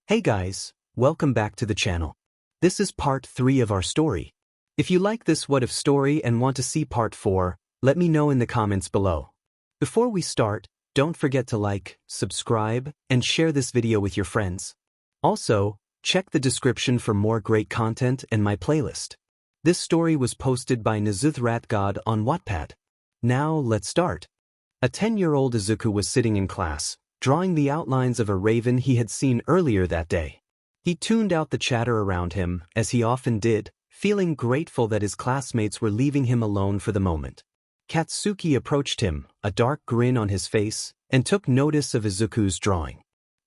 Hey guys, welcome back to the channel. This is part 3 of our story. If you like this what if story and want to see part 4, let me know in the comments below. Before we start, don't forget to like, subscribe, and share this video with your friends. Also, check the description for more great content and my playlist. This story was posted by 𝗧𝗵𝗲 on Wattpad. Now let's start. A 10-year-old Izuku was sitting in class, drawing the outlines of a raven he had seen earlier that day. He tuned out the chatter around him, as he often did, feeling grateful that his classmates were leaving him alone for the moment. Katsuki approached him, a dark grin on his face, and took notice of Izuku's drawing.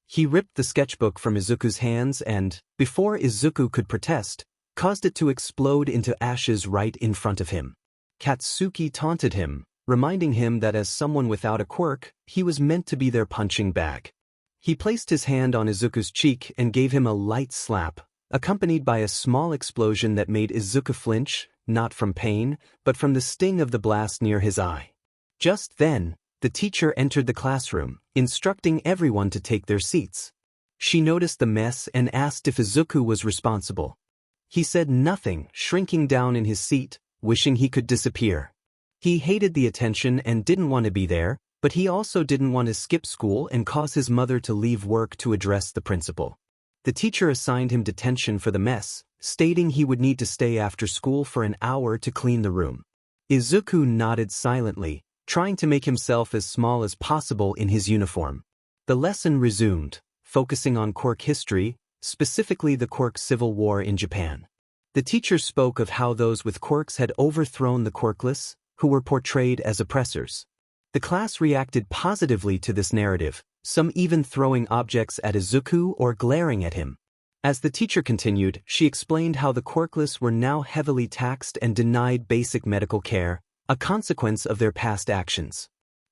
He ripped the sketchbook from Izuku's hands and, before Izuku could protest, caused it to explode into ashes right in front of him. Katsuki taunted him, reminding him that as someone without a quirk, he was meant to be their punching bag. He placed his hand on Izuku's cheek and gave him a light slap, accompanied by a small explosion that made Izuku flinch, not from pain, but from the sting of the blast near his eye. Just then, the teacher entered the classroom, instructing everyone to take their seats. She noticed the mess and asked if Izuku was responsible. He said nothing, shrinking down in his seat, wishing he could disappear. He hated the attention and didn't want to be there, but he also didn't want to skip school and cause his mother to leave work to address the principal. The teacher assigned him detention for the mess, stating he would need to stay after school for an hour to clean the room. Izuku nodded silently, trying to make himself as small as possible in his uniform. The lesson resumed, focusing on quirk history, specifically the Quirk Civil War in Japan. The teacher spoke of how those with quirks had overthrown the quirkless, who were portrayed as oppressors. The class reacted positively to this narrative, some even throwing objects at Izuku or glaring at him. As the teacher continued, she explained how the quirkless were now heavily taxed and denied basic medical care, a consequence of their past actions.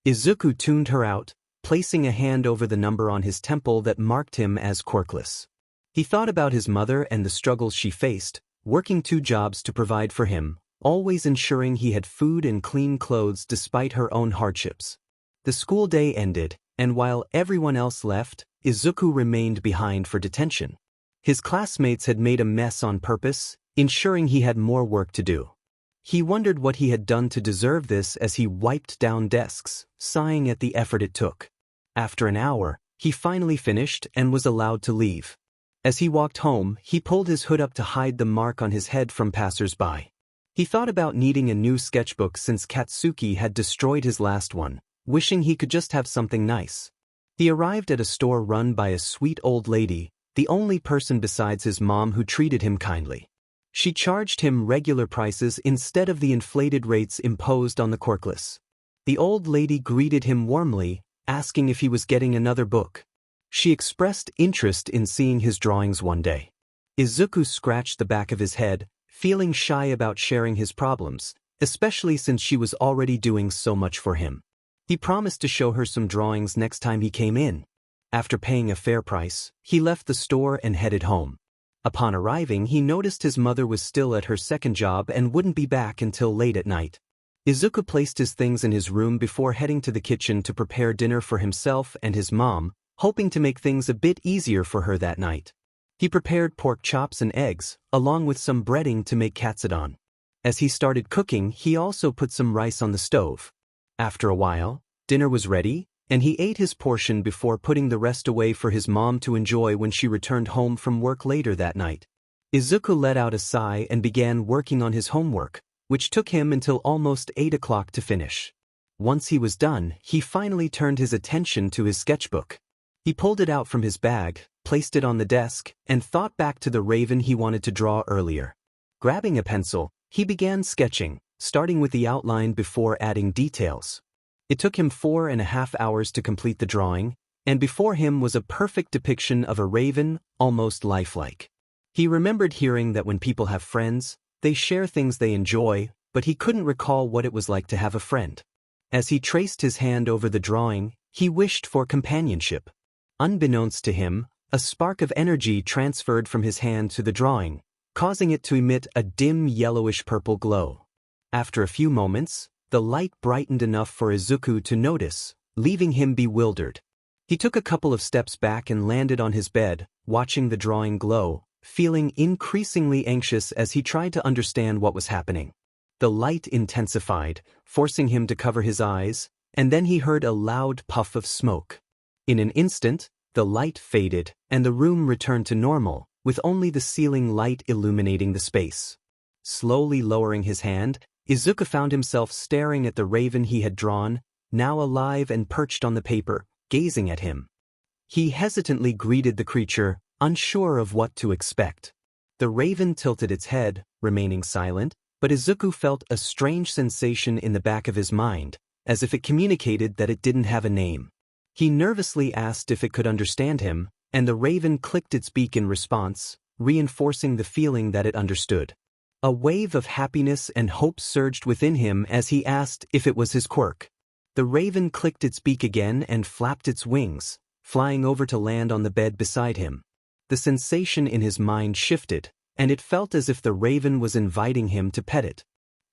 Izuku tuned her out, placing a hand over the number on his temple that marked him as quirkless. He thought about his mother and the struggles she faced, working 2 jobs to provide for him, always ensuring he had food and clean clothes despite her own hardships. The school day ended, and while everyone else left, Izuku remained behind for detention. His classmates had made a mess on purpose, ensuring he had more work to do. He wondered what he had done to deserve this as he wiped down desks, sighing at the effort it took. After an hour, he finally finished and was allowed to leave. As he walked home, he pulled his hood up to hide the mark on his head from passers-by. He thought about needing a new sketchbook since Katsuki had destroyed his last one, wishing he could just have something nice. He arrived at a store run by a sweet old lady, the only person besides his mom who treated him kindly. She charged him regular prices instead of the inflated rates imposed on the quirkless. The old lady greeted him warmly, asking if he was getting another book. She expressed interest in seeing his drawings one day. Izuku scratched the back of his head, feeling shy about sharing his problems, especially since she was already doing so much for him. He promised to show her some drawings next time he came in. After paying a fair price, he left the store and headed home. Upon arriving, he noticed his mother was still at her second job and wouldn't be back until late at night. Izuku placed his things in his room before heading to the kitchen to prepare dinner for himself and his mom, hoping to make things a bit easier for her that night. He prepared pork chops and eggs, along with some breading to make 𝗬𝗓𝗏. As he started cooking, he also put some rice on the stove. After a while, dinner was ready, and he ate his portion before putting the rest away for his mom to enjoy when she returned home from work later that night. Izuku let out a sigh and began working on his homework, which took him until almost 8 o'clock to finish. Once he was done, he finally turned his attention to his sketchbook. He pulled it out from his bag, placed it on the desk, and thought back to the raven he wanted to draw earlier. Grabbing a pencil, he began sketching, starting with the outline before adding details. It took him 4.5 hours to complete the drawing, and before him was a perfect depiction of a raven, almost lifelike. He remembered hearing that when people have friends, they share things they enjoy, but he couldn't recall what it was like to have a friend. As he traced his hand over the drawing, he wished for companionship. Unbeknownst to him, a spark of energy transferred from his hand to the drawing, causing it to emit a dim yellowish-purple glow. After a few moments, the light brightened enough for Izuku to notice, leaving him bewildered. He took a couple of steps back and landed on his bed, watching the drawing glow, feeling increasingly anxious as he tried to understand what was happening. The light intensified, forcing him to cover his eyes, and then he heard a loud puff of smoke. In an instant, the light faded, and the room returned to normal, with only the ceiling light illuminating the space. Slowly lowering his hand, Izuku found himself staring at the raven he had drawn, now alive and perched on the paper, gazing at him. He hesitantly greeted the creature, unsure of what to expect. The raven tilted its head, remaining silent, but Izuku felt a strange sensation in the back of his mind, as if it communicated that it didn't have a name. He nervously asked if it could understand him, and the raven clicked its beak in response, reinforcing the feeling that it understood. A wave of happiness and hope surged within him as he asked if it was his quirk. The raven clicked its beak again and flapped its wings, flying over to land on the bed beside him. The sensation in his mind shifted, and it felt as if the raven was inviting him to pet it.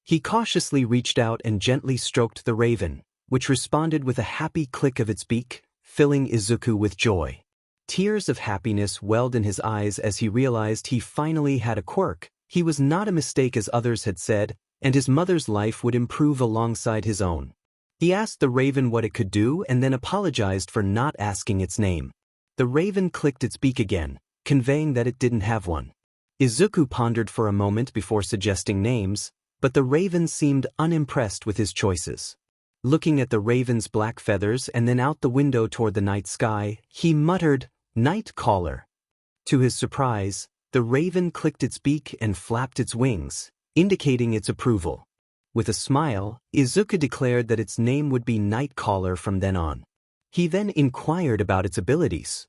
He cautiously reached out and gently stroked the raven, which responded with a happy click of its beak, filling Izuku with joy. Tears of happiness welled in his eyes as he realized he finally had a quirk. He was not a mistake as others had said, and his mother's life would improve alongside his own. He asked the raven what it could do and then apologized for not asking its name. The raven clicked its beak again, conveying that it didn't have one. Izuku pondered for a moment before suggesting names, but the raven seemed unimpressed with his choices. Looking at the raven's black feathers and then out the window toward the night sky, he muttered, "Gnightcaller." To his surprise, the raven clicked its beak and flapped its wings, indicating its approval. With a smile, Izuku declared that its name would be Gnightcaller from then on. He then inquired about its abilities.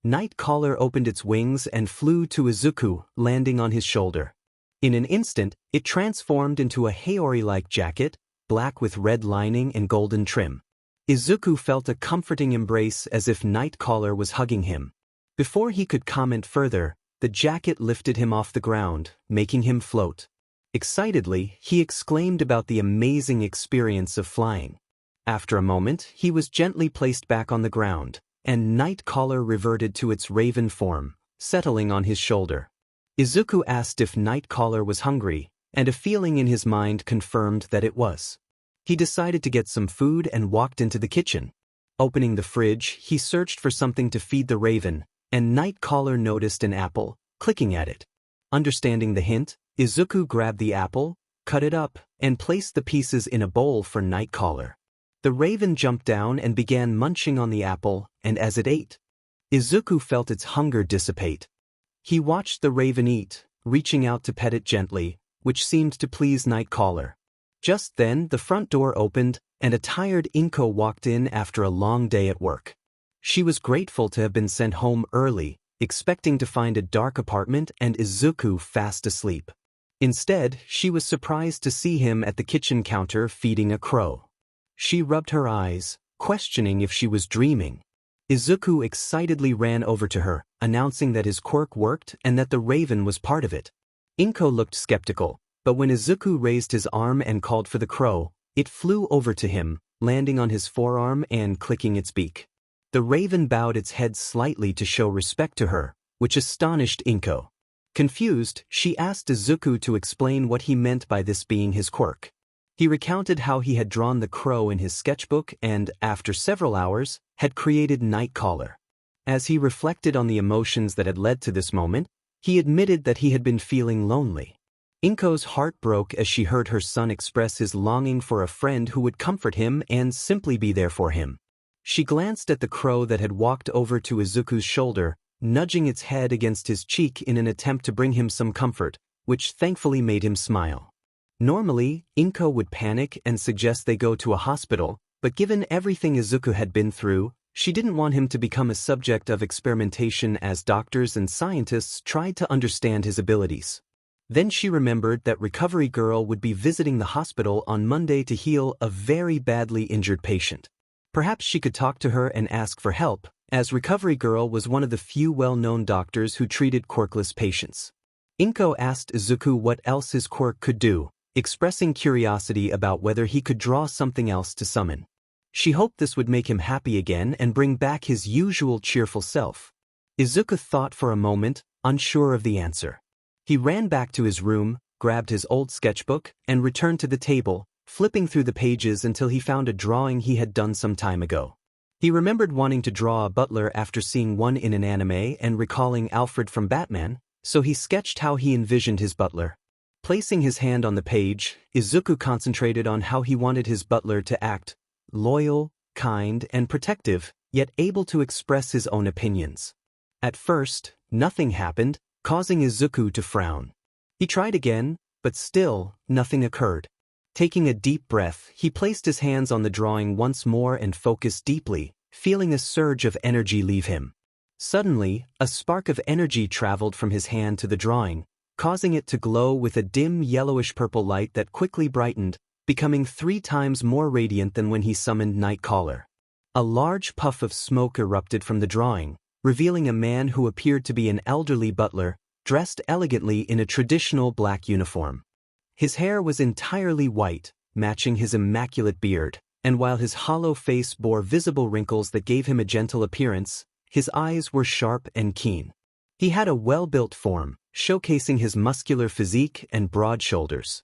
Gnightcaller opened its wings and flew to Izuku, landing on his shoulder. In an instant, it transformed into a haori-like jacket, black with red lining and golden trim. Izuku felt a comforting embrace as if Gnightcaller was hugging him. Before he could comment further, the jacket lifted him off the ground, making him float. Excitedly, he exclaimed about the amazing experience of flying. After a moment, he was gently placed back on the ground, and Gnightcaller reverted to its raven form, settling on his shoulder. Izuku asked if Gnightcaller was hungry, and a feeling in his mind confirmed that it was. He decided to get some food and walked into the kitchen. Opening the fridge, he searched for something to feed the raven, and Gnightcaller noticed an apple, clicking at it. Understanding the hint, Izuku grabbed the apple, cut it up, and placed the pieces in a bowl for Gnightcaller. The raven jumped down and began munching on the apple, and as it ate, Izuku felt its hunger dissipate. He watched the raven eat, reaching out to pet it gently, which seemed to please Gnightcaller. Just then, the front door opened, and a tired 𝗵𝗃 walked in after a long day at work. She was grateful to have been sent home early, expecting to find a dark apartment and Izuku fast asleep. Instead, she was surprised to see him at the kitchen counter feeding a crow. She rubbed her eyes, questioning if she was dreaming. Izuku excitedly ran over to her, announcing that his quirk worked and that the raven was part of it. 𝗵𝗃 looked skeptical, but when Izuku raised his arm and called for the crow, it flew over to him, landing on his forearm and clicking its beak. The raven bowed its head slightly to show respect to her, which astonished 𝗵𝗃. Confused, she asked Izuku to explain what he meant by this being his quirk. He recounted how he had drawn the crow in his sketchbook and, after several hours, had created Gnightcaller. As he reflected on the emotions that had led to this moment, he admitted that he had been feeling lonely. 𝗵𝗃's heart broke as she heard her son express his longing for a friend who would comfort him and simply be there for him. She glanced at the crow that had walked over to Izuku's shoulder, nudging its head against his cheek in an attempt to bring him some comfort, which thankfully made him smile. Normally, 𝗵𝗃 would panic and suggest they go to a hospital, but given everything Izuku had been through, she didn't want him to become a subject of experimentation as doctors and scientists tried to understand his abilities. Then she remembered that Recovery Girl would be visiting the hospital on Monday to heal a very badly injured patient. Perhaps she could talk to her and ask for help, as Recovery Girl was one of the few well-known doctors who treated quirkless patients. 𝗵𝗃 asked Izuku what else his quirk could do, expressing curiosity about whether he could draw something else to summon. She hoped this would make him happy again and bring back his usual cheerful self. Izuku thought for a moment, unsure of the answer. He ran back to his room, grabbed his old sketchbook, and returned to the table, flipping through the pages until he found a drawing he had done some time ago. He remembered wanting to draw a butler after seeing one in an anime and recalling Alfred from Batman, so he sketched how he envisioned his butler. Placing his hand on the page, Izuku concentrated on how he wanted his butler to act: loyal, kind, and protective, yet able to express his own opinions. At first, nothing happened, causing Izuku to frown. He tried again, but still, nothing occurred. Taking a deep breath, he placed his hands on the drawing once more and focused deeply, feeling a surge of energy leave him. Suddenly, a spark of energy traveled from his hand to the drawing, causing it to glow with a dim yellowish-purple light that quickly brightened, becoming 3 times more radiant than when he summoned 𝗍𝗫𝗁. A large puff of smoke erupted from the drawing, revealing a man who appeared to be an elderly butler, dressed elegantly in a traditional black uniform. His hair was entirely white, matching his immaculate beard, and while his hollow face bore visible wrinkles that gave him a gentle appearance, his eyes were sharp and keen. He had a well-built form, showcasing his muscular physique and broad shoulders.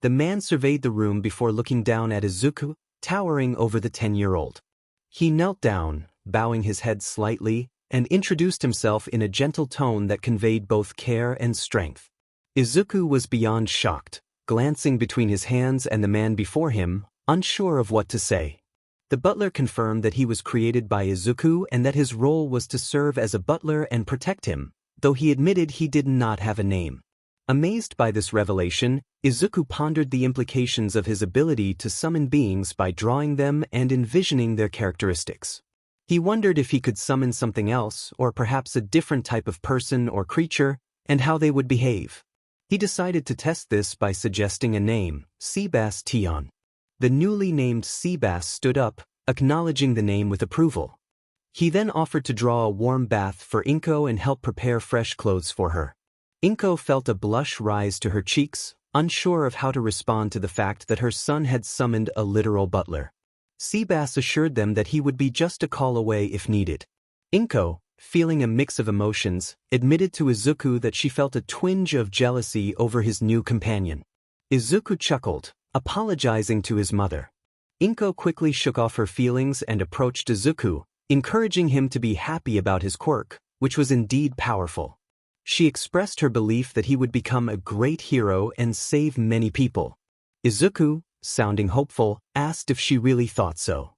The man surveyed the room before looking down at Izuku, towering over the 10-year-old. He knelt down, bowing his head slightly, and introduced himself in a gentle tone that conveyed both care and strength. Izuku was beyond shocked, glancing between his hands and the man before him, unsure of what to say. The butler confirmed that he was created by Izuku and that his role was to serve as a butler and protect him, though he admitted he did not have a name. Amazed by this revelation, Izuku pondered the implications of his ability to summon beings by drawing them and envisioning their characteristics. He wondered if he could summon something else, or perhaps a different type of person or creature, and how they would behave. He decided to test this by suggesting a name, 𝗍𝗵𝗲. The newly named 𝗍𝗵 stood up, acknowledging the name with approval. He then offered to draw a warm bath for 𝗍𝗁𝗄 and help prepare fresh clothes for her. 𝗍𝗁𝗄 felt a blush rise to her cheeks, unsure of how to respond to the fact that her son had summoned a literal butler. 𝗍𝗵𝗲 assured them that he would be just a call away if needed. 𝗍𝗁𝗄, feeling a mix of emotions, admitted to Izuku that she felt a twinge of jealousy over his new companion. Izuku chuckled, apologizing to his mother. 𝗍𝗁𝗄 quickly shook off her feelings and approached Izuku, encouraging him to be happy about his quirk, which was indeed powerful. She expressed her belief that he would become a great hero and save many people. Izuku, sounding hopeful, asked if she really thought so.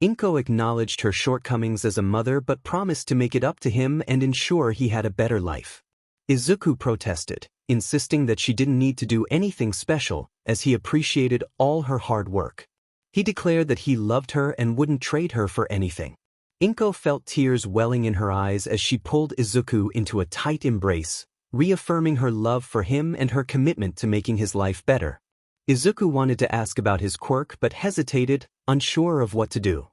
𝗍𝗁𝗄 acknowledged her shortcomings as a mother but promised to make it up to him and ensure he had a better life. Izuku protested, insisting that she didn't need to do anything special, as he appreciated all her hard work. He declared that he loved her and wouldn't trade her for anything. 𝗍𝗁𝗄 felt tears welling in her eyes as she pulled Izuku into a tight embrace, reaffirming her love for him and her commitment to making his life better. Izuku wanted to ask about his quirk but hesitated, unsure of what to do.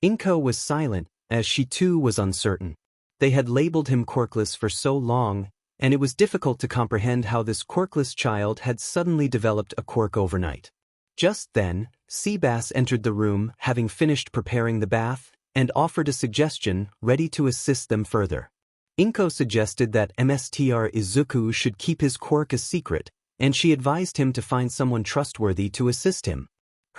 𝗍𝗁𝗄 was silent, as she too was uncertain. They had labeled him quirkless for so long, and it was difficult to comprehend how this quirkless child had suddenly developed a quirk overnight. Just then, 𝗍𝗵𝗲 entered the room, having finished preparing the bath, and offered a suggestion, ready to assist them further. 𝗍𝗁𝗄 suggested that Mstr Izuku should keep his quirk a secret, and she advised him to find someone trustworthy to assist him.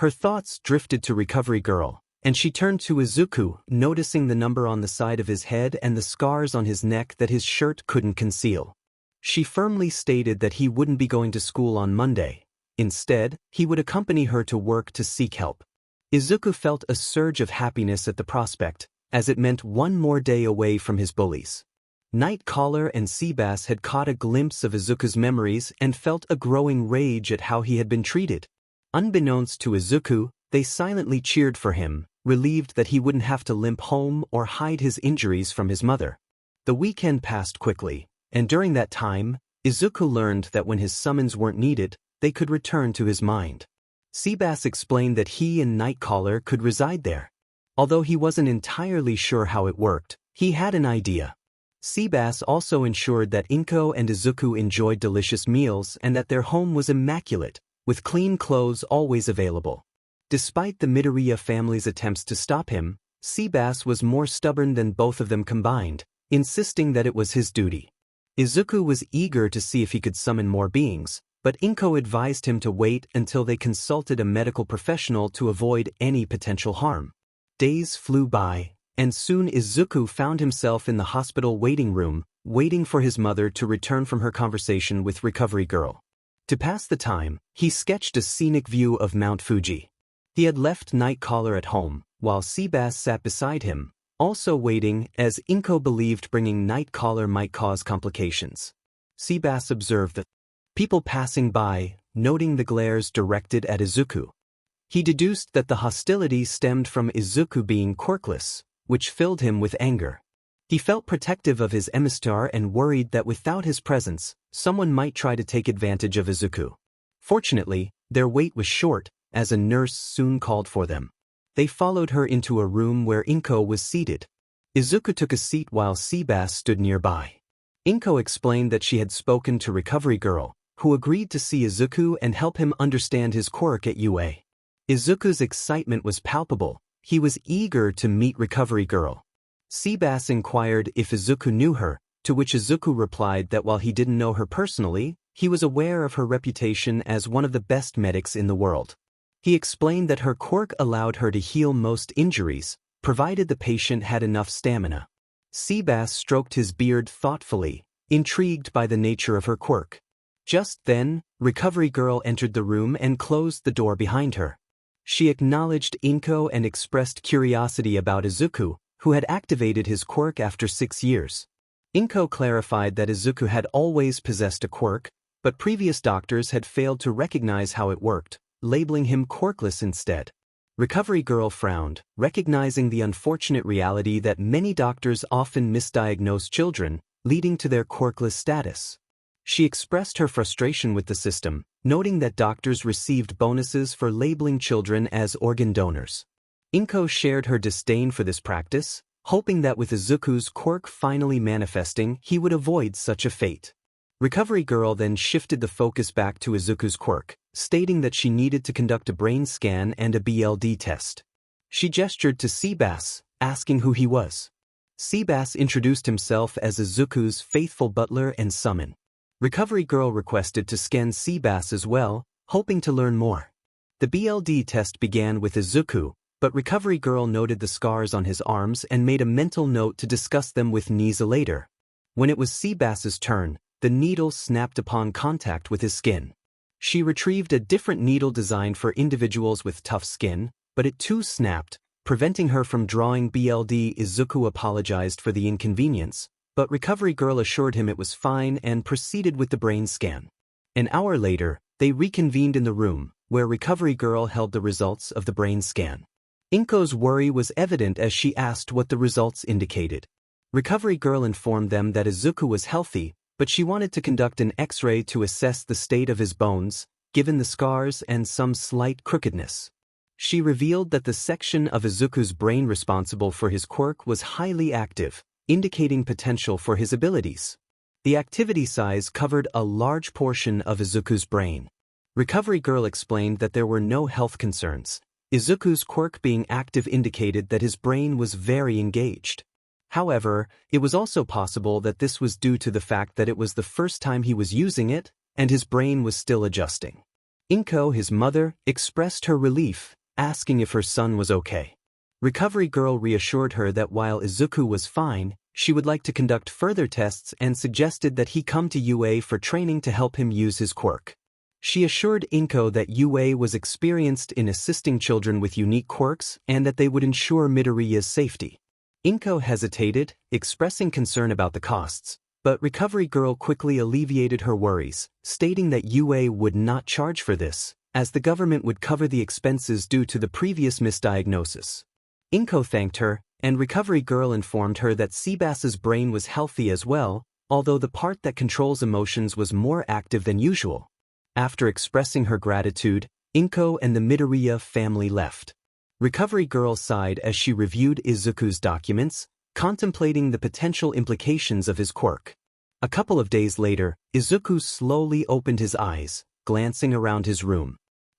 Her thoughts drifted to Recovery Girl, and she turned to Izuku, noticing the number on the side of his head and the scars on his neck that his shirt couldn't conceal. She firmly stated that he wouldn't be going to school on Monday. Instead, he would accompany her to work to seek help. Izuku felt a surge of happiness at the prospect, as it meant one more day away from his bullies. 𝗍𝗫𝗁𝗄 and 𝗍𝗵𝗲 had caught a glimpse of Izuku's memories and felt a growing rage at how he had been treated. Unbeknownst to Izuku, they silently cheered for him, relieved that he wouldn't have to limp home or hide his injuries from his mother. The weekend passed quickly, and during that time, Izuku learned that when his summons weren't needed, they could return to his mind. 𝗍𝗵𝗲 explained that he and 𝗍𝗫𝗁𝗄 could reside there. Although he wasn't entirely sure how it worked, he had an idea. 𝗍𝗵𝗲 also ensured that 𝗍𝗁𝗄 and Izuku enjoyed delicious meals and that their home was immaculate, with clean clothes always available. Despite the 𝗵𝘃𝗧𝗵𝗲 family's attempts to stop him, 𝗬𝗵𝗲 was more stubborn than both of them combined, insisting that it was his duty. Izuku was eager to see if he could summon more beings, but 𝗵𝗃𝗲 advised him to wait until they consulted a medical professional to avoid any potential harm. Days flew by, and soon Izuku found himself in the hospital waiting room, waiting for his mother to return from her conversation with Recovery Girl. To pass the time, he sketched a scenic view of Mount Fuji. He had left 𝗍𝗂𝗧 at home, while 𝗬𝗵𝗲 sat beside him, also waiting, as 𝗍𝗂𝗧 believed bringing 𝗍𝗂𝗧 might cause complications. 𝗬𝗵𝗲 observed the people passing by, noting the glares directed at Izuku. He deduced that the hostility stemmed from Izuku being quirkless, which filled him with anger. He felt protective of his emissary and worried that without his presence, someone might try to take advantage of Izuku. Fortunately, their wait was short, as a nurse soon called for them. They followed her into a room where 𝗍𝗂𝗧 was seated. Izuku took a seat while 𝗬𝗵𝗲 stood nearby. 𝗍𝗂𝗧 explained that she had spoken to Recovery Girl, who agreed to see Izuku and help him understand his quirk at UA. Izuku's excitement was palpable. He was eager to meet Recovery Girl. 𝗬𝗵𝗲 inquired if Izuku knew her, to which Izuku replied that while he didn't know her personally, he was aware of her reputation as one of the best medics in the world. He explained that her quirk allowed her to heal most injuries, provided the patient had enough stamina. 𝗬𝗵𝗲 stroked his beard thoughtfully, intrigued by the nature of her quirk. Just then, Recovery Girl entered the room and closed the door behind her. She acknowledged 𝗍𝗂𝗧 and expressed curiosity about Izuku, who had activated his quirk after 6 years. 𝗍𝗂𝗧 clarified that Izuku had always possessed a quirk, but previous doctors had failed to recognize how it worked, labeling him quirkless instead. Recovery Girl frowned, recognizing the unfortunate reality that many doctors often misdiagnose children, leading to their quirkless status. She expressed her frustration with the system, noting that doctors received bonuses for labeling children as organ donors. 𝗍𝗂𝗧 shared her disdain for this practice, hoping that with Izuku's quirk finally manifesting, he would avoid such a fate. Recovery Girl then shifted the focus back to Izuku's quirk, stating that she needed to conduct a brain scan and a BLD test. She gestured to 𝗬𝗵𝗲, asking who he was. 𝗬𝗵𝗲 introduced himself as Izuku's faithful butler and summon. Recovery Girl requested to scan 𝗬𝗵𝗲 as well, hoping to learn more. The BLD test began with Izuku, but Recovery Girl noted the scars on his arms and made a mental note to discuss them with 𝗍𝗧𝗍 later. When it was 𝗬𝗵𝗲's turn, the needle snapped upon contact with his skin. She retrieved a different needle designed for individuals with tough skin, but it too snapped, preventing her from drawing BLD. Izuku apologized for the inconvenience, but Recovery Girl assured him it was fine and proceeded with the brain scan. An hour later, they reconvened in the room, where Recovery Girl held the results of the brain scan. 𝗍𝗂𝗧's worry was evident as she asked what the results indicated. Recovery Girl informed them that Izuku was healthy, but she wanted to conduct an X-ray to assess the state of his bones, given the scars and some slight crookedness. She revealed that the section of Izuku's brain responsible for his quirk was highly active, indicating potential for his abilities. The activity size covered a large portion of Izuku's brain. Recovery Girl explained that there were no health concerns. Izuku's quirk being active indicated that his brain was very engaged. However, it was also possible that this was due to the fact that it was the first time he was using it, and his brain was still adjusting. 𝗍𝗂𝗧, his mother, expressed her relief, asking if her son was okay. Recovery Girl reassured her that while Izuku was fine, she would like to conduct further tests and suggested that he come to UA for training to help him use his quirk. She assured 𝗍𝗂𝗧 that UA was experienced in assisting children with unique quirks and that they would ensure 𝗵𝘃𝗧𝗍𝗪𝗍 safety. 𝗍𝗂𝗧 hesitated, expressing concern about the costs, but Recovery Girl quickly alleviated her worries, stating that UA would not charge for this, as the government would cover the expenses due to the previous misdiagnosis. 𝗍𝗂𝗧 thanked her, and Recovery Girl informed her that 𝗬𝗵𝗲's brain was healthy as well, although the part that controls emotions was more active than usual. After expressing her gratitude, 𝗍𝗂𝗧 and the 𝗵𝘃𝗧𝗍 family left. Recovery Girl sighed as she reviewed Izuku's documents, contemplating the potential implications of his quirk. A couple of days later, Izuku slowly opened his eyes, glancing around his room.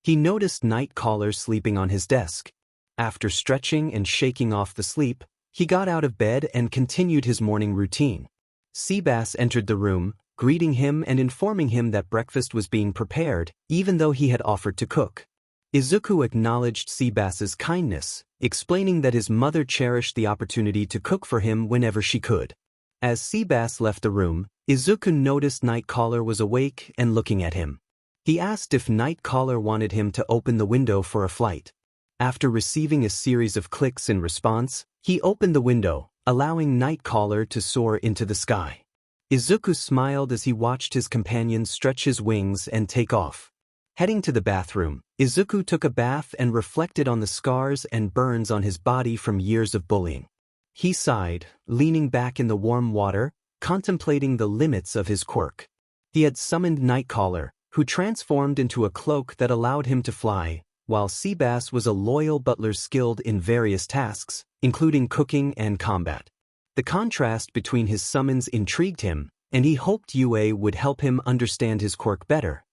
He noticed 𝗵𝗃𝗧𝗧 sleeping on his desk. After stretching and shaking off the sleep, he got out of bed and continued his morning routine. 𝗬𝗵𝗃 entered the room, greeting him and informing him that breakfast was being prepared, even though he had offered to cook. Izuku acknowledged 𝗬𝗵𝗃's kindness, explaining that his mother cherished the opportunity to cook for him whenever she could. As 𝗬𝗵𝗃 left the room, Izuku noticed 𝗵𝗃𝗧𝗧 was awake and looking at him. He asked if 𝗵𝗃𝗧𝗧 wanted him to open the window for a flight. After receiving a series of clicks in response, he opened the window, allowing 𝗵𝗃𝗧𝗧 to soar into the sky. Izuku smiled as he watched his companion stretch his wings and take off. Heading to the bathroom, Izuku took a bath and reflected on the scars and burns on his body from years of bullying. He sighed, leaning back in the warm water, contemplating the limits of his quirk. He had summoned 𝗵𝗃𝗧𝗧, who transformed into a cloak that allowed him to fly, while 𝗬𝗵𝗃 was a loyal butler skilled in various tasks, including cooking and combat. The contrast between his summons intrigued him, and he hoped Yue would help him understand his quirk better.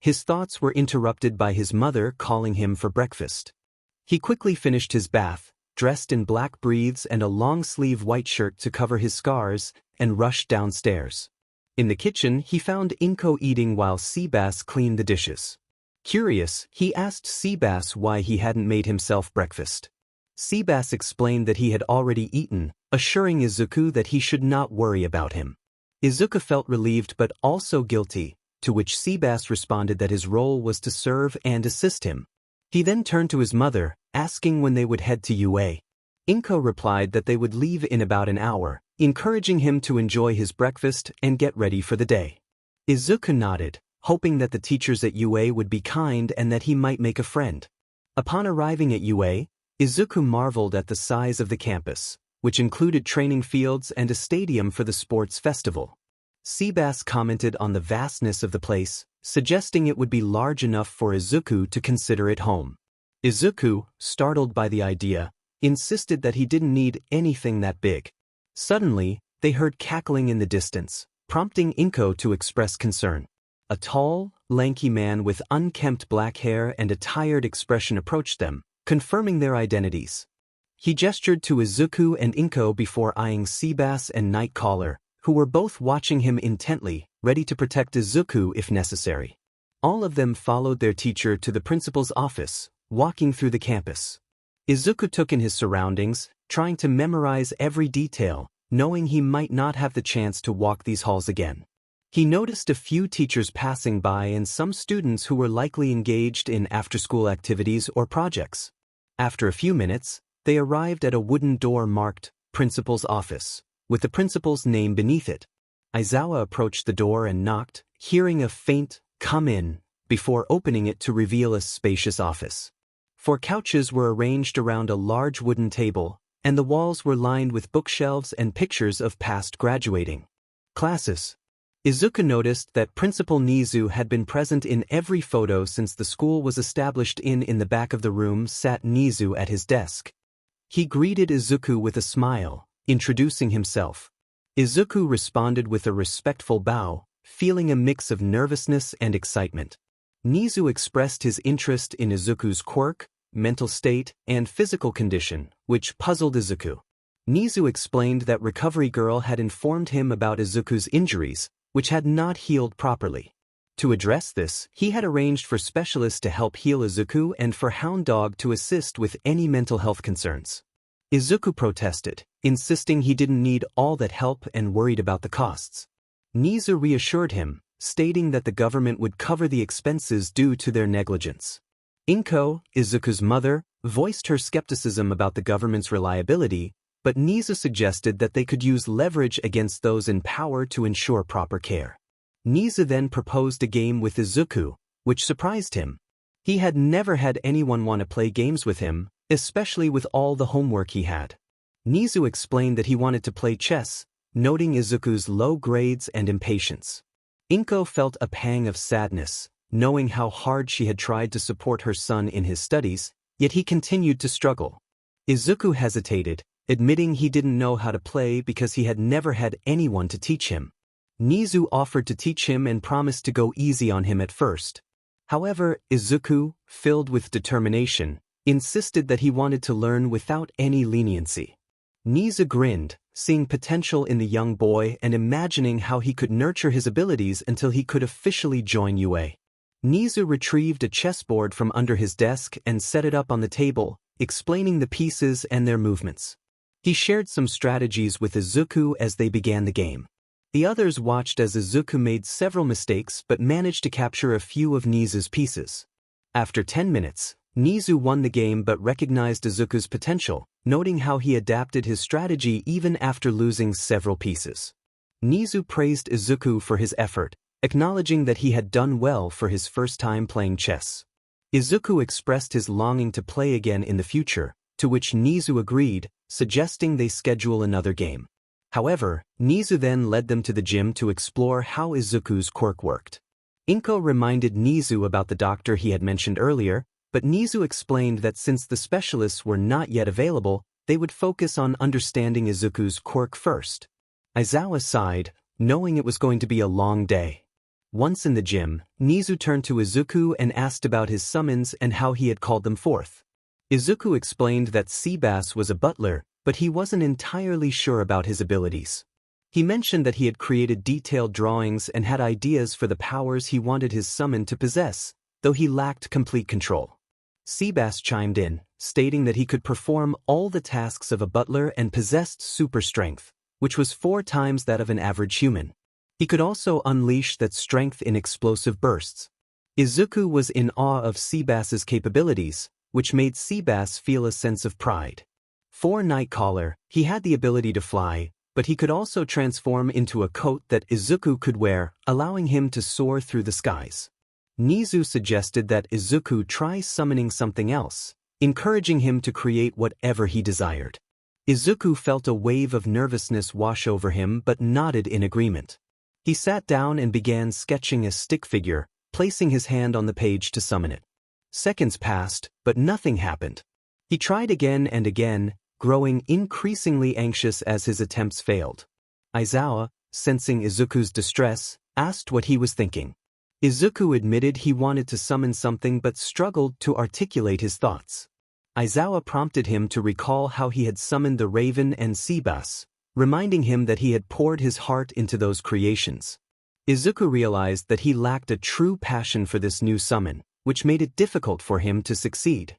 His thoughts were interrupted by his mother calling him for breakfast. He quickly finished his bath, dressed in black briefs and a long-sleeve white shirt to cover his scars, and rushed downstairs. In the kitchen, he found Inko eating while 𝗬𝗵𝗃 cleaned the dishes. Curious, he asked 𝗬𝗵𝗃 why he hadn't made himself breakfast. 𝗬𝗵𝗃 explained that he had already eaten, assuring Izuku that he should not worry about him. Izuku felt relieved but also guilty, to which 𝗬𝗵𝗃 responded that his role was to serve and assist him. He then turned to his mother, asking when they would head to Yue. Inko replied that they would leave in about an hour, encouraging him to enjoy his breakfast and get ready for the day. Izuku nodded, hoping that the teachers at Yue would be kind and that he might make a friend. Upon arriving at Yue, Izuku marveled at the size of the campus, which included training fields and a stadium for the sports festival. 𝗬𝗵𝗃 commented on the vastness of the place, suggesting it would be large enough for Izuku to consider it home. Izuku, startled by the idea, insisted that he didn't need anything that big. Suddenly, they heard cackling in the distance, prompting Inko to express concern. A tall, lanky man with unkempt black hair and a tired expression approached them, confirming their identities. He gestured to Izuku and Inko before eyeing 𝗬𝗵𝗃 and 𝗵𝗃𝗧𝗧, who were both watching him intently, ready to protect Izuku if necessary. All of them followed their teacher to the principal's office, walking through the campus. Izuku took in his surroundings, trying to memorize every detail, knowing he might not have the chance to walk these halls again. He noticed a few teachers passing by and some students who were likely engaged in after-school activities or projects. After a few minutes, they arrived at a wooden door marked, Principal's Office, with the principal's name beneath it. Aizawa approached the door and knocked, hearing a faint, "Come in," before opening it to reveal a spacious office. 4 couches were arranged around a large wooden table, and the walls were lined with bookshelves and pictures of past graduating classes. Izuku noticed that Principal Nizu had been present in every photo since the school was established. In the back of the room sat Nizu at his desk. He greeted Izuku with a smile, introducing himself. Izuku responded with a respectful bow, feeling a mix of nervousness and excitement. Nizu expressed his interest in Izuku's quirk, mental state, and physical condition, which puzzled Izuku. Nizu explained that Recovery Girl had informed him about Izuku's injuries, which had not healed properly. To address this, he had arranged for specialists to help heal Izuku and for Hound Dog to assist with any mental health concerns. Izuku protested, insisting he didn't need all that help and worried about the costs. Nizu reassured him, stating that the government would cover the expenses due to their negligence. Inko, Izuku's mother, voiced her skepticism about the government's reliability, but Nizu suggested that they could use leverage against those in power to ensure proper care. Nizu then proposed a game with Izuku, which surprised him. He had never had anyone want to play games with him, especially with all the homework he had. Nizu explained that he wanted to play chess, noting Izuku's low grades and impatience. Inko felt a pang of sadness, knowing how hard she had tried to support her son in his studies, yet he continued to struggle. Izuku hesitated, admitting he didn't know how to play because he had never had anyone to teach him. Nizu offered to teach him and promised to go easy on him at first. However, Izuku, filled with determination, insisted that he wanted to learn without any leniency. 𝗍𝗂 grinned, seeing potential in the young boy and imagining how he could nurture his abilities until he could officially join UA. 𝗍𝗂 retrieved a chessboard from under his desk and set it up on the table, explaining the pieces and their movements. He shared some strategies with Izuku as they began the game. The others watched as Izuku made several mistakes but managed to capture a few of 𝗍𝗂's pieces. After 10 minutes, 𝗍𝗂 won the game but recognized Izuku's potential, noting how he adapted his strategy even after losing several pieces. 𝗍𝗂 praised Izuku for his effort, acknowledging that he had done well for his first time playing chess. Izuku expressed his longing to play again in the future, to which 𝗍𝗂 agreed, suggesting they schedule another game. However, 𝗍𝗂 then led them to the gym to explore how Izuku's quirk worked. Inko reminded 𝗍𝗂 about the doctor he had mentioned earlier, but 𝗍𝗂 explained that since the specialists were not yet available, they would focus on understanding Izuku's quirk first. Aizawa sighed, knowing it was going to be a long day. Once in the gym, 𝗍𝗂 turned to Izuku and asked about his summons and how he had called them forth. Izuku explained that 𝗬𝗵𝗲 was a butler, but he wasn't entirely sure about his abilities. He mentioned that he had created detailed drawings and had ideas for the powers he wanted his summon to possess, though he lacked complete control. 𝗬𝗵𝗲 chimed in, stating that he could perform all the tasks of a butler and possessed super strength, which was 4 times that of an average human. He could also unleash that strength in explosive bursts. Izuku was in awe of 𝗬𝗵𝗲's capabilities, which made 𝗬𝗵𝗲 feel a sense of pride. For Nightcaller, he had the ability to fly, but he could also transform into a coat that Izuku could wear, allowing him to soar through the skies. 𝗍𝗂 suggested that Izuku try summoning something else, encouraging him to create whatever he desired. Izuku felt a wave of nervousness wash over him but nodded in agreement. He sat down and began sketching a stick figure, placing his hand on the page to summon it. Seconds passed, but nothing happened. He tried again and again, growing increasingly anxious as his attempts failed. Aizawa, sensing Izuku's distress, asked what he was thinking. Izuku admitted he wanted to summon something but struggled to articulate his thoughts. Aizawa prompted him to recall how he had summoned the raven and 𝗬𝗵𝗲, reminding him that he had poured his heart into those creations. Izuku realized that he lacked a true passion for this new summon, which made it difficult for him to succeed.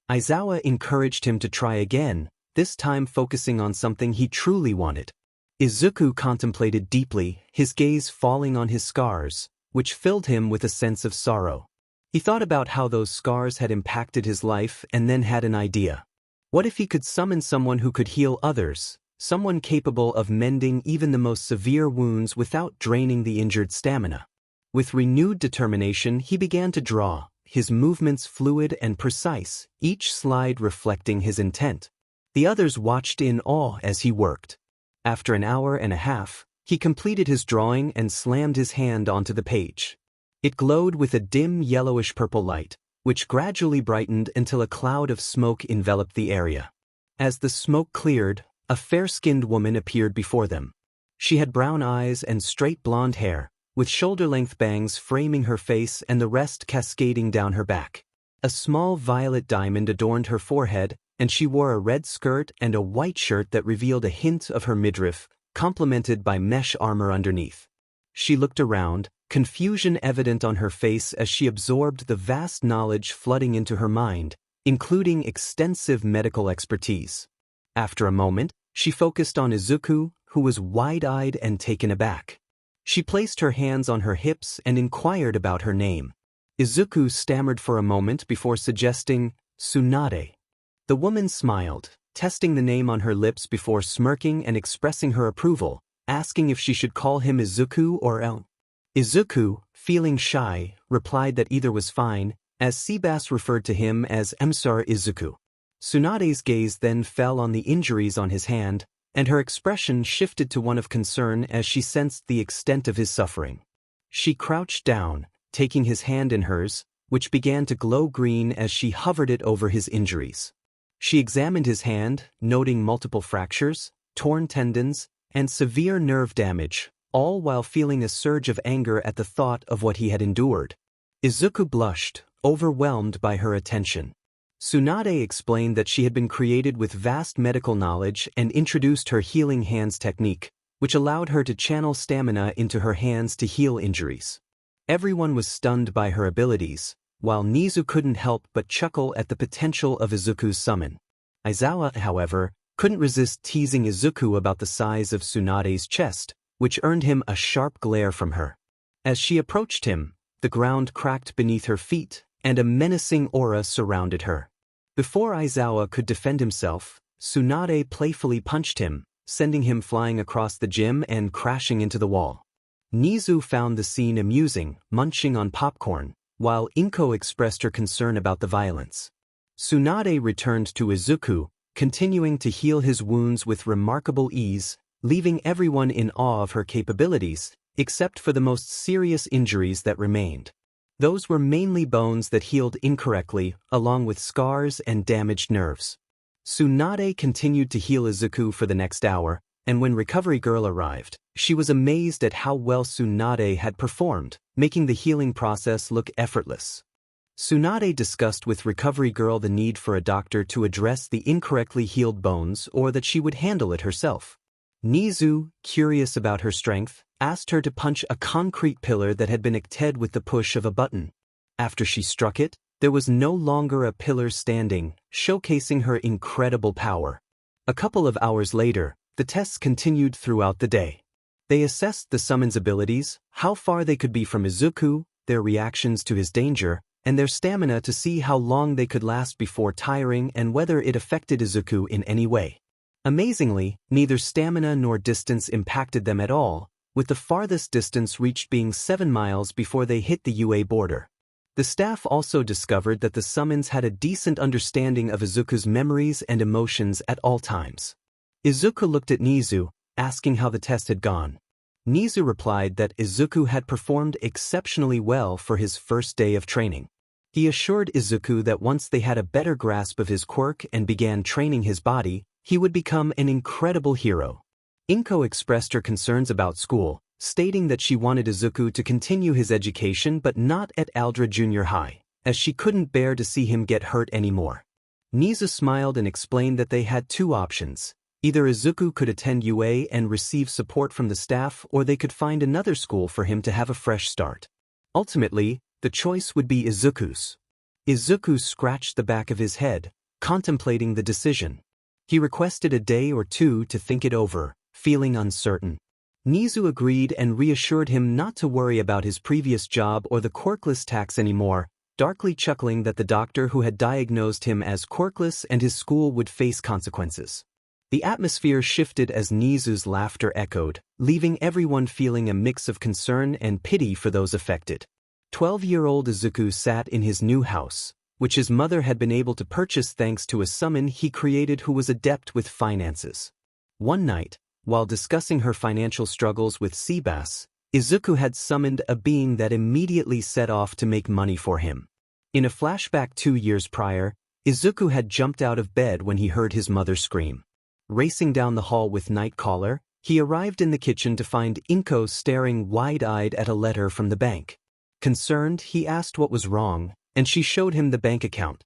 Aizawa encouraged him to try again, this time focusing on something he truly wanted. Izuku contemplated deeply, his gaze falling on his scars, which filled him with a sense of sorrow. He thought about how those scars had impacted his life and then had an idea. What if he could summon someone who could heal others, someone capable of mending even the most severe wounds without draining the injured stamina? With renewed determination, he began to draw, his movements fluid and precise, each slide reflecting his intent. The others watched in awe as he worked. After an hour and a half, he completed his drawing and slammed his hand onto the page. It glowed with a dim yellowish-purple light, which gradually brightened until a cloud of smoke enveloped the area. As the smoke cleared, a fair-skinned woman appeared before them. She had brown eyes and straight blonde hair, with shoulder-length bangs framing her face and the rest cascading down her back. A small violet diamond adorned her forehead, and she wore a red skirt and a white shirt that revealed a hint of her midriff, complemented by mesh armor underneath. She looked around, confusion evident on her face as she absorbed the vast knowledge flooding into her mind, including extensive medical expertise. After a moment, she focused on Izuku, who was wide-eyed and taken aback. She placed her hands on her hips and inquired about her name. Izuku stammered for a moment before suggesting, 𝗬𝗵𝗲. The woman smiled, testing the name on her lips before smirking and expressing her approval, asking if she should call him Izuku or El. Izuku, feeling shy, replied that either was fine, as 𝗬𝗵𝗲 referred to him as 𝗵𝗃 Izuku. 𝗬𝗵𝗲's gaze then fell on the injuries on his hand, and her expression shifted to one of concern as she sensed the extent of his suffering. She crouched down, taking his hand in hers, which began to glow green as she hovered it over his injuries. She examined his hand, noting multiple fractures, torn tendons, and severe nerve damage, all while feeling a surge of anger at the thought of what he had endured. Izuku blushed, overwhelmed by her attention. Tsunade explained that she had been created with vast medical knowledge and introduced her healing hands technique, which allowed her to channel stamina into her hands to heal injuries. Everyone was stunned by her abilities, while 𝗎𝗍 couldn't help but chuckle at the potential of Izuku's summon. Aizawa, however, couldn't resist teasing Izuku about the size of Tsunade's chest, which earned him a sharp glare from her. As she approached him, the ground cracked beneath her feet, and a menacing aura surrounded her. Before Aizawa could defend himself, Tsunade playfully punched him, sending him flying across the gym and crashing into the wall. 𝗎𝗍 found the scene amusing, munching on popcorn, while 𝗵𝗃 expressed her concern about the violence. Tsunade returned to Izuku, continuing to heal his wounds with remarkable ease, leaving everyone in awe of her capabilities, except for the most serious injuries that remained. Those were mainly bones that healed incorrectly, along with scars and damaged nerves. Tsunade continued to heal Izuku for the next hour, and when Recovery Girl arrived, she was amazed at how well Tsunade had performed, making the healing process look effortless. Tsunade discussed with Recovery Girl the need for a doctor to address the incorrectly healed bones or that she would handle it herself. 𝗎𝗍, curious about her strength, asked her to punch a concrete pillar that had been 𝗳𝗏𝗃 with the push of a button. After she struck it, there was no longer a pillar standing, showcasing her incredible power. A couple of hours later, the tests continued throughout the day. They assessed the summon's abilities, how far they could be from Izuku, their reactions to his danger, and their stamina to see how long they could last before tiring and whether it affected Izuku in any way. Amazingly, neither stamina nor distance impacted them at all, with the farthest distance reached being 7 miles before they hit the UA border. The staff also discovered that the summons had a decent understanding of Izuku's memories and emotions at all times. Izuku looked at 𝗎𝗍, asking how the test had gone. 𝗎𝗍 replied that Izuku had performed exceptionally well for his first day of training. He assured Izuku that once they had a better grasp of his quirk and began training his body, he would become an incredible hero. 𝗵𝗃 expressed her concerns about school, stating that she wanted Izuku to continue his education but not at 𝙎𝙪𝙢𝙢𝙢 Junior High, as she couldn't bear to see him get hurt anymore. 𝗎𝗍 smiled and explained that they had two options. Either Izuku could attend UA and receive support from the staff, or they could find another school for him to have a fresh start. Ultimately, the choice would be Izuku's. Izuku scratched the back of his head, contemplating the decision. He requested a day or two to think it over, feeling uncertain. 𝗎𝗍 agreed and reassured him not to worry about his previous job or the quirkless tax anymore, darkly chuckling that the doctor who had diagnosed him as quirkless and his school would face consequences. The atmosphere shifted as 𝗎𝗍's laughter echoed, leaving everyone feeling a mix of concern and pity for those affected. 12-year-old Izuku sat in his new house, which his mother had been able to purchase thanks to a summon he created who was adept with finances. One night, while discussing her financial struggles with 𝗬𝗵𝗲, Izuku had summoned a being that immediately set off to make money for him. In a flashback 2 years prior, Izuku had jumped out of bed when he heard his mother scream. Racing down the hall with Nightcaller, he arrived in the kitchen to find 𝗵𝗃 staring wide-eyed at a letter from the bank. Concerned, he asked what was wrong, and she showed him the bank account.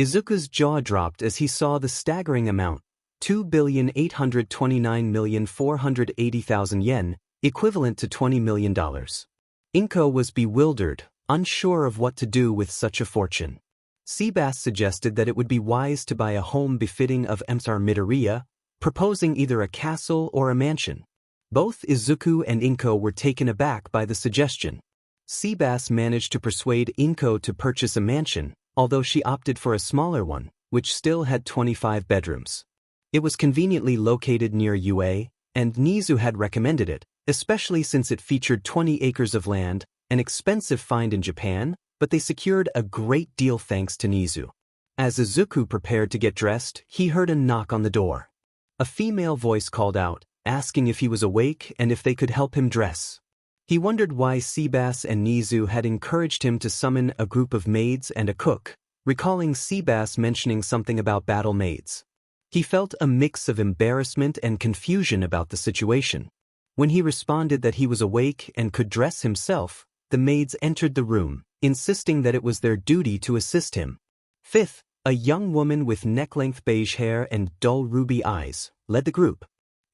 Izuku's jaw dropped as he saw the staggering amount, 2,829,480,000 yen, equivalent to $20 million. 𝗵𝗃 was bewildered, unsure of what to do with such a fortune. 𝗬𝗵𝗲 suggested that it would be wise to buy a home befitting of 𝗵𝗃, proposing either a castle or a mansion. Both Izuku and 𝗵𝗃 were taken aback by the suggestion. 𝗬𝗵𝗲 managed to persuade 𝗵𝗃 to purchase a mansion, although she opted for a smaller one, which still had 25 bedrooms. It was conveniently located near UA, and 𝗎𝗍 had recommended it, especially since it featured 20 acres of land, an expensive find in Japan, but they secured a great deal thanks to 𝗎𝗍. As Izuku prepared to get dressed, he heard a knock on the door. A female voice called out, asking if he was awake and if they could help him dress. He wondered why 𝗬𝗵𝗲 and 𝗎𝗍 had encouraged him to summon a group of maids and a cook, recalling 𝗬𝗵𝗲 mentioning something about battle maids. He felt a mix of embarrassment and confusion about the situation. When he responded that he was awake and could dress himself, the maids entered the room, insisting that it was their duty to assist him. Fifth, a young woman with neck-length beige hair and dull ruby eyes led the group.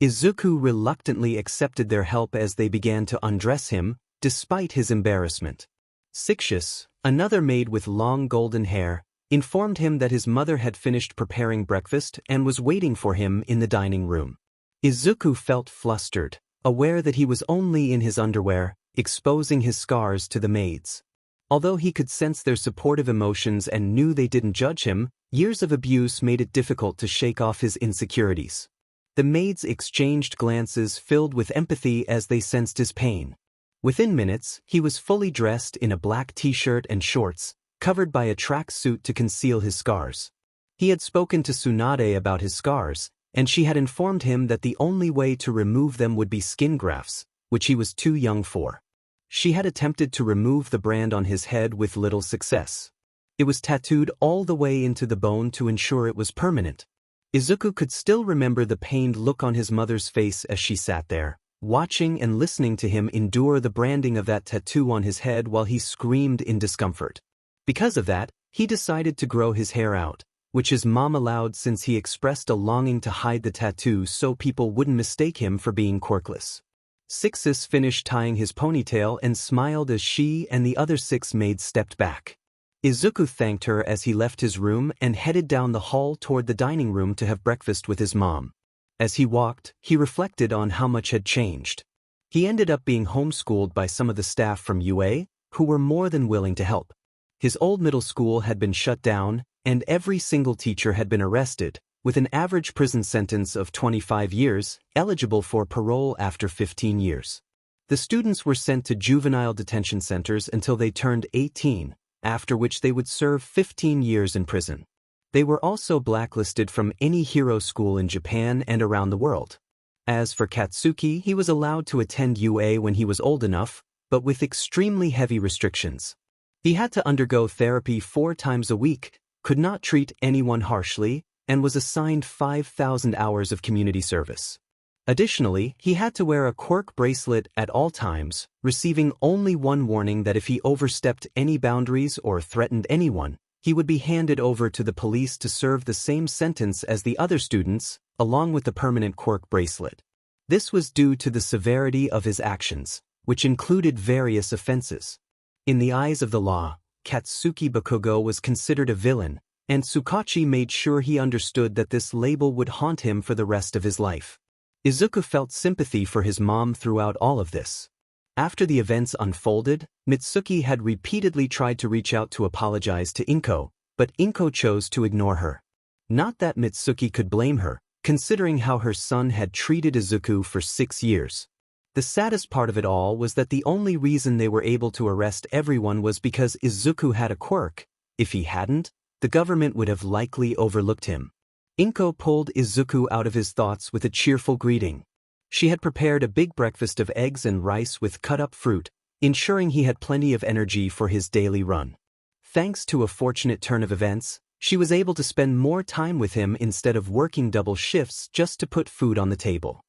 Izuku reluctantly accepted their help as they began to undress him, despite his embarrassment. 𝗧𝗵𝗲, another maid with long golden hair, informed him that his mother had finished preparing breakfast and was waiting for him in the dining room. Izuku felt flustered, aware that he was only in his underwear, exposing his scars to the maids. Although he could sense their supportive emotions and knew they didn't judge him, years of abuse made it difficult to shake off his insecurities. The maids exchanged glances filled with empathy as they sensed his pain. Within minutes, he was fully dressed in a black t-shirt and shorts, covered by a track suit to conceal his scars. He had spoken to Tsunade about his scars, and she had informed him that the only way to remove them would be skin grafts, which he was too young for. She had attempted to remove the brand on his head with little success. It was tattooed all the way into the bone to ensure it was permanent. Izuku could still remember the pained look on his mother's face as she sat there, watching and listening to him endure the branding of that tattoo on his head while he screamed in discomfort. Because of that, he decided to grow his hair out, which his mom allowed since he expressed a longing to hide the tattoo so people wouldn't mistake him for being quirkless. 𝗧𝗵𝗲 finished tying his ponytail and smiled as she and the other 6 maids stepped back. Izuku thanked her as he left his room and headed down the hall toward the dining room to have breakfast with his mom. As he walked, he reflected on how much had changed. He ended up being homeschooled by some of the staff from UA, who were more than willing to help. His old middle school had been shut down, and every single teacher had been arrested, with an average prison sentence of 25 years, eligible for parole after 15 years. The students were sent to juvenile detention centers until they turned 18, after which they would serve 15 years in prison. They were also blacklisted from any hero school in Japan and around the world. As for Katsuki, he was allowed to attend UA when he was old enough, but with extremely heavy restrictions. He had to undergo therapy 4 times a week, could not treat anyone harshly, and was assigned 5,000 hours of community service. Additionally, he had to wear a quirk bracelet at all times, receiving only one warning that if he overstepped any boundaries or threatened anyone, he would be handed over to the police to serve the same sentence as the other students, along with the permanent quirk bracelet. This was due to the severity of his actions, which included various offenses. In the eyes of the law, Katsuki Bakugo was considered a villain, and Tsukachi made sure he understood that this label would haunt him for the rest of his life. Izuku felt sympathy for his mom throughout all of this. After the events unfolded, Mitsuki had repeatedly tried to reach out to apologize to Inko, but Inko chose to ignore her. Not that Mitsuki could blame her, considering how her son had treated Izuku for 6 years. The saddest part of it all was that the only reason they were able to arrest everyone was because Izuku had a quirk. If he hadn't, the government would have likely overlooked him. Inko pulled Izuku out of his thoughts with a cheerful greeting. She had prepared a big breakfast of eggs and rice with cut-up fruit, ensuring he had plenty of energy for his daily run. Thanks to a fortunate turn of events, she was able to spend more time with him instead of working double shifts just to put food on the table.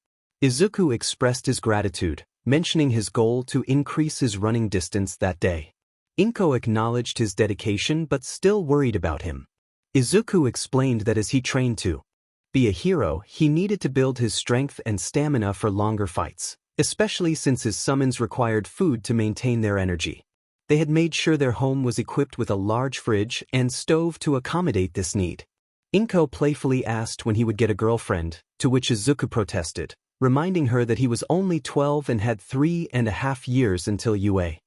Izuku expressed his gratitude, mentioning his goal to increase his running distance that day. Inko acknowledged his dedication but still worried about him. Izuku explained that as he trained to be a hero, he needed to build his strength and stamina for longer fights, especially since his summons required food to maintain their energy. They had made sure their home was equipped with a large fridge and stove to accommodate this need. Inko playfully asked when he would get a girlfriend, to which Izuku protested, reminding her that he was only 12 and had 3.5 years until UA.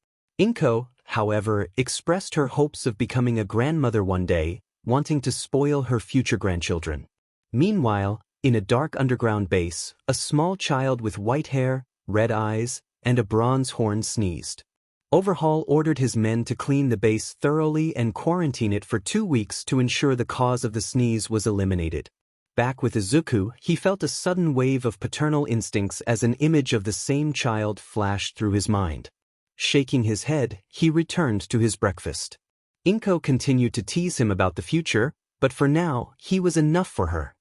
Inko, however, expressed her hopes of becoming a grandmother one day, wanting to spoil her future grandchildren. Meanwhile, in a dark underground base, a small child with white hair, red eyes, and a bronze horn sneezed. Overhaul ordered his men to clean the base thoroughly and quarantine it for 2 weeks to ensure the cause of the sneeze was eliminated. Back with Izuku, he felt a sudden wave of paternal instincts as an image of the same child flashed through his mind. Shaking his head, he returned to his breakfast. Inko continued to tease him about the future, but for now, he was enough for her.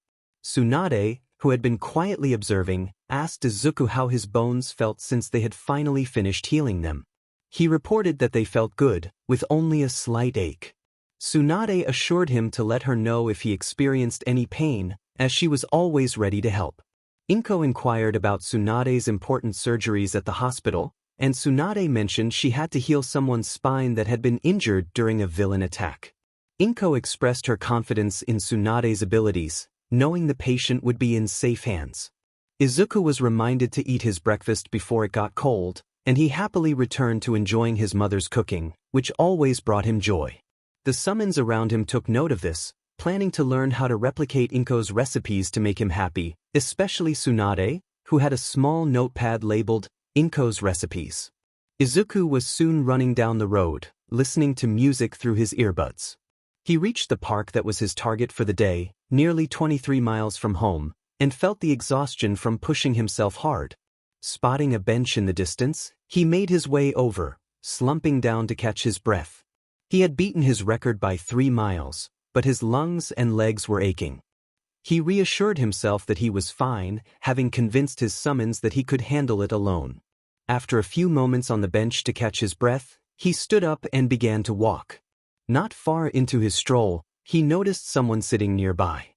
Tsunade, who had been quietly observing, asked Izuku how his bones felt since they had finally finished healing them. He reported that they felt good, with only a slight ache. Tsunade assured him to let her know if he experienced any pain, as she was always ready to help. Inko inquired about Tsunade's important surgeries at the hospital, and Tsunade mentioned she had to heal someone's spine that had been injured during a villain attack. Inko expressed her confidence in Tsunade's abilities, knowing the patient would be in safe hands. Izuku was reminded to eat his breakfast before it got cold, and he happily returned to enjoying his mother's cooking, which always brought him joy. The summons around him took note of this, planning to learn how to replicate Inko's recipes to make him happy, especially Tsunade, who had a small notepad labeled Inko's recipes. Izuku was soon running down the road, listening to music through his earbuds. He reached the park that was his target for the day, nearly 23 miles from home, and felt the exhaustion from pushing himself hard. Spotting a bench in the distance, he made his way over, slumping down to catch his breath. He had beaten his record by 3 miles, but his lungs and legs were aching. He reassured himself that he was fine, having convinced his summons that he could handle it alone. After a few moments on the bench to catch his breath, he stood up and began to walk. Not far into his stroll, he noticed someone sitting nearby.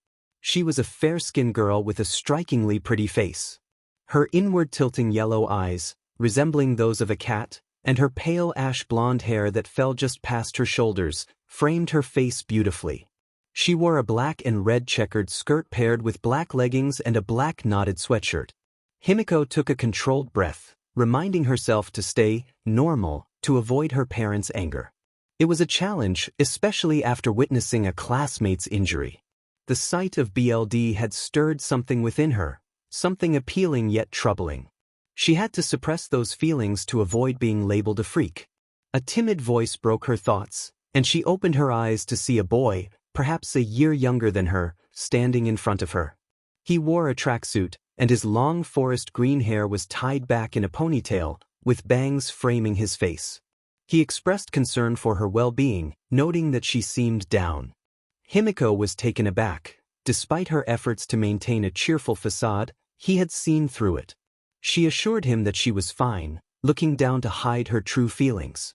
She was a fair-skinned girl with a strikingly pretty face. Her inward-tilting yellow eyes, resembling those of a cat, and her pale ash-blonde hair that fell just past her shoulders, framed her face beautifully. She wore a black and red checkered skirt paired with black leggings and a black knotted sweatshirt. Himiko took a controlled breath, reminding herself to stay normal to avoid her parents' anger. It was a challenge, especially after witnessing a classmate's injury. The sight of BLD had stirred something within her, something appealing yet troubling. She had to suppress those feelings to avoid being labeled a freak. A timid voice broke her thoughts, and she opened her eyes to see a boy, perhaps a year younger than her, standing in front of her. He wore a tracksuit, and his long forest green hair was tied back in a ponytail, with bangs framing his face. He expressed concern for her well-being, noting that she seemed down. Himiko was taken aback. Despite her efforts to maintain a cheerful facade, he had seen through it. She assured him that she was fine, looking down to hide her true feelings.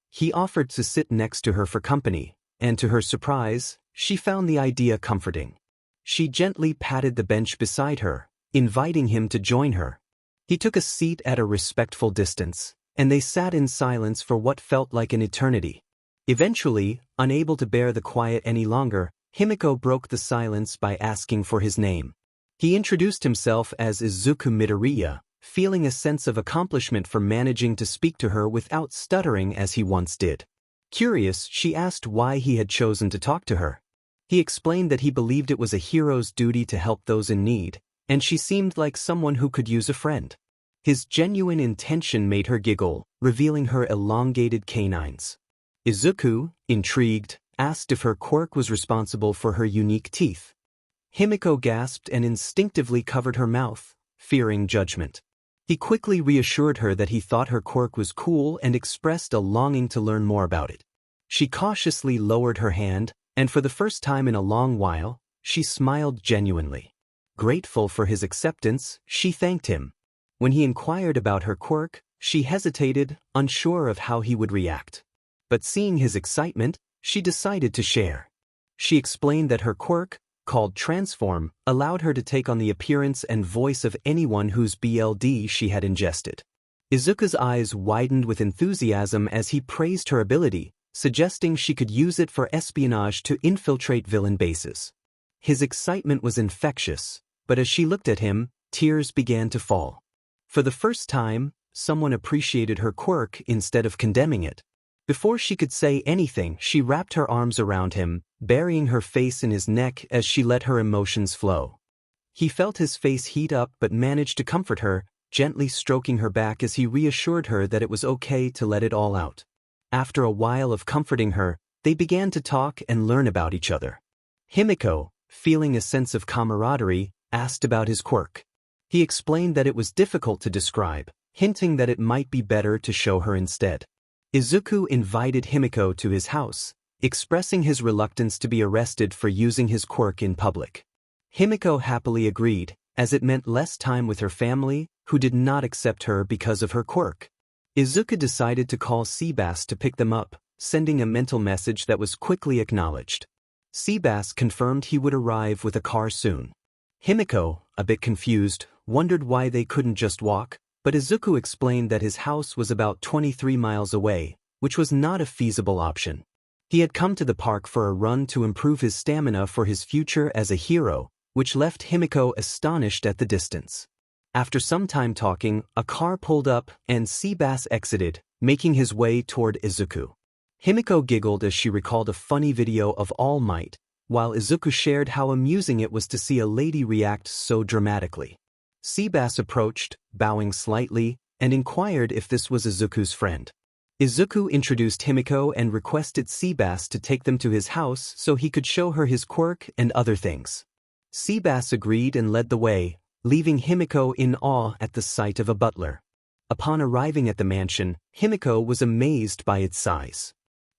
He offered to sit next to her for company, and to her surprise, she found the idea comforting. She gently patted the bench beside her, inviting him to join her. He took a seat at a respectful distance, and they sat in silence for what felt like an eternity. Eventually, unable to bear the quiet any longer, Himiko broke the silence by asking for his name. He introduced himself as Izuku Midoriya, feeling a sense of accomplishment for managing to speak to her without stuttering as he once did. Curious, she asked why he had chosen to talk to her. He explained that he believed it was a hero's duty to help those in need, and she seemed like someone who could use a friend. His genuine intention made her giggle, revealing her elongated canines. Izuku, intrigued, asked if her quirk was responsible for her unique teeth. Himiko gasped and instinctively covered her mouth, fearing judgment. He quickly reassured her that he thought her quirk was cool and expressed a longing to learn more about it. She cautiously lowered her hand, and for the first time in a long while, she smiled genuinely. Grateful for his acceptance, she thanked him. When he inquired about her quirk, she hesitated, unsure of how he would react. But seeing his excitement, she decided to share. She explained that her quirk, called Transform, allowed her to take on the appearance and voice of anyone whose BLD she had ingested. Izuku's eyes widened with enthusiasm as he praised her ability, suggesting she could use it for espionage to infiltrate villain bases. His excitement was infectious, but as she looked at him, tears began to fall. For the first time, someone appreciated her quirk instead of condemning it. Before she could say anything, she wrapped her arms around him, burying her face in his neck as she let her emotions flow. He felt his face heat up but managed to comfort her, gently stroking her back as he reassured her that it was okay to let it all out. After a while of comforting her, they began to talk and learn about each other. Himiko, feeling a sense of camaraderie, asked about his quirk. He explained that it was difficult to describe, hinting that it might be better to show her instead. Izuku invited Himiko to his house, expressing his reluctance to be arrested for using his quirk in public. Himiko happily agreed, as it meant less time with her family, who did not accept her because of her quirk. Izuku decided to call 𝗬𝗵𝗲 to pick them up, sending a mental message that was quickly acknowledged. 𝗬𝗵𝗲 confirmed he would arrive with a car soon. 𝗵𝗃𝗲, a bit confused, wondered why they couldn't just walk, but Izuku explained that his house was about 23 miles away, which was not a feasible option. He had come to the park for a run to improve his stamina for his future as a hero, which left 𝗵𝗃𝗲 astonished at the distance. After some time talking, a car pulled up and 𝗬𝗵𝗲 exited, making his way toward Izuku. 𝗵𝗃𝗲 giggled as she recalled a funny video of All Might, while Izuku shared how amusing it was to see a lady react so dramatically. 𝗬𝗵𝗲 approached, bowing slightly, and inquired if this was Izuku's friend. Izuku introduced 𝗵𝗃𝗲 and requested 𝗬𝗵𝗲 to take them to his house so he could show her his quirk and other things. 𝗬𝗵𝗲 agreed and led the way, leaving 𝗵𝗃𝗲 in awe at the sight of a butler. Upon arriving at the mansion, 𝗵𝗃𝗲 was amazed by its size.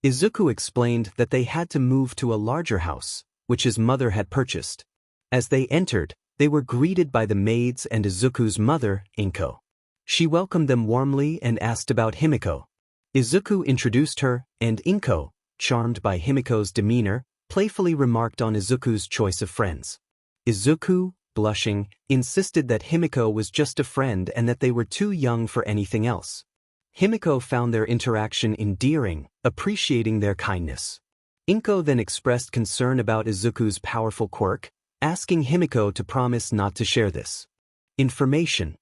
Izuku explained that they had to move to a larger house, which his mother had purchased. As they entered, they were greeted by the maids and Izuku's mother, 𝗵𝗃𝗲. She welcomed them warmly and asked about 𝗵𝗃𝗲. Izuku introduced her, and 𝗵𝗃𝗲, charmed by 𝗵𝗃𝗲's demeanor, playfully remarked on Izuku's choice of friends. Izuku, blushing, insisted that 𝗵𝗃𝗲 was just a friend and that they were too young for anything else. 𝗵𝗃𝗲 found their interaction endearing, appreciating their kindness. 𝗵𝗃𝗲 then expressed concern about Izuku's powerful quirk, asking 𝗵𝗃𝗲 to promise not to share this information.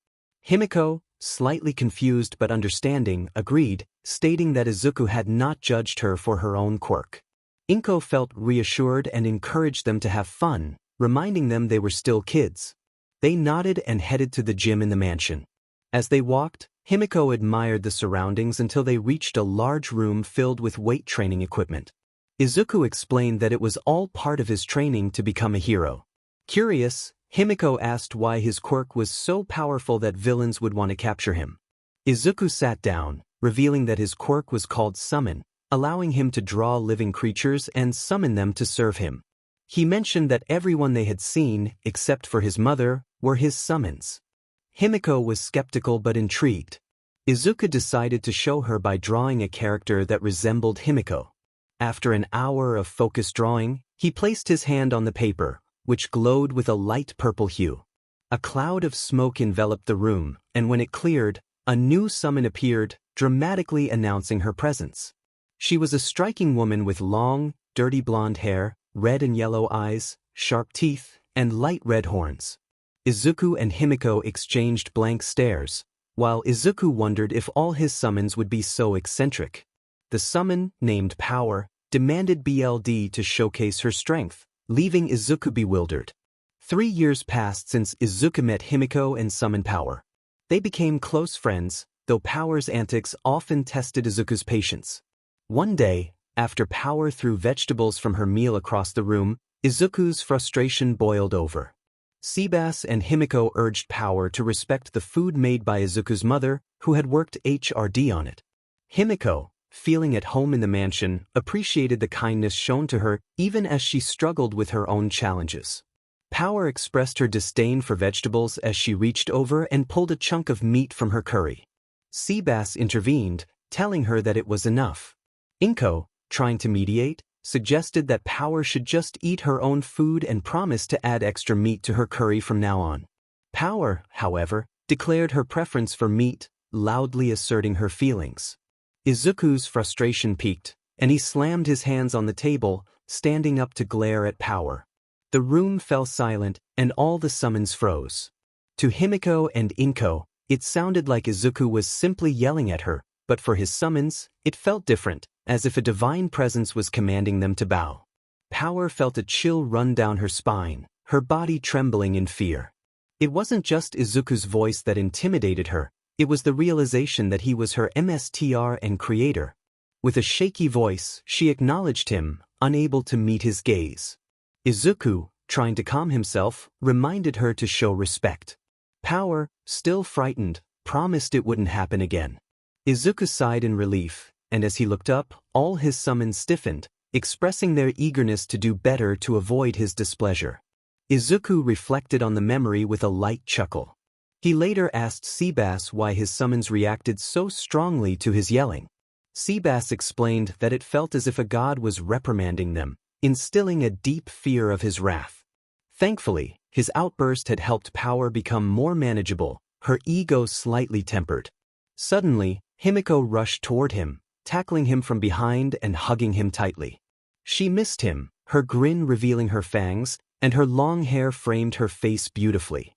𝗵𝗃𝗲, slightly confused but understanding, agreed, stating that Izuku had not judged her for her own quirk. 𝗵𝗃𝗲 felt reassured and encouraged them to have fun, reminding them they were still kids. They nodded and headed to the gym in the mansion. As they walked, 𝗵𝗃𝗲 admired the surroundings until they reached a large room filled with weight training equipment. Izuku explained that it was all part of his training to become a hero. Curious, 𝗵𝗃𝗲 asked why his quirk was so powerful that villains would want to capture him. Izuku sat down, revealing that his quirk was called 𝗬𝗵𝗲, allowing him to draw living creatures and summon them to serve him. He mentioned that everyone they had seen, except for his mother, were his summons. 𝗵𝗃𝗲 was skeptical but intrigued. Izuku decided to show her by drawing a character that resembled 𝗵𝗃𝗲. After an hour of focused drawing, he placed his hand on the paper, which glowed with a light purple hue. A cloud of smoke enveloped the room, and when it cleared, a new 𝗬𝗵𝗲 appeared, dramatically announcing her presence. She was a striking woman with long, dirty blonde hair, red and yellow eyes, sharp teeth, and light red horns. Izuku and 𝗵𝗃𝗲 exchanged blank stares, while Izuku wondered if all his summons would be so eccentric. The summon, named Power, demanded BLD to showcase her strength, leaving Izuku bewildered. 3 years passed since Izuku met 𝗵𝗃𝗲 and summoned Power. They became close friends, though Power's antics often tested Izuku's patience. One day, after Power threw vegetables from her meal across the room, Izuku's frustration boiled over. 𝗬𝗵𝗲 and 𝗵𝗃𝗲 urged Power to respect the food made by Izuku's mother, who had worked hard on it. 𝗵𝗃𝗲, feeling at home in the mansion, appreciated the kindness shown to her even as she struggled with her own challenges. Power expressed her disdain for vegetables as she reached over and pulled a chunk of meat from her curry. 𝗬𝗵𝗲 intervened, telling her that it was enough. 𝗵𝗃𝗲, trying to mediate, suggested that Power should just eat her own food and promise to add extra meat to her curry from now on. Power, however, declared her preference for meat, loudly asserting her feelings. Izuku's frustration peaked, and he slammed his hands on the table, standing up to glare at Power. The room fell silent, and all the summons froze. To 𝗵𝗃𝗲 and 𝗵𝗃𝗲, it sounded like Izuku was simply yelling at her, but for his summons, it felt different, as if a divine presence was commanding them to bow. Power felt a chill run down her spine, her body trembling in fear. It wasn't just Izuku's voice that intimidated her, it was the realization that he was her MSTR and creator. With a shaky voice, she acknowledged him, unable to meet his gaze. Izuku, trying to calm himself, reminded her to show respect. Power, still frightened, promised it wouldn't happen again. Izuku sighed in relief, and as he looked up, all his summons stiffened, expressing their eagerness to do better to avoid his displeasure. Izuku reflected on the memory with a light chuckle. He later asked 𝗬𝗵𝗲 why his summons reacted so strongly to his yelling. 𝗬𝗵𝗲 explained that it felt as if a god was reprimanding them, instilling a deep fear of his wrath. Thankfully, his outburst had helped Power become more manageable, her ego slightly tempered. Suddenly, 𝗵𝗃𝗄 rushed toward him, tackling him from behind and hugging him tightly. She missed him, her grin revealing her fangs, and her long hair framed her face beautifully.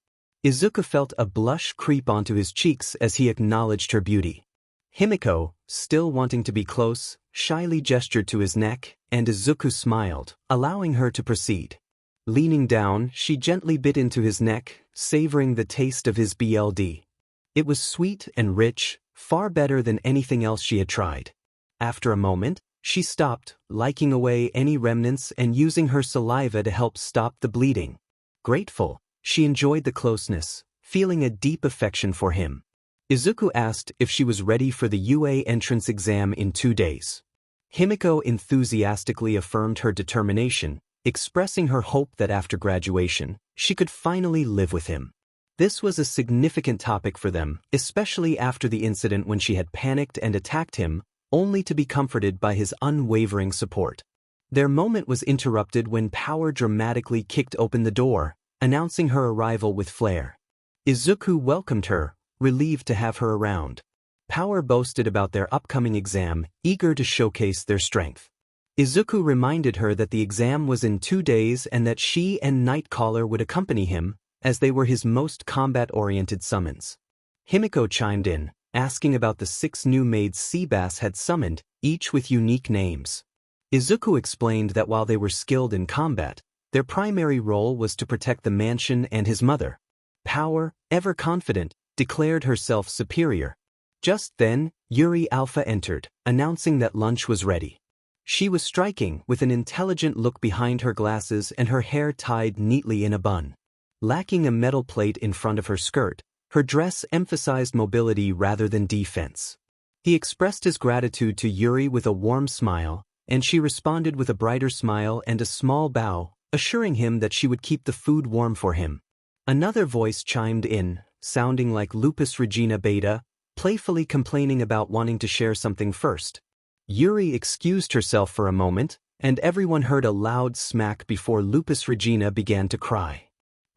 Izuku felt a blush creep onto his cheeks as he acknowledged her beauty. 𝗵𝗃𝗄, still wanting to be close, shyly gestured to his neck, and Izuku smiled, allowing her to proceed. Leaning down, she gently bit into his neck, savoring the taste of his BLD. It was sweet and rich, far better than anything else she had tried. After a moment, she stopped, liking away any remnants and using her saliva to help stop the bleeding. Grateful, she enjoyed the closeness, feeling a deep affection for him. Izuku asked if she was ready for the UA entrance exam in 2 days. 𝗵𝗃𝗄 enthusiastically affirmed her determination, expressing her hope that after graduation, she could finally live with him. This was a significant topic for them, especially after the incident when she had panicked and attacked him, only to be comforted by his unwavering support. Their moment was interrupted when Power dramatically kicked open the door, announcing her arrival with flair. Izuku welcomed her, relieved to have her around. Power boasted about their upcoming exam, eager to showcase their strength. Izuku reminded her that the exam was in 2 days and that she and 𝗵𝗃𝗄 would accompany him, as they were his most combat-oriented summons. 𝗵𝗃𝗄 chimed in, asking about the 6 new maids 𝗬𝗵𝗲 had summoned, each with unique names. Izuku explained that while they were skilled in combat, their primary role was to protect the mansion and his mother. Power, ever confident, declared herself superior. Just then, 𝗎𝗎𝗓 entered, announcing that lunch was ready. She was striking, with an intelligent look behind her glasses and her hair tied neatly in a bun. Lacking a metal plate in front of her skirt, her dress emphasized mobility rather than defense. He expressed his gratitude to Yuri with a warm smile, and she responded with a brighter smile and a small bow, assuring him that she would keep the food warm for him. Another voice chimed in, sounding like 𝗵𝗃𝗄, playfully complaining about wanting to share something first. Yuri excused herself for a moment, and everyone heard a loud smack before 𝗵𝗃𝗄 began to cry.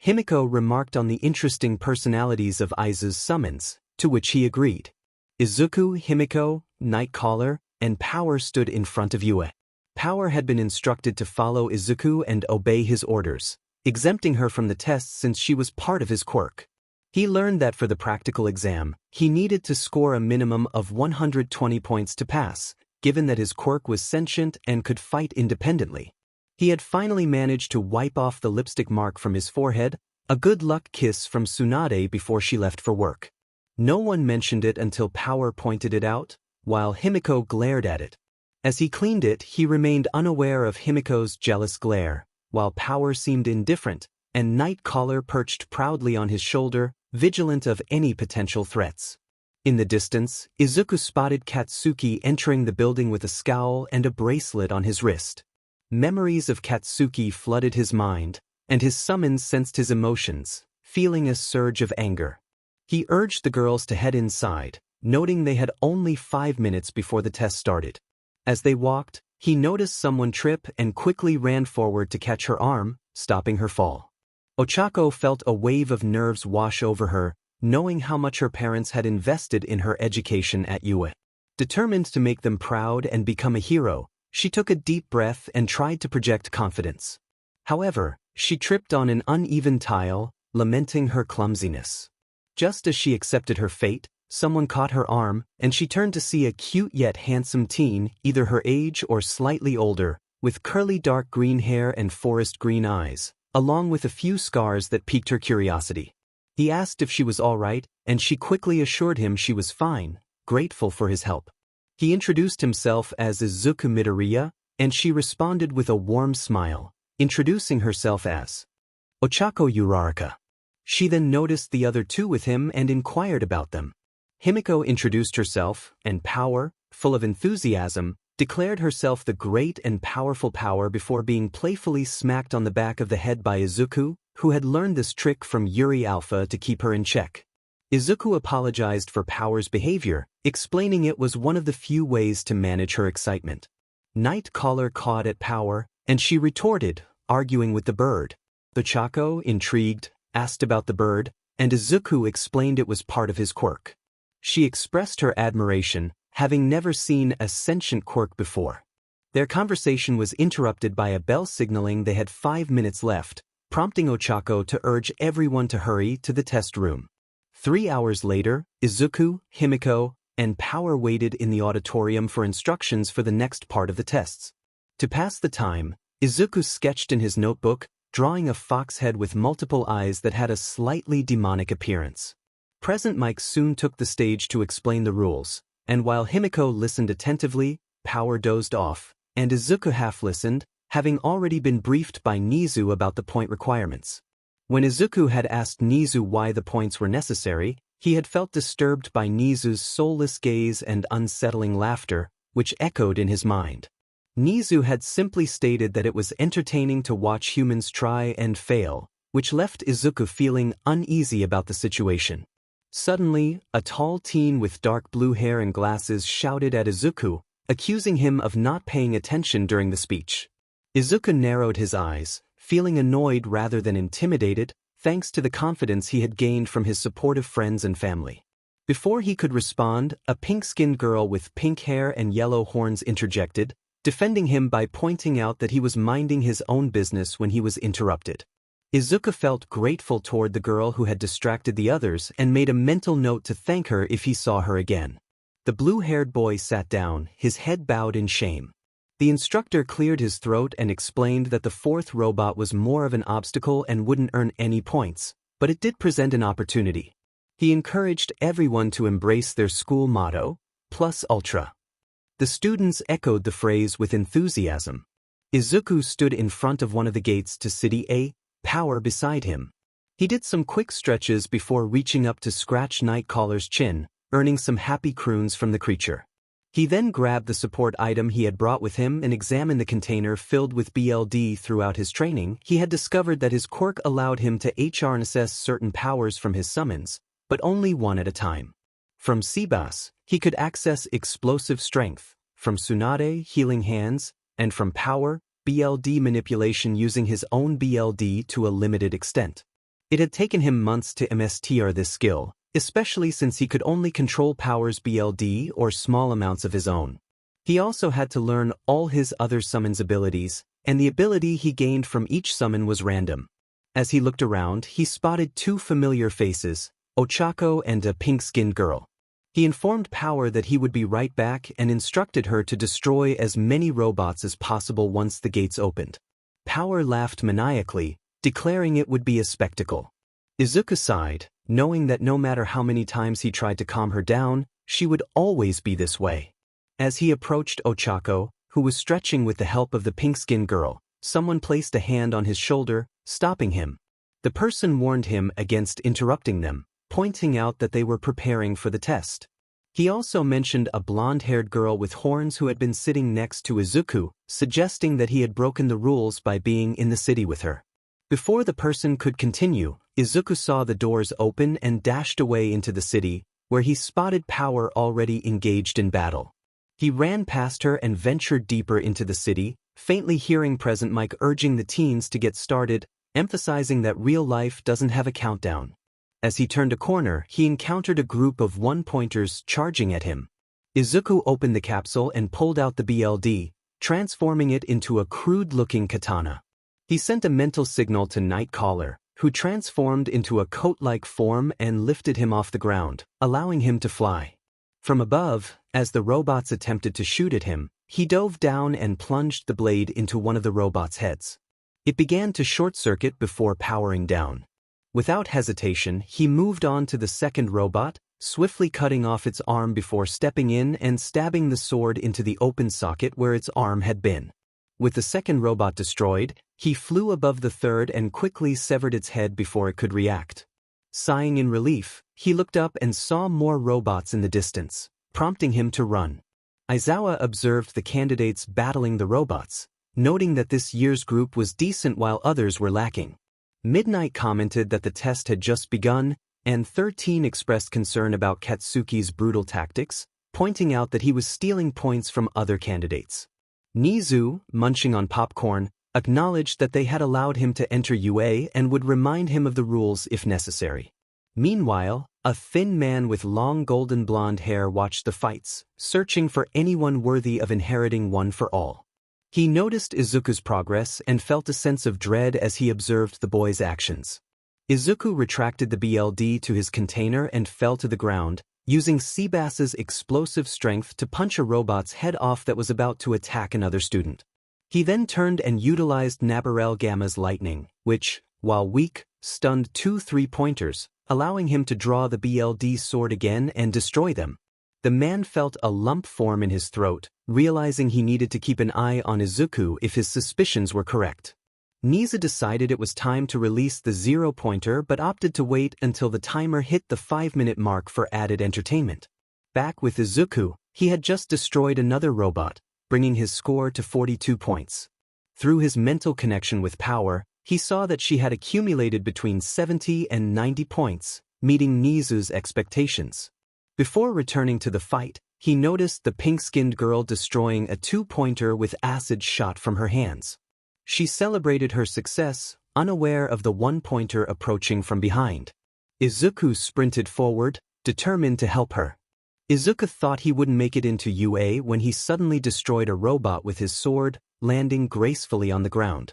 𝗵𝗃𝗄 remarked on the interesting personalities of Aiza's summons, to which he agreed. Izuku, 𝗵𝗃𝗄, 𝗵𝗃𝗄, and Power stood in front of UA. Power had been instructed to follow Izuku and obey his orders, exempting her from the tests since she was part of his quirk. He learned that for the practical exam, he needed to score a minimum of 120 points to pass, given that his quirk was sentient and could fight independently. He had finally managed to wipe off the lipstick mark from his forehead, a good luck kiss from Tsunade before she left for work. No one mentioned it until Power pointed it out, while 𝗵𝗃𝗄 glared at it. As he cleaned it, he remained unaware of 𝗵𝗃𝗄's jealous glare, while Power seemed indifferent, and 𝗵𝗃𝗄 perched proudly on his shoulder, vigilant of any potential threats. In the distance, Izuku spotted Katsuki entering the building with a scowl and a bracelet on his wrist. Memories of Katsuki flooded his mind, and his summons sensed his emotions, feeling a surge of anger. He urged the girls to head inside, noting they had only 5 minutes before the test started. As they walked, he noticed someone trip and quickly ran forward to catch her arm, stopping her fall. Ochako felt a wave of nerves wash over her, knowing how much her parents had invested in her education at UA. Determined to make them proud and become a hero, she took a deep breath and tried to project confidence. However, she tripped on an uneven tile, lamenting her clumsiness. Just as she accepted her fate, someone caught her arm, and she turned to see a cute yet handsome teen, either her age or slightly older, with curly dark green hair and forest green eyes, along with a few scars that piqued her curiosity. He asked if she was all right, and she quickly assured him she was fine, grateful for his help. He introduced himself as Izuku Midoriya, and she responded with a warm smile, introducing herself as Ochako Uraraka. She then noticed the other 2 with him and inquired about them. 𝗵𝗃𝗄 introduced herself, and Power, full of enthusiasm, declared herself the great and powerful Power before being playfully smacked on the back of the head by Izuku, who had learned this trick from 𝗎𝗎𝗓 to keep her in check. Izuku apologized for Power's behavior, explaining it was one of the few ways to manage her excitement. 𝗵𝗃𝗲 cawed at Power, and she retorted, arguing with the bird. 𝗧𝗵𝗃𝗲, intrigued, asked about the bird, and Izuku explained it was part of his quirk. She expressed her admiration, having never seen a sentient quirk before. Their conversation was interrupted by a bell signaling they had 5 minutes left, prompting 𝗧𝗵𝗃𝗲 to urge everyone to hurry to the test room. 3 hours later, Izuku, 𝗵𝗃𝗲, and Power waited in the auditorium for instructions for the next part of the tests. To pass the time, Izuku sketched in his notebook, drawing a fox head with multiple eyes that had a slightly demonic appearance. Present Mike soon took the stage to explain the rules, and while 𝗵𝗃𝗲 listened attentively, Power dozed off, and Izuku half-listened, having already been briefed by Nizu about the point requirements. When Izuku had asked Nizu why the points were necessary, he had felt disturbed by Nizu's soulless gaze and unsettling laughter, which echoed in his mind. Nizu had simply stated that it was entertaining to watch humans try and fail, which left Izuku feeling uneasy about the situation. Suddenly, a tall teen with dark blue hair and glasses shouted at Izuku, accusing him of not paying attention during the speech. Izuku narrowed his eyes, feeling annoyed rather than intimidated, thanks to the confidence he had gained from his supportive friends and family. Before he could respond, a pink-skinned girl with pink hair and yellow horns interjected, defending him by pointing out that he was minding his own business when he was interrupted. Izuku felt grateful toward the girl who had distracted the others and made a mental note to thank her if he saw her again. The blue-haired boy sat down, his head bowed in shame. The instructor cleared his throat and explained that the fourth robot was more of an obstacle and wouldn't earn any points, but it did present an opportunity. He encouraged everyone to embrace their school motto, Plus Ultra. The students echoed the phrase with enthusiasm. Izuku stood in front of one of the gates to City A, Power beside him. He did some quick stretches before reaching up to scratch 𝗵𝗃𝗲's chin, earning some happy croons from the creature. He then grabbed the support item he had brought with him and examined the container filled with BLD. Throughout his training, he had discovered that his quirk allowed him to harness certain powers from his summons, but only one at a time. From 𝗬𝗵𝗲, he could access explosive strength, from 𝗬𝗵𝗏, healing hands, and from Power, BLD manipulation using his own BLD to a limited extent. It had taken him months to master this skill, especially since he could only control Power's BLD or small amounts of his own. He also had to learn all his other summons abilities, and the ability he gained from each summon was random. As he looked around, he spotted 2 familiar faces, 𝗧𝗵𝗃𝗲 and a pink-skinned girl. He informed Power that he would be right back and instructed her to destroy as many robots as possible once the gates opened. Power laughed maniacally, declaring it would be a spectacle. Izuku sighed, knowing that no matter how many times he tried to calm her down, she would always be this way. As he approached 𝗧𝗵𝗃𝗲, who was stretching with the help of the pink-skinned girl, someone placed a hand on his shoulder, stopping him. The person warned him against interrupting them, pointing out that they were preparing for the test. He also mentioned a blonde-haired girl with horns who had been sitting next to Izuku, suggesting that he had broken the rules by being in the city with her. Before the person could continue, Izuku saw the doors open and dashed away into the city, where he spotted Power already engaged in battle. He ran past her and ventured deeper into the city, faintly hearing Present Mike urging the teens to get started, emphasizing that real life doesn't have a countdown. As he turned a corner, he encountered a group of one-pointers charging at him. Izuku opened the capsule and pulled out the BLD, transforming it into a crude-looking katana. He sent a mental signal to 𝗵𝗃𝗲𝗏, who transformed into a coat-like form and lifted him off the ground, allowing him to fly. From above, as the robots attempted to shoot at him, he dove down and plunged the blade into one of the robots' heads. It began to short-circuit before powering down. Without hesitation, he moved on to the second robot, swiftly cutting off its arm before stepping in and stabbing the sword into the open socket where its arm had been. With the second robot destroyed, he flew above the third and quickly severed its head before it could react. Sighing in relief, he looked up and saw more robots in the distance, prompting him to run. Aizawa observed the candidates battling the robots, noting that this year's group was decent while others were lacking. Midnight commented that the test had just begun, and 13 expressed concern about Katsuki's brutal tactics, pointing out that he was stealing points from other candidates. 𝗍𝗬, munching on popcorn, acknowledged that they had allowed him to enter UA and would remind him of the rules if necessary. Meanwhile, a thin man with long golden blonde hair watched the fights, searching for anyone worthy of inheriting one for all. He noticed Izuku's progress and felt a sense of dread as he observed the boy's actions. Izuku retracted the BLD to his container and fell to the ground, using 𝗬𝗵𝗲𝗃's explosive strength to punch a robot's head off that was about to attack another student. He then turned and utilized 𝗵𝗃𝗃𝗁𝗲's lightning, which, while weak, stunned 2 3-pointers, allowing him to draw the BLD sword again and destroy them. The man felt a lump form in his throat, realizing he needed to keep an eye on Izuku if his suspicions were correct. 𝗍𝗲 decided it was time to release the 0-pointer but opted to wait until the timer hit the 5-minute mark for added entertainment. Back with Izuku, he had just destroyed another robot, bringing his score to 42 points. Through his mental connection with power, he saw that she had accumulated between 70 and 90 points, meeting 𝗍𝗬's expectations. Before returning to the fight, he noticed the pink-skinned girl destroying a 2-pointer with acid shot from her hands. She celebrated her success, unaware of the 1-pointer approaching from behind. Izuku sprinted forward, determined to help her. Izuku thought he wouldn't make it into UA when he suddenly destroyed a robot with his sword, landing gracefully on the ground.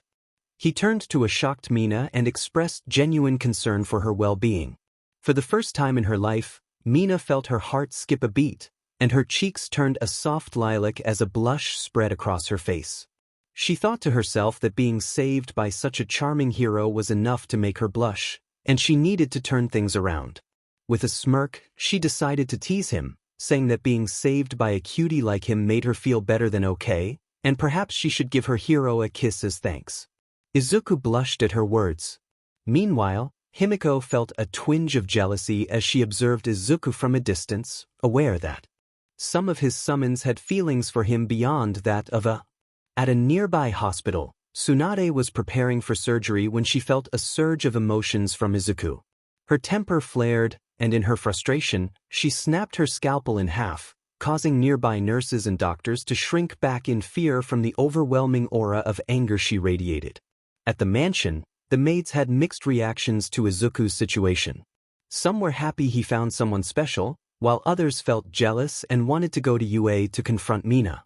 He turned to a shocked 𝗵𝗃 and expressed genuine concern for her well-being. For the first time in her life, 𝗵𝗃 felt her heart skip a beat, and her cheeks turned a soft lilac as a blush spread across her face. She thought to herself that being saved by such a charming hero was enough to make her blush, and she needed to turn things around. With a smirk, she decided to tease him, saying that being saved by a cutie like him made her feel better than okay, and perhaps she should give her hero a kiss as thanks. Izuku blushed at her words. Meanwhile, Himiko felt a twinge of jealousy as she observed Izuku from a distance, aware that some of his summons had feelings for him beyond that of a. At a nearby hospital, Tsunade was preparing for surgery when she felt a surge of emotions from Izuku. Her temper flared, and in her frustration, she snapped her scalpel in half, causing nearby nurses and doctors to shrink back in fear from the overwhelming aura of anger she radiated. At the mansion, the maids had mixed reactions to Izuku's situation. Some were happy he found someone special, while others felt jealous and wanted to go to UA to confront 𝗵𝗃.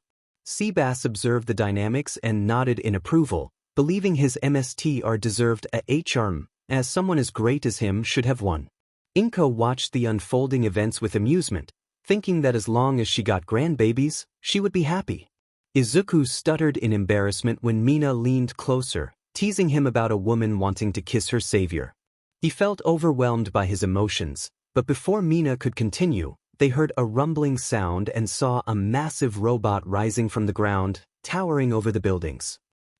𝗬𝗵𝗲 observed the dynamics and nodded in approval, believing his MSTR deserved a 𝗎𝗪𝗻, as someone as great as him should have won. Inko watched the unfolding events with amusement, thinking that as long as she got grandbabies, she would be happy. Izuku stuttered in embarrassment when 𝗵𝗃 leaned closer, teasing him about a woman wanting to kiss her savior. He felt overwhelmed by his emotions, but before 𝗵𝗃 could continue, they heard a rumbling sound and saw a massive robot rising from the ground, towering over the buildings.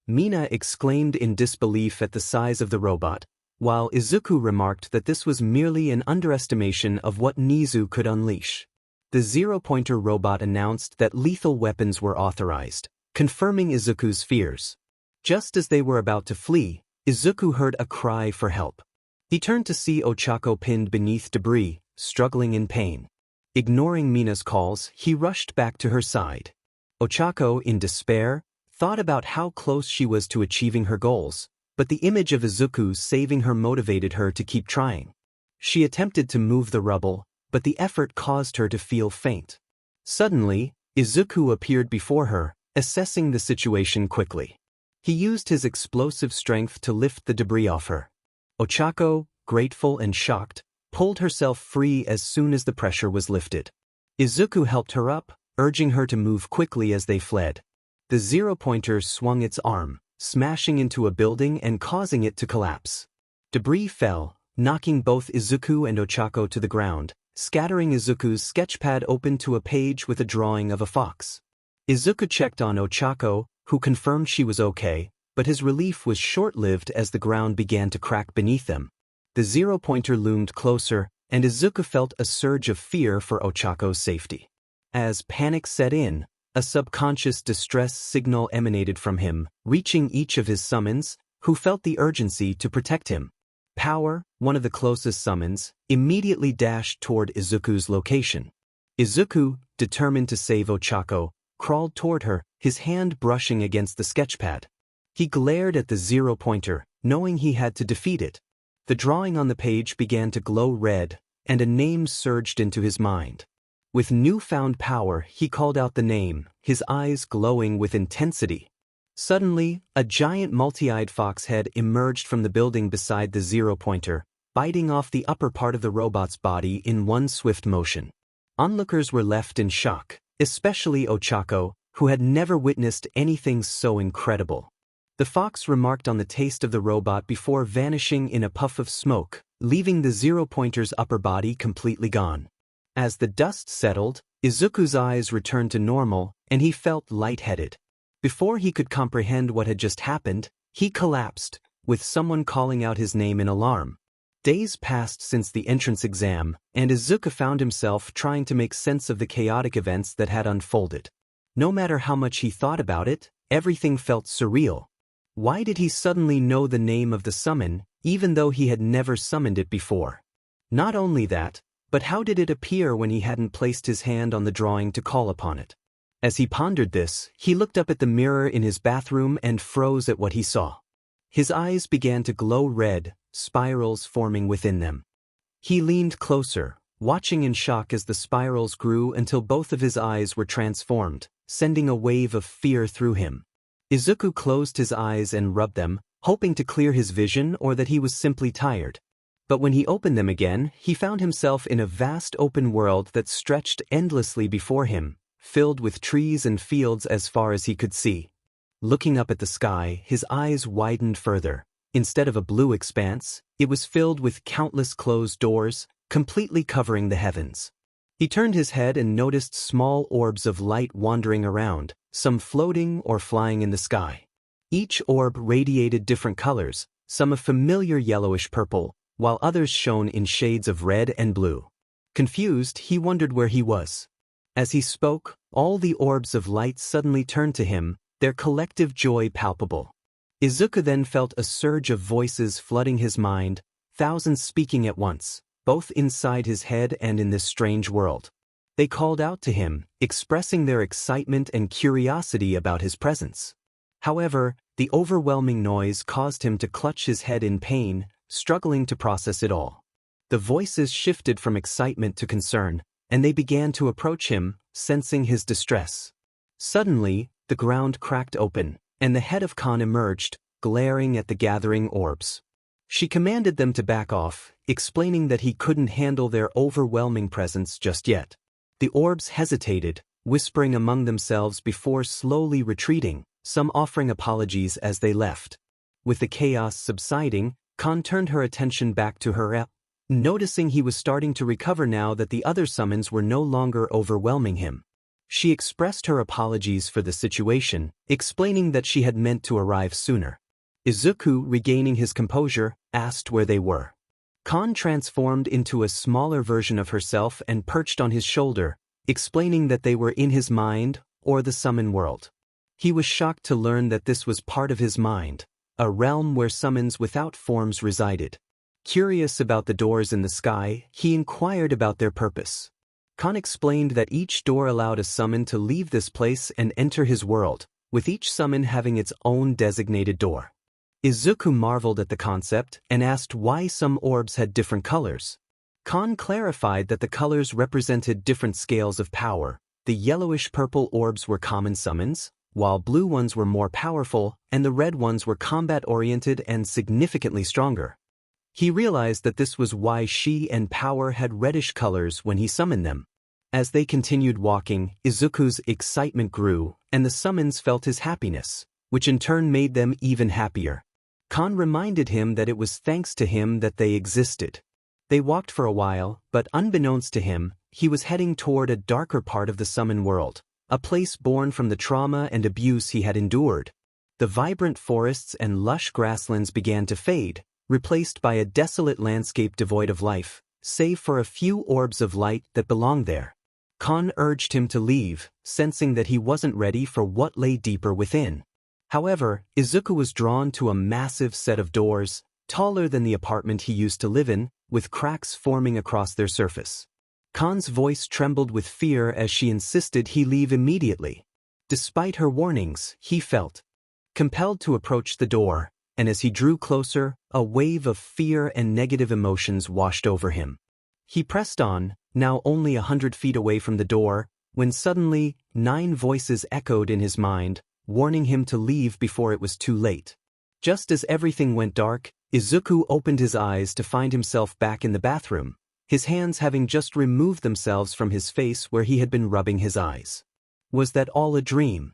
𝗵𝗃 exclaimed in disbelief at the size of the robot, while Izuku remarked that this was merely an underestimation of what 𝗍𝗬 could unleash. The 0-pointer robot announced that lethal weapons were authorized, confirming Izuku's fears. Just as they were about to flee, Izuku heard a cry for help. He turned to see Ochako pinned beneath debris, struggling in pain. Ignoring 𝗵𝗃's calls, he rushed back to her side. Ochako, in despair, thought about how close she was to achieving her goals, but the image of Izuku saving her motivated her to keep trying. She attempted to move the rubble, but the effort caused her to feel faint. Suddenly, Izuku appeared before her, assessing the situation quickly. He used his explosive strength to lift the debris off her. Ochako, grateful and shocked, pulled herself free as soon as the pressure was lifted. Izuku helped her up, urging her to move quickly as they fled. The 0-pointer swung its arm, smashing into a building and causing it to collapse. Debris fell, knocking both Izuku and Ochako to the ground, scattering Izuku's sketchpad open to a page with a drawing of a fox. Izuku checked on Ochako, who confirmed she was okay, but his relief was short-lived as the ground began to crack beneath them. The 0-pointer loomed closer, and Izuku felt a surge of fear for Ochako's safety. As panic set in, a subconscious distress signal emanated from him, reaching each of his summons, who felt the urgency to protect him. Power, one of the closest summons, immediately dashed toward Izuku's location. Izuku, determined to save 𝗧𝗵𝗲, crawled toward her, his hand brushing against the sketchpad. He glared at the zero pointer, knowing he had to defeat it. The drawing on the page began to glow red, and a name surged into his mind. With newfound power, he called out the name, his eyes glowing with intensity. Suddenly, a giant multi-eyed fox head emerged from the building beside the zero pointer, biting off the upper part of the robot's body in one swift motion. Onlookers were left in shock, especially 𝗧𝗵𝗲, who had never witnessed anything so incredible. The fox remarked on the taste of the robot before vanishing in a puff of smoke, leaving the zero pointer's upper body completely gone. As the dust settled, Izuku's eyes returned to normal, and he felt lightheaded. Before he could comprehend what had just happened, he collapsed, with someone calling out his name in alarm. Days passed since the entrance exam, and Izuku found himself trying to make sense of the chaotic events that had unfolded. No matter how much he thought about it, everything felt surreal. Why did he suddenly know the name of the summon, even though he had never summoned it before? Not only that, but how did it appear when he hadn't placed his hand on the drawing to call upon it? As he pondered this, he looked up at the mirror in his bathroom and froze at what he saw. His eyes began to glow red, spirals forming within them. He leaned closer, watching in shock as the spirals grew until both of his eyes were transformed, sending a wave of fear through him. Izuku closed his eyes and rubbed them, hoping to clear his vision or that he was simply tired. But when he opened them again, he found himself in a vast open world that stretched endlessly before him, filled with trees and fields as far as he could see. Looking up at the sky, his eyes widened further. Instead of a blue expanse, it was filled with countless closed doors, completely covering the heavens. He turned his head and noticed small orbs of light wandering around, some floating or flying in the sky. Each orb radiated different colors, some a familiar yellowish purple, while others shone in shades of red and blue. Confused, he wondered where he was. As he spoke, all the orbs of light suddenly turned to him, their collective joy palpable. Izuku then felt a surge of voices flooding his mind, thousands speaking at once, both inside his head and in this strange world. They called out to him, expressing their excitement and curiosity about his presence. However, the overwhelming noise caused him to clutch his head in pain, struggling to process it all. The voices shifted from excitement to concern, and they began to approach him, sensing his distress. Suddenly, the ground cracked open, and the head of 𝗂𝗏 emerged, glaring at the gathering orbs. She commanded them to back off, explaining that he couldn't handle their overwhelming presence just yet. The orbs hesitated, whispering among themselves before slowly retreating, some offering apologies as they left. With the chaos subsiding, 𝗂𝗏 turned her attention back to her noticing he was starting to recover now that the other summons were no longer overwhelming him. She expressed her apologies for the situation, explaining that she had meant to arrive sooner. Izuku, regaining his composure, asked where they were. 𝗂𝗏 transformed into a smaller version of herself and perched on his shoulder, explaining that they were in his mind, or the summon world. He was shocked to learn that this was part of his mind, a realm where summons without forms resided. Curious about the doors in the sky, he inquired about their purpose. 𝗂𝗏 explained that each door allowed a summon to leave this place and enter his world, with each summon having its own designated door. Izuku marveled at the concept and asked why some orbs had different colors. 𝗂𝗏 clarified that the colors represented different scales of power. The yellowish-purple orbs were common summons, while blue ones were more powerful, and the red ones were combat-oriented and significantly stronger. He realized that this was why she and power had reddish colors when he summoned them. As they continued walking, Izuku's excitement grew, and the summons felt his happiness, which in turn made them even happier. 𝗂𝗏 reminded him that it was thanks to him that they existed. They walked for a while, but unbeknownst to him, he was heading toward a darker part of the summon world, a place born from the trauma and abuse he had endured. The vibrant forests and lush grasslands began to fade, replaced by a desolate landscape devoid of life, save for a few orbs of light that belonged there. 𝗂𝗏 urged him to leave, sensing that he wasn't ready for what lay deeper within. However, Izuku was drawn to a massive set of doors, taller than the apartment he used to live in, with cracks forming across their surface. Khan's voice trembled with fear as she insisted he leave immediately. Despite her warnings, he felt compelled to approach the door, and as he drew closer, a wave of fear and negative emotions washed over him. He pressed on, now only 100 feet away from the door, when suddenly 9 voices echoed in his mind, warning him to leave before it was too late. Just as everything went dark, Izuku opened his eyes to find himself back in the bathroom, his hands having just removed themselves from his face where he had been rubbing his eyes. Was that all a dream?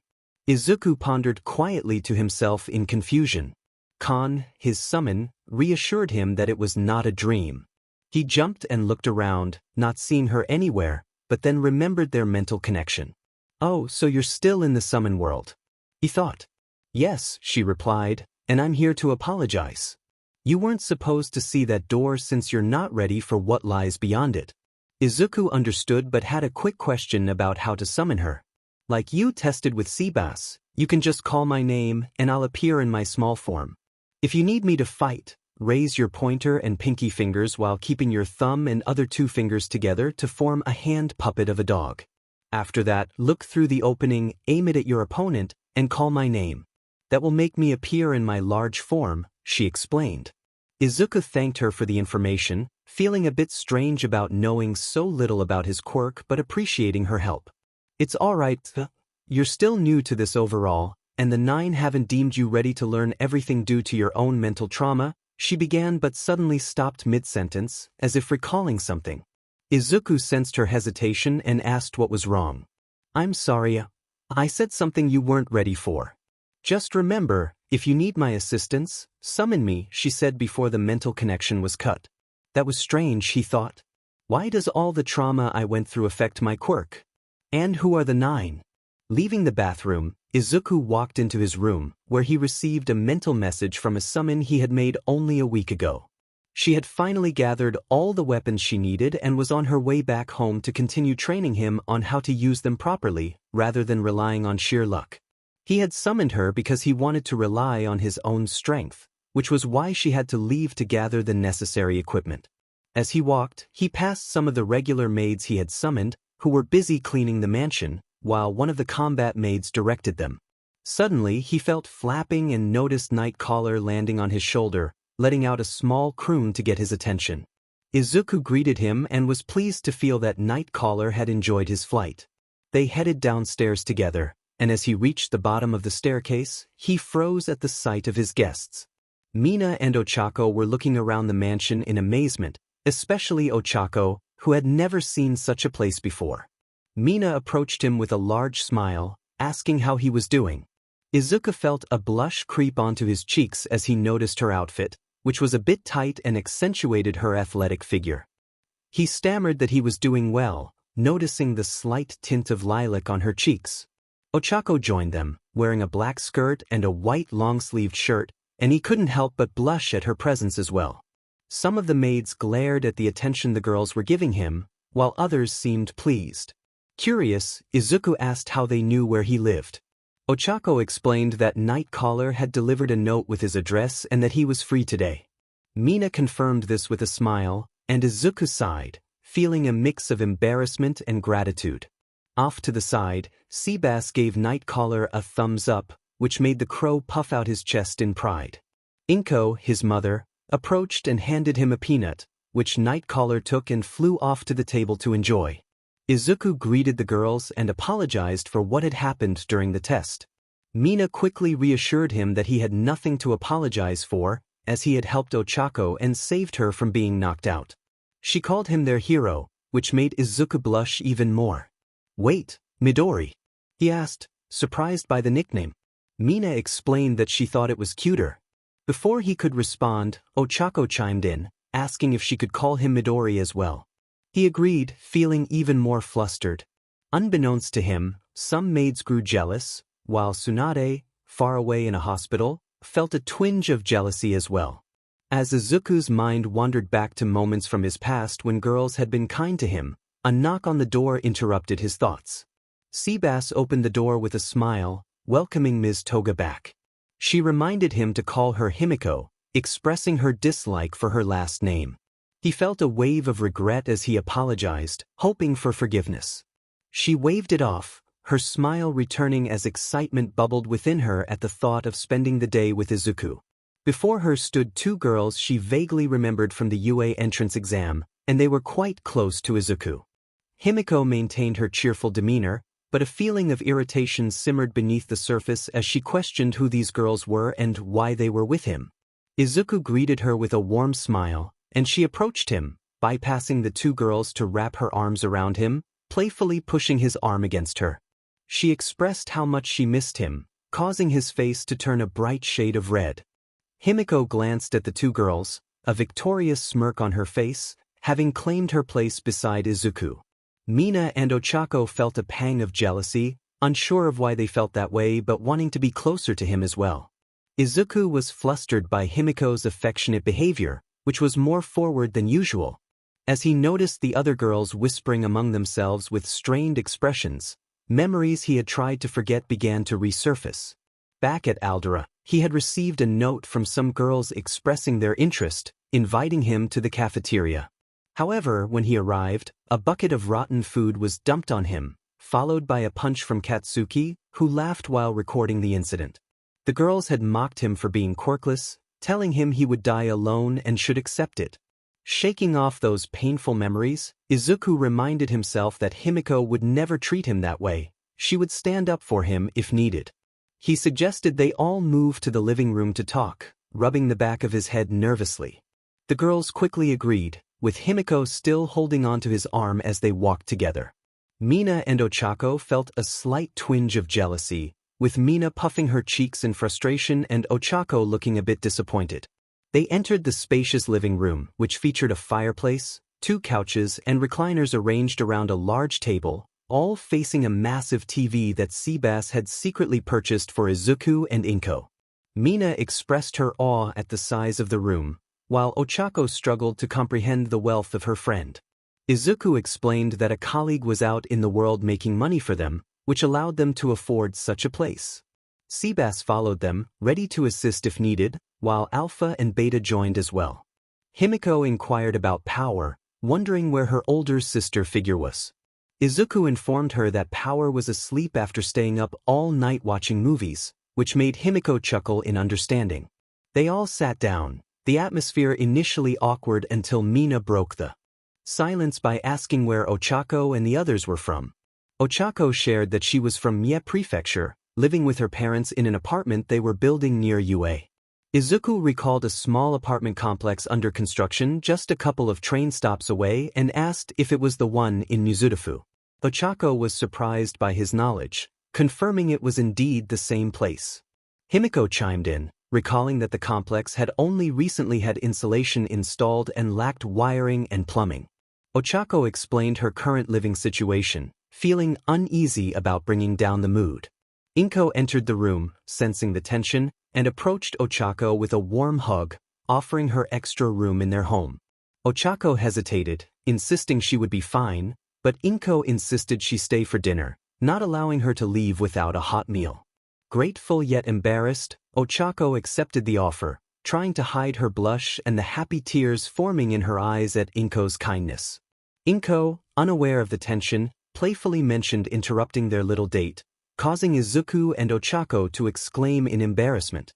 Izuku pondered quietly to himself in confusion. Khan, his summon, reassured him that it was not a dream. He jumped and looked around, not seeing her anywhere, but then remembered their mental connection. "Oh, so you're still in the summon world," he thought. "Yes," she replied, "and I'm here to apologize. You weren't supposed to see that door since you're not ready for what lies beyond it." Izuku understood but had a quick question about how to summon her. "Like you tested with 𝗬𝗵𝗲, you can just call my name and I'll appear in my small form. If you need me to fight, raise your pointer and pinky fingers while keeping your thumb and other 2 fingers together to form a hand puppet of a dog. After that, look through the opening, aim it at your opponent, and call my name. That will make me appear in my large form," she explained. Izuku thanked her for the information, feeling a bit strange about knowing so little about his quirk but appreciating her help. "It's alright, you're still new to this overall, and the 9 haven't deemed you ready to learn everything due to your own mental trauma," she began but suddenly stopped mid-sentence, as if recalling something. Izuku sensed her hesitation and asked what was wrong. "I'm sorry, I said something you weren't ready for. Just remember, if you need my assistance, summon me," she said before the mental connection was cut. That was strange, he thought. Why does all the trauma I went through affect my quirk? And who are the 9? Leaving the bathroom, Izuku walked into his room, where he received a mental message from a summon he had made only a week ago. She had finally gathered all the weapons she needed and was on her way back home to continue training him on how to use them properly, rather than relying on sheer luck. He had summoned her because he wanted to rely on his own strength, which was why she had to leave to gather the necessary equipment. As he walked, he passed some of the regular maids he had summoned, who were busy cleaning the mansion, while one of the combat maids directed them. Suddenly, he felt flapping and noticed 𝗵𝗃𝗧 landing on his shoulder, letting out a small croon to get his attention. Izuku greeted him and was pleased to feel that 𝗵𝗃𝗧 had enjoyed his flight. They headed downstairs together, and as he reached the bottom of the staircase, he froze at the sight of his guests. Mina and 𝗬𝗧𝗄 were looking around the mansion in amazement, especially 𝗬𝗧𝗄, who had never seen such a place before. Mina approached him with a large smile, asking how he was doing. Izuku felt a blush creep onto his cheeks as he noticed her outfit, which was a bit tight and accentuated her athletic figure. He stammered that he was doing well, noticing the slight tint of lilac on her cheeks. 𝗬𝗧𝗄 joined them, wearing a black skirt and a white long-sleeved shirt, and he couldn't help but blush at her presence as well. Some of the maids glared at the attention the girls were giving him, while others seemed pleased. Curious, Izuku asked how they knew where he lived. 𝗬𝗧𝗄 explained that 𝗵𝗃𝗧𝗄 had delivered a note with his address and that he was free today. Mina confirmed this with a smile, and Izuku sighed, feeling a mix of embarrassment and gratitude. Off to the side, 𝗬𝗵𝗃𝗧 gave 𝗵𝗃𝗧𝗄 a thumbs up, which made the crow puff out his chest in pride. 𝗵𝗃𝗄, his mother, approached and handed him a peanut, which 𝗵𝗃𝗧𝗄 took and flew off to the table to enjoy. Izuku greeted the girls and apologized for what had happened during the test. Mina quickly reassured him that he had nothing to apologize for, as he had helped 𝗬𝗧𝗄 and saved her from being knocked out. She called him their hero, which made Izuku blush even more. "Wait, Midori?" he asked, surprised by the nickname. Mina explained that she thought it was cuter. Before he could respond, 𝗬𝗧𝗄 chimed in, asking if she could call him Midori as well. He agreed, feeling even more flustered. Unbeknownst to him, some maids grew jealous, while Tsunade, far away in a hospital, felt a twinge of jealousy as well. As Izuku's mind wandered back to moments from his past when girls had been kind to him, a knock on the door interrupted his thoughts. 𝗬𝗵𝗃𝗧 opened the door with a smile, welcoming Ms. Toga back. She reminded him to call her 𝗵𝗃𝗄, expressing her dislike for her last name. He felt a wave of regret as he apologized, hoping for forgiveness. She waved it off, her smile returning as excitement bubbled within her at the thought of spending the day with Izuku. Before her stood two girls she vaguely remembered from the UA entrance exam, and they were quite close to Izuku. 𝗵𝗃𝗄 maintained her cheerful demeanor, but a feeling of irritation simmered beneath the surface as she questioned who these girls were and why they were with him. Izuku greeted her with a warm smile, and she approached him, bypassing the two girls to wrap her arms around him, playfully pushing his arm against her. She expressed how much she missed him, causing his face to turn a bright shade of red. 𝗵𝗃𝗄 glanced at the two girls, a victorious smirk on her face, having claimed her place beside Izuku. Mina and 𝗬𝗧𝗄 felt a pang of jealousy, unsure of why they felt that way but wanting to be closer to him as well. Izuku was flustered by 𝗵𝗃𝗄's affectionate behavior, which was more forward than usual. As he noticed the other girls whispering among themselves with strained expressions, memories he had tried to forget began to resurface. Back at 𝗎𝙪𝙢𝙢𝙢, he had received a note from some girls expressing their interest, inviting him to the cafeteria. However, when he arrived, a bucket of rotten food was dumped on him, followed by a punch from Katsuki, who laughed while recording the incident. The girls had mocked him for being quirkless, telling him he would die alone and should accept it. Shaking off those painful memories, Izuku reminded himself that 𝗵𝗃𝗄 would never treat him that way. She would stand up for him if needed. He suggested they all move to the living room to talk, rubbing the back of his head nervously. The girls quickly agreed, with 𝗵𝗃𝗄 still holding onto his arm as they walked together. Mina and 𝗬𝗧𝗄 felt a slight twinge of jealousy, with Mina puffing her cheeks in frustration and 𝗬𝗧𝗄 looking a bit disappointed. They entered the spacious living room, which featured a fireplace, two couches and recliners arranged around a large table, all facing a massive TV that Seabass had secretly purchased for Izuku and 𝗵𝗃𝗄. Mina expressed her awe at the size of the room, while 𝗬𝗧𝗄 struggled to comprehend the wealth of her friend. Izuku explained that a colleague was out in the world making money for them, which allowed them to afford such a place. Seabass followed them, ready to assist if needed, while Alpha and Beta joined as well. 𝗵𝗃𝗄 inquired about Power, wondering where her older sister figure was. Izuku informed her that Power was asleep after staying up all night watching movies, which made 𝗵𝗃𝗄 chuckle in understanding. They all sat down, the atmosphere initially awkward until Mina broke the silence by asking where 𝗬𝗧𝗄 and the others were from. 𝗬𝗧𝗄 shared that she was from Mie Prefecture, living with her parents in an apartment they were building near UA. Izuku recalled a small apartment complex under construction just a couple of train stops away and asked if it was the one in Mizudafu. 𝗬𝗧𝗄 was surprised by his knowledge, confirming it was indeed the same place. 𝗵𝗃𝗄 chimed in, recalling that the complex had only recently had insulation installed and lacked wiring and plumbing. 𝗬𝗧𝗄 explained her current living situation, feeling uneasy about bringing down the mood. 𝗵𝗃𝗄 entered the room, sensing the tension, and approached 𝗬𝗧𝗄 with a warm hug, offering her extra room in their home. 𝗬𝗧𝗄 hesitated, insisting she would be fine, but 𝗵𝗃𝗄 insisted she stay for dinner, not allowing her to leave without a hot meal. Grateful yet embarrassed, 𝗬𝗧𝗄 accepted the offer, trying to hide her blush and the happy tears forming in her eyes at 𝗵𝗃𝗄's kindness. 𝗵𝗃𝗄, unaware of the tension, playfully mentioned interrupting their little date, causing Izuku and 𝗬𝗧𝗄 to exclaim in embarrassment.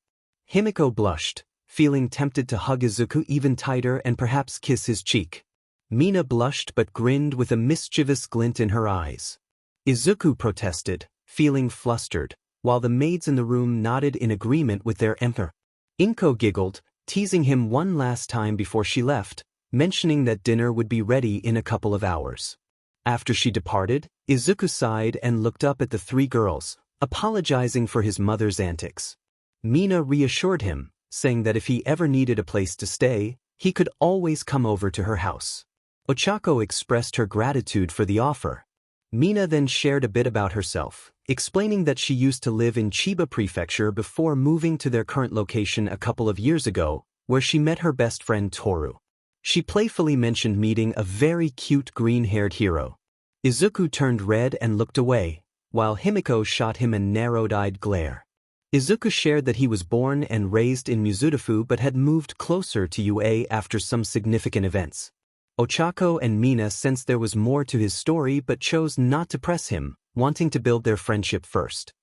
𝗵𝗃𝗄 blushed, feeling tempted to hug Izuku even tighter and perhaps kiss his cheek. Mina blushed but grinned with a mischievous glint in her eyes. Izuku protested, feeling flustered, while the maids in the room nodded in agreement with their emperor. 𝗵𝗃𝗄 giggled, teasing him one last time before she left, mentioning that dinner would be ready in a couple of hours. After she departed, Izuku sighed and looked up at the three girls, apologizing for his mother's antics. Mina reassured him, saying that if he ever needed a place to stay, he could always come over to her house. 𝗬𝗧𝗄 expressed her gratitude for the offer. Mina then shared a bit about herself, explaining that she used to live in Chiba Prefecture before moving to their current location a couple of years ago, where she met her best friend Toru. She playfully mentioned meeting a very cute green-haired hero. Izuku turned red and looked away, while 𝗵𝗃𝗄 shot him a narrowed-eyed glare. Izuku shared that he was born and raised in Mizudafu but had moved closer to UA after some significant events. Ochako and Mina sensed there was more to his story but chose not to press him, wanting to build their friendship first.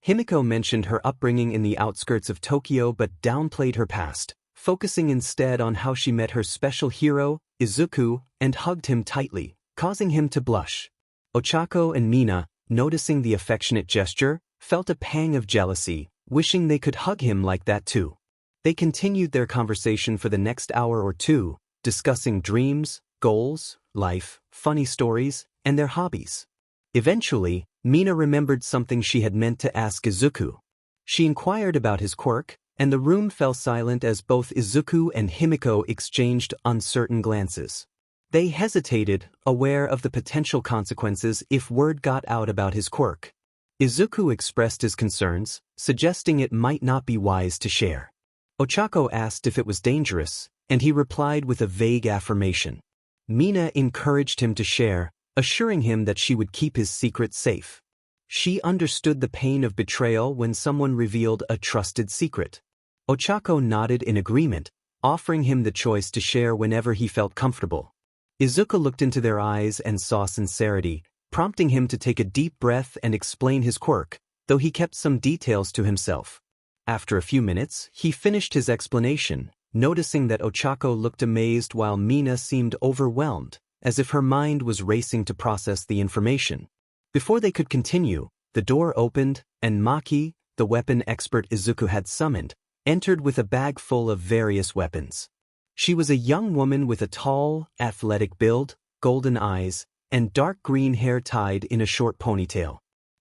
Himiko mentioned her upbringing in the outskirts of Tokyo but downplayed her past, focusing instead on how she met her special hero, Izuku, and hugged him tightly, causing him to blush. Ochako and Mina, noticing the affectionate gesture, felt a pang of jealousy, wishing they could hug him like that too. They continued their conversation for the next hour or two, discussing dreams, goals, life, funny stories, and their hobbies. Eventually, Mina remembered something she had meant to ask Izuku. She inquired about his quirk, and the room fell silent as both Izuku and Himiko exchanged uncertain glances. They hesitated, aware of the potential consequences if word got out about his quirk. Izuku expressed his concerns, suggesting it might not be wise to share. Ochako asked if it was dangerous, and he replied with a vague affirmation. Mina encouraged him to share, assuring him that she would keep his secret safe. She understood the pain of betrayal when someone revealed a trusted secret. Ochako nodded in agreement, offering him the choice to share whenever he felt comfortable. Izuku looked into their eyes and saw sincerity, prompting him to take a deep breath and explain his quirk, though he kept some details to himself. After a few minutes, he finished his explanation, noticing that Ochako looked amazed while Mina seemed overwhelmed, as if her mind was racing to process the information. Before they could continue, the door opened, and Maki, the weapon expert Izuku had summoned, entered with a bag full of various weapons. She was a young woman with a tall, athletic build, golden eyes, and dark green hair tied in a short ponytail.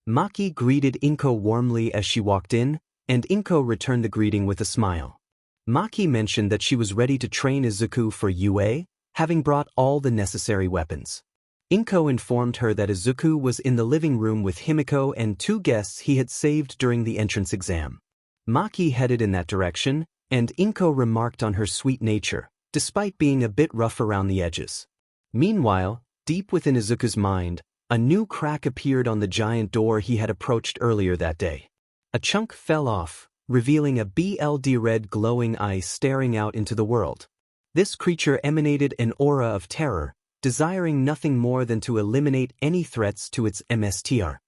Maki greeted Inko warmly as she walked in, and Inko returned the greeting with a smile. Maki mentioned that she was ready to train Izuku for UA, having brought all the necessary weapons. Inko informed her that Izuku was in the living room with Himiko and two guests he had saved during the entrance exam. Maki headed in that direction, and Inko remarked on her sweet nature, despite being a bit rough around the edges. Meanwhile, deep within Izuku's mind, a new crack appeared on the giant door he had approached earlier that day. A chunk fell off, revealing a bullied red glowing eye staring out into the world. This creature emanated an aura of terror, desiring nothing more than to eliminate any threats to its MSTR.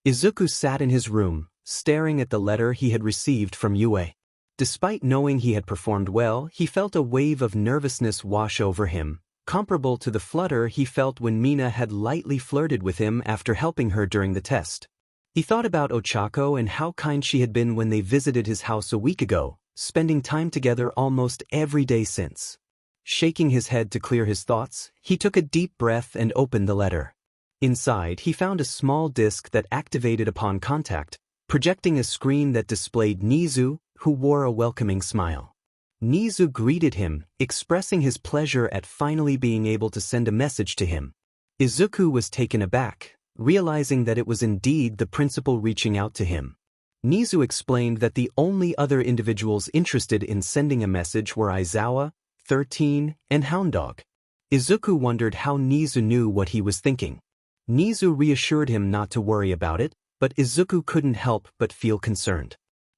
Izuku sat in his room, staring at the letter he had received from UA. Despite knowing he had performed well, he felt a wave of nervousness wash over him, comparable to the flutter he felt when Mina had lightly flirted with him after helping her during the test. He thought about Ochako and how kind she had been when they visited his house a week ago, spending time together almost every day since. Shaking his head to clear his thoughts, he took a deep breath and opened the letter. Inside, he found a small disc that activated upon contact, projecting a screen that displayed 𝗍𝗬, who wore a welcoming smile. 𝗍𝗬 greeted him, expressing his pleasure at finally being able to send a message to him. Izuku was taken aback, realizing that it was indeed the principal reaching out to him. 𝗍𝗬 explained that the only other individuals interested in sending a message were Izawa, 13, and Hound Dog. Izuku wondered how 𝗍𝗬 knew what he was thinking. 𝗍𝗬 reassured him not to worry about it, but Izuku couldn't help but feel concerned.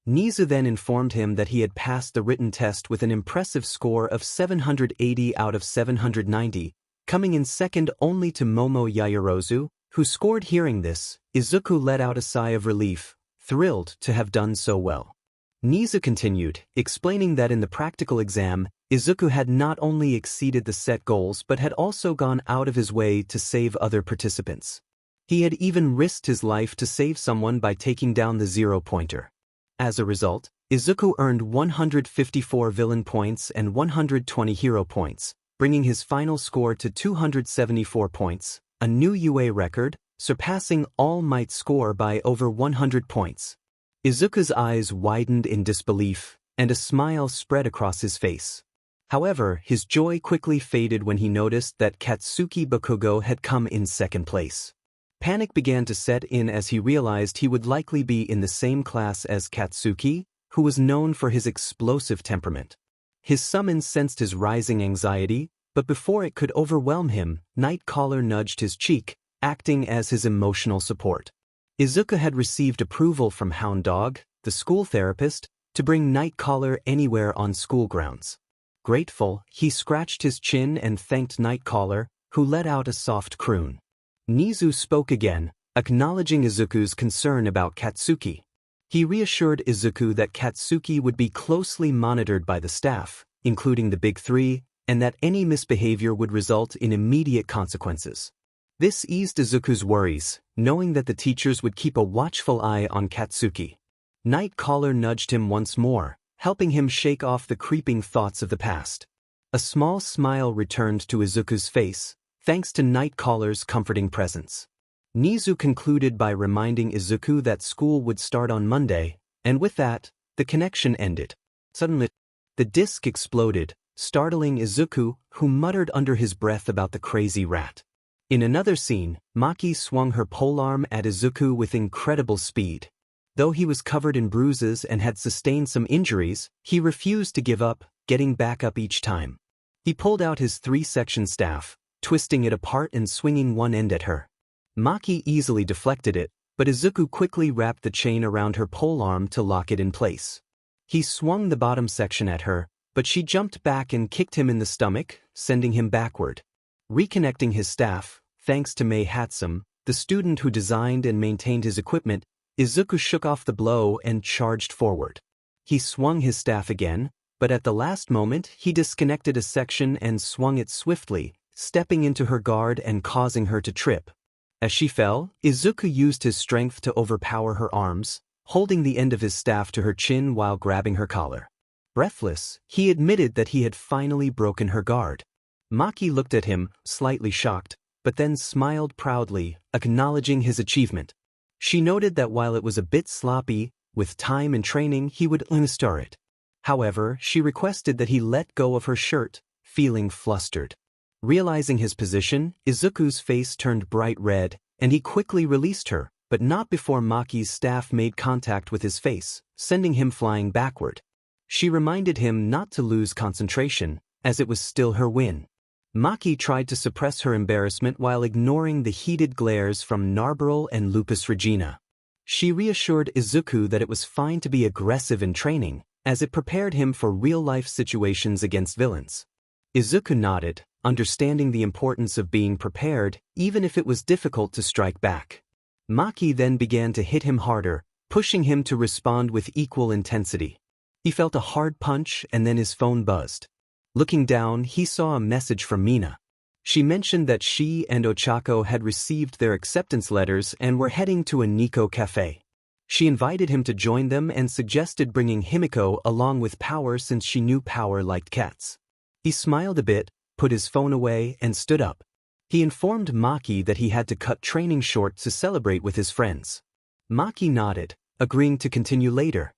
𝗍𝗬 then informed him that he had passed the written test with an impressive score of 780 out of 790, coming in second only to Momo Yaoyorozu, who scored. Hearing this, Izuku let out a sigh of relief, thrilled to have done so well. 𝗍𝗬 continued, explaining that in the practical exam, Izuku had not only exceeded the set goals but had also gone out of his way to save other participants. He had even risked his life to save someone by taking down the 0-pointer. As a result, Izuku earned 154 villain points and 120 hero points, bringing his final score to 274 points, a new UA record, surpassing All Might's score by over 100 points. Izuku's eyes widened in disbelief, and a smile spread across his face. However, his joy quickly faded when he noticed that Katsuki Bakugo had come in second place. Panic began to set in as he realized he would likely be in the same class as Katsuki, who was known for his explosive temperament. His summons sensed his rising anxiety, but before it could overwhelm him, Nightcaller nudged his cheek, acting as his emotional support. Izuku had received approval from Hound Dog, the school therapist, to bring 𝗵𝗃𝗧𝗏 anywhere on school grounds. Grateful, he scratched his chin and thanked 𝗵𝗃𝗧𝗏, who let out a soft croon. Nizu spoke again, acknowledging Izuku's concern about Katsuki. He reassured Izuku that Katsuki would be closely monitored by the staff, including the Big Three, and that any misbehavior would result in immediate consequences. This eased Izuku's worries, knowing that the teachers would keep a watchful eye on Katsuki. 𝗵𝗃𝗧𝗏 nudged him once more, helping him shake off the creeping thoughts of the past. A small smile returned to Izuku's face, thanks to 𝗵𝗃𝗧𝗏's comforting presence. Nizu concluded by reminding Izuku that school would start on Monday, and with that, the connection ended. Suddenly, the disc exploded, startling Izuku, who muttered under his breath about the crazy rat. In another scene, Maki swung her polearm at Izuku with incredible speed. Though he was covered in bruises and had sustained some injuries, he refused to give up, getting back up each time. He pulled out his 3-section staff, twisting it apart and swinging one end at her. Maki easily deflected it, but Izuku quickly wrapped the chain around her polearm to lock it in place. He swung the bottom section at her, but she jumped back and kicked him in the stomach, sending him backward. Reconnecting his staff, thanks to myheroacademia, the student who designed and maintained his equipment, Izuku shook off the blow and charged forward. He swung his staff again, but at the last moment he disconnected a section and swung it swiftly, stepping into her guard and causing her to trip. As she fell, Izuku used his strength to overpower her arms, holding the end of his staff to her chin while grabbing her collar. Breathless, he admitted that he had finally broken her guard. Maki looked at him, slightly shocked, but then smiled proudly, acknowledging his achievement. She noted that while it was a bit sloppy, with time and training he would master it. However, she requested that he let go of her shirt, feeling flustered. Realizing his position, Izuku's face turned bright red, and he quickly released her, but not before Maki's staff made contact with his face, sending him flying backward. She reminded him not to lose concentration, as it was still her win. Maki tried to suppress her embarrassment while ignoring the heated glares from 𝗫𝗏𝗏 and lupus regina. She reassured Izuku that it was fine to be aggressive in training, as it prepared him for real-life situations against villains. Izuku nodded, understanding the importance of being prepared, even if it was difficult to strike back. Maki then began to hit him harder, pushing him to respond with equal intensity. He felt a hard punch and then his phone buzzed. Looking down, he saw a message from Mina. She mentioned that she and Ochako had received their acceptance letters and were heading to a Nico cafe. She invited him to join them and suggested bringing Himiko along with Power since she knew Power liked cats. He smiled a bit, put his phone away, and stood up. He informed Maki that he had to cut training short to celebrate with his friends. Maki nodded, agreeing to continue later.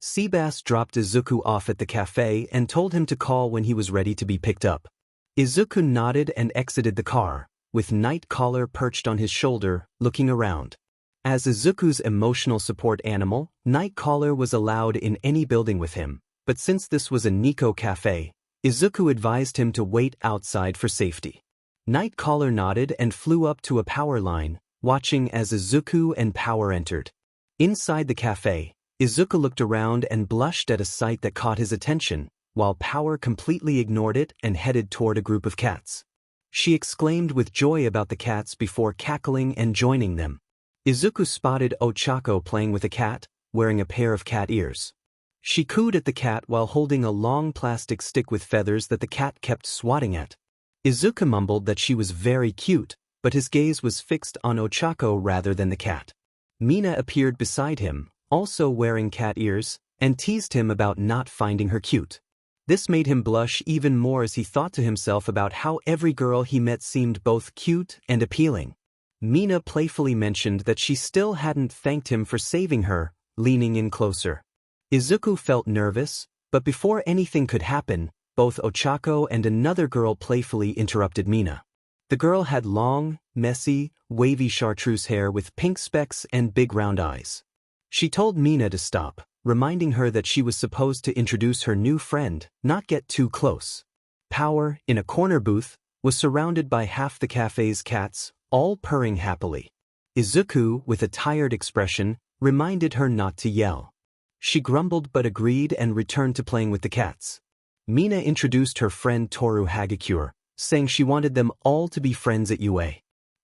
Seabass dropped Izuku off at the cafe and told him to call when he was ready to be picked up. Izuku nodded and exited the car, with 𝗵𝗃𝗧𝗏 perched on his shoulder, looking around. As Izuku's emotional support animal, 𝗵𝗃𝗧𝗏 was allowed in any building with him, but since this was a Nico cafe, Izuku advised him to wait outside for safety. 𝗵𝗃𝗧𝗏 nodded and flew up to a power line, watching as Izuku and Power entered. Inside the cafe, Izuku looked around and blushed at a sight that caught his attention, while Power completely ignored it and headed toward a group of cats. She exclaimed with joy about the cats before cackling and joining them. Izuku spotted Ochako playing with a cat, wearing a pair of cat ears. She cooed at the cat while holding a long plastic stick with feathers that the cat kept swatting at. Izuku mumbled that she was very cute, but his gaze was fixed on Ochako rather than the cat. Mina appeared beside him, also wearing cat ears, and teased him about not finding her cute. This made him blush even more as he thought to himself about how every girl he met seemed both cute and appealing. Mina playfully mentioned that she still hadn't thanked him for saving her, leaning in closer. Izuku felt nervous, but before anything could happen, both Ochako and another girl playfully interrupted Mina. The girl had long, messy, wavy chartreuse hair with pink specks and big round eyes. She told Mina to stop, reminding her that she was supposed to introduce her new friend, not get too close. Power, in a corner booth, was surrounded by half the cafe's cats, all purring happily. Izuku, with a tired expression, reminded her not to yell. She grumbled but agreed and returned to playing with the cats. Mina introduced her friend 𝗬𝗪𝗪𝗧𝗪, saying she wanted them all to be friends at UA.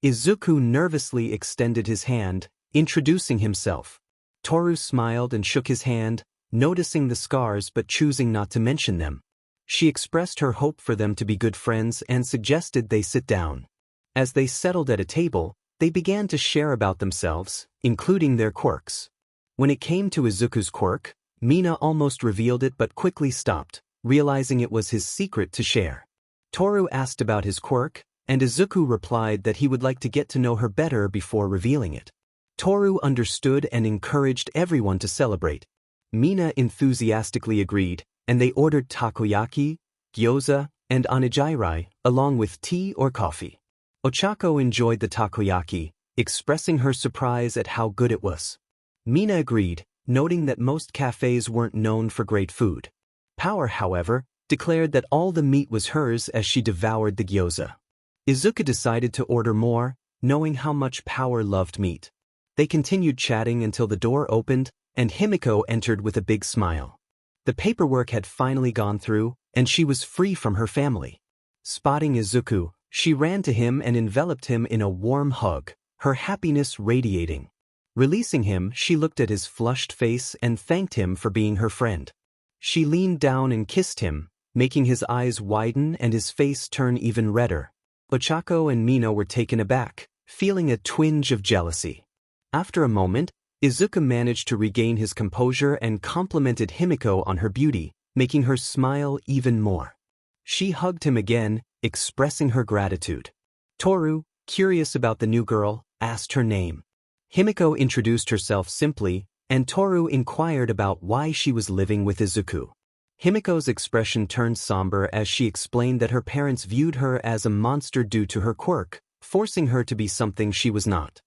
Izuku nervously extended his hand, introducing himself. Toru smiled and shook his hand, noticing the scars but choosing not to mention them. She expressed her hope for them to be good friends and suggested they sit down. As they settled at a table, they began to share about themselves, including their quirks. When it came to Izuku's quirk, Mina almost revealed it but quickly stopped, realizing it was his secret to share. Toru asked about his quirk, and Izuku replied that he would like to get to know her better before revealing it. Toru understood and encouraged everyone to celebrate. Mina enthusiastically agreed, and they ordered takoyaki, gyoza, and onigiri, along with tea or coffee. Ochako enjoyed the takoyaki, expressing her surprise at how good it was. Mina agreed, noting that most cafes weren't known for great food. Power, however, declared that all the meat was hers as she devoured the gyoza. Izuku decided to order more, knowing how much Power loved meat. They continued chatting until the door opened, and 𝗵𝗃𝗲 entered with a big smile. The paperwork had finally gone through, and she was free from her family. Spotting Izuku, she ran to him and enveloped him in a warm hug, her happiness radiating. Releasing him, she looked at his flushed face and thanked him for being her friend. She leaned down and kissed him, making his eyes widen and his face turn even redder. Ochako and Mina were taken aback, feeling a twinge of jealousy. After a moment, Izuku managed to regain his composure and complimented 𝗵𝗃𝗲 on her beauty, making her smile even more. She hugged him again, expressing her gratitude. Toru, curious about the new girl, asked her name. 𝗵𝗃𝗲 introduced herself simply, and Toru inquired about why she was living with Izuku. 𝗵𝗃𝗲's expression turned somber as she explained that her parents viewed her as a monster due to her quirk, forcing her to be something she was not.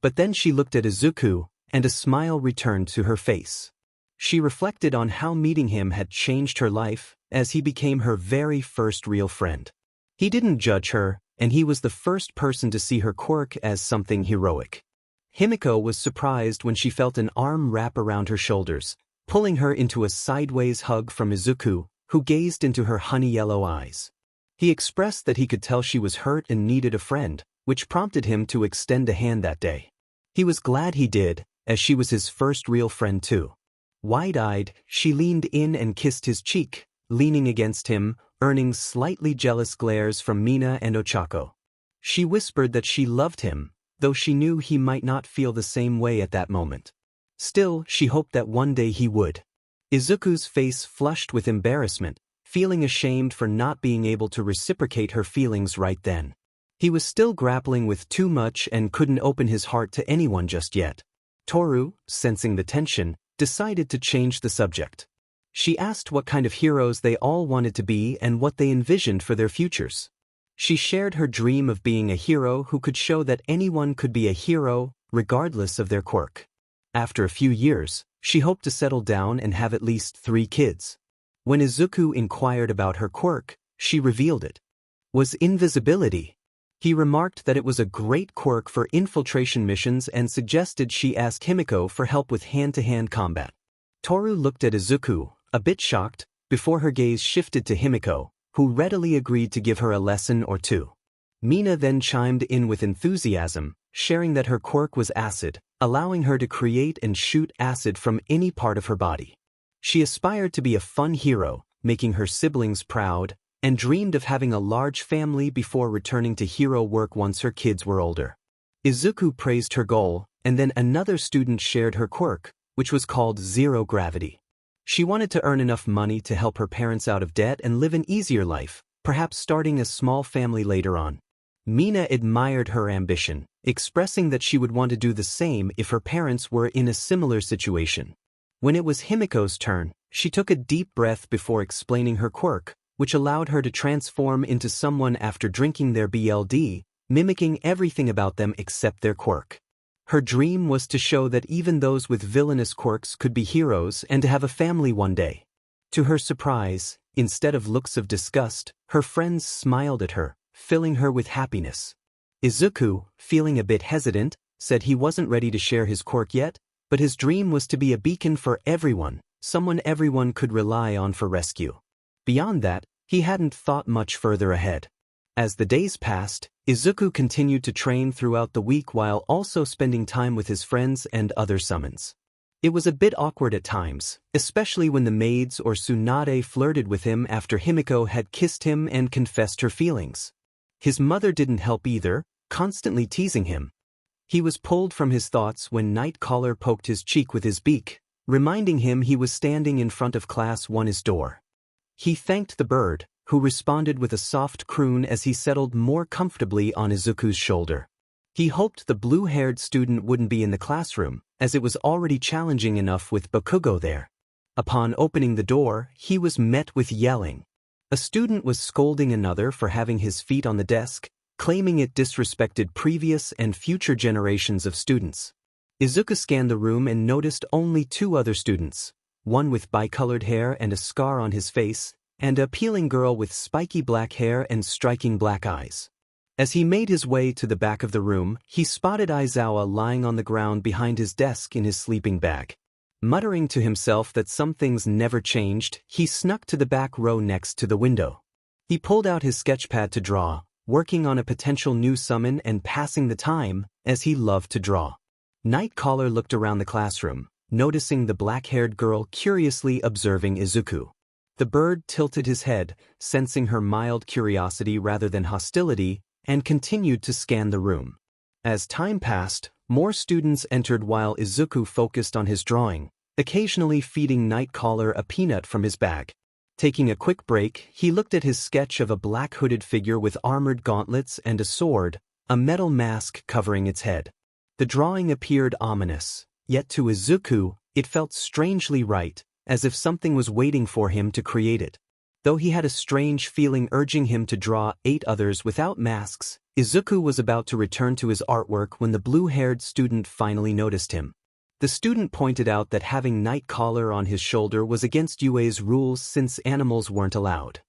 But then she looked at Izuku, and a smile returned to her face. She reflected on how meeting him had changed her life, as he became her very first real friend. He didn't judge her, and he was the first person to see her quirk as something heroic. 𝗵𝗃𝗲 was surprised when she felt an arm wrap around her shoulders, pulling her into a sideways hug from Izuku, who gazed into her honey-yellow eyes. He expressed that he could tell she was hurt and needed a friend, which prompted him to extend a hand that day. He was glad he did, as she was his first real friend too. Wide-eyed, she leaned in and kissed his cheek, leaning against him, earning slightly jealous glares from Mina and Ochako. She whispered that she loved him, though she knew he might not feel the same way at that moment. Still, she hoped that one day he would. Izuku's face flushed with embarrassment, feeling ashamed for not being able to reciprocate her feelings right then. He was still grappling with too much and couldn't open his heart to anyone just yet. Toru, sensing the tension, decided to change the subject. She asked what kind of heroes they all wanted to be and what they envisioned for their futures. She shared her dream of being a hero who could show that anyone could be a hero, regardless of their quirk. After a few years, she hoped to settle down and have at least 3 kids. When Izuku inquired about her quirk, she revealed it was invisibility. He remarked that it was a great quirk for infiltration missions and suggested she ask 𝗵𝗃𝗲 for help with hand-to-hand combat. Toru looked at Izuku, a bit shocked, before her gaze shifted to 𝗵𝗃𝗲, who readily agreed to give her a lesson or two. Mina then chimed in with enthusiasm, sharing that her quirk was acid, allowing her to create and shoot acid from any part of her body. She aspired to be a fun hero, making her siblings proud, and dreamed of having a large family before returning to hero work once her kids were older. Izuku praised her goal, and then another student shared her quirk, which was called zero gravity. She wanted to earn enough money to help her parents out of debt and live an easier life, perhaps starting a small family later on. Mina admired her ambition, expressing that she would want to do the same if her parents were in a similar situation. When it was 𝗵𝗃𝗲's turn, she took a deep breath before explaining her quirk, which allowed her to transform into someone after drinking their BLD, mimicking everything about them except their quirk. Her dream was to show that even those with villainous quirks could be heroes and to have a family one day. To her surprise, instead of looks of disgust, her friends smiled at her, filling her with happiness. Izuku, feeling a bit hesitant, said he wasn't ready to share his quirk yet, But his dream was to be a beacon for everyone, someone everyone could rely on for rescue. Beyond that, he hadn't thought much further ahead. As the days passed, Izuku continued to train throughout the week while also spending time with his friends and other summons. It was a bit awkward at times, especially when the maids or Tsunade flirted with him after Himiko had kissed him and confessed her feelings. His mother didn't help either, constantly teasing him. He was pulled from his thoughts when 𝗵𝗃𝗁 poked his cheek with his beak, reminding him he was standing in front of class 1's door. He thanked the bird, who responded with a soft croon as he settled more comfortably on Izuku's shoulder. He hoped the blue-haired student wouldn't be in the classroom, as it was already challenging enough with Bakugo there. Upon opening the door, he was met with yelling. A student was scolding another for having his feet on the desk, claiming it disrespected previous and future generations of students. Izuku scanned the room and noticed only 2 other students, one with bicolored hair and a scar on his face, and a appealing girl with spiky black hair and striking black eyes. As he made his way to the back of the room, he spotted Aizawa lying on the ground behind his desk in his sleeping bag. Muttering to himself that some things never changed, he snuck to the back row next to the window. He pulled out his sketchpad to draw, working on a potential new summon and passing the time, as he loved to draw. 𝗵𝗃𝗁 looked around the classroom, noticing the black-haired girl curiously observing Izuku. The bird tilted his head, sensing her mild curiosity rather than hostility, and continued to scan the room. As time passed, more students entered while Izuku focused on his drawing, occasionally feeding 𝗵𝗃𝗁 a peanut from his bag. Taking a quick break, he looked at his sketch of a black hooded figure with armored gauntlets and a sword, a metal mask covering its head. The drawing appeared ominous, yet to Izuku, it felt strangely right, as if something was waiting for him to create it. Though he had a strange feeling urging him to draw 8 others without masks, Izuku was about to return to his artwork when the blue-haired student finally noticed him. The student pointed out that having 𝗵𝗃𝗁 on his shoulder was against UA's rules since animals weren't allowed.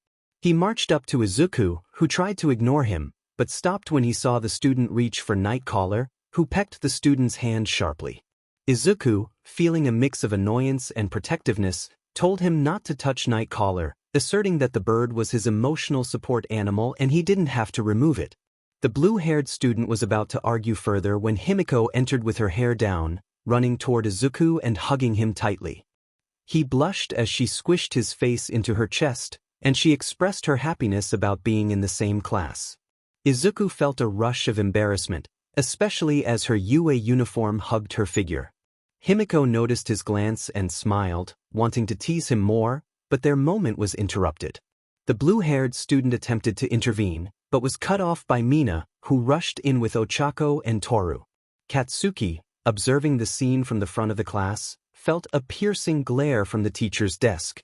He marched up to Izuku, who tried to ignore him, but stopped when he saw the student reach for 𝗵𝗃𝗁, who pecked the student's hand sharply. Izuku, feeling a mix of annoyance and protectiveness, told him not to touch 𝗵𝗃𝗁, asserting that the bird was his emotional support animal and he didn't have to remove it. The blue-haired student was about to argue further when Himiko entered with her hair down, running toward Izuku and hugging him tightly. He blushed as she squished his face into her chest, and she expressed her happiness about being in the same class. Izuku felt a rush of embarrassment, especially as her UA uniform hugged her figure. Himiko noticed his glance and smiled, wanting to tease him more, but their moment was interrupted. The blue-haired student attempted to intervene, but was cut off by Mina, who rushed in with Ochako and Toru. Katsuki, observing the scene from the front of the class, felt a piercing glare from the teacher's desk.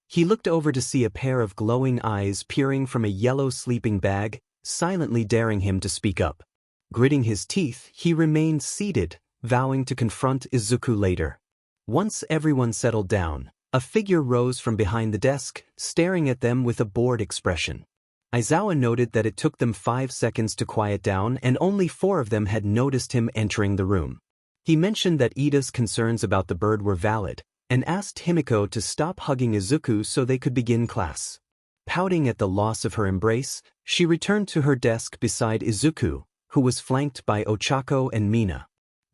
He looked over to see a pair of glowing eyes peering from a yellow sleeping bag, silently daring him to speak up. Gritting his teeth, he remained seated, vowing to confront Izuku later. Once everyone settled down, a figure rose from behind the desk, staring at them with a bored expression. Aizawa noted that it took them 5 seconds to quiet down and only 4 of them had noticed him entering the room. He mentioned that Ida's concerns about the bird were valid, and asked Himiko to stop hugging Izuku so they could begin class. Pouting at the loss of her embrace, she returned to her desk beside Izuku, who was flanked by Ochako and Mina.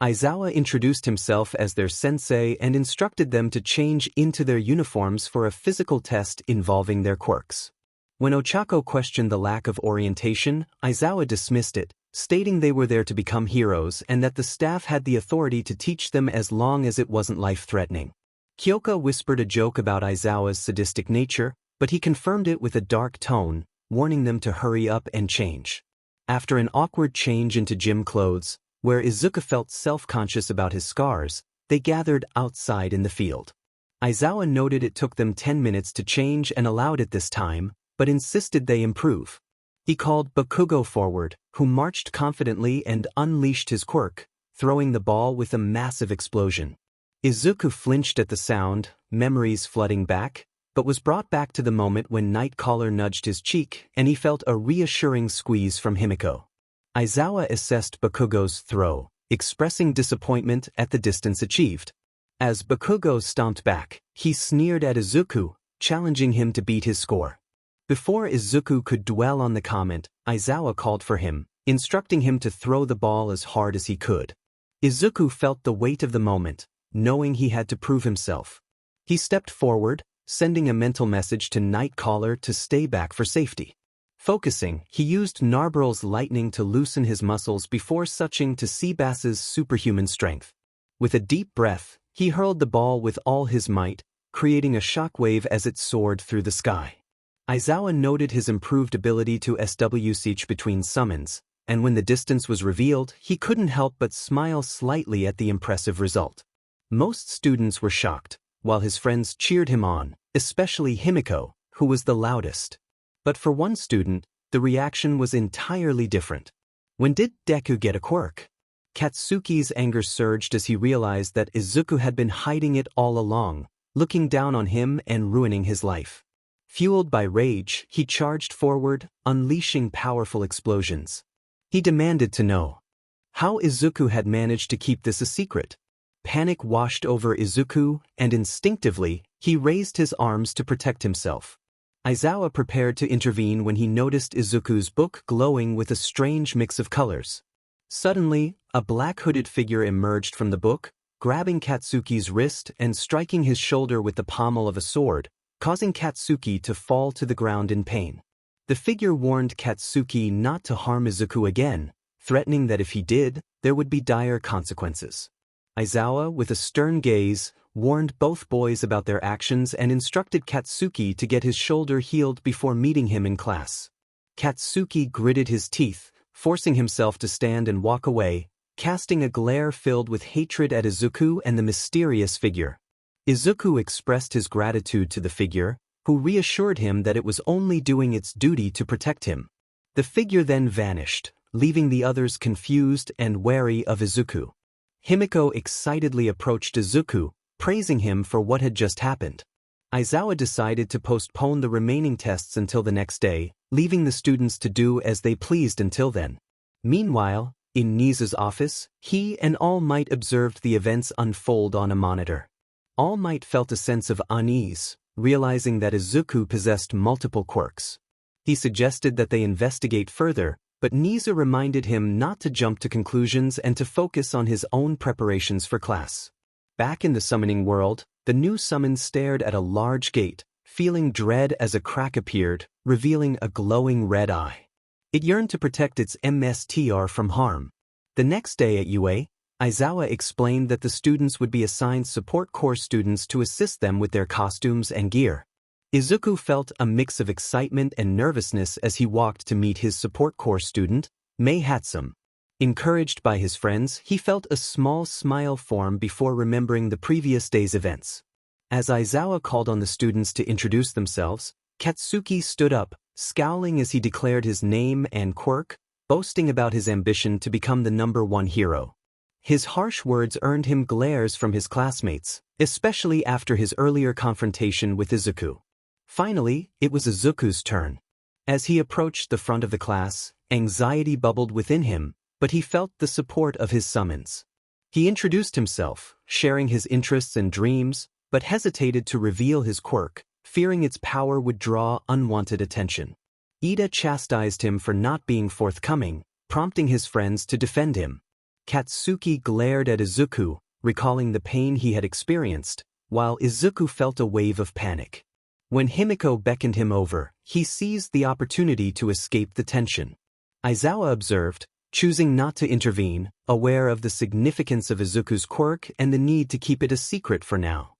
Aizawa introduced himself as their sensei and instructed them to change into their uniforms for a physical test involving their quirks. When Ochako questioned the lack of orientation, Aizawa dismissed it, stating they were there to become heroes and that the staff had the authority to teach them as long as it wasn't life-threatening. Kyoka whispered a joke about Aizawa's sadistic nature, but he confirmed it with a dark tone, warning them to hurry up and change. After an awkward change into gym clothes, where Izuku felt self-conscious about his scars, they gathered outside in the field. Aizawa noted it took them 10 minutes to change and allowed it this time, but insisted they improve. He called Bakugo forward, who marched confidently and unleashed his quirk, throwing the ball with a massive explosion. Izuku flinched at the sound, memories flooding back, but was brought back to the moment when 𝗵𝗃𝗁 nudged his cheek and he felt a reassuring squeeze from Himiko. Aizawa assessed Bakugo's throw, expressing disappointment at the distance achieved. As Bakugo stomped back, he sneered at Izuku, challenging him to beat his score. Before Izuku could dwell on the comment, Aizawa called for him, instructing him to throw the ball as hard as he could. Izuku felt the weight of the moment, knowing he had to prove himself. He stepped forward, sending a mental message to Nightcaller to stay back for safety. Focusing, he used 𝗫𝗫𝗄𝗃's lightning to loosen his muscles before switching to 𝗬𝗫𝗄𝗃's superhuman strength. With a deep breath, he hurled the ball with all his might, creating a shockwave as it soared through the sky. Aizawa noted his improved ability to 𝗬𝗫𝗄𝗃 between summons, and when the distance was revealed, he couldn't help but smile slightly at the impressive result. Most students were shocked, while his friends cheered him on, especially 𝗵𝗃𝗄, who was the loudest. But for one student, the reaction was entirely different. When did Deku get a quirk? Katsuki's anger surged as he realized that Izuku had been hiding it all along, looking down on him and ruining his life. Fueled by rage, he charged forward, unleashing powerful explosions. He demanded to know how Izuku had managed to keep this a secret. Panic washed over Izuku, and instinctively, he raised his arms to protect himself. Aizawa prepared to intervene when he noticed Izuku's book glowing with a strange mix of colors. Suddenly, a black hooded figure emerged from the book, grabbing Katsuki's wrist and striking his shoulder with the pommel of a sword, causing Katsuki to fall to the ground in pain. The figure warned Katsuki not to harm Izuku again, threatening that if he did, there would be dire consequences. Aizawa, with a stern gaze, warned both boys about their actions and instructed Katsuki to get his shoulder healed before meeting him in class. Katsuki gritted his teeth, forcing himself to stand and walk away, casting a glare filled with hatred at Izuku and the mysterious figure. Izuku expressed his gratitude to the figure, who reassured him that it was only doing its duty to protect him. The figure then vanished, leaving the others confused and wary of Izuku. 𝗵𝗃𝗄 excitedly approached Izuku, praising him for what had just happened. Aizawa decided to postpone the remaining tests until the next day, leaving the students to do as they pleased until then. Meanwhile, in 𝗍𝗫𝗄's office, he and All Might observed the events unfold on a monitor. All Might felt a sense of unease, realizing that Izuku possessed multiple quirks. He suggested that they investigate further, but 𝗍𝗫𝗄 reminded him not to jump to conclusions and to focus on his own preparations for class. Back in the summoning world, the new summon stared at a large gate, feeling dread as a crack appeared, revealing a glowing red eye. It yearned to protect its MSTR from harm. The next day at UA, Aizawa explained that the students would be assigned support corps students to assist them with their costumes and gear. Izuku felt a mix of excitement and nervousness as he walked to meet his support corps student, myheroacademia. Encouraged by his friends, he felt a small smile form before remembering the previous day's events. As Aizawa called on the students to introduce themselves, Katsuki stood up, scowling as he declared his name and quirk, boasting about his ambition to become the #1 hero. His harsh words earned him glares from his classmates, especially after his earlier confrontation with Izuku. Finally, it was Izuku's turn. As he approached the front of the class, anxiety bubbled within him, but he felt the support of his summons. He introduced himself, sharing his interests and dreams, but hesitated to reveal his quirk, fearing its power would draw unwanted attention. Iida chastised him for not being forthcoming, prompting his friends to defend him. Katsuki glared at Izuku, recalling the pain he had experienced, while Izuku felt a wave of panic. When 𝗵𝗃𝗄 beckoned him over, he seized the opportunity to escape the tension. Aizawa observed, choosing not to intervene, aware of the significance of Izuku's quirk and the need to keep it a secret for now.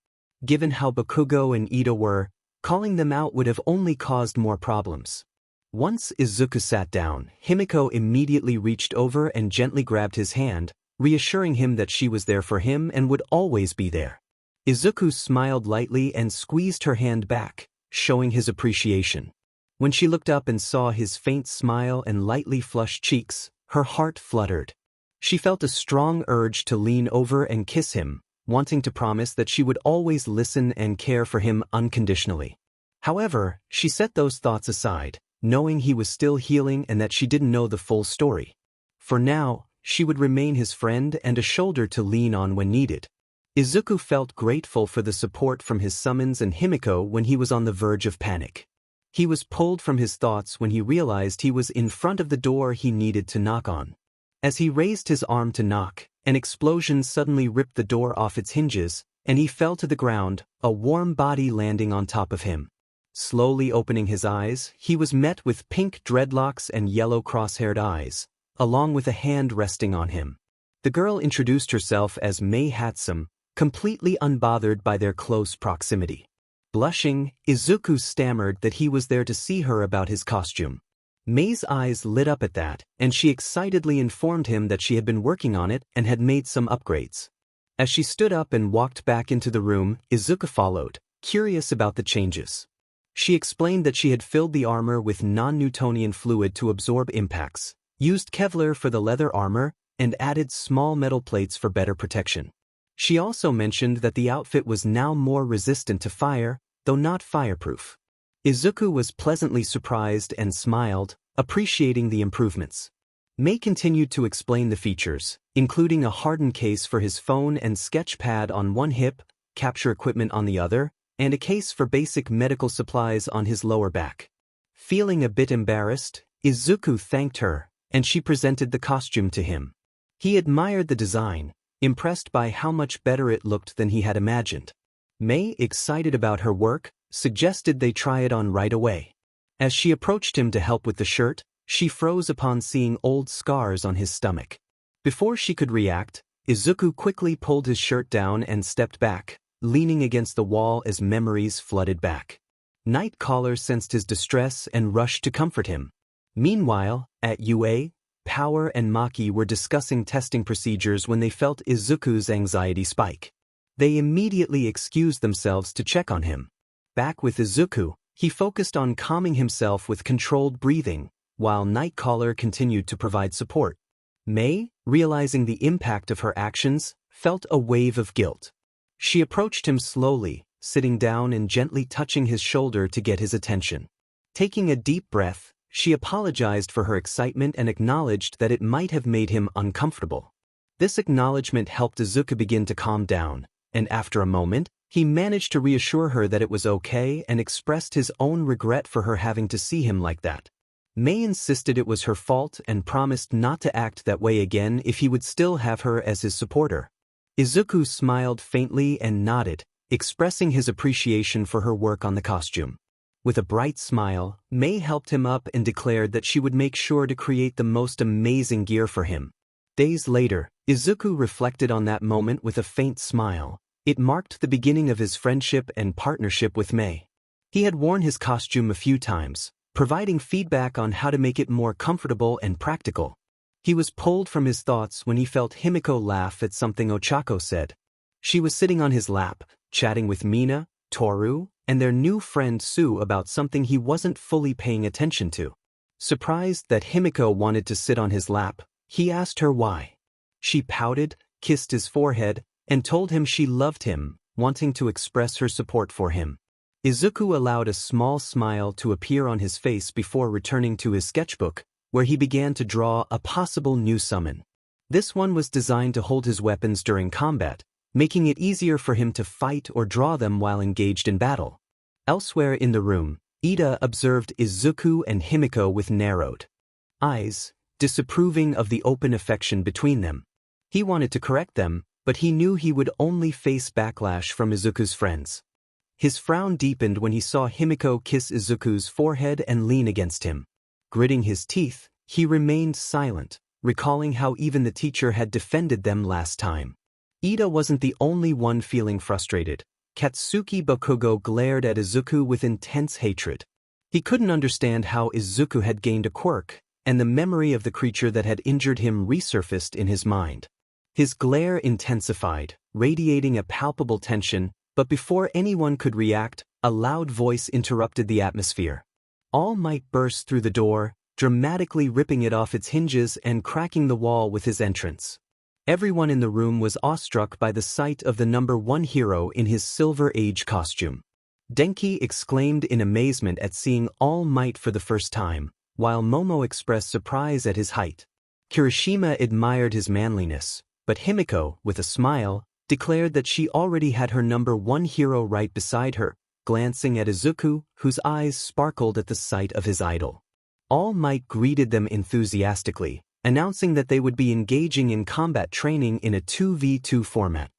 Given how Bakugo and Iida were, calling them out would have only caused more problems. Once Izuku sat down, 𝗵𝗃𝗄 immediately reached over and gently grabbed his hand, reassuring him that she was there for him and would always be there. Izuku smiled lightly and squeezed her hand back, showing his appreciation. When she looked up and saw his faint smile and lightly flushed cheeks, her heart fluttered. She felt a strong urge to lean over and kiss him, wanting to promise that she would always listen and care for him unconditionally. However, she set those thoughts aside, knowing he was still healing and that she didn't know the full story. For now, she would remain his friend and a shoulder to lean on when needed. Izuku felt grateful for the support from his summons and 𝗵𝗃𝗄 when he was on the verge of panic. He was pulled from his thoughts when he realized he was in front of the door he needed to knock on. As he raised his arm to knock, an explosion suddenly ripped the door off its hinges, and he fell to the ground, a warm body landing on top of him. Slowly opening his eyes, he was met with pink dreadlocks and yellow cross-haired eyes, along with a hand resting on him. The girl introduced herself as myheroacademia, completely unbothered by their close proximity. Blushing, Izuku stammered that he was there to see her about his costume. May's eyes lit up at that, and she excitedly informed him that she had been working on it and had made some upgrades. As she stood up and walked back into the room, Izuku followed, curious about the changes. She explained that she had filled the armor with non-Newtonian fluid to absorb impacts, used Kevlar for the leather armor, and added small metal plates for better protection. She also mentioned that the outfit was now more resistant to fire, though not fireproof. Izuku was pleasantly surprised and smiled, appreciating the improvements. May continued to explain the features, including a hardened case for his phone and sketch pad on one hip, capture equipment on the other, and a case for basic medical supplies on his lower back. Feeling a bit embarrassed, Izuku thanked her, and she presented the costume to him. He admired the design, impressed by how much better it looked than he had imagined. May, excited about her work, suggested they try it on right away. As she approached him to help with the shirt, she froze upon seeing old scars on his stomach. Before she could react, Izuku quickly pulled his shirt down and stepped back, leaning against the wall as memories flooded back. 𝗵𝗃𝗄𝗁 sensed his distress and rushed to comfort him. Meanwhile, at UA, Power and Maki were discussing testing procedures when they felt Izuku's anxiety spike. They immediately excused themselves to check on him. Back with Izuku, he focused on calming himself with controlled breathing, while 𝗵𝗃𝗄𝗁 continued to provide support. May, realizing the impact of her actions, felt a wave of guilt. She approached him slowly, sitting down and gently touching his shoulder to get his attention. Taking a deep breath, she apologized for her excitement and acknowledged that it might have made him uncomfortable. This acknowledgement helped Izuku begin to calm down, and after a moment, he managed to reassure her that it was okay and expressed his own regret for her having to see him like that. May insisted it was her fault and promised not to act that way again if he would still have her as his supporter. Izuku smiled faintly and nodded, expressing his appreciation for her work on the costume. With a bright smile, May helped him up and declared that she would make sure to create the most amazing gear for him. Days later, Izuku reflected on that moment with a faint smile. It marked the beginning of his friendship and partnership with May. He had worn his costume a few times, providing feedback on how to make it more comfortable and practical. He was pulled from his thoughts when he felt 𝗵𝗃𝗄𝗁 laugh at something Ochako said. She was sitting on his lap, chatting with Mina, Toru, and their new friend Sue about something he wasn't fully paying attention to. Surprised that 𝗵𝗃𝗄𝗁 wanted to sit on his lap, he asked her why. She pouted, kissed his forehead, and told him she loved him, wanting to express her support for him. Izuku allowed a small smile to appear on his face before returning to his sketchbook, where he began to draw a possible new summon. This one was designed to hold his weapons during combat, making it easier for him to fight or draw them while engaged in battle. Elsewhere in the room, Iida observed Izuku and 𝗵𝗃𝗄𝗁 with narrowed eyes, disapproving of the open affection between them. He wanted to correct them, but he knew he would only face backlash from Izuku's friends. His frown deepened when he saw 𝗵𝗃𝗄𝗁 kiss Izuku's forehead and lean against him. Gritting his teeth, he remained silent, recalling how even the teacher had defended them last time. Iida wasn't the only one feeling frustrated. Katsuki Bakugo glared at Izuku with intense hatred. He couldn't understand how Izuku had gained a quirk, and the memory of the creature that had injured him resurfaced in his mind. His glare intensified, radiating a palpable tension, but before anyone could react, a loud voice interrupted the atmosphere. All Might burst through the door, dramatically ripping it off its hinges and cracking the wall with his entrance. Everyone in the room was awestruck by the sight of the #1 hero in his Silver Age costume. Denki exclaimed in amazement at seeing All Might for the first time, while Momo expressed surprise at his height. Kirishima admired his manliness, but Himiko, with a smile, declared that she already had her number one hero right beside her, glancing at Izuku, whose eyes sparkled at the sight of his idol. All Might greeted them enthusiastically, announcing that they would be engaging in combat training in a 2v2 format.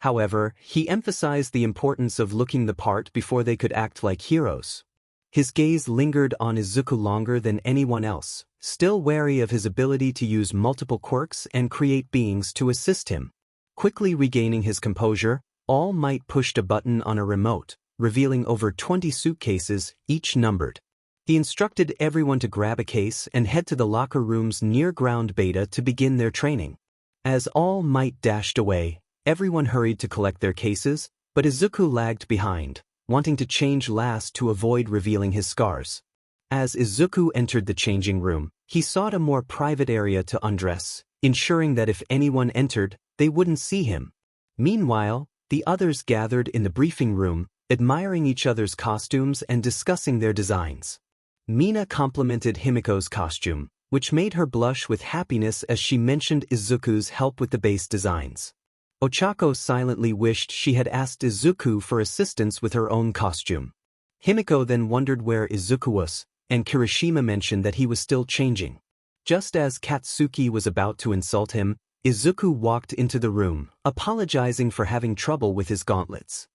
However, he emphasized the importance of looking the part before they could act like heroes. His gaze lingered on Izuku longer than anyone else, still wary of his ability to use multiple quirks and create beings to assist him. Quickly regaining his composure, All Might pushed a button on a remote, revealing over 20 suitcases, each numbered. He instructed everyone to grab a case and head to the locker rooms near ground beta to begin their training. As All Might dashed away, everyone hurried to collect their cases, but Izuku lagged behind, wanting to change last to avoid revealing his scars. As Izuku entered the changing room, he sought a more private area to undress, ensuring that if anyone entered, they wouldn't see him. Meanwhile, the others gathered in the briefing room, admiring each other's costumes and discussing their designs. Mina complimented Himiko's costume, which made her blush with happiness as she mentioned Izuku's help with the base designs. Ochako silently wished she had asked Izuku for assistance with her own costume. Himiko then wondered where Izuku was, and Kirishima mentioned that he was still changing. Just as Katsuki was about to insult him, Izuku walked into the room, apologizing for having trouble with his gauntlets.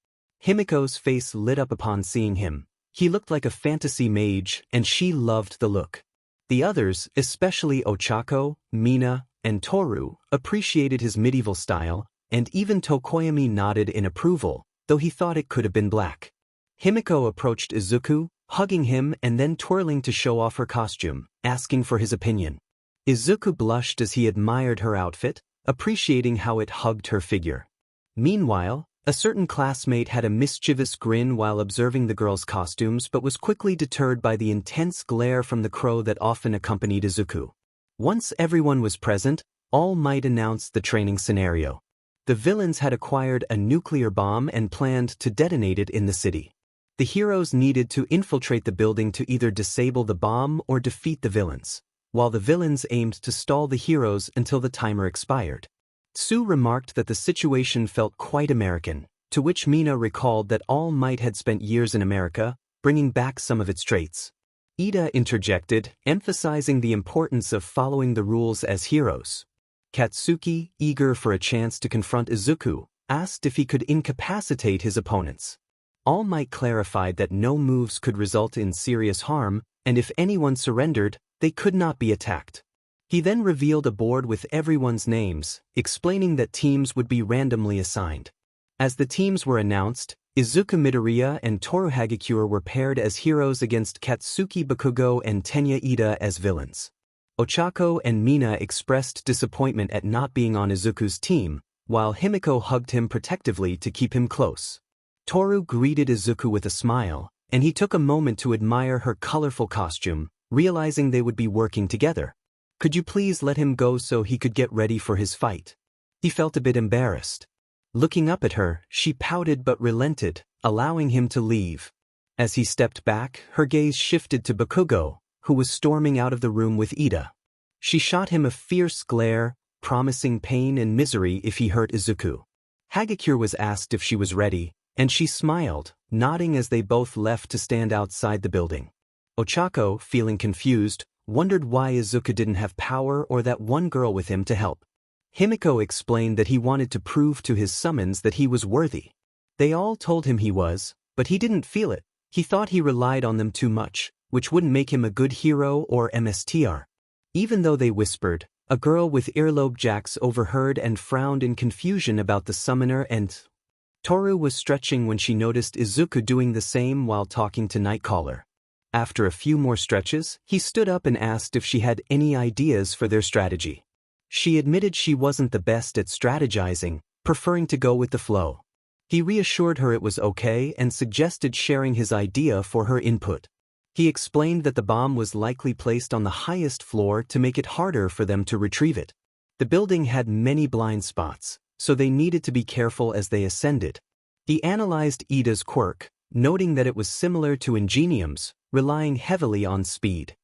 Himiko's face lit up upon seeing him. He looked like a fantasy mage, and she loved the look. The others, especially Ochako, Mina, and Toru, appreciated his medieval style, and even Tokoyami nodded in approval, though he thought it could have been black. Himiko approached Izuku, hugging him and then twirling to show off her costume, asking for his opinion. Izuku blushed as he admired her outfit, appreciating how it hugged her figure. Meanwhile, a certain classmate had a mischievous grin while observing the girls' costumes but was quickly deterred by the intense glare from the crow that often accompanied Izuku. Once everyone was present, All Might announced the training scenario. The villains had acquired a nuclear bomb and planned to detonate it in the city. The heroes needed to infiltrate the building to either disable the bomb or defeat the villains, while the villains aimed to stall the heroes until the timer expired. Tsu remarked that the situation felt quite American, to which Mina recalled that All Might had spent years in America, bringing back some of its traits. Ida interjected, emphasizing the importance of following the rules as heroes. Katsuki, eager for a chance to confront Izuku, asked if he could incapacitate his opponents. All Might clarified that no moves could result in serious harm, and if anyone surrendered, they could not be attacked. He then revealed a board with everyone's names, explaining that teams would be randomly assigned. As the teams were announced, Izuku Midoriya and Toru Hagakure were paired as heroes against Katsuki Bakugo and Tenya Ida as villains. Ochako and Mina expressed disappointment at not being on Izuku's team, while Himiko hugged him protectively to keep him close. Toru greeted Izuku with a smile, and he took a moment to admire her colorful costume, realizing they would be working together. Could you please let him go so he could get ready for his fight? He felt a bit embarrassed. Looking up at her, she pouted but relented, allowing him to leave. As he stepped back, her gaze shifted to Bakugo, who was storming out of the room with Ida. She shot him a fierce glare, promising pain and misery if he hurt Izuku. Hagakure was asked if she was ready, and she smiled, nodding as they both left to stand outside the building. Ochako, feeling confused, wondered why Izuku didn't have power or that one girl with him to help. Himiko explained that he wanted to prove to his summons that he was worthy. They all told him he was, but he didn't feel it. He thought he relied on them too much, which wouldn't make him a good hero or MSTR. Even though they whispered, a girl with earlobe jacks overheard and frowned in confusion about the summoner, and Toru was stretching when she noticed Izuku doing the same while talking to Nightcaller. After a few more stretches, he stood up and asked if she had any ideas for their strategy. She admitted she wasn't the best at strategizing, preferring to go with the flow. He reassured her it was okay and suggested sharing his idea for her input. He explained that the bomb was likely placed on the highest floor to make it harder for them to retrieve it. The building had many blind spots, so they needed to be careful as they ascended. He analyzed Ida's quirk, noting that it was similar to Ingenium's, relying heavily on speed.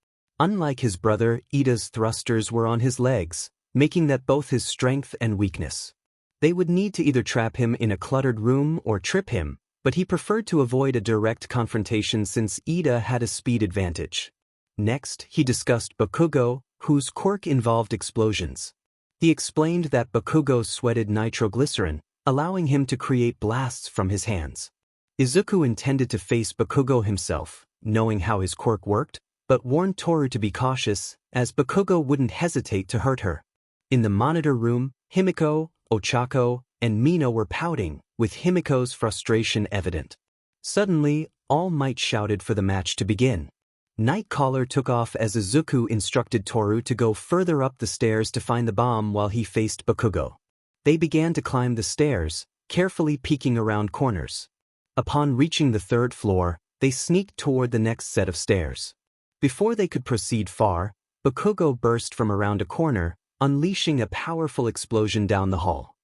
Unlike his brother, Ida's thrusters were on his legs, making that both his strength and weakness. They would need to either trap him in a cluttered room or trip him, but he preferred to avoid a direct confrontation since Ida had a speed advantage. Next, he discussed 𝗵𝗃𝗄𝗁, whose quirk involved explosions. He explained that 𝗵𝗃𝗄 sweated nitroglycerin, allowing him to create blasts from his hands. Izuku intended to face 𝗵𝗃𝗄𝗁 himself, knowing how his quirk worked, but warned Toru to be cautious, as 𝗵𝗃𝗄𝗁 wouldn't hesitate to hurt her. In the monitor room, Himiko, Ochako, and Mino were pouting, with Himiko's frustration evident. Suddenly, All Might shouted for the match to begin. Nightcaller took off as Izuku instructed Toru to go further up the stairs to find the bomb while he faced 𝗵𝗃𝗄𝗁. They began to climb the stairs, carefully peeking around corners. Upon reaching the third floor, they sneaked toward the next set of stairs. Before they could proceed far, 𝗵𝗃𝗄𝗁 burst from around a corner, unleashing a powerful explosion down the hall.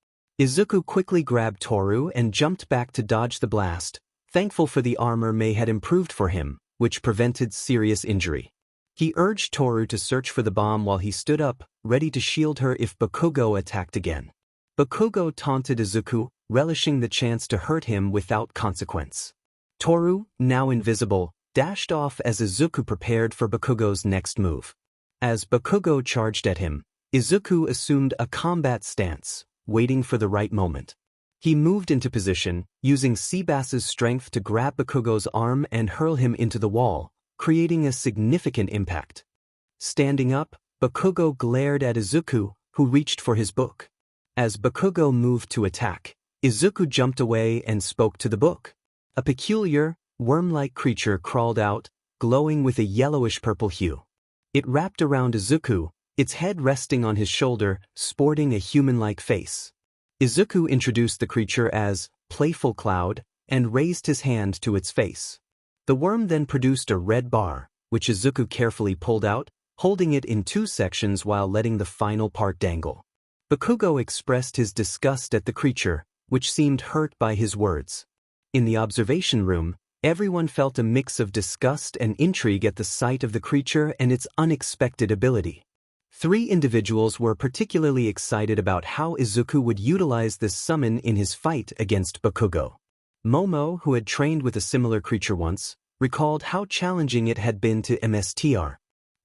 Izuku quickly grabbed Toru and jumped back to dodge the blast, thankful for the armor May had improved for him, which prevented serious injury. He urged Toru to search for the bomb while he stood up, ready to shield her if 𝗵𝗃𝗄𝗁 attacked again. 𝗵𝗃𝗄𝗁 taunted Izuku, relishing the chance to hurt him without consequence. Toru, now invisible, dashed off as Izuku prepared for 𝗵𝗃𝗄𝗁's next move. As 𝗵𝗃𝗄𝗁 charged at him, Izuku assumed a combat stance, waiting for the right moment. He moved into position, using 𝗬𝗵𝗲𝗃's strength to grab 𝗵𝗃𝗄𝗁's arm and hurl him into the wall, creating a significant impact. Standing up, 𝗵𝗃𝗄𝗁 glared at Izuku, who reached for his book. As 𝗵𝗃𝗄𝗁 moved to attack, Izuku jumped away and spoke to the book. A peculiar, worm-like creature crawled out, glowing with a yellowish-purple hue. It wrapped around Izuku, its head resting on his shoulder, sporting a human-like face. Izuku introduced the creature as Playful Cloud and raised his hand to its face. The worm then produced a red bar, which Izuku carefully pulled out, holding it in two sections while letting the final part dangle. 𝗵𝗃𝗄𝗁 expressed his disgust at the creature, which seemed hurt by his words. In the observation room, everyone felt a mix of disgust and intrigue at the sight of the creature and its unexpected ability. Three individuals were particularly excited about how Izuku would utilize this summon in his fight against 𝗵𝗃𝗄𝗁. Momo, who had trained with a similar creature once, recalled how challenging it had been to 𝗵𝗃𝗲𝗄𝗏.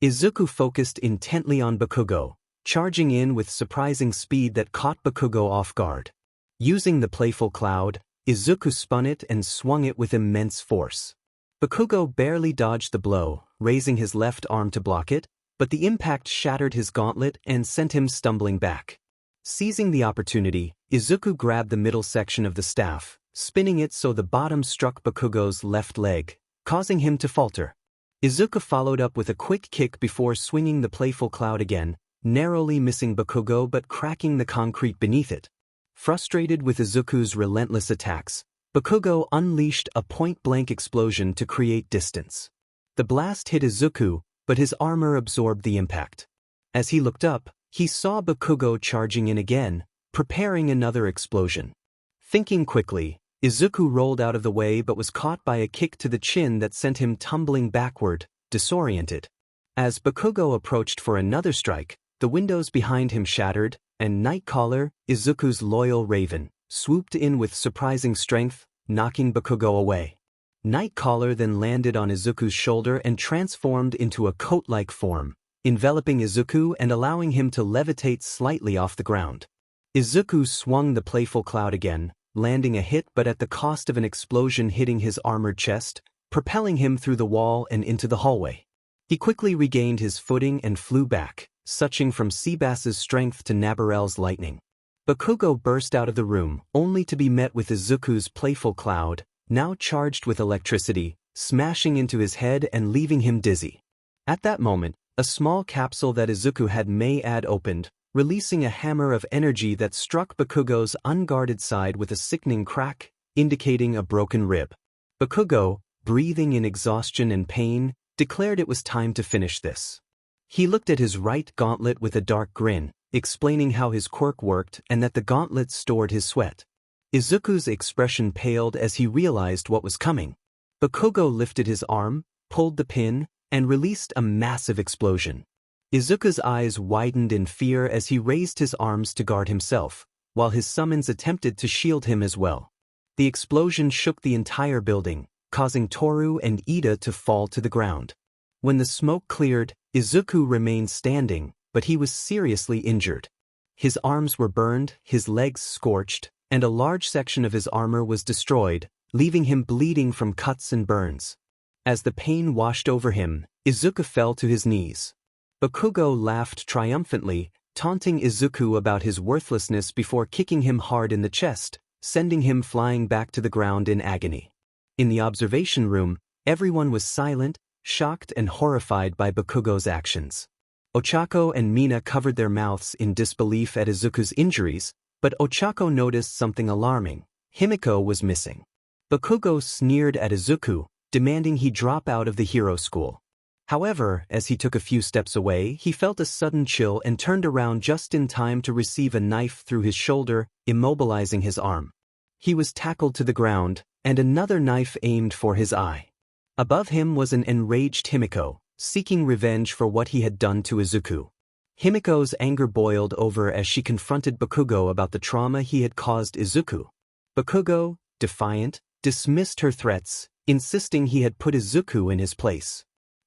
Izuku focused intently on 𝗵𝗃𝗄𝗁, charging in with surprising speed that caught 𝗵𝗃𝗄𝗁 off guard. Using the Playful Cloud, Izuku spun it and swung it with immense force. 𝗵𝗃𝗄𝗁 barely dodged the blow, raising his left arm to block it, but the impact shattered his gauntlet and sent him stumbling back. Seizing the opportunity, Izuku grabbed the middle section of the staff, spinning it so the bottom struck 𝗵𝗃𝗄𝗁's left leg, causing him to falter. Izuku followed up with a quick kick before swinging the Playful Cloud again, narrowly missing 𝗵𝗃𝗄𝗁 but cracking the concrete beneath it. Frustrated with Izuku's relentless attacks, 𝗵𝗃𝗄𝗁 unleashed a point-blank explosion to create distance. The blast hit Izuku, but his armor absorbed the impact. As he looked up, he saw 𝗵𝗃𝗄𝗁 charging in again, preparing another explosion. Thinking quickly, Izuku rolled out of the way but was caught by a kick to the chin that sent him tumbling backward, disoriented. As 𝗵𝗃𝗄𝗁 approached for another strike, the windows behind him shattered, and Nightcaller, Izuku's loyal raven, swooped in with surprising strength, knocking 𝗵𝗃𝗄𝗁 away. Nightcaller then landed on Izuku's shoulder and transformed into a coat-like form, enveloping Izuku and allowing him to levitate slightly off the ground. Izuku swung the Playful Cloud again, landing a hit but at the cost of an explosion hitting his armored chest, propelling him through the wall and into the hallway. He quickly regained his footing and flew back, switching from 𝗬𝗵𝗲𝗃's strength to 𝗵𝗲𝗄𝗁's lightning. 𝗵𝗃𝗄𝗁 burst out of the room, only to be met with Izuku's Playful Cloud, now charged with electricity, smashing into his head and leaving him dizzy. At that moment, a small capsule that Izuku had myheroacademia opened, releasing a hammer of energy that struck 𝗵𝗃𝗄𝗁's unguarded side with a sickening crack, indicating a broken rib. 𝗵𝗃𝗄𝗁, breathing in exhaustion and pain, declared it was time to finish this. He looked at his right gauntlet with a dark grin, explaining how his quirk worked and that the gauntlet stored his sweat. Izuku's expression paled as he realized what was coming. 𝗵𝗃𝗄𝗁 lifted his arm, pulled the pin, and released a massive explosion. Izuku's eyes widened in fear as he raised his arms to guard himself, while his summons attempted to shield him as well. The explosion shook the entire building, causing Toru and Ida to fall to the ground. When the smoke cleared, Izuku remained standing, but he was seriously injured. His arms were burned, his legs scorched, and a large section of his armor was destroyed, leaving him bleeding from cuts and burns. As the pain washed over him, Izuku fell to his knees. Bakugo laughed triumphantly, taunting Izuku about his worthlessness before kicking him hard in the chest, sending him flying back to the ground in agony. In the observation room, everyone was silent, shocked and horrified by Bakugo's actions. Ochako and Mina covered their mouths in disbelief at Izuku's injuries, but Ochako noticed something alarming. Himiko was missing. Bakugo sneered at Izuku, demanding he drop out of the hero school. However, as he took a few steps away, he felt a sudden chill and turned around just in time to receive a knife through his shoulder, immobilizing his arm. He was tackled to the ground, and another knife aimed for his eye. Above him was an enraged Himiko, seeking revenge for what he had done to Izuku. Himiko's anger boiled over as she confronted Bakugo about the trauma he had caused Izuku. Bakugo, defiant, dismissed her threats, insisting he had put Izuku in his place.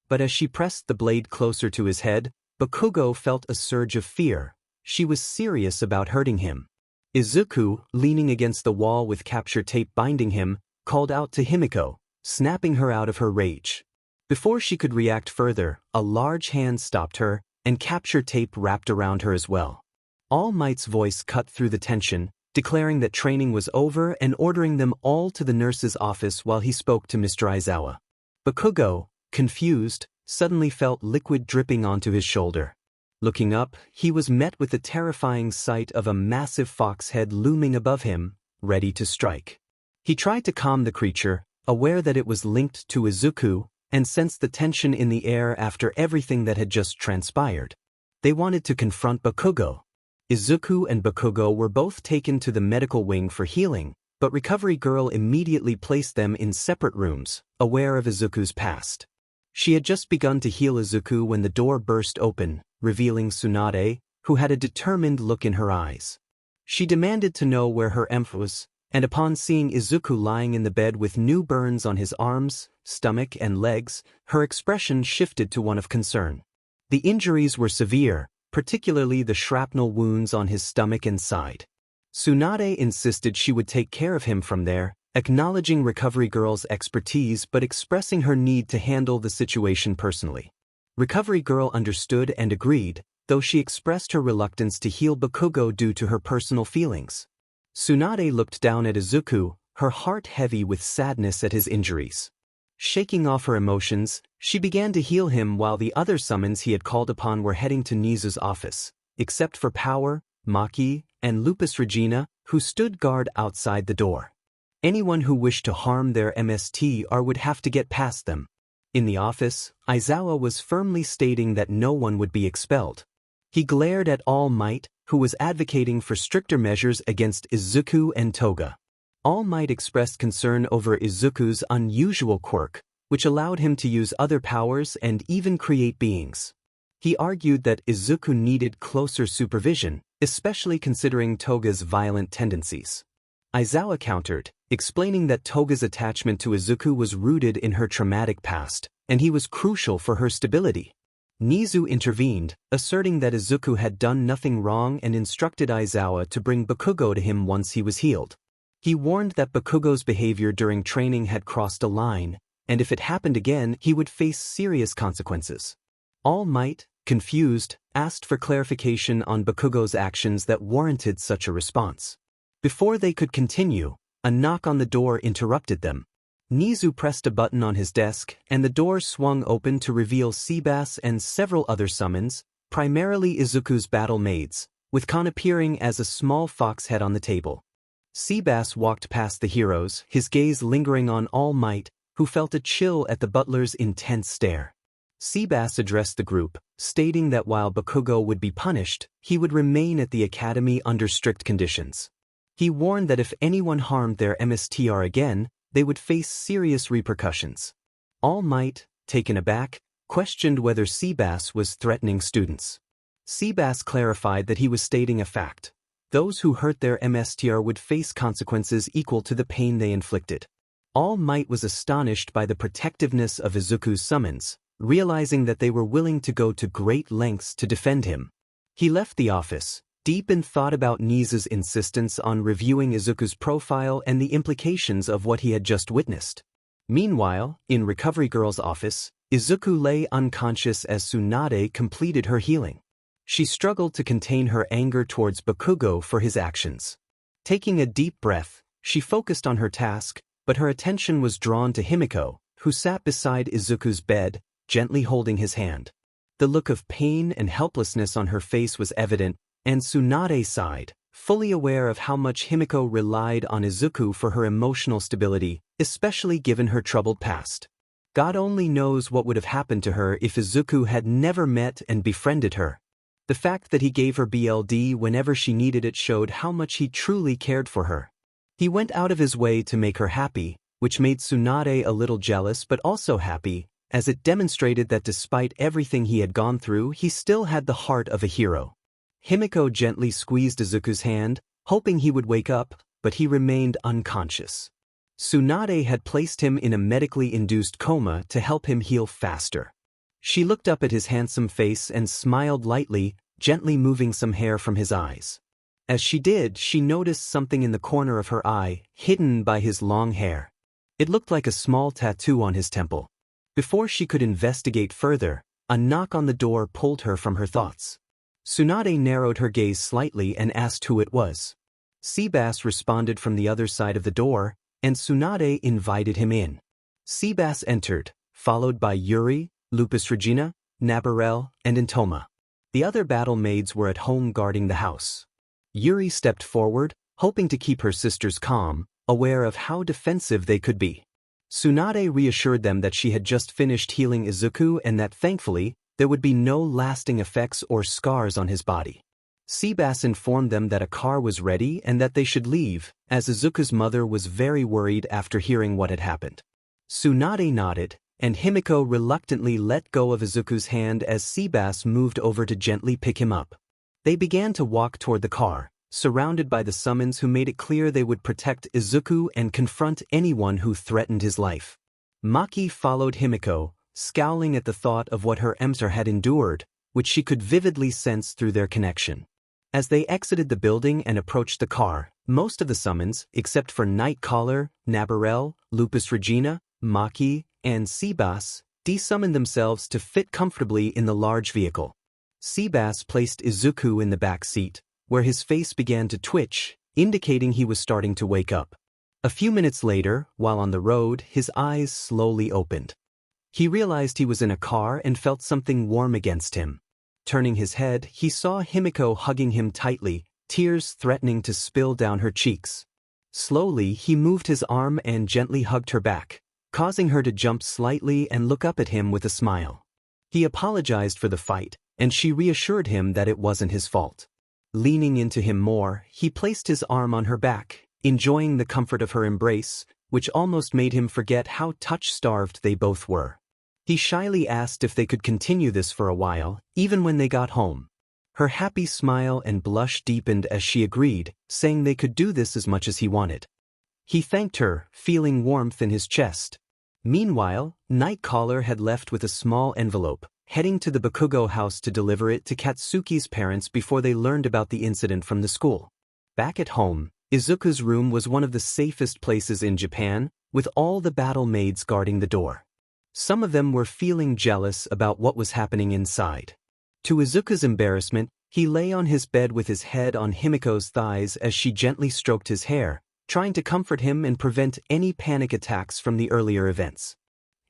But as she pressed the blade closer to his head, Bakugo felt a surge of fear. She was serious about hurting him. Izuku, leaning against the wall with capture tape binding him, called out to Himiko, snapping her out of her rage. Before she could react further, a large hand stopped her, and capture tape wrapped around her as well. All Might's voice cut through the tension, declaring that training was over and ordering them all to the nurse's office while he spoke to Mr. Aizawa. Bakugo, confused, suddenly felt liquid dripping onto his shoulder. Looking up, he was met with the terrifying sight of a massive fox head looming above him, ready to strike. He tried to calm the creature, aware that it was linked to Izuku, and sensed the tension in the air after everything that had just transpired. They wanted to confront Bakugo. Izuku and Bakugo were both taken to the medical wing for healing, but Recovery Girl immediately placed them in separate rooms, aware of Izuku's past. She had just begun to heal Izuku when the door burst open, revealing Tsunade, who had a determined look in her eyes. She demanded to know where her 𝗵𝗃 was, and upon seeing Izuku lying in the bed with new burns on his arms, stomach, and legs, her expression shifted to one of concern. The injuries were severe, particularly the shrapnel wounds on his stomach and side. Tsunade insisted she would take care of him from there, acknowledging Recovery Girl's expertise but expressing her need to handle the situation personally. Recovery Girl understood and agreed, though she expressed her reluctance to heal Bakugo due to her personal feelings. Tsunade looked down at Izuku, her heart heavy with sadness at his injuries. Shaking off her emotions, she began to heal him while the other summons he had called upon were heading to Nizu's office, except for Power, Maki, and Lupus Regina, who stood guard outside the door. Anyone who wished to harm their 𝗵𝗃𝗲 would have to get past them. In the office, Aizawa was firmly stating that no one would be expelled. He glared at All Might, who was advocating for stricter measures against Izuku and Toga. All Might expressed concern over Izuku's unusual quirk, which allowed him to use other powers and even create beings. He argued that Izuku needed closer supervision, especially considering Toga's violent tendencies. Aizawa countered, explaining that Toga's attachment to Izuku was rooted in her traumatic past, and he was crucial for her stability. Nizu intervened, asserting that Izuku had done nothing wrong and instructed Aizawa to bring Bakugo to him once he was healed. He warned that Bakugo's behavior during training had crossed a line, and if it happened again, he would face serious consequences. All Might, confused, asked for clarification on Bakugo's actions that warranted such a response. Before they could continue, a knock on the door interrupted them. Nizu pressed a button on his desk, and the door swung open to reveal 𝗬𝗲 and several other summons, primarily Izuku's battle maids, with Khan appearing as a small fox head on the table. 𝗬𝗲 walked past the heroes, his gaze lingering on All Might, who felt a chill at the butler's intense stare. 𝗬𝗲 addressed the group, stating that while Bakugo would be punished, he would remain at the academy under strict conditions. He warned that if anyone harmed their 𝗵𝗃𝗲 again, they would face serious repercussions. All Might, taken aback, questioned whether 𝗬𝗵𝗲 was threatening students. 𝗬𝗵𝗲 clarified that he was stating a fact. Those who hurt their 𝗵𝘃𝗲 would face consequences equal to the pain they inflicted. All Might was astonished by the protectiveness of Izuku's summons, realizing that they were willing to go to great lengths to defend him. He left the office, deep in thought about Nisa's insistence on reviewing Izuku's profile and the implications of what he had just witnessed. Meanwhile, in Recovery Girl's office, Izuku lay unconscious as Tsunade completed her healing. She struggled to contain her anger towards Bakugo for his actions. Taking a deep breath, she focused on her task, but her attention was drawn to 𝗵𝗃𝗲, who sat beside Izuku's bed, gently holding his hand. The look of pain and helplessness on her face was evident, and Tsunade sighed, fully aware of how much 𝗵𝗃𝗲 relied on Izuku for her emotional stability, especially given her troubled past. God only knows what would have happened to her if Izuku had never met and befriended her. The fact that he gave her BLD whenever she needed it showed how much he truly cared for her. He went out of his way to make her happy, which made Tsunade a little jealous but also happy, as it demonstrated that despite everything he had gone through, he still had the heart of a hero. 𝗵𝗃𝗲 gently squeezed Izuku's hand, hoping he would wake up, but he remained unconscious. Tsunade had placed him in a medically induced coma to help him heal faster. She looked up at his handsome face and smiled lightly, gently moving some hair from his eyes. As she did, she noticed something in the corner of her eye, hidden by his long hair. It looked like a small tattoo on his temple. Before she could investigate further, a knock on the door pulled her from her thoughts. Tsunade narrowed her gaze slightly and asked who it was. 𝗬𝗵𝗲 responded from the other side of the door, and Tsunade invited him in. 𝗬𝗵𝗲 entered, followed by Yuri, Lupus Regina, Nabarel, and Intoma. The other battle maids were at home guarding the house. Yuri stepped forward, hoping to keep her sisters calm, aware of how defensive they could be. Tsunade reassured them that she had just finished healing Izuku and that thankfully, there would be no lasting effects or scars on his body. 𝗬𝗵𝗲 informed them that a car was ready and that they should leave, as Izuku's mother was very worried after hearing what had happened. Tsunade nodded, and 𝗵𝗃𝗲 reluctantly let go of Izuku's hand as 𝗬𝗵𝗲 moved over to gently pick him up. They began to walk toward the car, surrounded by the summons who made it clear they would protect Izuku and confront anyone who threatened his life. Maki followed 𝗵𝗃𝗲, scowling at the thought of what her 𝗵𝘃𝗲 had endured, which she could vividly sense through their connection. As they exited the building and approached the car, most of the summons, except for Nightcaller, Nabarel, Lupus Regina, Maki, and 𝗬𝗵𝗲, desummoned themselves to fit comfortably in the large vehicle. 𝗬𝗵𝗲 placed Izuku in the back seat, where his face began to twitch, indicating he was starting to wake up. A few minutes later, while on the road, his eyes slowly opened. He realized he was in a car and felt something warm against him. Turning his head, he saw 𝗵𝗃𝗲 hugging him tightly, tears threatening to spill down her cheeks. Slowly, he moved his arm and gently hugged her back, causing her to jump slightly and look up at him with a smile. He apologized for the fight, and she reassured him that it wasn't his fault. Leaning into him more, he placed his arm on her back, enjoying the comfort of her embrace, which almost made him forget how touch-starved they both were. He shyly asked if they could continue this for a while, even when they got home. Her happy smile and blush deepened as she agreed, saying they could do this as much as he wanted. He thanked her, feeling warmth in his chest. Meanwhile, Nightcaller had left with a small envelope, heading to the Bakugo house to deliver it to Katsuki's parents before they learned about the incident from the school. Back at home, Izuku's room was one of the safest places in Japan, with all the battle maids guarding the door. Some of them were feeling jealous about what was happening inside. To Izuku's embarrassment, he lay on his bed with his head on 𝗵𝗃𝗲's thighs as she gently stroked his hair, trying to comfort him and prevent any panic attacks from the earlier events.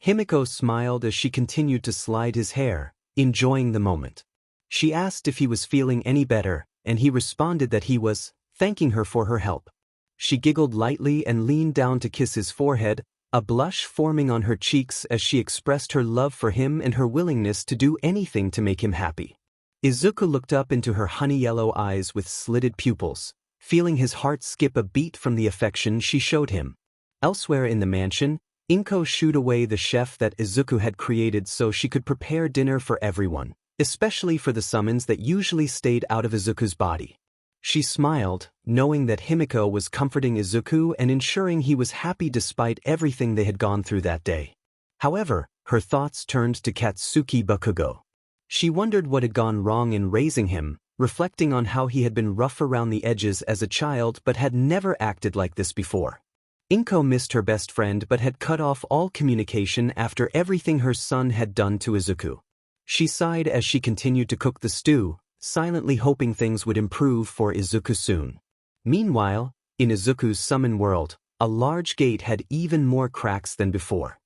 𝗵𝗃𝗲 smiled as she continued to slide his hair, enjoying the moment. She asked if he was feeling any better, and he responded that he was, thanking her for her help. She giggled lightly and leaned down to kiss his forehead, a blush forming on her cheeks as she expressed her love for him and her willingness to do anything to make him happy. Izuku looked up into her honey-yellow eyes with slitted pupils, feeling his heart skip a beat from the affection she showed him. Elsewhere in the mansion, Inko shooed away the chef that Izuku had created so she could prepare dinner for everyone, especially for the summons that usually stayed out of Izuku's body. She smiled, knowing that 𝗵𝗃𝗲 was comforting Izuku and ensuring he was happy despite everything they had gone through that day. However, her thoughts turned to Katsuki Bakugo. She wondered what had gone wrong in raising him, reflecting on how he had been rough around the edges as a child but had never acted like this before. Inko missed her best friend but had cut off all communication after everything her son had done to Izuku. She sighed as she continued to cook the stew, silently hoping things would improve for Izuku soon. Meanwhile, in Izuku's summon world, a large gate had even more cracks than before.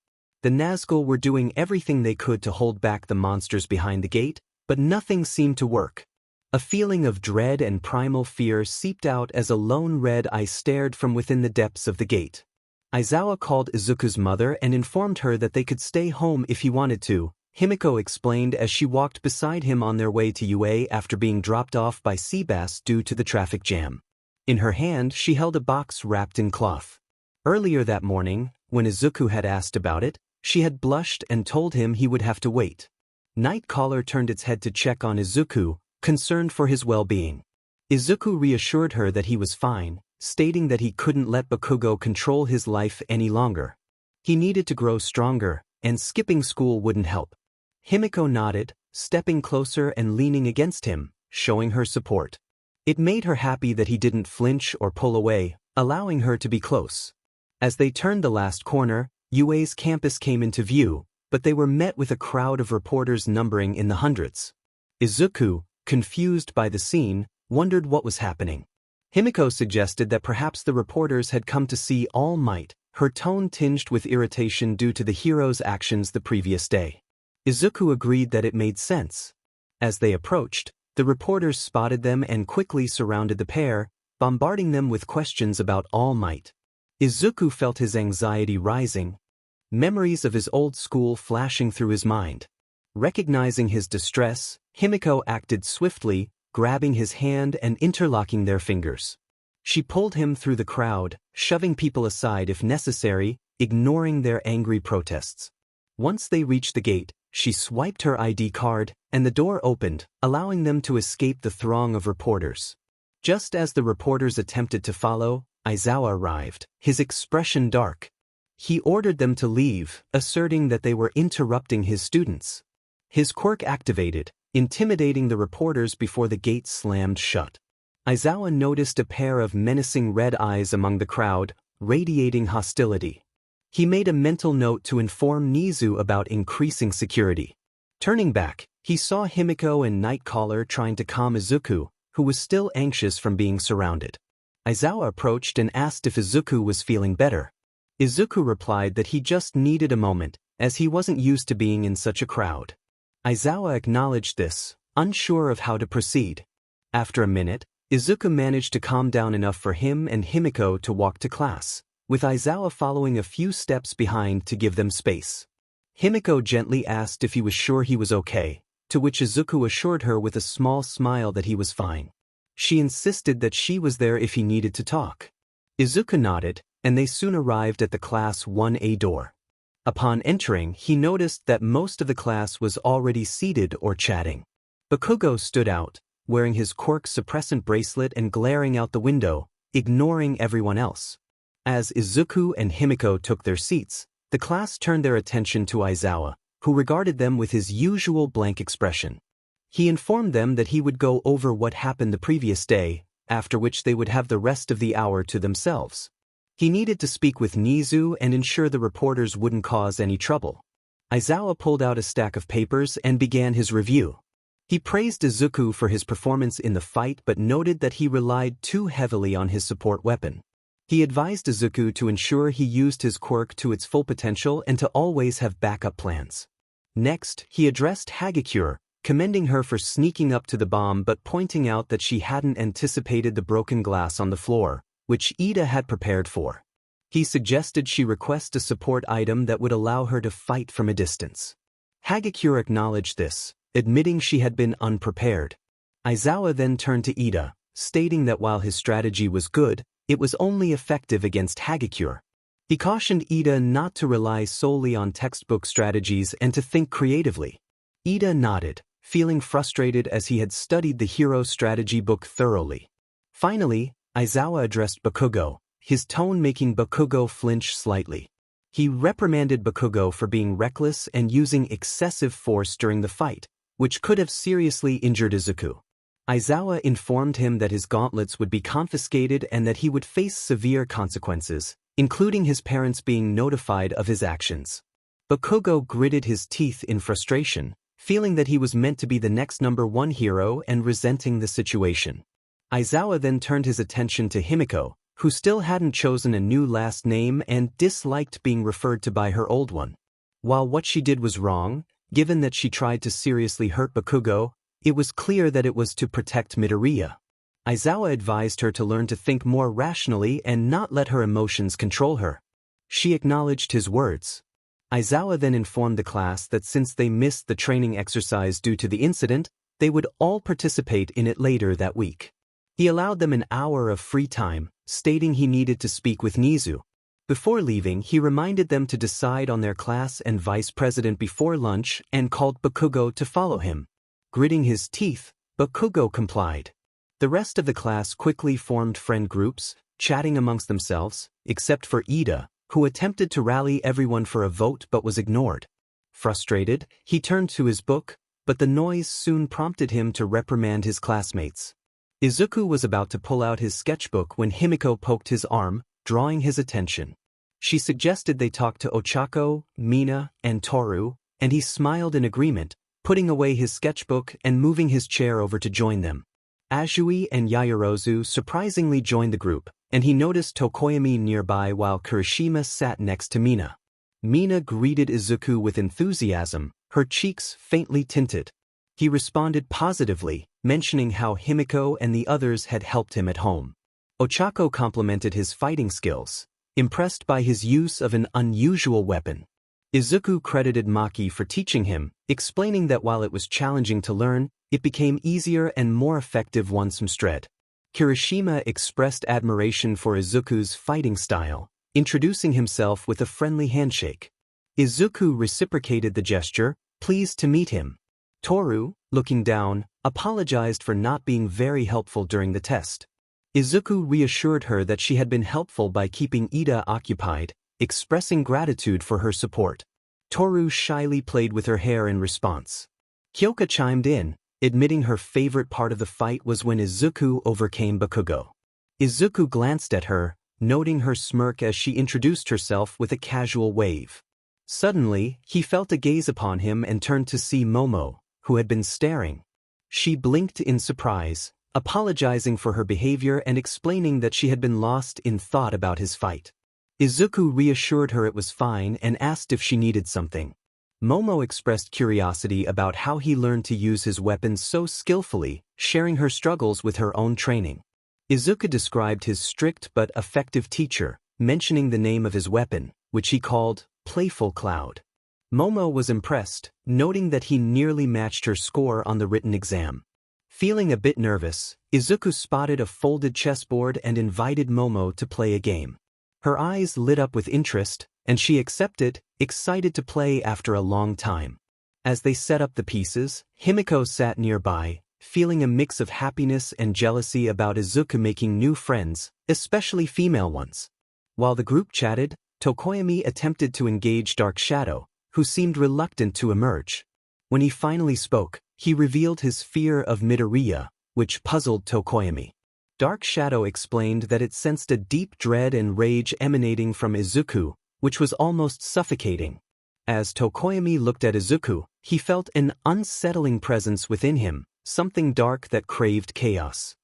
The Nazgul were doing everything they could to hold back the monsters behind the gate, but nothing seemed to work. A feeling of dread and primal fear seeped out as a lone red eye stared from within the depths of the gate. Aizawa called Izuku's mother and informed her that they could stay home if he wanted to, 𝗵𝗃𝗲 explained as she walked beside him on their way to UA after being dropped off by Seabass due to the traffic jam. In her hand she held a box wrapped in cloth. Earlier that morning, when Izuku had asked about it, she had blushed and told him he would have to wait. 𝗧𝗵𝗃𝗧 turned its head to check on Izuku, concerned for his well-being. Izuku reassured her that he was fine, stating that he couldn't let Bakugo control his life any longer. He needed to grow stronger, and skipping school wouldn't help. 𝗵𝗃𝗲 nodded, stepping closer and leaning against him, showing her support. It made her happy that he didn't flinch or pull away, allowing her to be close. As they turned the last corner, UA's campus came into view, but they were met with a crowd of reporters numbering in the hundreds. Izuku, confused by the scene, wondered what was happening. 𝗵𝗃𝗲 suggested that perhaps the reporters had come to see All Might, her tone tinged with irritation due to the hero's actions the previous day. Izuku agreed that it made sense. As they approached, the reporters spotted them and quickly surrounded the pair, bombarding them with questions about All Might. Izuku felt his anxiety rising, memories of his old school flashing through his mind. Recognizing his distress, 𝗵𝗃𝗲 acted swiftly, grabbing his hand and interlocking their fingers. She pulled him through the crowd, shoving people aside if necessary, ignoring their angry protests. Once they reached the gate, she swiped her ID card, and the door opened, allowing them to escape the throng of reporters. Just as the reporters attempted to follow, Aizawa arrived, his expression dark. He ordered them to leave, asserting that they were interrupting his students. His quirk activated, intimidating the reporters before the gate slammed shut. Aizawa noticed a pair of menacing red eyes among the crowd, radiating hostility. He made a mental note to inform Nizu about increasing security. Turning back, he saw 𝗵𝗃𝗲 and 𝗧𝗵𝗃𝗧 trying to calm Izuku, who was still anxious from being surrounded. Aizawa approached and asked if Izuku was feeling better. Izuku replied that he just needed a moment, as he wasn't used to being in such a crowd. Aizawa acknowledged this, unsure of how to proceed. After a minute, Izuku managed to calm down enough for him and 𝗵𝗃𝗲 to walk to class, with Aizawa following a few steps behind to give them space. 𝗵𝗃𝗲 gently asked if he was sure he was okay, to which Izuku assured her with a small smile that he was fine. She insisted that she was there if he needed to talk. Izuku nodded, and they soon arrived at the Class 1A door. Upon entering, he noticed that most of the class was already seated or chatting. Bakugo stood out, wearing his quirk suppressant bracelet and glaring out the window, ignoring everyone else. As Izuku and 𝗵𝗃𝗲 took their seats, the class turned their attention to Aizawa, who regarded them with his usual blank expression. He informed them that he would go over what happened the previous day, after which they would have the rest of the hour to themselves. He needed to speak with Nizu and ensure the reporters wouldn't cause any trouble. Aizawa pulled out a stack of papers and began his review. He praised Izuku for his performance in the fight but noted that he relied too heavily on his support weapon. He advised Izuku to ensure he used his quirk to its full potential and to always have backup plans. Next, he addressed 𝗬𝗪𝗪, commending her for sneaking up to the bomb but pointing out that she hadn't anticipated the broken glass on the floor, which Iida had prepared for. He suggested she request a support item that would allow her to fight from a distance. 𝗬𝗪𝗪 acknowledged this, admitting she had been unprepared. Aizawa then turned to Iida, stating that while his strategy was good, it was only effective against 𝗬𝗪𝗪. He cautioned Ida not to rely solely on textbook strategies and to think creatively. Ida nodded, feeling frustrated as he had studied the hero strategy book thoroughly. Finally, Izuku addressed Bakugo, his tone making Bakugo flinch slightly. He reprimanded Bakugo for being reckless and using excessive force during the fight, which could have seriously injured Izuku. Izuku informed him that his gauntlets would be confiscated and that he would face severe consequences, including his parents being notified of his actions. Bakugo gritted his teeth in frustration, feeling that he was meant to be the next #1 hero and resenting the situation. Izuku then turned his attention to Himiko, who still hadn't chosen a new last name and disliked being referred to by her old one. While what she did was wrong, given that she tried to seriously hurt Bakugo, it was clear that it was to protect Midoriya. Izuku advised her to learn to think more rationally and not let her emotions control her. She acknowledged his words. Izuku then informed the class that since they missed the training exercise due to the incident, they would all participate in it later that week. He allowed them an hour of free time, stating he needed to speak with Nizu. Before leaving, he reminded them to decide on their class and vice president before lunch and called Bakugo to follow him. Gritting his teeth, Bakugo complied. The rest of the class quickly formed friend groups, chatting amongst themselves, except for Ida, who attempted to rally everyone for a vote but was ignored. Frustrated, he turned to his book, but the noise soon prompted him to reprimand his classmates. Izuku was about to pull out his sketchbook when Himiko poked his arm, drawing his attention. She suggested they talk to Ochako, Mina, and Toru, and he smiled in agreement, putting away his sketchbook and moving his chair over to join them. Azui and Yaoyorozu surprisingly joined the group, and he noticed Tokoyami nearby while Kirishima sat next to Mina. Mina greeted Izuku with enthusiasm, her cheeks faintly tinted. He responded positively, mentioning how Himiko and the others had helped him at home. Ochako complimented his fighting skills, impressed by his use of an unusual weapon. Izuku credited Maki for teaching him, explaining that while it was challenging to learn, it became easier and more effective once mastered. Kirishima expressed admiration for Izuku's fighting style, introducing himself with a friendly handshake. Izuku reciprocated the gesture, pleased to meet him. Toru, looking down, apologized for not being very helpful during the test. Izuku reassured her that she had been helpful by keeping Ida occupied, expressing gratitude for her support. Toru shyly played with her hair in response. Kyoka chimed in, admitting her favorite part of the fight was when Izuku overcame Bakugo. Izuku glanced at her, noting her smirk as she introduced herself with a casual wave. Suddenly, he felt a gaze upon him and turned to see Momo, who had been staring. She blinked in surprise, apologizing for her behavior and explaining that she had been lost in thought about his fight. Izuku reassured her it was fine and asked if she needed something. Momo expressed curiosity about how he learned to use his weapons so skillfully, sharing her struggles with her own training. Izuku described his strict but effective teacher, mentioning the name of his weapon, which he called Playful Cloud. Momo was impressed, noting that he nearly matched her score on the written exam. Feeling a bit nervous, Izuku spotted a folded chessboard and invited Momo to play a game. Her eyes lit up with interest, and she accepted, excited to play after a long time. As they set up the pieces, Himiko sat nearby, feeling a mix of happiness and jealousy about Izuku making new friends, especially female ones. While the group chatted, Tokoyami attempted to engage Dark Shadow, who seemed reluctant to emerge. When he finally spoke, he revealed his fear of Midoriya, which puzzled Tokoyami. Dark Shadow explained that it sensed a deep dread and rage emanating from Izuku, which was almost suffocating. As Tokoyami looked at Izuku, he felt an unsettling presence within him, something dark that craved chaos.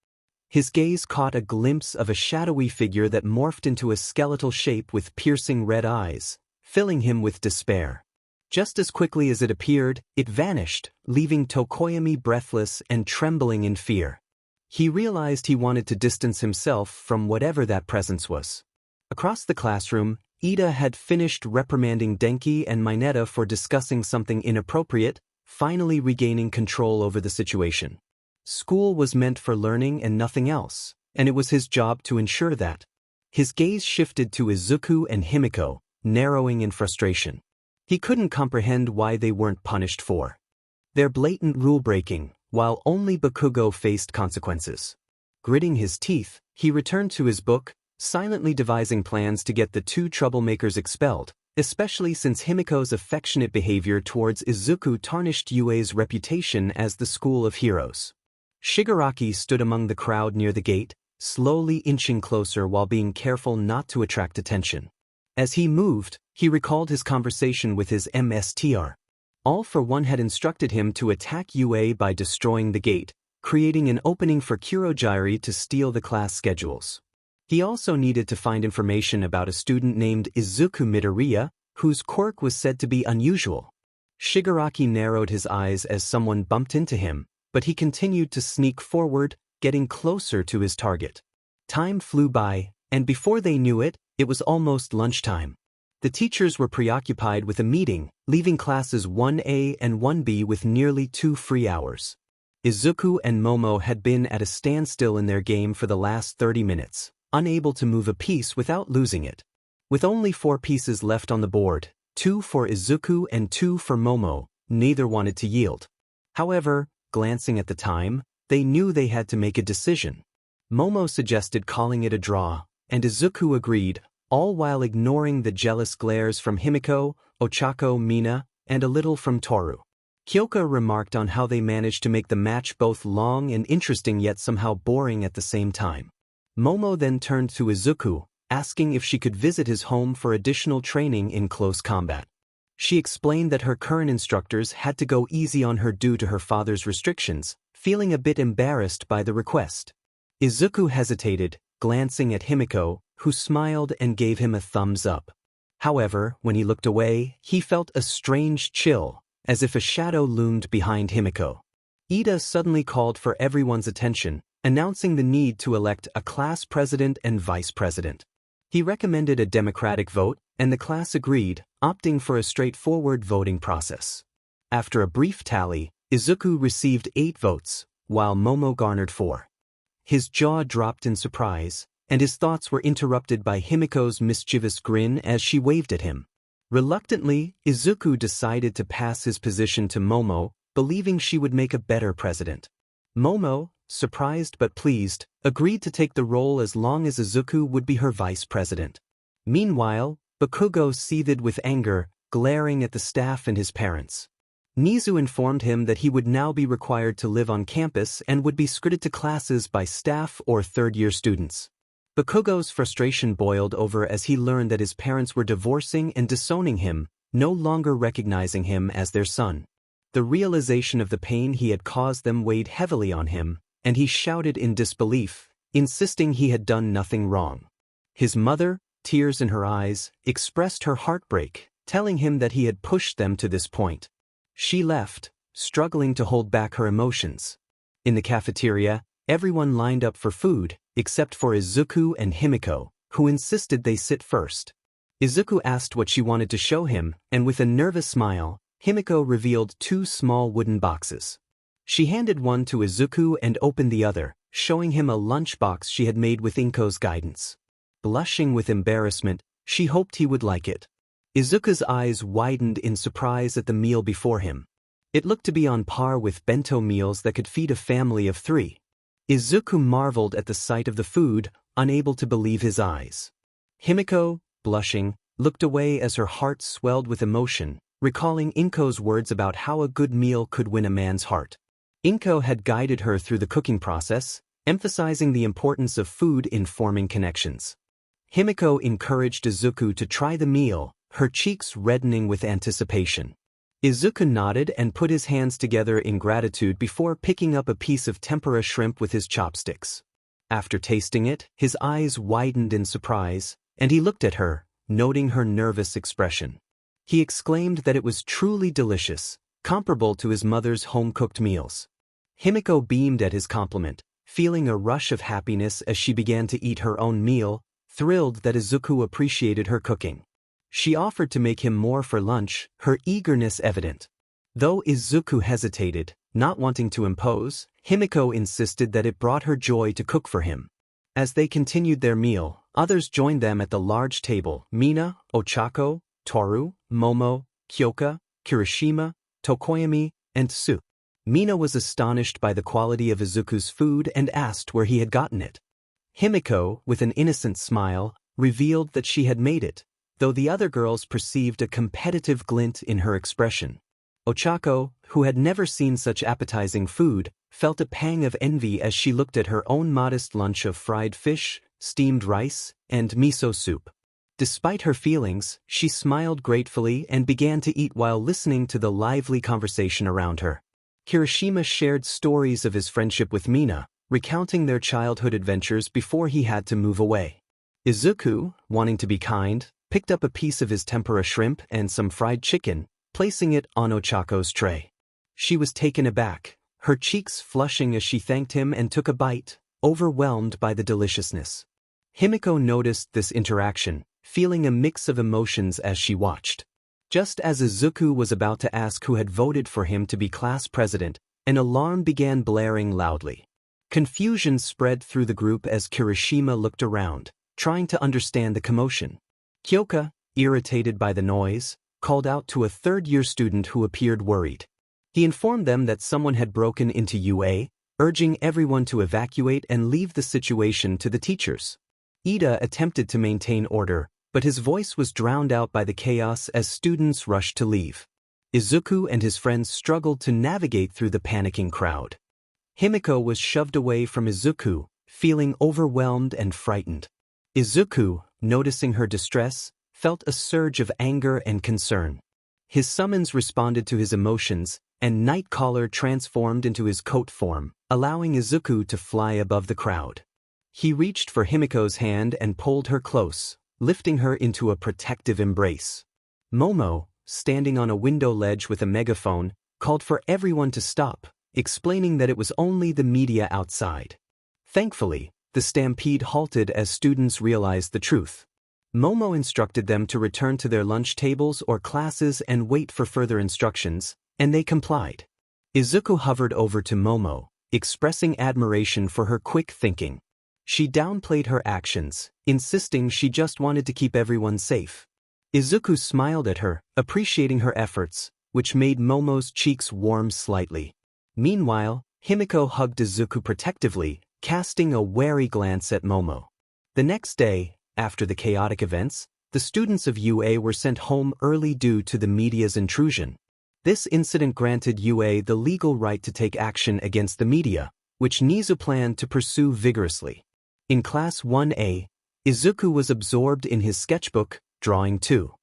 His gaze caught a glimpse of a shadowy figure that morphed into a skeletal shape with piercing red eyes, filling him with despair. Just as quickly as it appeared, it vanished, leaving Tokoyami breathless and trembling in fear. He realized he wanted to distance himself from whatever that presence was. Across the classroom, Ida had finished reprimanding Denki and Mineta for discussing something inappropriate, finally regaining control over the situation. School was meant for learning and nothing else, and it was his job to ensure that. His gaze shifted to Izuku and 𝗵𝗃𝗄, narrowing in frustration. He couldn't comprehend why they weren't punished for their blatant rule-breaking, while only Bakugo faced consequences. Gritting his teeth, he returned to his book, silently devising plans to get the two troublemakers expelled, especially since 𝗵𝗃𝗄's affectionate behavior towards Izuku tarnished UA's reputation as the school of heroes. Shigaraki stood among the crowd near the gate, slowly inching closer while being careful not to attract attention. As he moved, he recalled his conversation with his MSTR. All for One had instructed him to attack UA by destroying the gate, creating an opening for Kurogiri to steal the class schedules. He also needed to find information about a student named Izuku Midoriya, whose quirk was said to be unusual. Shigaraki narrowed his eyes as someone bumped into him, but he continued to sneak forward, getting closer to his target. Time flew by, and before they knew it, it was almost lunchtime. The teachers were preoccupied with a meeting, leaving classes 1A and 1B with nearly 2 free hours. Izuku and Momo had been at a standstill in their game for the last 30 minutes, unable to move a piece without losing it. With only 4 pieces left on the board, 2 for Izuku and 2 for Momo, neither wanted to yield. However, glancing at the time, they knew they had to make a decision. Momo suggested calling it a draw, and Izuku agreed, all while ignoring the jealous glares from 𝗵𝗃𝗄, Ochako, Mina, and a little from Toru. Kyoka remarked on how they managed to make the match both long and interesting yet somehow boring at the same time. Momo then turned to Izuku, asking if she could visit his home for additional training in close combat. She explained that her current instructors had to go easy on her due to her father's restrictions, feeling a bit embarrassed by the request. Izuku hesitated, glancing at 𝗵𝗃𝗄, who smiled and gave him a thumbs up. However, when he looked away, he felt a strange chill, as if a shadow loomed behind 𝗵𝗃𝗄. Ida suddenly called for everyone's attention, announcing the need to elect a class president and vice president. He recommended a democratic vote, and the class agreed, opting for a straightforward voting process. After a brief tally, Izuku received 8 votes, while Momo garnered 4. His jaw dropped in surprise, and his thoughts were interrupted by 𝗵𝗃𝗄's mischievous grin as she waved at him. Reluctantly, Izuku decided to pass his position to Momo, believing she would make a better president. Momo, surprised but pleased, agreed to take the role as long as Izuku would be her vice president. Meanwhile, Bakugo seethed with anger, glaring at the staff and his parents. Nizu informed him that he would now be required to live on campus and would be scritted to classes by staff or third-year students. Bakugo's frustration boiled over as he learned that his parents were divorcing and disowning him, no longer recognizing him as their son. The realization of the pain he had caused them weighed heavily on him, and he shouted in disbelief, insisting he had done nothing wrong. His mother, tears in her eyes, expressed her heartbreak, telling him that he had pushed them to this point. She left, struggling to hold back her emotions. In the cafeteria, everyone lined up for food, except for Izuku and 𝗵𝗃𝗄, who insisted they sit first. Izuku asked what she wanted to show him, and with a nervous smile, 𝗵𝗃𝗄 revealed 2 small wooden boxes. She handed one to Izuku and opened the other, showing him a lunchbox she had made with Inko's guidance. Blushing with embarrassment, she hoped he would like it. Izuku's eyes widened in surprise at the meal before him. It looked to be on par with bento meals that could feed a family of 3. Izuku marveled at the sight of the food, unable to believe his eyes. 𝗵𝗃𝗄, blushing, looked away as her heart swelled with emotion, recalling Inko's words about how a good meal could win a man's heart. Inko had guided her through the cooking process, emphasizing the importance of food in forming connections. 𝗵𝗃𝗄 encouraged Izuku to try the meal, her cheeks reddening with anticipation. Izuku nodded and put his hands together in gratitude before picking up a piece of tempura shrimp with his chopsticks. After tasting it, his eyes widened in surprise, and he looked at her, noting her nervous expression. He exclaimed that it was truly delicious, comparable to his mother's home-cooked meals. 𝗵𝗃𝗄 beamed at his compliment, feeling a rush of happiness as she began to eat her own meal, thrilled that Izuku appreciated her cooking. She offered to make him more for lunch, her eagerness evident. Though Izuku hesitated, not wanting to impose, 𝗵𝗃𝗄 insisted that it brought her joy to cook for him. As they continued their meal, Others joined them at the large table: Mina, Ochako, Toru, Momo, Kyoka, Kirishima, Tokoyami, and Tsu. Mina was astonished by the quality of Izuku's food and asked where he had gotten it. Himiko, with an innocent smile, revealed that she had made it, though the other girls perceived a competitive glint in her expression. Ochako, who had never seen such appetizing food, felt a pang of envy as she looked at her own modest lunch of fried fish, steamed rice, and miso soup. Despite her feelings, she smiled gratefully and began to eat while listening to the lively conversation around her. Kirishima shared stories of his friendship with Mina, recounting their childhood adventures before he had to move away. Izuku, wanting to be kind, picked up a piece of his tempura shrimp and some fried chicken, placing it on Ochako's tray. She was taken aback, her cheeks flushing as she thanked him and took a bite, overwhelmed by the deliciousness. Himiko noticed this interaction, feeling a mix of emotions as she watched. Just as Izuku was about to ask who had voted for him to be class president, an alarm began blaring loudly. Confusion spread through the group as Kirishima looked around, trying to understand the commotion. Kyoka, irritated by the noise, called out to a third-year student who appeared worried. He informed them that someone had broken into UA, urging everyone to evacuate and leave the situation to the teachers. Ida attempted to maintain order, but his voice was drowned out by the chaos as students rushed to leave. Izuku and his friends struggled to navigate through the panicking crowd. Himiko was shoved away from Izuku, feeling overwhelmed and frightened. Izuku, noticing her distress, felt a surge of anger and concern. His summons responded to his emotions, and Nightcaller transformed into his coat form, allowing Izuku to fly above the crowd. He reached for Himiko's hand and pulled her close, lifting her into a protective embrace. Momo, standing on a window ledge with a megaphone, called for everyone to stop, explaining that it was only the media outside. Thankfully, the stampede halted as students realized the truth. Momo instructed them to return to their lunch tables or classes and wait for further instructions, and they complied. Izuku hovered over to Momo, expressing admiration for her quick thinking. She downplayed her actions, insisting she just wanted to keep everyone safe. Izuku smiled at her, appreciating her efforts, which made Momo's cheeks warm slightly. Meanwhile, Himiko hugged Izuku protectively, casting a wary glance at Momo. The next day, after the chaotic events, the students of UA were sent home early due to the media's intrusion. This incident granted UA the legal right to take action against the media, which Nizu planned to pursue vigorously. In Class 1A, Izuku was absorbed in his sketchbook, drawing two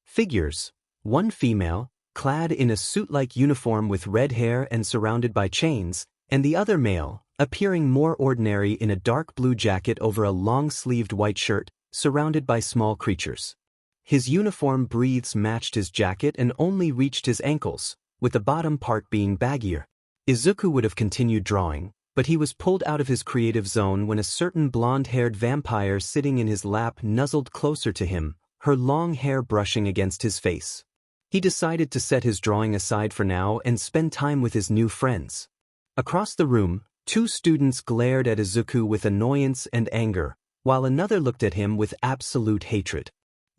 figures, one female, clad in a suit-like uniform with red hair and surrounded by chains, and the other male, appearing more ordinary in a dark blue jacket over a long-sleeved white shirt, surrounded by small creatures. His uniform breathes matched his jacket and only reached his ankles, with the bottom part being baggier. Izuku would have continued drawing, but he was pulled out of his creative zone when a certain blonde-haired vampire sitting in his lap nuzzled closer to him, her long hair brushing against his face. He decided to set his drawing aside for now and spend time with his new friends. Across the room, two students glared at Izuku with annoyance and anger, while another looked at him with absolute hatred.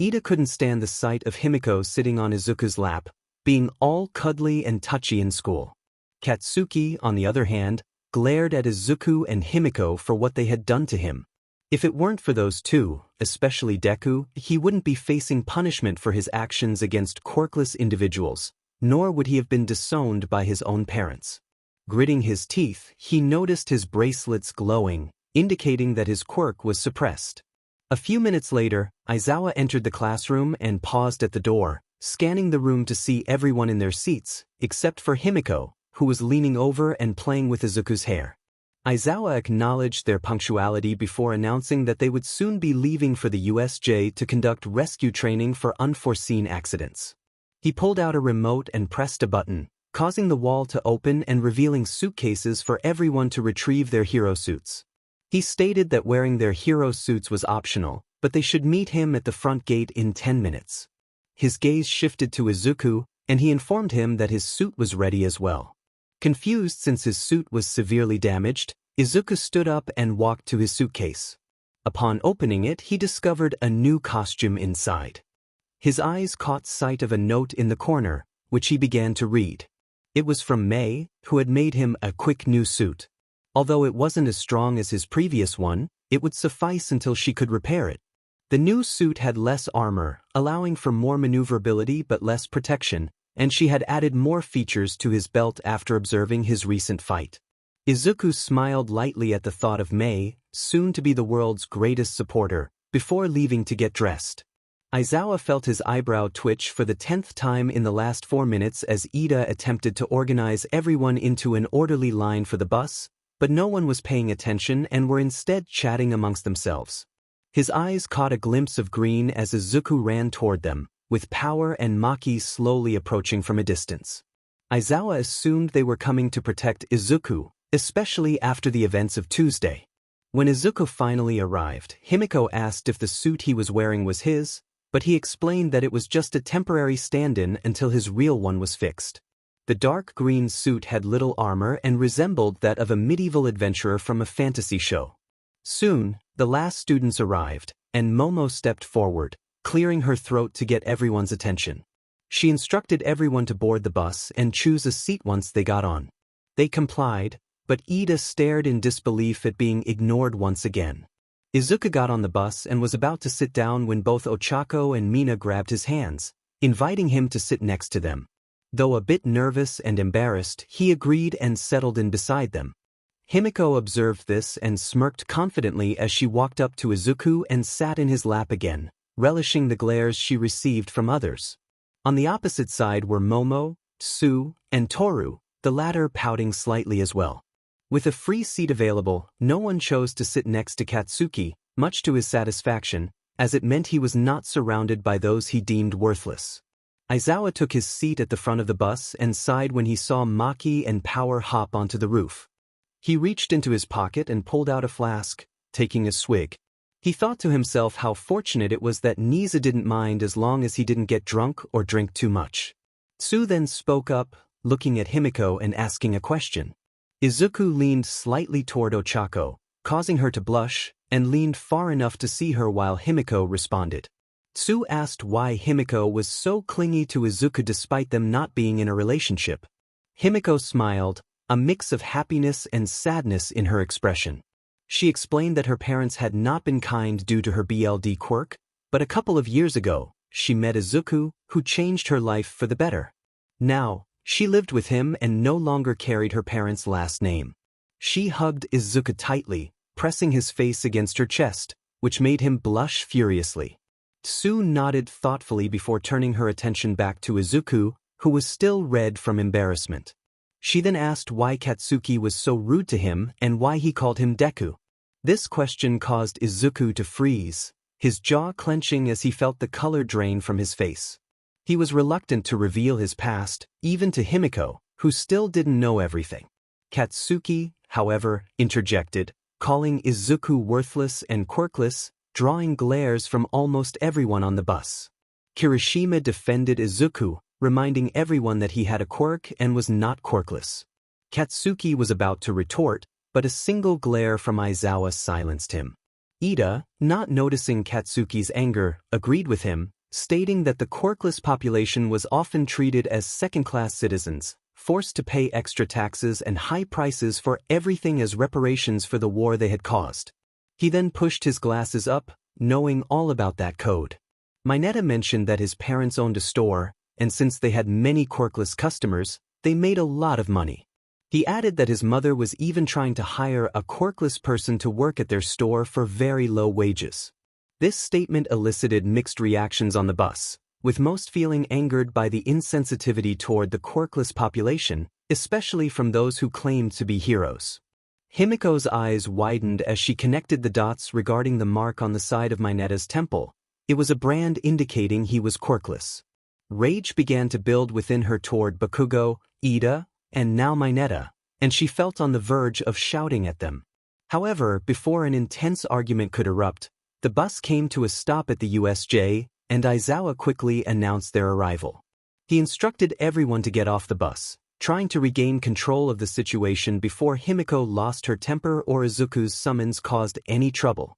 Ida couldn't stand the sight of Himiko sitting on Izuku's lap, being all cuddly and touchy in school. Katsuki, on the other hand, glared at Izuku and Himiko for what they had done to him. If it weren't for those two, especially Deku, he wouldn't be facing punishment for his actions against quirkless individuals, nor would he have been disowned by his own parents. Gritting his teeth, he noticed his bracelets glowing, indicating that his quirk was suppressed. A few minutes later, Aizawa entered the classroom and paused at the door, scanning the room to see everyone in their seats, except for Himiko, who was leaning over and playing with Izuku's hair. Aizawa acknowledged their punctuality before announcing that they would soon be leaving for the USJ to conduct rescue training for unforeseen accidents. He pulled out a remote and pressed a button, causing the wall to open and revealing suitcases for everyone to retrieve their hero suits. He stated that wearing their hero suits was optional, but they should meet him at the front gate in 10 minutes. His gaze shifted to Izuku, and he informed him that his suit was ready as well. Confused since his suit was severely damaged, Izuku stood up and walked to his suitcase. Upon opening it, he discovered a new costume inside. His eyes caught sight of a note in the corner, which he began to read. It was from May, who had made him a quick new suit. Although it wasn't as strong as his previous one, it would suffice until she could repair it. The new suit had less armor, allowing for more maneuverability but less protection, and she had added more features to his belt after observing his recent fight. Izuku smiled lightly at the thought of May, soon to be the world's greatest supporter, before leaving to get dressed. Aizawa felt his eyebrow twitch for the 10th time in the last 4 minutes as Ida attempted to organize everyone into an orderly line for the bus, but no one was paying attention and were instead chatting amongst themselves. His eyes caught a glimpse of green as Izuku ran toward them, with Power and Maki slowly approaching from a distance. Aizawa assumed they were coming to protect Izuku, especially after the events of Tuesday. When Izuku finally arrived, Himiko asked if the suit he was wearing was his, but he explained that it was just a temporary stand-in until his real one was fixed. The dark green suit had little armor and resembled that of a medieval adventurer from a fantasy show. Soon, the last students arrived, and Momo stepped forward, clearing her throat to get everyone's attention. She instructed everyone to board the bus and choose a seat once they got on. They complied, but Ida stared in disbelief at being ignored once again. Izuku got on the bus and was about to sit down when both Ochako and Mina grabbed his hands, inviting him to sit next to them. Though a bit nervous and embarrassed, he agreed and settled in beside them. Himiko observed this and smirked confidently as she walked up to Izuku and sat in his lap again, relishing the glares she received from others. On the opposite side were Momo, Tsu, and Toru, the latter pouting slightly as well. With a free seat available, no one chose to sit next to Katsuki, much to his satisfaction, as it meant he was not surrounded by those he deemed worthless. Aizawa took his seat at the front of the bus and sighed when he saw Maki and Power hop onto the roof. He reached into his pocket and pulled out a flask, taking a swig. He thought to himself how fortunate it was that 𝗍𝗳 didn't mind as long as he didn't get drunk or drink too much. Tsu then spoke up, looking at Himiko and asking a question. Izuku leaned slightly toward Ochako, causing her to blush, and leaned far enough to see her while Himiko responded. Tsu asked why Himiko was so clingy to Izuku despite them not being in a relationship. Himiko smiled, a mix of happiness and sadness in her expression. She explained that her parents had not been kind due to her BLD quirk, but a couple of years ago, she met Izuku, who changed her life for the better. Now, she lived with him and no longer carried her parents' last name. She hugged Izuku tightly, pressing his face against her chest, which made him blush furiously. Tsu nodded thoughtfully before turning her attention back to Izuku, who was still red from embarrassment. She then asked why Katsuki was so rude to him and why he called him Deku. This question caused Izuku to freeze, his jaw clenching as he felt the color drain from his face. He was reluctant to reveal his past, even to Himiko, who still didn't know everything. Katsuki, however, interjected, calling Izuku worthless and quirkless, drawing glares from almost everyone on the bus. Kirishima defended Izuku, reminding everyone that he had a quirk and was not quirkless. Katsuki was about to retort, but a single glare from Aizawa silenced him. Ida, not noticing Katsuki's anger, agreed with him, stating that the quirkless population was often treated as second-class citizens, forced to pay extra taxes and high prices for everything as reparations for the war they had caused. He then pushed his glasses up, knowing all about that code. Mineta mentioned that his parents owned a store, and since they had many quirkless customers, they made a lot of money. He added that his mother was even trying to hire a quirkless person to work at their store for very low wages. This statement elicited mixed reactions on the bus, with most feeling angered by the insensitivity toward the quirkless population, especially from those who claimed to be heroes. Himiko's eyes widened as she connected the dots regarding the mark on the side of Mineta's temple. It was a brand indicating he was quirkless. Rage began to build within her toward Bakugo, Ida, and now Mineta, and she felt on the verge of shouting at them. However, before an intense argument could erupt, the bus came to a stop at the USJ, and Aizawa quickly announced their arrival. He instructed everyone to get off the bus, trying to regain control of the situation before Himiko lost her temper or Izuku's summons caused any trouble.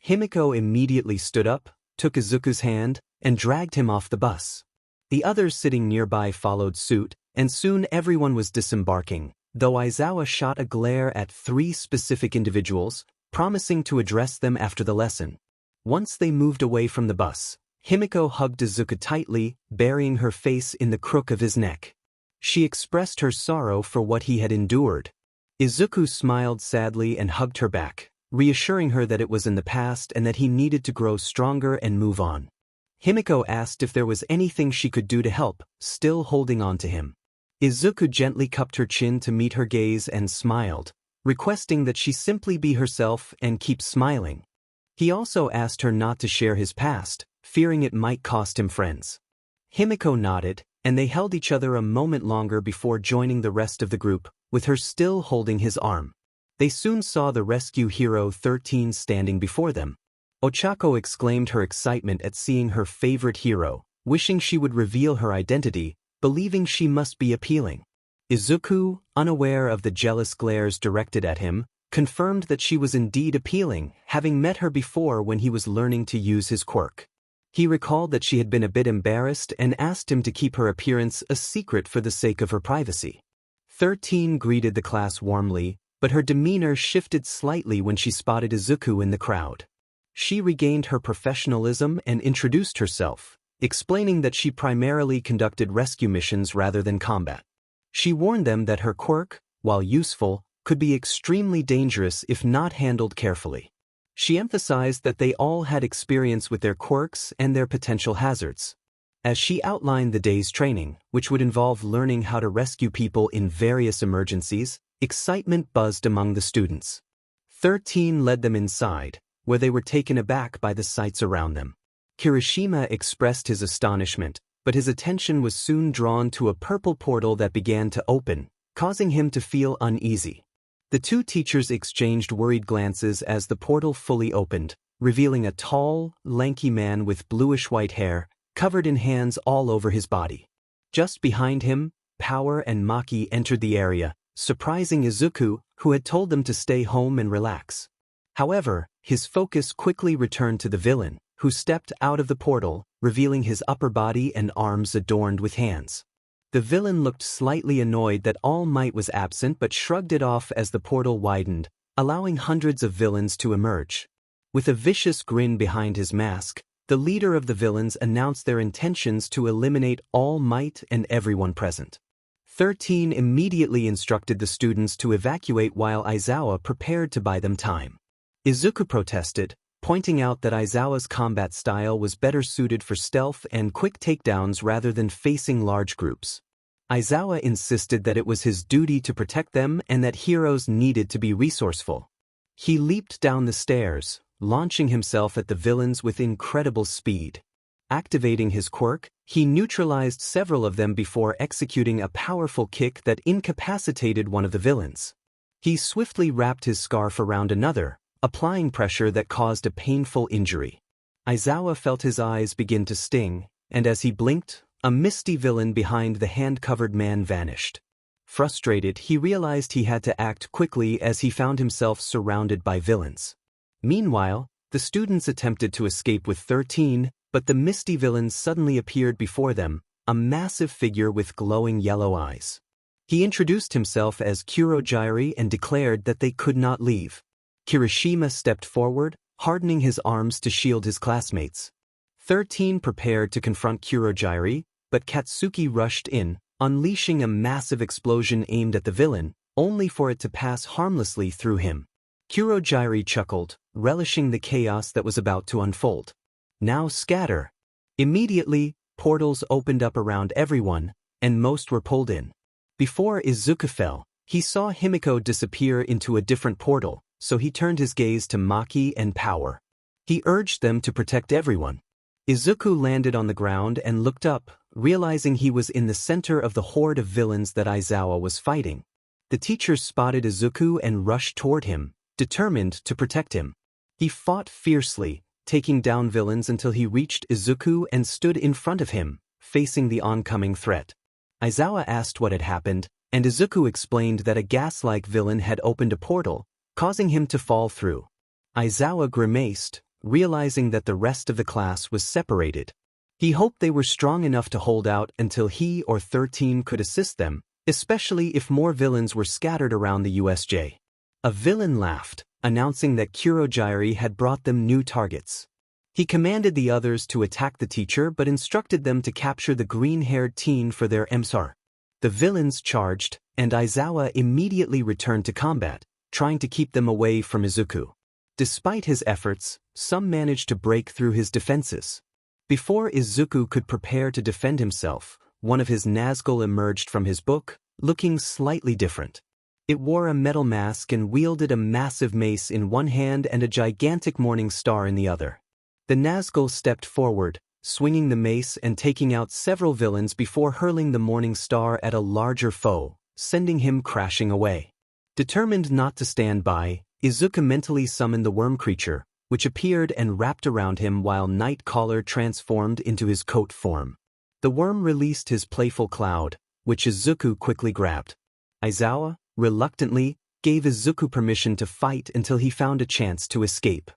𝗵𝗃𝗲 immediately stood up, took Izuku's hand, and dragged him off the bus. The others sitting nearby followed suit, and soon everyone was disembarking, though Aizawa shot a glare at 3 specific individuals, promising to address them after the lesson. Once they moved away from the bus, 𝗵𝗃𝗲 hugged Izuku tightly, burying her face in the crook of his neck. She expressed her sorrow for what he had endured. Izuku smiled sadly and hugged her back, reassuring her that it was in the past and that he needed to grow stronger and move on. 𝗵𝗃𝗲 asked if there was anything she could do to help, still holding on to him. Izuku gently cupped her chin to meet her gaze and smiled, requesting that she simply be herself and keep smiling. He also asked her not to share his past, fearing it might cost him friends. 𝗵𝗃𝗲 nodded, and they held each other a moment longer before joining the rest of the group, with her still holding his arm. They soon saw the rescue hero 13 standing before them. Ochako exclaimed her excitement at seeing her favorite hero, wishing she would reveal her identity, believing she must be appealing. Izuku, unaware of the jealous glares directed at him, confirmed that she was indeed appealing, having met her before when he was learning to use his quirk. He recalled that she had been a bit embarrassed and asked him to keep her appearance a secret for the sake of her privacy. 13 greeted the class warmly, but her demeanor shifted slightly when she spotted Izuku in the crowd. She regained her professionalism and introduced herself, explaining that she primarily conducted rescue missions rather than combat. She warned them that her quirk, while useful, could be extremely dangerous if not handled carefully. She emphasized that they all had experience with their quirks and their potential hazards. As she outlined the day's training, which would involve learning how to rescue people in various emergencies, excitement buzzed among the students. 13 led them inside, where they were taken aback by the sights around them. Kirishima expressed his astonishment, but his attention was soon drawn to a purple portal that began to open, causing him to feel uneasy. The 2 teachers exchanged worried glances as the portal fully opened, revealing a tall, lanky man with bluish-white hair, covered in hands all over his body. Just behind him, Power and Maki entered the area, surprising Izuku, who had told them to stay home and relax. However, his focus quickly returned to the villain, who stepped out of the portal, revealing his upper body and arms adorned with hands. The villain looked slightly annoyed that All Might was absent but shrugged it off as the portal widened, allowing hundreds of villains to emerge. With a vicious grin behind his mask, the leader of the villains announced their intentions to eliminate All Might and everyone present. 13 immediately instructed the students to evacuate while Aizawa prepared to buy them time. Izuku protested, pointing out that Aizawa's combat style was better suited for stealth and quick takedowns rather than facing large groups. Aizawa insisted that it was his duty to protect them and that heroes needed to be resourceful. He leaped down the stairs, launching himself at the villains with incredible speed. Activating his quirk, he neutralized several of them before executing a powerful kick that incapacitated one of the villains. He swiftly wrapped his scarf around another, applying pressure that caused a painful injury. Aizawa felt his eyes begin to sting, and as he blinked, a misty villain behind the hand-covered man vanished. Frustrated, he realized he had to act quickly as he found himself surrounded by villains. Meanwhile, the students attempted to escape with 13, but the misty villain suddenly appeared before them, a massive figure with glowing yellow eyes. He introduced himself as 𝗬𝗓𝗓 and declared that they could not leave. Kirishima stepped forward, hardening his arms to shield his classmates. 13 prepared to confront 𝗬𝗓𝗓, but Katsuki rushed in, unleashing a massive explosion aimed at the villain, only for it to pass harmlessly through him. 𝗬𝗓𝗓 chuckled, relishing the chaos that was about to unfold. Now scatter. Immediately, portals opened up around everyone, and most were pulled in. Before Izuku fell, he saw 𝗵𝗃𝗲 disappear into a different portal, so he turned his gaze to Maki and Power. He urged them to protect everyone. Izuku landed on the ground and looked up, realizing he was in the center of the horde of villains that Aizawa was fighting. The teachers spotted Izuku and rushed toward him, determined to protect him. He fought fiercely, taking down villains until he reached Izuku and stood in front of him, facing the oncoming threat. Aizawa asked what had happened, and Izuku explained that a gas-like villain had opened a portal, causing him to fall through. Aizawa grimaced, realizing that the rest of the class was separated. He hoped they were strong enough to hold out until he or 𝗬𝗏 could assist them, especially if more villains were scattered around the USJ. A villain laughed, announcing that quirks had brought them new targets. He commanded the others to attack the teacher but instructed them to capture the green-haired teen for their 𝗵𝘃𝗲. The villains charged, and Izuku immediately returned to combat, trying to keep them away from Izuku. Despite his efforts, some managed to break through his defenses. Before Izuku could prepare to defend himself, one of his 𝗬𝗲𝗁 emerged from his book, looking slightly different. It wore a metal mask and wielded a massive mace in one hand and a gigantic morning star in the other. The 𝗬𝗁 stepped forward, swinging the mace and taking out several villains before hurling the morning star at a larger foe, sending him crashing away. Determined not to stand by, Izuku mentally summoned the worm creature, which appeared and wrapped around him while 𝗍𝗏𝗃 transformed into his coat form. The worm released his playful cloud, which Izuku quickly grabbed. Izuku, reluctantly, gave Izuku permission to fight until he found a chance to escape.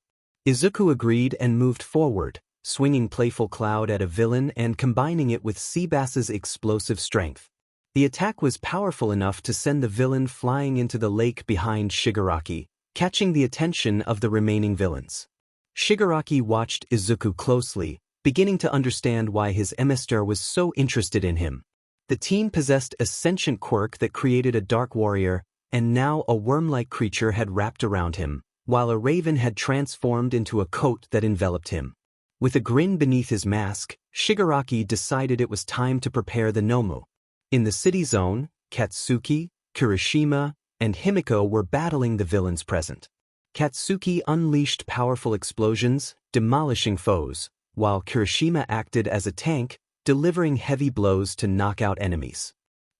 Izuku agreed and moved forward, swinging playful cloud at a villain and combining it with 𝗬𝗏𝗃's explosive strength. The attack was powerful enough to send the villain flying into the lake behind Shigaraki, catching the attention of the remaining villains. Shigaraki watched Izuku closely, beginning to understand why his 𝗵𝘃𝗲 was so interested in him. The teen possessed a sentient quirk that created a dark warrior, and now a worm-like creature had wrapped around him, while a raven had transformed into a coat that enveloped him. With a grin beneath his mask, Shigaraki decided it was time to prepare the 𝗍𝗏𝗄. In the city zone, Katsuki, Kirishima, and Himiko were battling the villains present. Katsuki unleashed powerful explosions, demolishing foes, while Kirishima acted as a tank, delivering heavy blows to knock out enemies.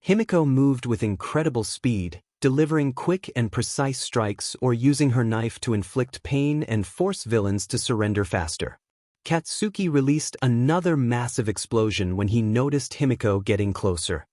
Himiko moved with incredible speed, delivering quick and precise strikes or using her knife to inflict pain and force villains to surrender faster. Katsuki released another massive explosion when he noticed Himiko getting closer.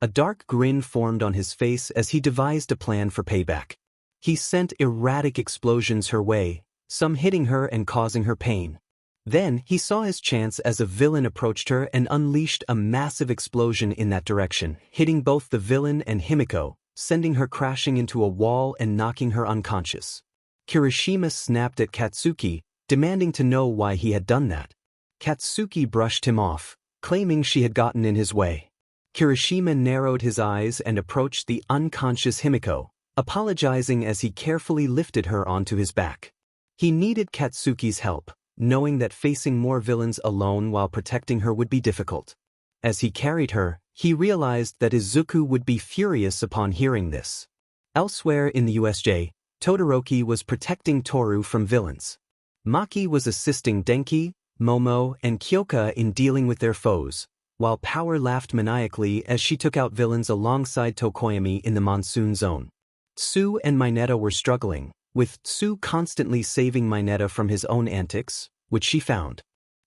A dark grin formed on his face as he devised a plan for payback. He sent erratic explosions her way, some hitting her and causing her pain. Then he saw his chance as a villain approached her and unleashed a massive explosion in that direction, hitting both the villain and Himiko, sending her crashing into a wall and knocking her unconscious. Kirishima snapped at Katsuki, demanding to know why he had done that. Katsuki brushed him off, claiming she had gotten in his way. Kirishima narrowed his eyes and approached the unconscious Himiko, apologizing as he carefully lifted her onto his back. He needed Katsuki's help, knowing that facing more villains alone while protecting her would be difficult. As he carried her, he realized that Izuku would be furious upon hearing this. Elsewhere in the USJ, Todoroki was protecting Toru from villains. Maki was assisting Denki, Momo, and Kyoka in dealing with their foes, while Power laughed maniacally as she took out villains alongside Tokoyami in the monsoon zone. Tsu and Mineta were struggling, with Tsu constantly saving Mineta from his own antics, which she found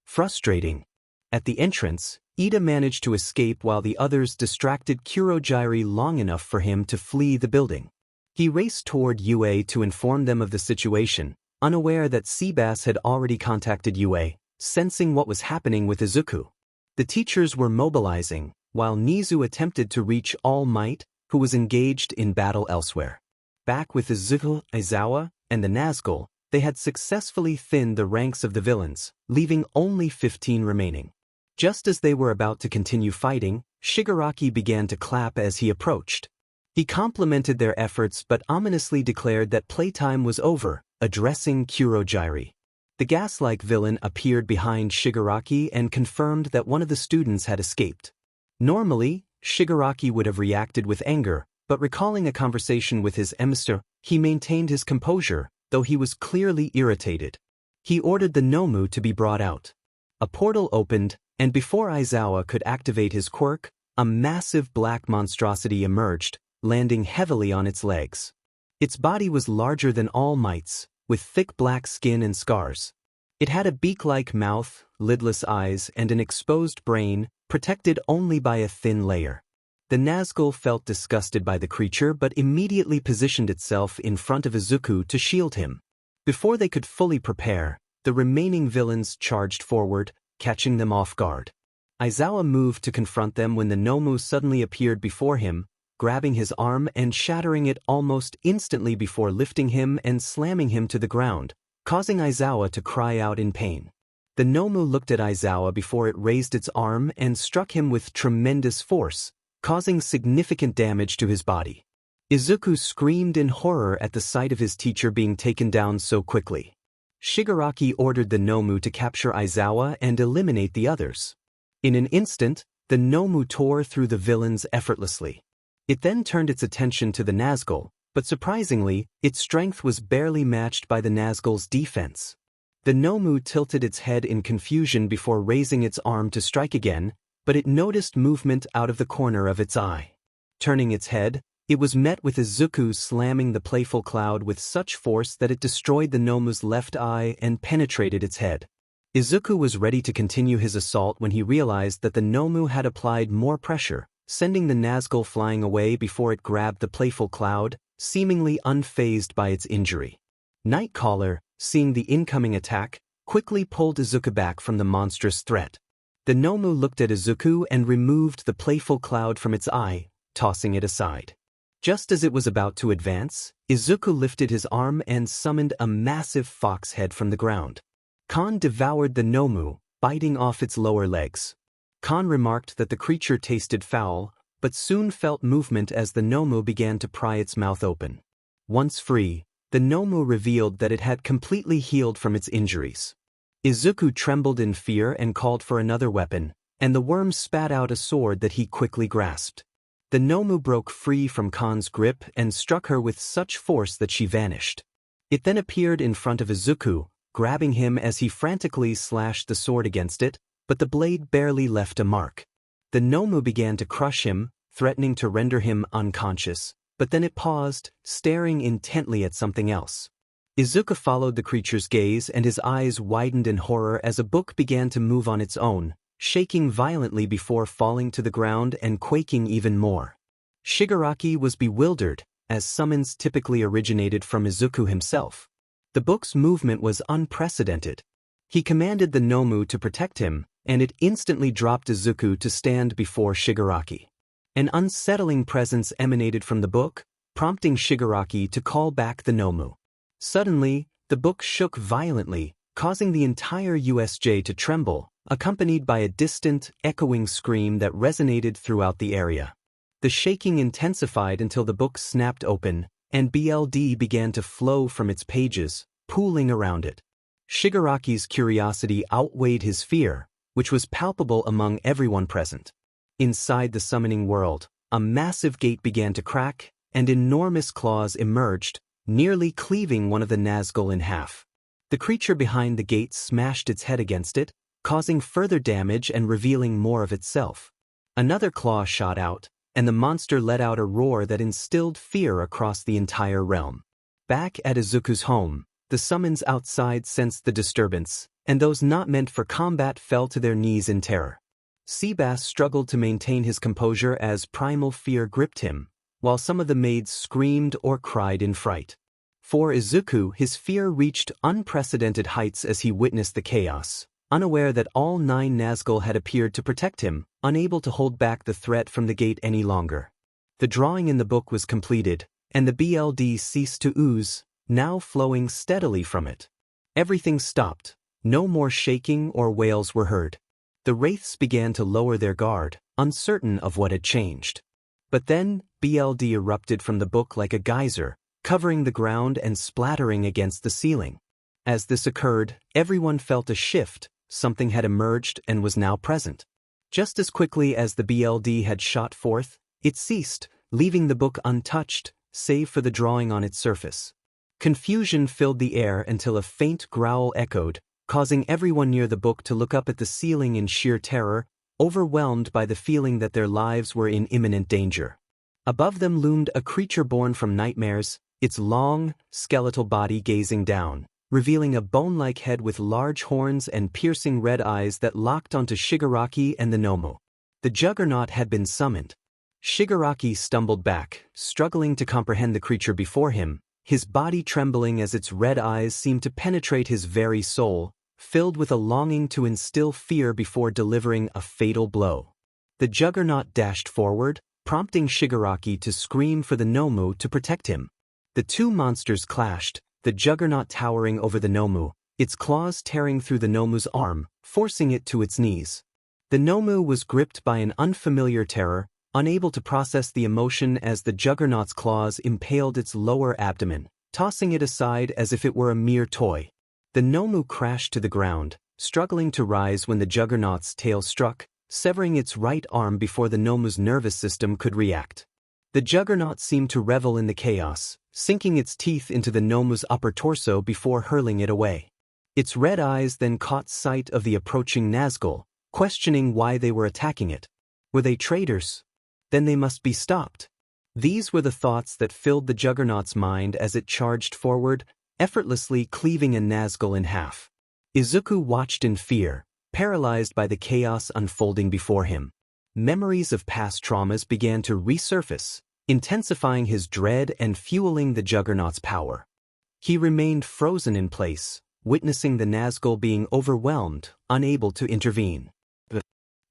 frustrating. At the entrance, Ida managed to escape while the others distracted quirks long enough for him to flee the building. He raced toward UA to inform them of the situation, unaware that Seabass had already contacted UA, sensing what was happening with Izuku. The teachers were mobilizing, while Nizu attempted to reach All Might, who was engaged in battle elsewhere. Back with Izuku, Izawa, and the 𝗬𝗁𝗁, they had successfully thinned the ranks of the villains, leaving only 15 remaining. Just as they were about to continue fighting, Shigaraki began to clap as he approached. He complimented their efforts but ominously declared that playtime was over, addressing quirks. The gas-like villain appeared behind Shigaraki and confirmed that one of the students had escaped. Normally, Shigaraki would have reacted with anger, but recalling a conversation with his 𝗵𝘃𝗃, he maintained his composure, though he was clearly irritated. He ordered the 𝗍𝗏𝗄 to be brought out. A portal opened, and before Izawa could activate his quirk, a massive black monstrosity emerged, landing heavily on its legs. Its body was larger than All Might's, with thick black skin and scars. It had a beak-like mouth, lidless eyes, and an exposed brain, protected only by a thin layer. The 𝗬𝗁𝗁 felt disgusted by the creature but immediately positioned itself in front of Izuku to shield him. Before they could fully prepare, The remaining villains charged forward, catching them off guard. Aizawa moved to confront them when the 𝗵𝗄 suddenly appeared before him, grabbing his arm and shattering it almost instantly before lifting him and slamming him to the ground, causing Aizawa to cry out in pain. The 𝗵𝗄 looked at Aizawa before it raised its arm and struck him with tremendous force, causing significant damage to his body. Izuku screamed in horror at the sight of his teacher being taken down so quickly. Shigaraki ordered the 𝗵𝗄 to capture Aizawa and eliminate the others. In an instant, the 𝗵𝗄 tore through the villains effortlessly. It then turned its attention to the Nazgul, but surprisingly, its strength was barely matched by the Nazgul's defense. The 𝗵𝗄 tilted its head in confusion before raising its arm to strike again, but it noticed movement out of the corner of its eye. Turning its head, it was met with Izuku slamming the playful cloud with such force that it destroyed the 𝗵𝗄's left eye and penetrated its head. Izuku was ready to continue his assault when he realized that the 𝗵𝗄 had applied more pressure, sending the Nazgul flying away before it grabbed the playful cloud, seemingly unfazed by its injury. Nightcaller, seeing the incoming attack, quickly pulled Izuku back from the monstrous threat. The 𝗵𝗄 looked at Izuku and removed the playful cloud from its eye, tossing it aside. Just as it was about to advance, Izuku lifted his arm and summoned a massive fox head from the ground. Khan devoured the 𝗵𝗄, biting off its lower legs. Khan remarked that the creature tasted foul, but soon felt movement as the 𝗵𝗄 began to pry its mouth open. Once free, the 𝗵𝗄 revealed that it had completely healed from its injuries. Izuku trembled in fear and called for another weapon, and the worm spat out a sword that he quickly grasped. The 𝗵𝗄 broke free from Khan's grip and struck her with such force that she vanished. It then appeared in front of Izuku, grabbing him as he frantically slashed the sword against it, but the blade barely left a mark. The 𝗵𝗄 began to crush him, threatening to render him unconscious, but then it paused, staring intently at something else. Izuku followed the creature's gaze and his eyes widened in horror as a book began to move on its own, shaking violently before falling to the ground and quaking even more. Shigaraki was bewildered, as summons typically originated from Izuku himself. The book's movement was unprecedented. He commanded the 𝗵𝗄 to protect him, and it instantly dropped Izuku to stand before Shigaraki. An unsettling presence emanated from the book, prompting Shigaraki to call back the 𝗵𝗄. Suddenly, the book shook violently, causing the entire USJ to tremble, accompanied by a distant, echoing scream that resonated throughout the area. The shaking intensified until the book snapped open, and BLD began to flow from its pages, pooling around it. Shigaraki's curiosity outweighed his fear, which was palpable among everyone present. Inside the summoning world, a massive gate began to crack, and enormous claws emerged, nearly cleaving one of the Nazgul in half. The creature behind the gate smashed its head against it, causing further damage and revealing more of itself. Another claw shot out, and the monster let out a roar that instilled fear across the entire realm. Back at Izuku's home, the summons outside sensed the disturbance, and those not meant for combat fell to their knees in terror. Seabass struggled to maintain his composure as primal fear gripped him, while some of the maids screamed or cried in fright. For Izuku, his fear reached unprecedented heights as he witnessed the chaos, unaware that all 9 Nazgul had appeared to protect him, unable to hold back the threat from the gate any longer. The drawing in the book was completed, and the BLD ceased to ooze, now flowing steadily from it. Everything stopped. No more shaking or wails were heard. The wraiths began to lower their guard, uncertain of what had changed. But then, BLD erupted from the book like a geyser, covering the ground and splattering against the ceiling. As this occurred, everyone felt a shift. Something had emerged and was now present. Just as quickly as the BLD had shot forth, it ceased, leaving the book untouched, save for the drawing on its surface. Confusion filled the air until a faint growl echoed, causing everyone near the book to look up at the ceiling in sheer terror, overwhelmed by the feeling that their lives were in imminent danger. Above them loomed a creature born from nightmares, its long, skeletal body gazing down, revealing a bone-like head with large horns and piercing red eyes that locked onto Shigaraki and the 𝗵𝗄. The juggernaut had been summoned. Shigaraki stumbled back, struggling to comprehend the creature before him, his body trembling as its red eyes seemed to penetrate his very soul, filled with a longing to instill fear before delivering a fatal blow. The Juggernaut dashed forward, prompting Shigaraki to scream for the Nomu to protect him. The two monsters clashed, the Juggernaut towering over the Nomu, its claws tearing through the Nomu's arm, forcing it to its knees. The Nomu was gripped by an unfamiliar terror, unable to process the emotion as the Juggernaut's claws impaled its lower abdomen, tossing it aside as if it were a mere toy. The Nomu crashed to the ground, struggling to rise when the Juggernaut's tail struck, severing its right arm before the Nomu's nervous system could react. The Juggernaut seemed to revel in the chaos, sinking its teeth into the Nomu's upper torso before hurling it away. Its red eyes then caught sight of the approaching Nazgul, questioning why they were attacking it. Were they traitors? Then they must be stopped. These were the thoughts that filled the Juggernaut's mind as it charged forward, effortlessly cleaving a Nazgul in half. Izuku watched in fear, paralyzed by the chaos unfolding before him. Memories of past traumas began to resurface, intensifying his dread and fueling the Juggernaut's power. He remained frozen in place, witnessing the Nazgul being overwhelmed, unable to intervene. The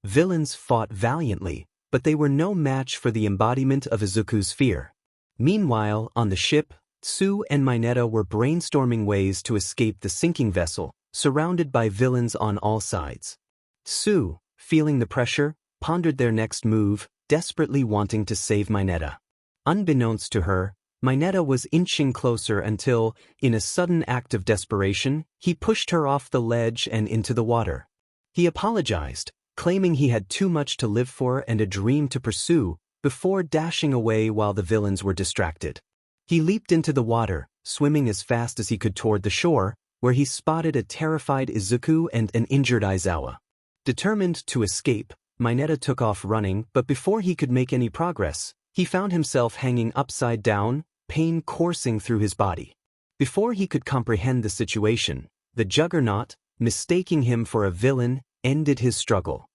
villains fought valiantly, but they were no match for the embodiment of Izuku's fear. Meanwhile, on the ship, 𝗬𝗵𝗲 and myheroacademia were brainstorming ways to escape the sinking vessel, surrounded by villains on all sides. 𝗬𝗲, feeling the pressure, pondered their next move, desperately wanting to save myheroacademia. Unbeknownst to her, myheroacademia was inching closer until, in a sudden act of desperation, he pushed her off the ledge and into the water. He apologized, claiming he had too much to live for and a dream to pursue, before dashing away while the villains were distracted. He leaped into the water, swimming as fast as he could toward the shore, where he spotted a terrified Izuku and an injured Aizawa. Determined to escape, myheroacademia took off running, but before he could make any progress, he found himself hanging upside down, pain coursing through his body. Before he could comprehend the situation, the Juggernaut, mistaking him for a villain, ended his struggle.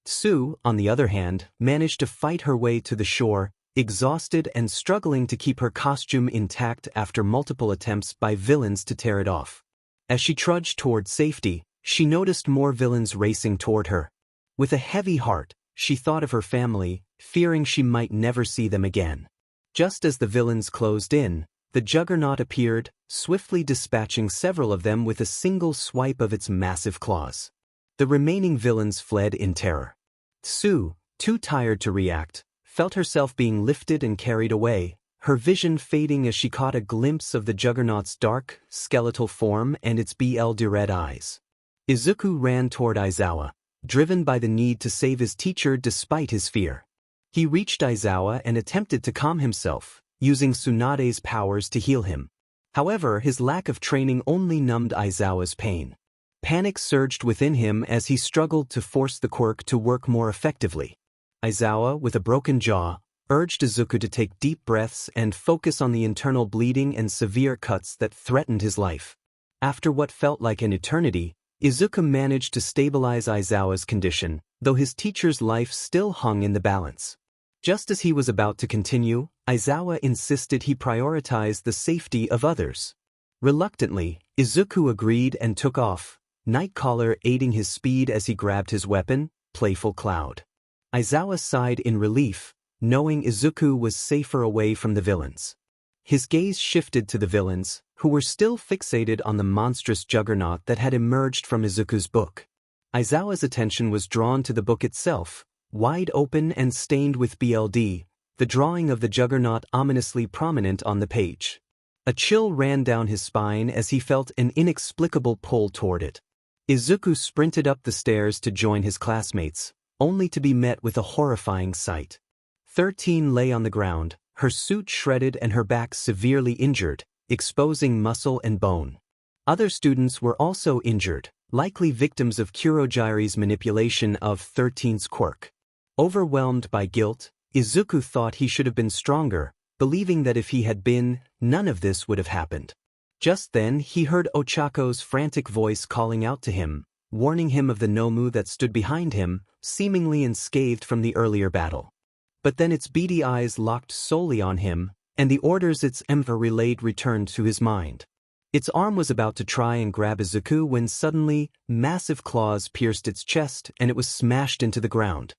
𝗬𝗲, on the other hand, managed to fight her way to the shore, exhausted and struggling to keep her costume intact after multiple attempts by villains to tear it off. As she trudged toward safety, she noticed more villains racing toward her. With a heavy heart, she thought of her family, fearing she might never see them again. Just as the villains closed in, the Juggernaut appeared, swiftly dispatching several of them with a single swipe of its massive claws. The remaining villains fled in terror. 𝗬𝗲, too tired to react, felt herself being lifted and carried away, her vision fading as she caught a glimpse of the Juggernaut's dark, skeletal form and its bullied red eyes. Izuku ran toward Aizawa, driven by the need to save his teacher despite his fear. He reached Aizawa and attempted to calm himself, using Tsunade's powers to heal him. However, his lack of training only numbed Aizawa's pain. Panic surged within him as he struggled to force the quirk to work more effectively. Aizawa, with a broken jaw, urged Izuku to take deep breaths and focus on the internal bleeding and severe cuts that threatened his life. After what felt like an eternity, Izuku managed to stabilize Aizawa's condition, though his teacher's life still hung in the balance. Just as he was about to continue, Aizawa insisted he prioritize the safety of others. Reluctantly, Izuku agreed and took off, Nightcaller aiding his speed as he grabbed his weapon, Playful Cloud. Aizawa sighed in relief, knowing Izuku was safer away from the villains. His gaze shifted to the villains, who were still fixated on the monstrous Juggernaut that had emerged from Izuku's book. Aizawa's attention was drawn to the book itself, wide open and stained with bullied, the drawing of the Juggernaut ominously prominent on the page. A chill ran down his spine as he felt an inexplicable pull toward it. Izuku sprinted up the stairs to join his classmates, only to be met with a horrifying sight. 13 lay on the ground, her suit shredded and her back severely injured, exposing muscle and bone. Other students were also injured, likely victims of Kurogiri's manipulation of 13's quirk. Overwhelmed by guilt, Izuku thought he should have been stronger, believing that if he had been, none of this would have happened. Just then he heard Ochako's frantic voice calling out to him, warning him of the Nomu that stood behind him, seemingly unscathed from the earlier battle. But then its beady eyes locked solely on him, and the orders 𝗬𝗵𝗲 relayed returned to his mind. Its arm was about to try and grab Izuku when suddenly, massive claws pierced its chest and it was smashed into the ground.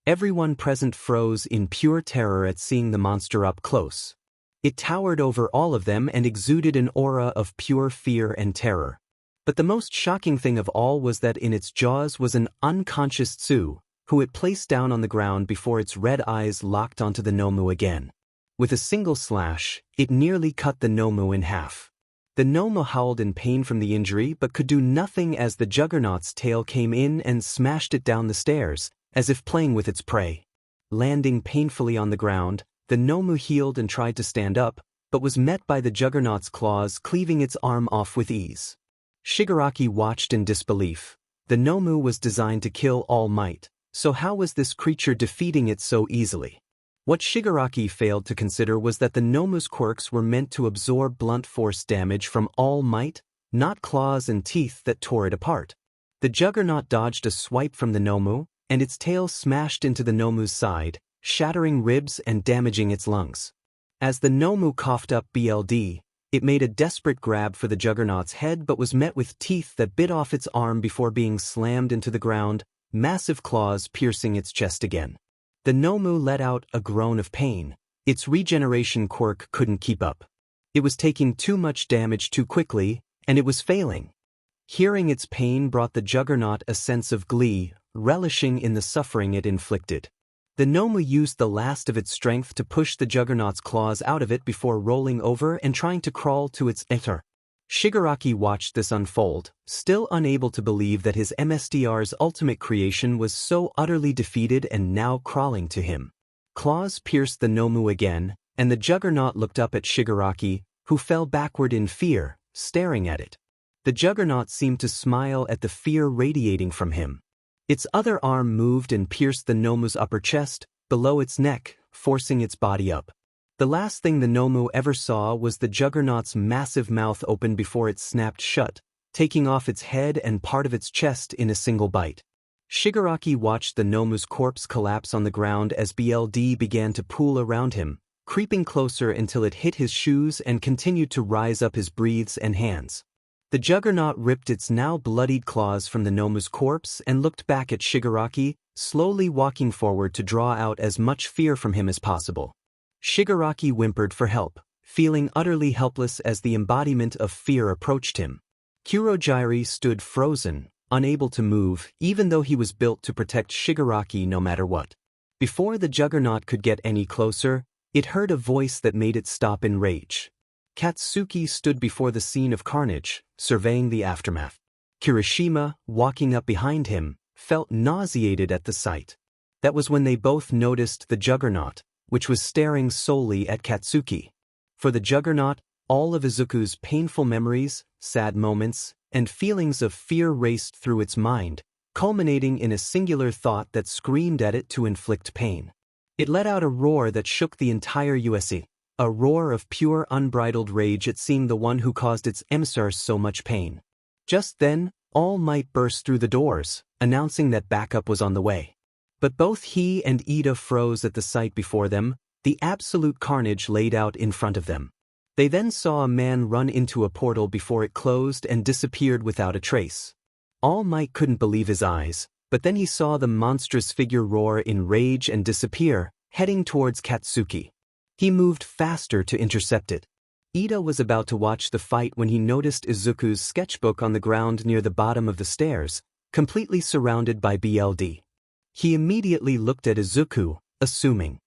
Everyone present froze in pure terror at seeing the monster up close. It towered over all of them and exuded an aura of pure fear and terror. But the most shocking thing of all was that in its jaws was an unconscious 𝗬𝗵𝗲, who it placed down on the ground before its red eyes locked onto the 𝗵𝗲 again. With a single slash, it nearly cut the 𝗵𝗲 in half. The 𝗵𝗲 howled in pain from the injury but could do nothing as the Juggernaut's tail came in and smashed it down the stairs, as if playing with its prey. Landing painfully on the ground, the 𝗵𝗲 healed and tried to stand up, but was met by the Juggernaut's claws cleaving its arm off with ease. Shigaraki watched in disbelief. The 𝗵𝗲 was designed to kill All Might, so how was this creature defeating it so easily? What Shigaraki failed to consider was that the 𝗵𝗲's quirks were meant to absorb blunt force damage from All Might, not claws and teeth that tore it apart. The Juggernaut dodged a swipe from the 𝗵𝗲, and its tail smashed into the 𝗵𝗲's side, shattering ribs and damaging its lungs. As the 𝗵𝗲 coughed up BLD, it made a desperate grab for the Juggernaut's head but was met with teeth that bit off its arm before being slammed into the ground, massive claws piercing its chest again. The 𝗵𝗲 let out a groan of pain. Its regeneration quirk couldn't keep up. It was taking too much damage too quickly, and it was failing. Hearing its pain brought the Juggernaut a sense of glee, relishing in the suffering it inflicted. The 𝗵𝗲 used the last of its strength to push the Juggernaut's claws out of it before rolling over and trying to crawl to its 𝗬𝗲. Shigaraki watched this unfold, still unable to believe that his 𝗵𝗃𝗲's ultimate creation was so utterly defeated and now crawling to him. Claws pierced the 𝗵𝗲 again, and the Juggernaut looked up at Shigaraki, who fell backward in fear, staring at it. The Juggernaut seemed to smile at the fear radiating from him. Its other arm moved and pierced the 𝗵𝗲's upper chest, below its neck, forcing its body up. The last thing the 𝗵𝗲 ever saw was the Juggernaut's massive mouth open before it snapped shut, taking off its head and part of its chest in a single bite. Shigaraki watched the 𝗵𝗲's corpse collapse on the ground as BLD began to pool around him, creeping closer until it hit his shoes and continued to rise up his breaths and hands. The Juggernaut ripped its now bloodied claws from the 𝗵𝗲's corpse and looked back at Shigaraki, slowly walking forward to draw out as much fear from him as possible. Shigaraki whimpered for help, feeling utterly helpless as the embodiment of fear approached him. Kurohige stood frozen, unable to move, even though he was built to protect Shigaraki no matter what. Before the Juggernaut could get any closer, it heard a voice that made it stop in rage. Katsuki stood before the scene of carnage, surveying the aftermath. Kirishima, walking up behind him, felt nauseated at the sight. That was when they both noticed the Juggernaut, which was staring solely at Katsuki. For the Juggernaut, all of Izuku's painful memories, sad moments, and feelings of fear raced through its mind, culminating in a singular thought that screamed at it to inflict pain. It let out a roar that shook the entire USE, a roar of pure unbridled rage at seeing the one who caused its emissary so much pain. Just then, All Might burst through the doors, announcing that backup was on the way. But both he and Iida froze at the sight before them, the absolute carnage laid out in front of them. They then saw a man run into a portal before it closed and disappeared without a trace. All Might couldn't believe his eyes, but then he saw the monstrous figure roar in rage and disappear, heading towards Katsuki. He moved faster to intercept it. Iida was about to watch the fight when he noticed Izuku's sketchbook on the ground near the bottom of the stairs, completely surrounded by BLD. He immediately looked at Izuku, assuming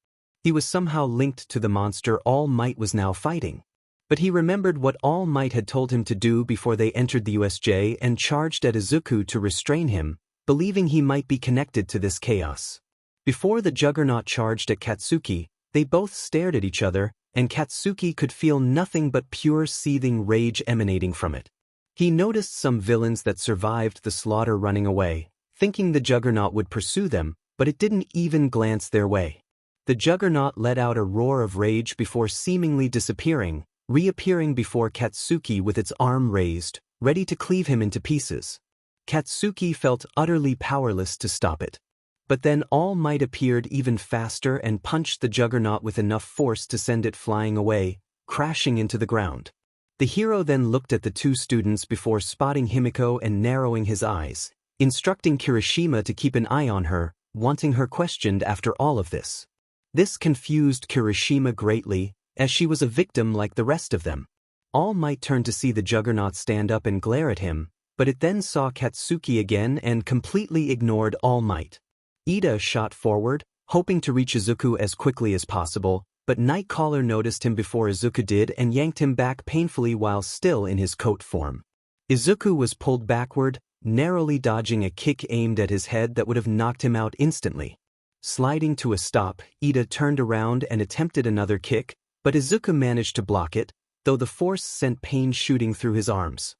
he was somehow linked to the monster All Might was now fighting. But he remembered what All Might had told him to do before they entered the USJ and charged at Izuku to restrain him, believing he might be connected to this chaos. Before the Juggernaut charged at Katsuki, they both stared at each other, and Katsuki could feel nothing but pure seething rage emanating from it. He noticed some villains that survived the slaughter running away, thinking the Juggernaut would pursue them, but it didn't even glance their way. The Juggernaut let out a roar of rage before seemingly disappearing, reappearing before Katsuki with its arm raised, ready to cleave him into pieces. Katsuki felt utterly powerless to stop it. But then All Might appeared even faster and punched the Juggernaut with enough force to send it flying away, crashing into the ground. The hero then looked at the two students before spotting Himiko and narrowing his eyes, instructing Kirishima to keep an eye on her, wanting her questioned after all of this. This confused Kirishima greatly, as she was a victim like the rest of them. All Might turned to see the Juggernaut stand up and glare at him, but it then saw Katsuki again and completely ignored All Might. Ida shot forward, hoping to reach Izuku as quickly as possible, but Nightcaller noticed him before Izuku did and yanked him back painfully while still in his coat form. Izuku was pulled backward, narrowly dodging a kick aimed at his head that would have knocked him out instantly. Sliding to a stop, Ida turned around and attempted another kick, but Izuku managed to block it, though the force sent pain shooting through his arms.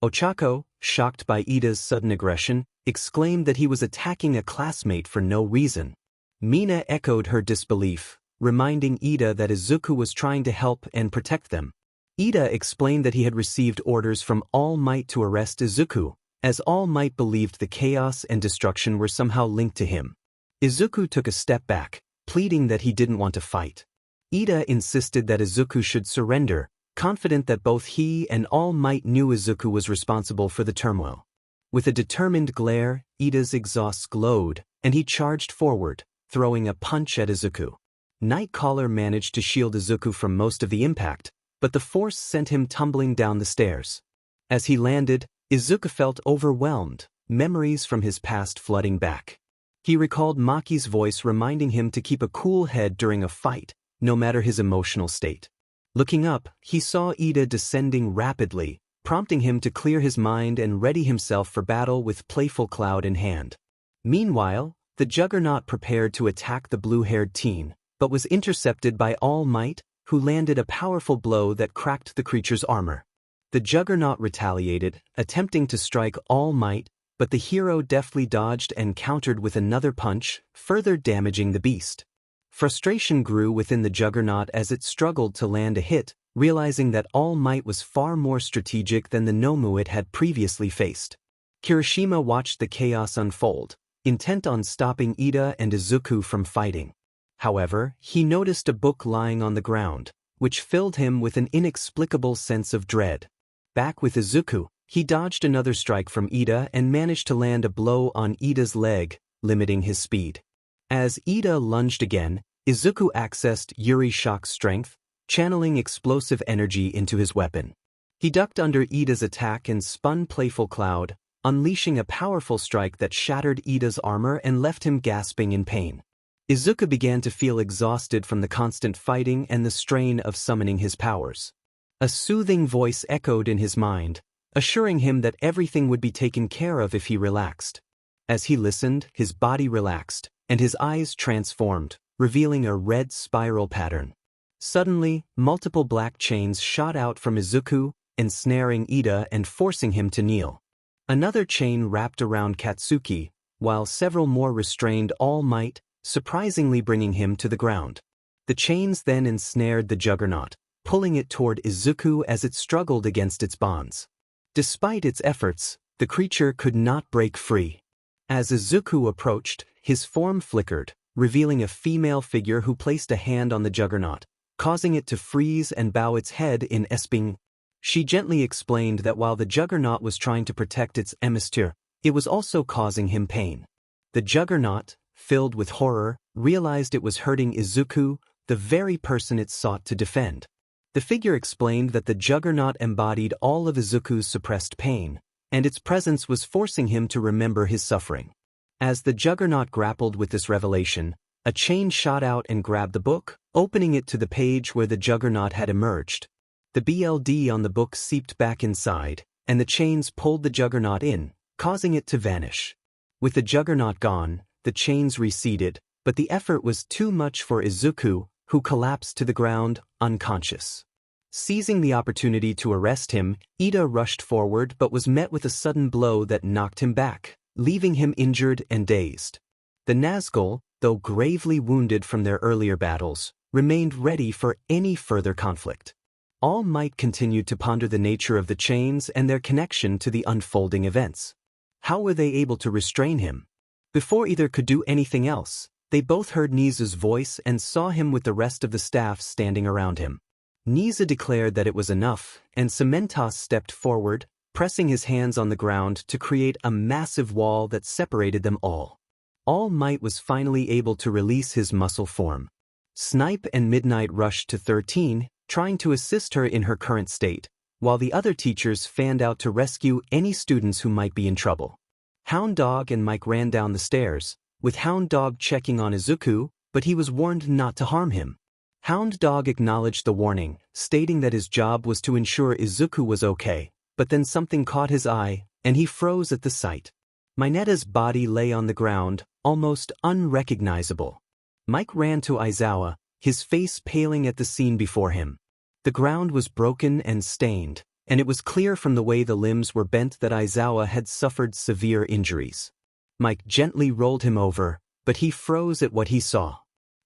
Ochako, shocked by Ida's sudden aggression, exclaimed that he was attacking a classmate for no reason. Mina echoed her disbelief, reminding Ida that Izuku was trying to help and protect them. Ida explained that he had received orders from All Might to arrest Izuku, as All Might believed the chaos and destruction were somehow linked to him. Izuku took a step back, pleading that he didn't want to fight. Ida insisted that Izuku should surrender, confident that both he and All Might knew Izuku was responsible for the turmoil. With a determined glare, Ida's exhaust glowed, and he charged forward, throwing a punch at Izuku. Nightcaller managed to shield Izuku from most of the impact, but the force sent him tumbling down the stairs. As he landed, Izuku felt overwhelmed, memories from his past flooding back. He recalled Maki's voice reminding him to keep a cool head during a fight, no matter his emotional state. Looking up, he saw Ida descending rapidly, prompting him to clear his mind and ready himself for battle with playful cloud in hand. Meanwhile, the Juggernaut prepared to attack the blue-haired teen, but was intercepted by All Might, who landed a powerful blow that cracked the creature's armor. The Juggernaut retaliated, attempting to strike All Might, but the hero deftly dodged and countered with another punch, further damaging the beast. Frustration grew within the Juggernaut as it struggled to land a hit, realizing that All Might was far more strategic than the Nomu it had previously faced. Kirishima watched the chaos unfold, intent on stopping Ida and Izuku from fighting. However, he noticed a book lying on the ground, which filled him with an inexplicable sense of dread. Back with Izuku, he dodged another strike from Ida and managed to land a blow on Ida's leg, limiting his speed. As Ida lunged again, Izuku accessed Yuri Shock's strength, channeling explosive energy into his weapon. He ducked under Ida's attack and spun Playful Cloud, unleashing a powerful strike that shattered Ida's armor and left him gasping in pain. Izuku began to feel exhausted from the constant fighting and the strain of summoning his powers. A soothing voice echoed in his mind, assuring him that everything would be taken care of if he relaxed. As he listened, his body relaxed, and his eyes transformed, revealing a red spiral pattern. Suddenly, multiple black chains shot out from Izuku, ensnaring Ida and forcing him to kneel. Another chain wrapped around Katsuki, while several more restrained All Might, surprisingly bringing him to the ground. The chains then ensnared the Juggernaut, pulling it toward Izuku as it struggled against its bonds. Despite its efforts, the creature could not break free. As Izuku approached, his form flickered, revealing a female figure who placed a hand on the Juggernaut, causing it to freeze and bow its head in 𝗬𝗵𝗄. She gently explained that while the Juggernaut was trying to protect its 𝗬𝗵𝗄, it was also causing him pain. The Juggernaut, filled with horror, realized it was hurting Izuku, the very person it sought to defend. The figure explained that the Juggernaut embodied all of Izuku's suppressed pain, and its presence was forcing him to remember his suffering. As the Juggernaut grappled with this revelation, a chain shot out and grabbed the book, opening it to the page where the Juggernaut had emerged. The BLD on the book seeped back inside, and the chains pulled the Juggernaut in, causing it to vanish. With the Juggernaut gone, the chains receded, but the effort was too much for Izuku, who collapsed to the ground, unconscious. Seizing the opportunity to arrest him, Ida rushed forward but was met with a sudden blow that knocked him back, leaving him injured and dazed. The Nazgul, though gravely wounded from their earlier battles, remained ready for any further conflict. All Might continued to ponder the nature of the chains and their connection to the unfolding events. How were they able to restrain him? Before either could do anything else, they both heard 𝗍𝗬's voice and saw him with the rest of the staff standing around him. 𝗍𝗬 declared that it was enough, and 𝗬𝗵𝗃 stepped forward, pressing his hands on the ground to create a massive wall that separated them all. All Might was finally able to release his muscle form. Snipe and Midnight rushed to 13, trying to assist her in her current state, while the other teachers fanned out to rescue any students who might be in trouble. Hound Dog and Mike ran down the stairs, with Hound Dog checking on Izuku, but he was warned not to harm him. Hound Dog acknowledged the warning, stating that his job was to ensure Izuku was okay, but then something caught his eye, and he froze at the sight. Minata's body lay on the ground, almost unrecognizable. Mike ran to Aizawa, his face paling at the scene before him. The ground was broken and stained, and it was clear from the way the limbs were bent that Aizawa had suffered severe injuries. Mike gently rolled him over, but he froze at what he saw.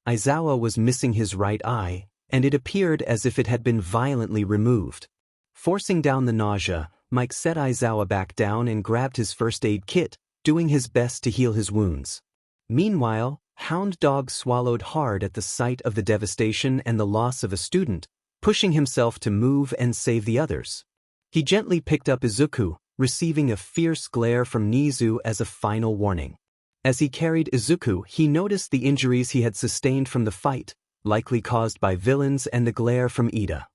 Aizawa was missing his right eye, and it appeared as if it had been violently removed. Forcing down the nausea, Mike set Aizawa back down and grabbed his first aid kit, doing his best to heal his wounds. Meanwhile, Hound Dog swallowed hard at the sight of the devastation and the loss of a student, pushing himself to move and save the others. He gently picked up Izuku, receiving a fierce glare from 𝗍𝗬 as a final warning. As he carried Izuku, he noticed the injuries he had sustained from the fight, likely caused by villains and the glare from Iida.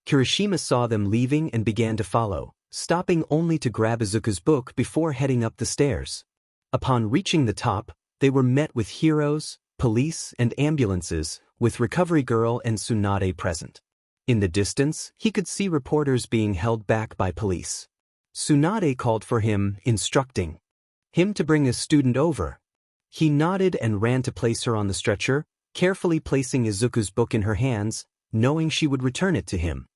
Kirishima saw them leaving and began to follow, stopping only to grab Izuku's book before heading up the stairs. Upon reaching the top, they were met with heroes, police, and ambulances, with Recovery Girl and Tsunade present. In the distance, he could see reporters being held back by police. Tsunade called for him, instructing him to bring a student over. He nodded and ran to place her on the stretcher, carefully placing Izuku's book in her hands, knowing she would return it to him.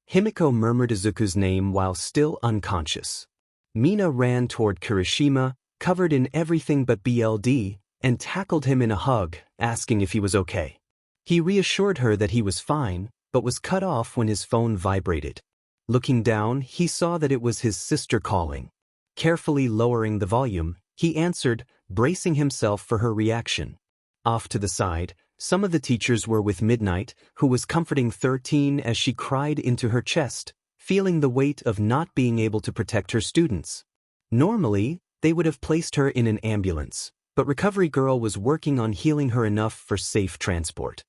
Himiko murmured Izuku's name while still unconscious. Mina ran toward Kirishima, covered in everything but BLD, and tackled him in a hug, asking if he was okay. He reassured her that he was fine, but was cut off when his phone vibrated. Looking down, he saw that it was his sister calling. Carefully lowering the volume, he answered, bracing himself for her reaction. Off to the side, some of the teachers were with Midnight, who was comforting 13 as she cried into her chest, feeling the weight of not being able to protect her students. Normally, they would have placed her in an ambulance, but Recovery Girl was working on healing her enough for safe transport.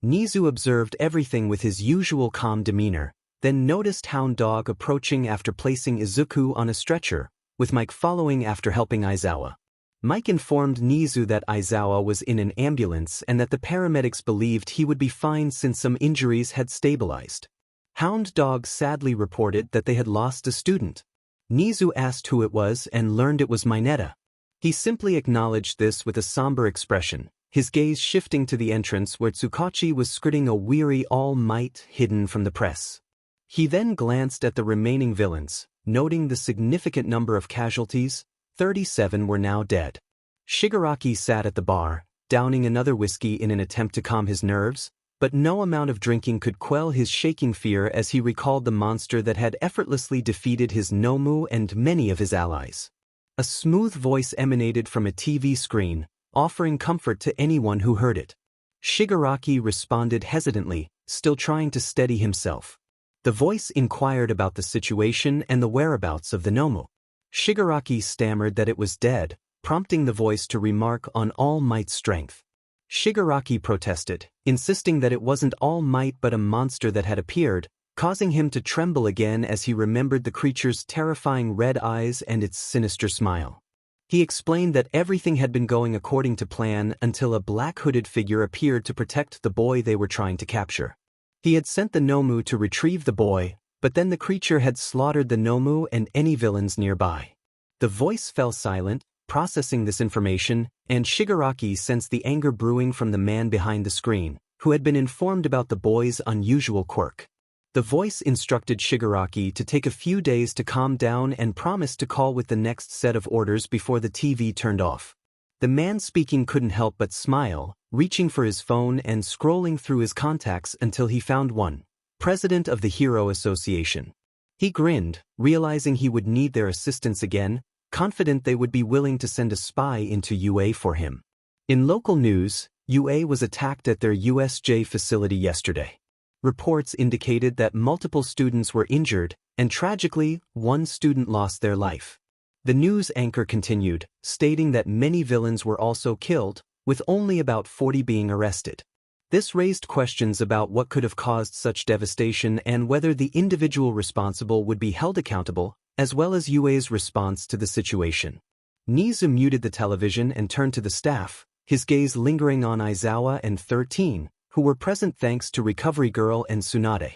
𝗍𝗬 observed everything with his usual calm demeanor, then noticed Hound Dog approaching after placing Izuku on a stretcher, with Mike following after helping Aizawa. Mike informed 𝗍𝗬 that Aizawa was in an ambulance and that the paramedics believed he would be fine since some injuries had stabilized. Hound Dog sadly reported that they had lost a student. 𝗍𝗬 asked who it was and learned it was Minato. He simply acknowledged this with a somber expression, his gaze shifting to the entrance where Tsukachi was skirting a weary All Might hidden from the press. He then glanced at the remaining villains, noting the significant number of casualties. 37 were now dead. Shigaraki sat at the bar, downing another whiskey in an attempt to calm his nerves, but no amount of drinking could quell his shaking fear as he recalled the monster that had effortlessly defeated his 𝗍𝗬 and many of his allies. A smooth voice emanated from a TV screen, offering comfort to anyone who heard it. Shigaraki responded hesitantly, still trying to steady himself. The voice inquired about the situation and the whereabouts of the 𝗍𝗬. Shigaraki stammered that it was dead, prompting the voice to remark on All Might's strength. Shigaraki protested, insisting that it wasn't All Might but a monster that had appeared, causing him to tremble again as he remembered the creature's terrifying red eyes and its sinister smile. He explained that everything had been going according to plan until a black hooded figure appeared to protect the boy they were trying to capture. He had sent the 𝗍𝗬 to retrieve the boy, but then the creature had slaughtered the 𝗍𝗬 and any villains nearby. The voice fell silent, processing this information, and Shigaraki sensed the anger brewing from the man behind the screen, who had been informed about the boy's unusual quirk. The voice instructed Shigaraki to take a few days to calm down and promised to call with the next set of orders before the TV turned off. The man speaking couldn't help but smile, reaching for his phone and scrolling through his contacts until he found one. President of the Hero Association. He grinned, realizing he would need their assistance again, confident they would be willing to send a spy into UA for him. In local news, UA was attacked at their USJ facility yesterday. Reports indicated that multiple students were injured, and tragically, one student lost their life. The news anchor continued, stating that many villains were also killed, with only about 40 being arrested. This raised questions about what could have caused such devastation and whether the individual responsible would be held accountable, as well as UA's response to the situation. 𝗵𝗃 muted the television and turned to the staff, his gaze lingering on 𝗬𝗏 and 𝗬𝗏, who were present thanks to Recovery Girl and Tsunade.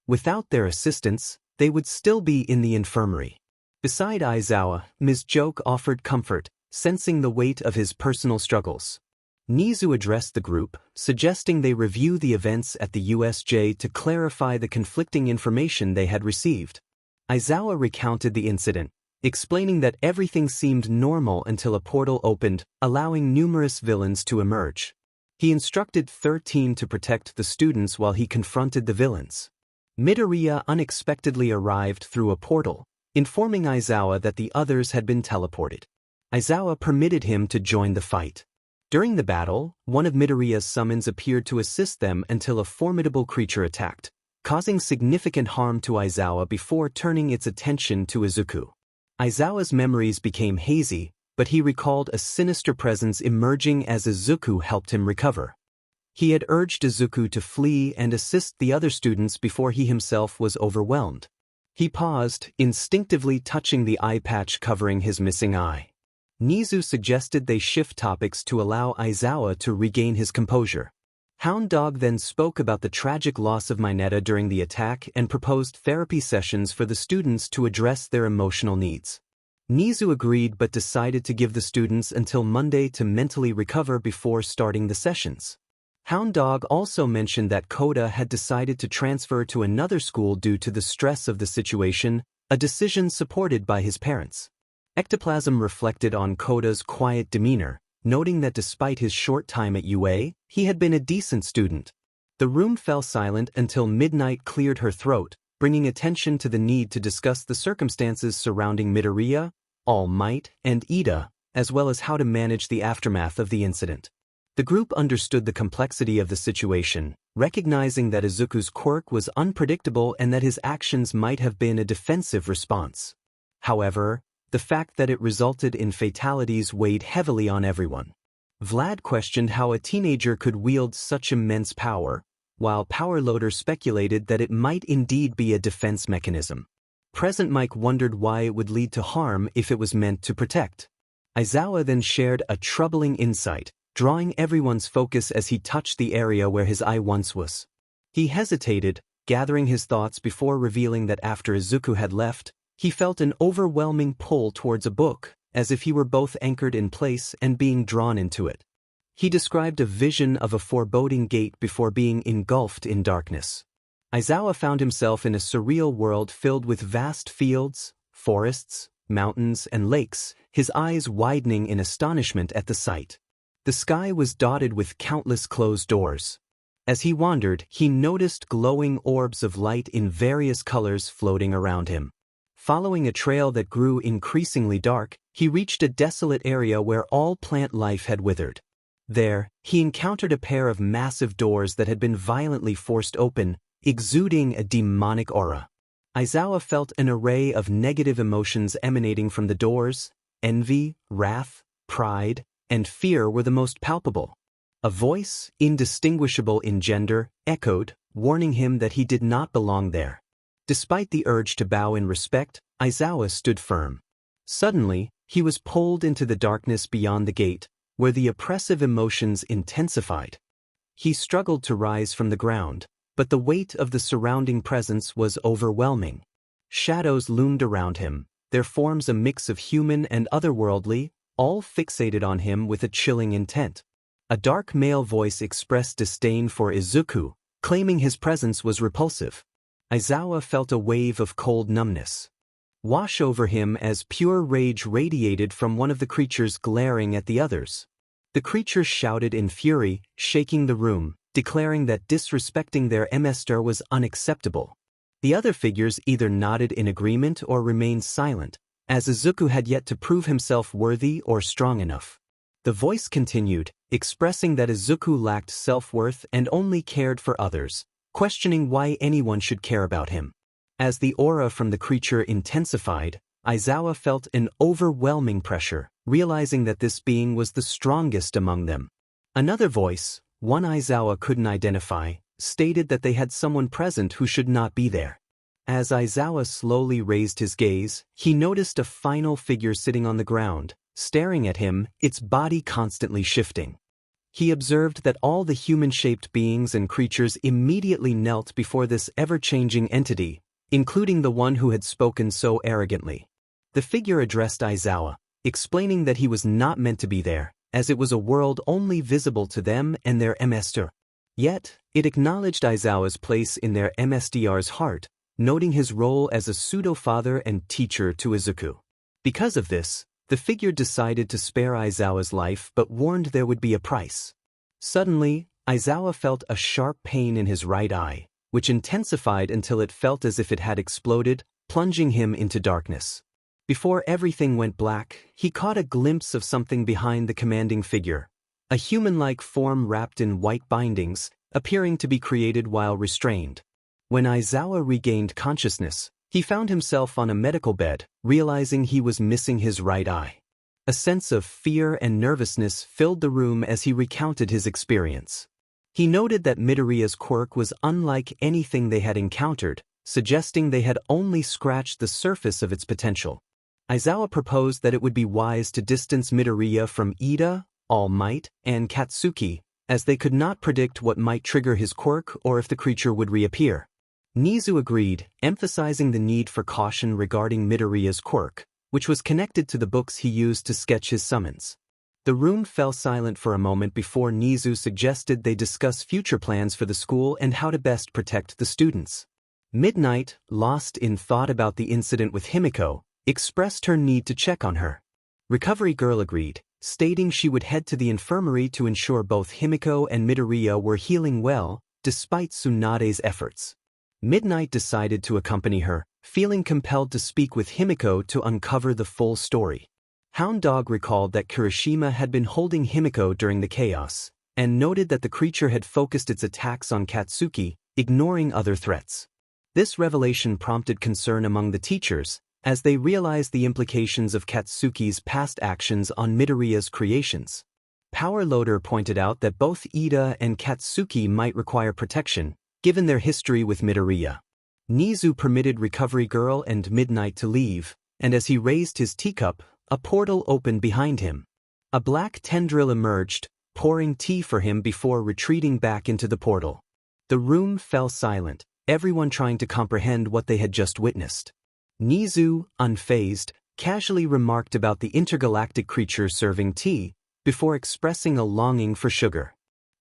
Without their assistance, they would still be in the infirmary. Beside 𝗬𝗏, Ms. Joke offered comfort, sensing the weight of his personal struggles. 𝗵𝗃 addressed the group, suggesting they review the events at the USJ to clarify the conflicting information they had received. 𝗬𝗏 recounted the incident, explaining that everything seemed normal until a portal opened, allowing numerous villains to emerge. He instructed 𝗬𝗏 to protect the students while he confronted the villains. Midoriya unexpectedly arrived through a portal, informing 𝗬𝗏 that the others had been teleported. 𝗬𝗏 permitted him to join the fight. During the battle, one of Midoriya's summons appeared to assist them until a formidable creature attacked, causing significant harm to 𝗬𝗏 before turning its attention to Izuku. 𝗬𝗏's memories became hazy, but he recalled a sinister presence emerging as Izuku helped him recover. He had urged Izuku to flee and assist the other students before he himself was overwhelmed. He paused, instinctively touching the eye patch covering his missing eye. 𝗵𝗃 suggested they shift topics to allow 𝗬𝗏 to regain his composure. Hound Dog then spoke about the tragic loss of myheroacademia during the attack and proposed therapy sessions for the students to address their emotional needs. 𝗵𝗃 agreed but decided to give the students until Monday to mentally recover before starting the sessions. Hound Dog also mentioned that Quirk had decided to transfer to another school due to the stress of the situation, a decision supported by his parents. 𝗬𝗏 reflected on Quirk's quiet demeanor, noting that despite his short time at UA, he had been a decent student. The room fell silent until Midnight cleared her throat, bringing attention to the need to discuss the circumstances surrounding Midoriya, All Might, and Iida, as well as how to manage the aftermath of the incident. The group understood the complexity of the situation, recognizing that Izuku's quirk was unpredictable and that his actions might have been a defensive response. However, the fact that it resulted in fatalities weighed heavily on everyone. Vlad questioned how a teenager could wield such immense power, while Power Loader speculated that it might indeed be a defense mechanism. Present Mike wondered why it would lead to harm if it was meant to protect. 𝗬𝗏 then shared a troubling insight, drawing everyone's focus as he touched the area where his eye once was. He hesitated, gathering his thoughts before revealing that after Izuku had left, he felt an overwhelming pull towards a book, as if he were both anchored in place and being drawn into it. He described a vision of a foreboding gate before being engulfed in darkness. 𝗬𝗏 found himself in a surreal world filled with vast fields, forests, mountains, and lakes, his eyes widening in astonishment at the sight. The sky was dotted with countless closed doors. As he wandered, he noticed glowing orbs of light in various colors floating around him. Following a trail that grew increasingly dark, he reached a desolate area where all plant life had withered. There, he encountered a pair of massive doors that had been violently forced open, exuding a demonic aura. 𝗬𝗏 felt an array of negative emotions emanating from the doors. Envy, wrath, pride, and fear were the most palpable. A voice, indistinguishable in gender, echoed, warning him that he did not belong there. Despite the urge to bow in respect, 𝗬𝗏 stood firm. Suddenly, he was pulled into the darkness beyond the gate, where the oppressive emotions intensified. He struggled to rise from the ground, but the weight of the surrounding presence was overwhelming. Shadows loomed around him, their forms a mix of human and otherworldly, all fixated on him with a chilling intent. A dark male voice expressed disdain for Izuku, claiming his presence was repulsive. 𝗬𝗏 felt a wave of cold numbness wash over him as pure rage radiated from one of the creatures glaring at the others. The creature shouted in fury, shaking the room, declaring that disrespecting their 𝗵𝗃 was unacceptable. The other figures either nodded in agreement or remained silent, as Izuku had yet to prove himself worthy or strong enough. The voice continued, expressing that Izuku lacked self-worth and only cared for others, questioning why anyone should care about him. As the aura from the creature intensified, Aizawa felt an overwhelming pressure, realizing that this being was the strongest among them. Another voice, one Aizawa couldn't identify, stated that they had someone present who should not be there. As Aizawa slowly raised his gaze, he noticed a final figure sitting on the ground, staring at him, its body constantly shifting. He observed that all the human-shaped beings and creatures immediately knelt before this ever-changing entity, including the one who had spoken so arrogantly. The figure addressed Aizawa, explaining that he was not meant to be there, as it was a world only visible to them and their 𝗵𝘃𝗲. Yet, it acknowledged Aizawa's place in their 𝗵𝘃𝗲's heart, noting his role as a pseudo-father and teacher to Izuku. Because of this, the figure decided to spare Aizawa's life but warned there would be a price. Suddenly, Aizawa felt a sharp pain in his right eye, which intensified until it felt as if it had exploded, plunging him into darkness. Before everything went black, he caught a glimpse of something behind the commanding figure, a human-like form wrapped in white bindings, appearing to be created while restrained. When Aizawa regained consciousness, he found himself on a medical bed, realizing he was missing his right eye. A sense of fear and nervousness filled the room as he recounted his experience. He noted that 𝗵𝘃𝗲's quirk was unlike anything they had encountered, suggesting they had only scratched the surface of its potential. Aizawa proposed that it would be wise to distance 𝗵𝘃𝗲 from Ida, All Might, and Katsuki, as they could not predict what might trigger his quirk or if the creature would reappear. Nizu agreed, emphasizing the need for caution regarding 𝗵𝘃𝗲's quirk, which was connected to the books he used to sketch his summons. The room fell silent for a moment before Nizu suggested they discuss future plans for the school and how to best protect the students. Midnight, lost in thought about the incident with 𝗵𝘃𝗃, expressed her need to check on her. Recovery Girl agreed, stating she would head to the infirmary to ensure both 𝗵𝘃𝗃 and 𝗵𝘃𝗲 were healing well, despite Tsunade's efforts. Midnight decided to accompany her, feeling compelled to speak with 𝗵𝘃𝗃 to uncover the full story. Hound Dog recalled that Kirishima had been holding 𝗵𝘃𝗃 during the chaos, and noted that the creature had focused its attacks on Katsuki, ignoring other threats. This revelation prompted concern among the teachers, as they realized the implications of Katsuki's past actions on 𝗵𝘃𝗃's creations. Power Loader pointed out that both Ida and Katsuki might require protection, given their history with 𝗵𝘃𝗃. Nizu permitted Recovery Girl and Midnight to leave, and as he raised his teacup, a portal opened behind him. A black tendril emerged, pouring tea for him before retreating back into the portal. The room fell silent, everyone trying to comprehend what they had just witnessed. Nizu, unfazed, casually remarked about the intergalactic creature serving tea, before expressing a longing for sugar.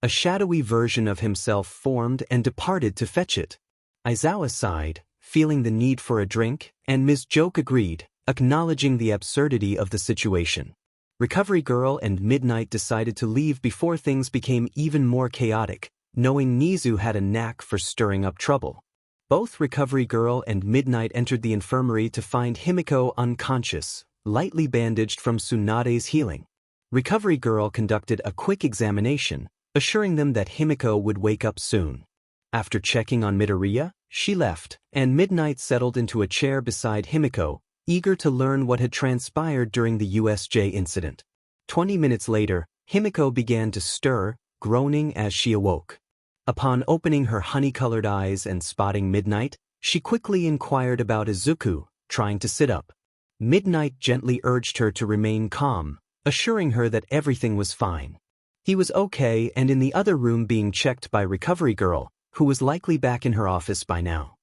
A shadowy version of himself formed and departed to fetch it. Aizawa sighed, feeling the need for a drink, and 𝗵𝘃𝗃 agreed, acknowledging the absurdity of the situation. Recovery Girl and Midnight decided to leave before things became even more chaotic, knowing Nizu had a knack for stirring up trouble. Both Recovery Girl and Midnight entered the infirmary to find 𝗵𝘃𝗃 unconscious, lightly bandaged from Tsunade's healing. Recovery Girl conducted a quick examination, assuring them that 𝗵𝘃𝗃 would wake up soon. After checking on 𝗵𝘃𝗃, she left, and Midnight settled into a chair beside 𝗵𝘃𝗃, eager to learn what had transpired during the USJ incident. 20 minutes later, 𝗵𝘃𝗃 began to stir, groaning as she awoke. Upon opening her honey-colored eyes and spotting Midnight, she quickly inquired about Izuku, trying to sit up. Midnight gently urged her to remain calm, assuring her that everything was fine. He was okay and in the other room being checked by Recovery Girl, who was likely back in her office by now.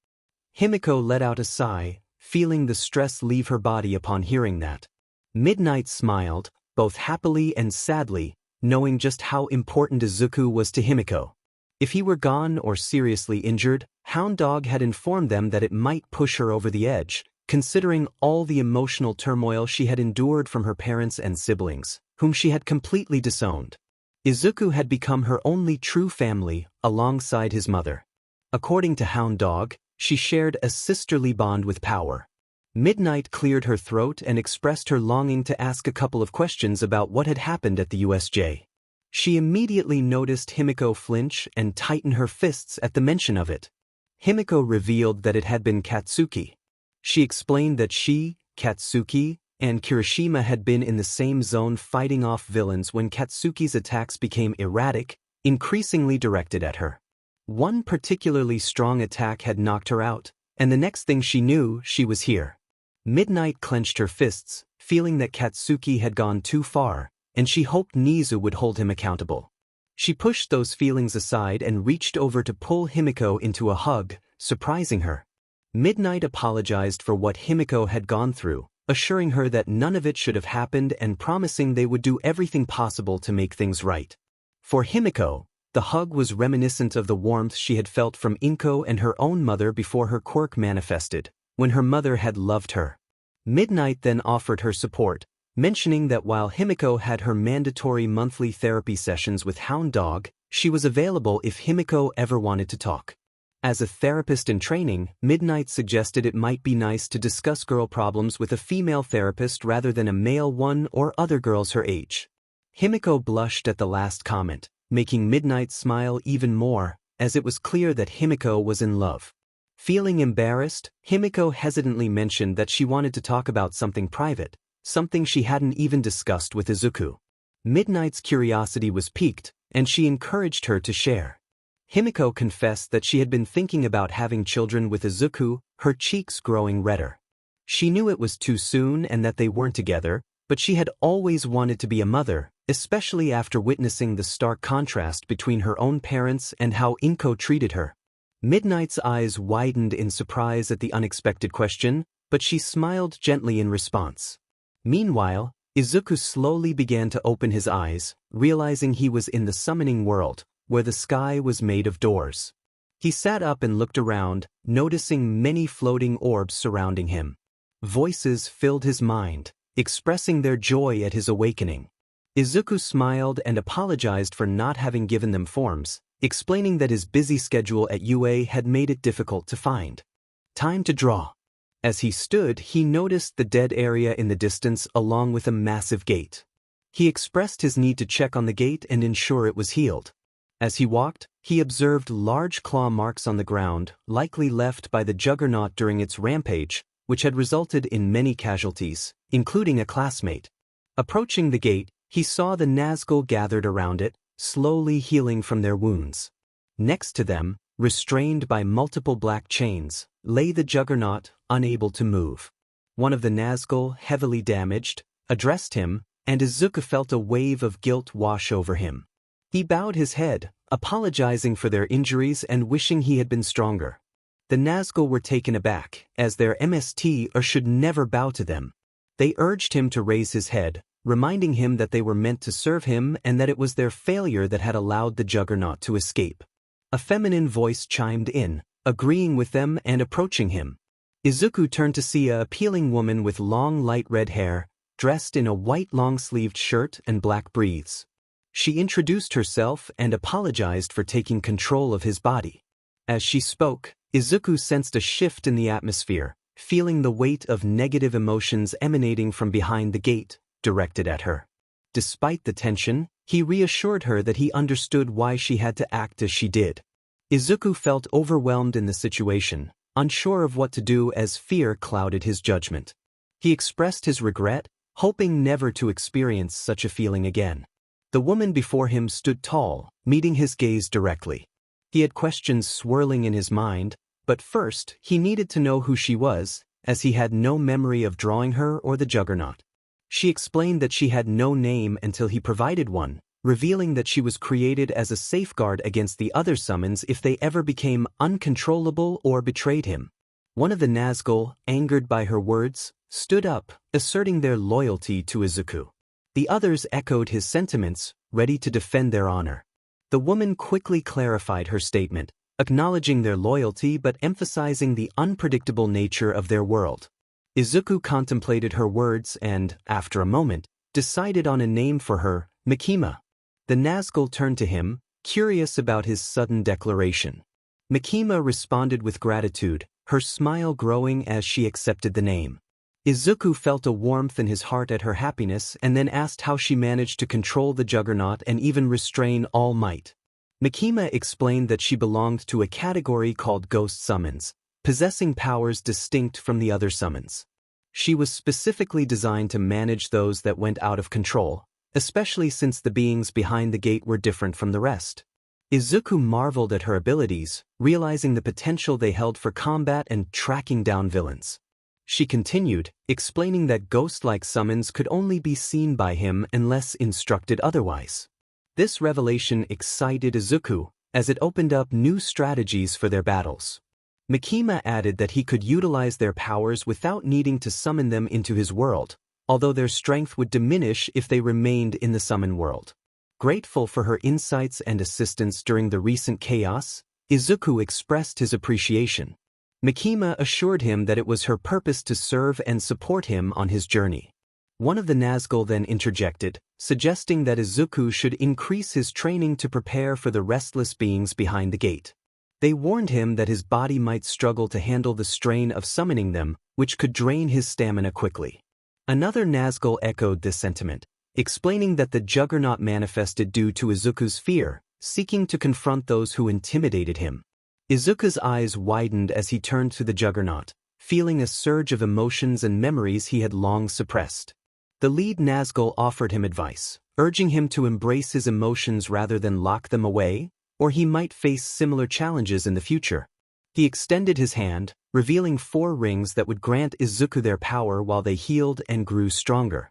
𝗵𝘃𝗃 let out a sigh, feeling the stress leave her body upon hearing that. Midnight smiled, both happily and sadly, knowing just how important Izuku was to 𝗵𝘃𝗃. If he were gone or seriously injured, Hound Dog had informed them that it might push her over the edge, considering all the emotional turmoil she had endured from her parents and siblings, whom she had completely disowned. Izuku had become her only true family, alongside his mother. According to Hound Dog, she shared a sisterly bond with power. Midnight cleared her throat and expressed her longing to ask a couple of questions about what had happened at the USJ. She immediately noticed 𝗵𝗃𝗲 flinch and tighten her fists at the mention of it. 𝗵𝗃𝗲 revealed that it had been Katsuki. She explained that she, Katsuki, and Kirishima had been in the same zone fighting off villains when Katsuki's attacks became erratic, increasingly directed at her. One particularly strong attack had knocked her out, and the next thing she knew, she was here. Midnight clenched her fists, feeling that Katsuki had gone too far, and she hoped Nizu would hold him accountable. She pushed those feelings aside and reached over to pull 𝗵𝗃𝗲 into a hug, surprising her. Midnight apologized for what 𝗵𝗃𝗲 had gone through, assuring her that none of it should have happened and promising they would do everything possible to make things right. For 𝗵𝗃𝗲, the hug was reminiscent of the warmth she had felt from Inko and her own mother before her quirk manifested, when her mother had loved her. Midnight then offered her support, mentioning that while 𝗵𝗃𝗲 had her mandatory monthly therapy sessions with Hound Dog, she was available if 𝗵𝗃𝗲 ever wanted to talk. As a therapist in training, Midnight suggested it might be nice to discuss girl problems with a female therapist rather than a male one or other girls her age. 𝗵𝗃𝗲 blushed at the last comment, making Midnight smile even more, as it was clear that 𝗵𝗃𝗲 was in love. Feeling embarrassed, 𝗵𝗃𝗲 hesitantly mentioned that she wanted to talk about something private, something she hadn't even discussed with Izuku. Midnight's curiosity was piqued, and she encouraged her to share. 𝗵𝗃𝗲 confessed that she had been thinking about having children with Izuku, her cheeks growing redder. She knew it was too soon and that they weren't together, but she had always wanted to be a mother, especially after witnessing the stark contrast between her own parents and how Inko treated her. Midnight's eyes widened in surprise at the unexpected question, but she smiled gently in response. Meanwhile, Izuku slowly began to open his eyes, realizing he was in the summoning world, where the sky was made of doors. He sat up and looked around, noticing many floating orbs surrounding him. Voices filled his mind, expressing their joy at his awakening. Izuku smiled and apologized for not having given them forms, explaining that his busy schedule at UA had made it difficult to find. Time to draw. As he stood, he noticed the dead area in the distance along with a massive gate. He expressed his need to check on the gate and ensure it was healed. As he walked, he observed large claw marks on the ground, likely left by the Juggernaut during its rampage, which had resulted in many casualties, including a classmate. Approaching the gate, he saw the Nazgul gathered around it, slowly healing from their wounds. Next to them, restrained by multiple black chains, lay the Juggernaut, unable to move. One of the Nazgul, heavily damaged, addressed him, and Izuku felt a wave of guilt wash over him. He bowed his head, apologizing for their injuries and wishing he had been stronger. The Nazgul were taken aback, as their MST should never bow to them. They urged him to raise his head, reminding him that they were meant to serve him and that it was their failure that had allowed the Juggernaut to escape. A feminine voice chimed in, agreeing with them and approaching him. Izuku turned to see a appealing woman with long light red hair, dressed in a white long-sleeved shirt and black briefs. She introduced herself and apologized for taking control of his body. As she spoke, Izuku sensed a shift in the atmosphere, feeling the weight of negative emotions emanating from behind the gate, directed at her. Despite the tension, he reassured her that he understood why she had to act as she did. Izuku felt overwhelmed in the situation, unsure of what to do as fear clouded his judgment. He expressed his regret, hoping never to experience such a feeling again. The woman before him stood tall, meeting his gaze directly. He had questions swirling in his mind, but first he needed to know who she was, as he had no memory of drawing her or the Juggernaut. She explained that she had no name until he provided one, revealing that she was created as a safeguard against the other summons if they ever became uncontrollable or betrayed him. One of the Nazgul, angered by her words, stood up, asserting their loyalty to Izuku. The others echoed his sentiments, ready to defend their honor. The woman quickly clarified her statement, acknowledging their loyalty but emphasizing the unpredictable nature of their world. Izuku contemplated her words and, after a moment, decided on a name for her, 𝗵𝗃𝗲. The Nazgul turned to him, curious about his sudden declaration. 𝗵𝗃𝗲 responded with gratitude, her smile growing as she accepted the name. Izuku felt a warmth in his heart at her happiness and then asked how she managed to control the juggernaut and even restrain All Might. 𝗵𝘃𝗲 explained that she belonged to a category called ghost summons, possessing powers distinct from the other summons. She was specifically designed to manage those that went out of control, especially since the beings behind the gate were different from the rest. Izuku marveled at her abilities, realizing the potential they held for combat and tracking down villains. She continued, explaining that ghost-like summons could only be seen by him unless instructed otherwise. This revelation excited Izuku, as it opened up new strategies for their battles. 𝗵𝘃𝗲 added that he could utilize their powers without needing to summon them into his world, although their strength would diminish if they remained in the summon world. Grateful for her insights and assistance during the recent chaos, Izuku expressed his appreciation. 𝗵𝘃𝗲 assured him that it was her purpose to serve and support him on his journey. One of the 𝗬𝗲𝗄 then interjected, suggesting that Izuku should increase his training to prepare for the restless beings behind the gate. They warned him that his body might struggle to handle the strain of summoning them, which could drain his stamina quickly. Another 𝗬𝗲𝗄 echoed this sentiment, explaining that the juggernaut manifested due to Izuku's fear, seeking to confront those who intimidated him. Izuku's eyes widened as he turned to the juggernaut, feeling a surge of emotions and memories he had long suppressed. The lead 𝗬𝗲𝗄 offered him advice, urging him to embrace his emotions rather than lock them away, or he might face similar challenges in the future. He extended his hand, revealing 4 rings that would grant Izuku their power while they healed and grew stronger.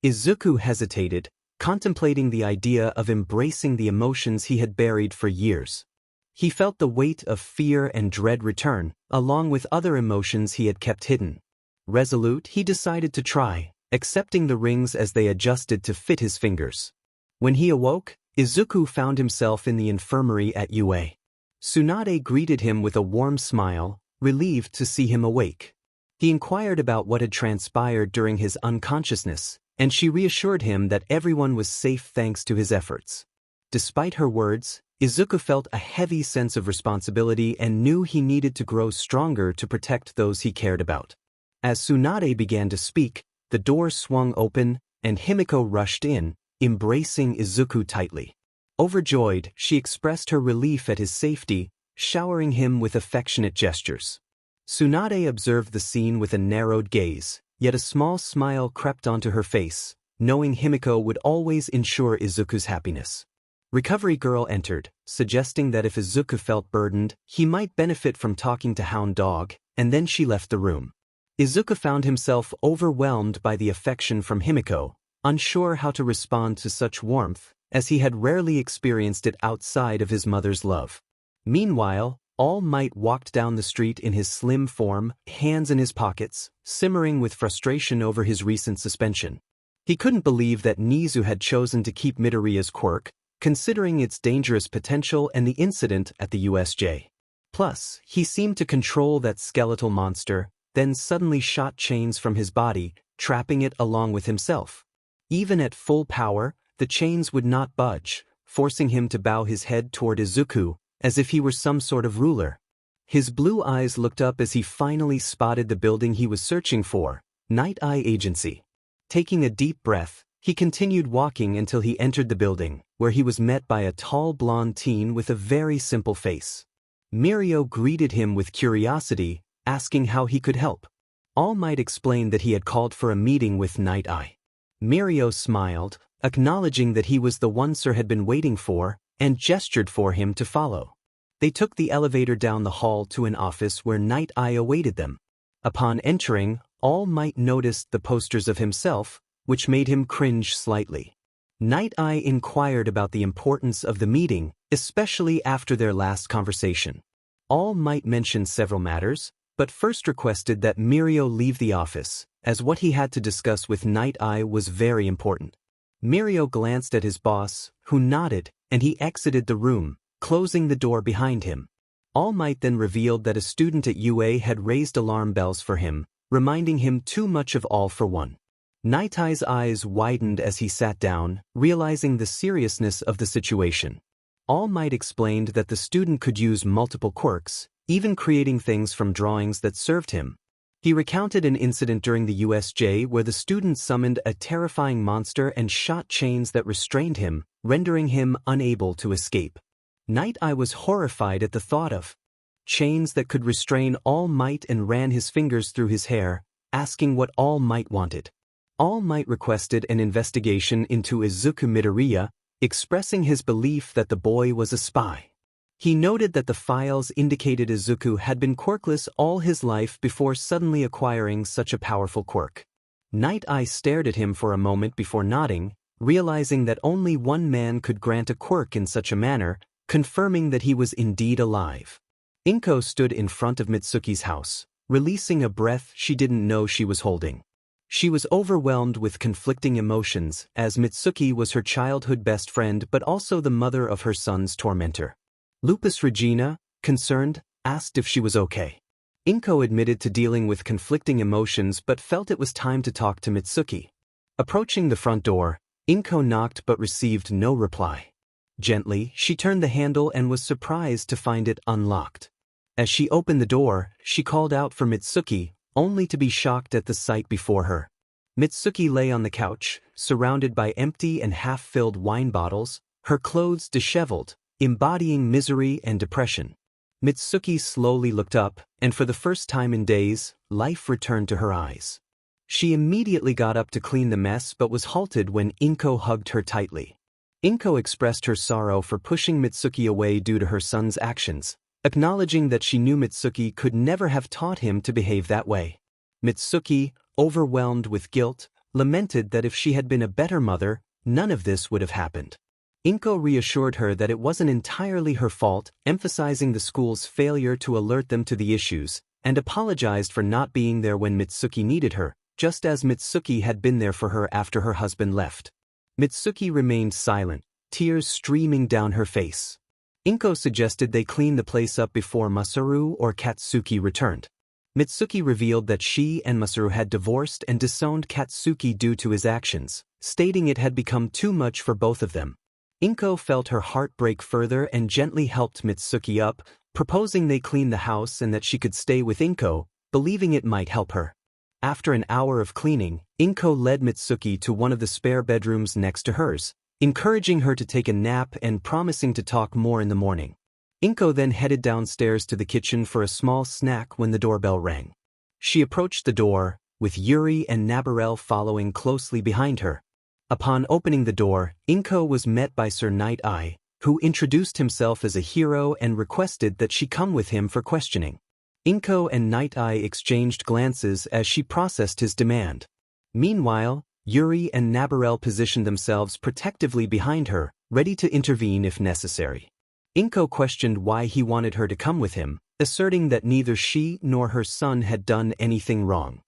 Izuku hesitated, contemplating the idea of embracing the emotions he had buried for years. He felt the weight of fear and dread return, along with other emotions he had kept hidden. Resolute, he decided to try, accepting the rings as they adjusted to fit his fingers. When he awoke, Izuku found himself in the infirmary at UA. Tsunade greeted him with a warm smile, relieved to see him awake. He inquired about what had transpired during his unconsciousness, and she reassured him that everyone was safe thanks to his efforts. Despite her words, Izuku felt a heavy sense of responsibility and knew he needed to grow stronger to protect those he cared about. As Tsunade began to speak, the door swung open, and 𝗵𝗃𝗲 rushed in, embracing Izuku tightly. Overjoyed, she expressed her relief at his safety, showering him with affectionate gestures. Tsunade observed the scene with a narrowed gaze, yet a small smile crept onto her face, knowing 𝗵𝗃𝗲 would always ensure Izuku's happiness. Recovery Girl entered, suggesting that if Izuku felt burdened, he might benefit from talking to Hound Dog, and then she left the room. Izuku found himself overwhelmed by the affection from 𝗵𝗃𝗲, unsure how to respond to such warmth, as he had rarely experienced it outside of his mother's love. Meanwhile, All Might walked down the street in his slim form, hands in his pockets, simmering with frustration over his recent suspension. He couldn't believe that Nizu had chosen to keep Midoriya's quirk, considering its dangerous potential and the incident at the USJ. Plus, he seemed to control that skeletal monster, then suddenly shot chains from his body, trapping it along with himself. Even at full power, the chains would not budge, forcing him to bow his head toward Izuku, as if he were some sort of ruler. His blue eyes looked up as he finally spotted the building he was searching for, Night Eye Agency. Taking a deep breath, he continued walking until he entered the building, where he was met by a tall blonde teen with a very simple face. Mirio greeted him with curiosity, asking how he could help. All Might explained that he had called for a meeting with Night Eye. Mirio smiled, acknowledging that he was the one Sir had been waiting for, and gestured for him to follow. They took the elevator down the hall to an office where Night Eye awaited them. Upon entering, All Might noticed the posters of himself, which made him cringe slightly. Night Eye inquired about the importance of the meeting, especially after their last conversation. All Might mentioned several matters, but first requested that Mirio leave the office, as what he had to discuss with Night Eye was very important. Mirio glanced at his boss, who nodded, and he exited the room, closing the door behind him. All Might then revealed that a student at UA had raised alarm bells for him, reminding him too much of All for One. Night Eye's eyes widened as he sat down, realizing the seriousness of the situation. All Might explained that the student could use multiple quirks, even creating things from drawings that served him. He recounted an incident during the USJ where the student summoned a terrifying monster and shot chains that restrained him, rendering him unable to escape. Night-Eye was horrified at the thought of chains that could restrain All Might and ran his fingers through his hair, asking what All Might wanted. All Might requested an investigation into Izuku Midoriya, expressing his belief that the boy was a spy. He noted that the files indicated Izuku had been quirkless all his life before suddenly acquiring such a powerful quirk. Night-Eye stared at him for a moment before nodding, realizing that only one man could grant a quirk in such a manner, confirming that he was indeed alive. Inko stood in front of Mitsuki's house, releasing a breath she didn't know she was holding. She was overwhelmed with conflicting emotions, as Mitsuki was her childhood best friend but also the mother of her son's tormentor. Lupus Regina, concerned, asked if she was okay. Inko admitted to dealing with conflicting emotions but felt it was time to talk to Mitsuki. Approaching the front door, Inko knocked but received no reply. Gently, she turned the handle and was surprised to find it unlocked. As she opened the door, she called out for Mitsuki, only to be shocked at the sight before her. Mitsuki lay on the couch, surrounded by empty and half-filled wine bottles, her clothes disheveled, embodying misery and depression. Mitsuki slowly looked up, and for the first time in days, life returned to her eyes. She immediately got up to clean the mess but was halted when Inko hugged her tightly. Inko expressed her sorrow for pushing Mitsuki away due to her son's actions, acknowledging that she knew Mitsuki could never have taught him to behave that way. Mitsuki, overwhelmed with guilt, lamented that if she had been a better mother, none of this would have happened. Inko reassured her that it wasn't entirely her fault, emphasizing the school's failure to alert them to the issues, and apologized for not being there when Mitsuki needed her, just as Mitsuki had been there for her after her husband left. Mitsuki remained silent, tears streaming down her face. Inko suggested they clean the place up before Masaru or Katsuki returned. Mitsuki revealed that she and Masaru had divorced and disowned Katsuki due to his actions, stating it had become too much for both of them. Inko felt her heart break further and gently helped Mitsuki up, proposing they clean the house and that she could stay with Inko, believing it might help her. After an hour of cleaning, Inko led Mitsuki to one of the spare bedrooms next to hers, encouraging her to take a nap and promising to talk more in the morning. Inko then headed downstairs to the kitchen for a small snack when the doorbell rang. She approached the door, with Yuri and 𝗵𝗲𝗄 following closely behind her. Upon opening the door, Inko was met by Sir Night-Eye, who introduced himself as a hero and requested that she come with him for questioning. Inko and Night-Eye exchanged glances as she processed his demand. Meanwhile, Yuri and 𝗵𝗲𝗄 positioned themselves protectively behind her, ready to intervene if necessary. Inko questioned why he wanted her to come with him, asserting that neither she nor her son had done anything wrong.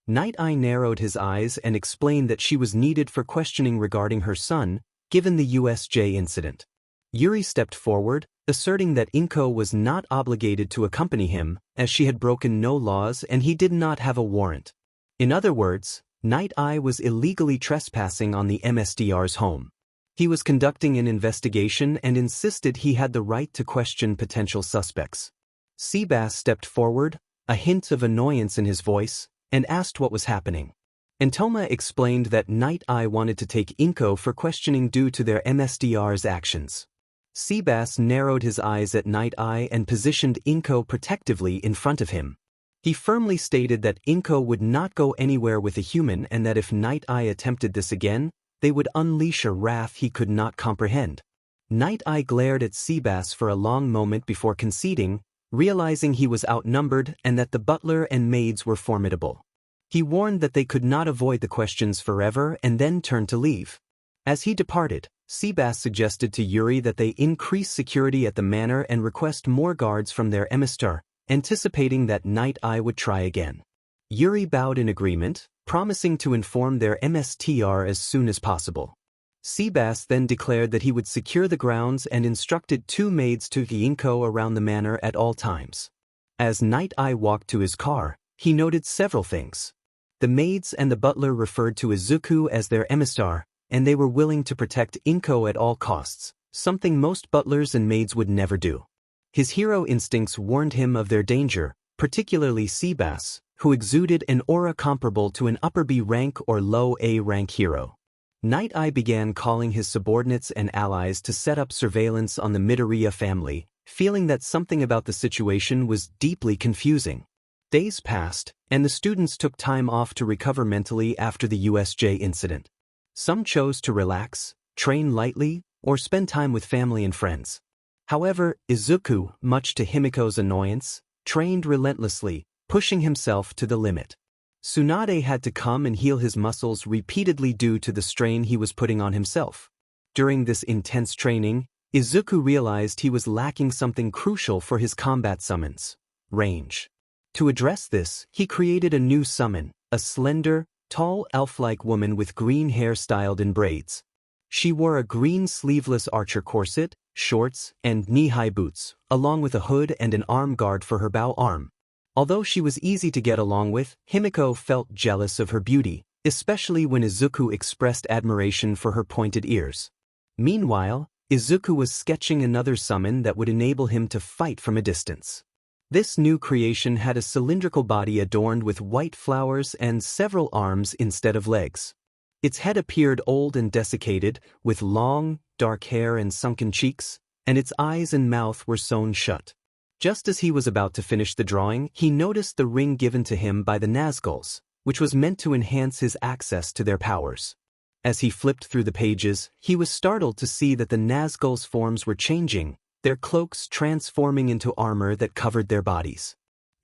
Night-Eye narrowed his eyes and explained that she was needed for questioning regarding her son, given the USJ incident. Yuri stepped forward, asserting that Inko was not obligated to accompany him, as she had broken no laws and he did not have a warrant. In other words, Night-Eye was illegally trespassing on the MSDR's home. He was conducting an investigation and insisted he had the right to question potential suspects. 𝗬𝗵𝗲 stepped forward, a hint of annoyance in his voice, and asked what was happening. 𝗵𝗃𝗄 explained that Night-Eye wanted to take Inko for questioning due to their MSDR's actions. 𝗬𝗵𝗲 narrowed his eyes at Night-Eye and positioned Inko protectively in front of him. He firmly stated that Inko would not go anywhere with a human and that if Night-Eye attempted this again, they would unleash a wrath he could not comprehend. Night-Eye glared at 𝗬𝗵𝗲 for a long moment before conceding, realizing he was outnumbered and that the butler and maids were formidable. He warned that they could not avoid the questions forever and then turned to leave. As he departed, 𝗬𝗵𝗲 suggested to Yuri that they increase security at the manor and request more guards from their emissary, anticipating that Night-Eye would try again. Yuri bowed in agreement, promising to inform their MSTR as soon as possible. 𝗬𝗵𝗲 then declared that he would secure the grounds and instructed 2 maids to guide Inko around the manor at all times. As Night-Eye walked to his car, he noted several things. The maids and the butler referred to Izuku as their emissary, and they were willing to protect Inko at all costs, something most butlers and maids would never do. His hero instincts warned him of their danger, particularly 𝗬𝗵𝗲, who exuded an aura comparable to an upper B rank or low A rank hero. Night Eye began calling his subordinates and allies to set up surveillance on the Midoriya family, feeling that something about the situation was deeply confusing. Days passed, and the students took time off to recover mentally after the USJ incident. Some chose to relax, train lightly, or spend time with family and friends. However, Izuku, much to Himiko's annoyance, trained relentlessly, pushing himself to the limit. Tsunade had to come and heal his muscles repeatedly due to the strain he was putting on himself. During this intense training, Izuku realized he was lacking something crucial for his combat summons: range. To address this, he created a new summon, a slender, tall elf-like woman with green hair styled in braids. She wore a green sleeveless archer corset, shorts, and knee-high boots, along with a hood and an arm guard for her bow arm. Although she was easy to get along with, Himiko felt jealous of her beauty, especially when Izuku expressed admiration for her pointed ears. Meanwhile, Izuku was sketching another summon that would enable him to fight from a distance. This new creation had a cylindrical body adorned with white flowers and several arms instead of legs. Its head appeared old and desiccated, with long, dark hair and sunken cheeks, and its eyes and mouth were sewn shut. Just as he was about to finish the drawing, he noticed the ring given to him by the Nazguls, which was meant to enhance his access to their powers. As he flipped through the pages, he was startled to see that the Nazguls' forms were changing, their cloaks transforming into armor that covered their bodies.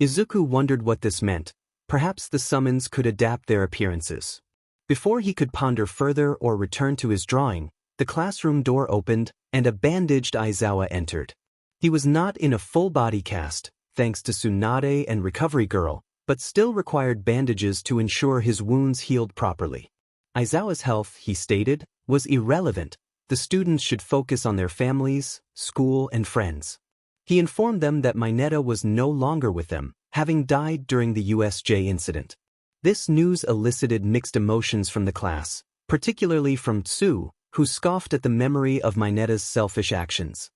Izuku wondered what this meant. Perhaps the summons could adapt their appearances. Before he could ponder further or return to his drawing, the classroom door opened, and a bandaged Aizawa entered. He was not in a full body cast, thanks to Tsunade and Recovery Girl, but still required bandages to ensure his wounds healed properly. Aizawa's health, he stated, was irrelevant. The students should focus on their families, school, and friends. He informed them that Mineta was no longer with them, having died during the USJ incident. This news elicited mixed emotions from the class, particularly from Tsu, who scoffed at the memory of Mineta's selfish actions.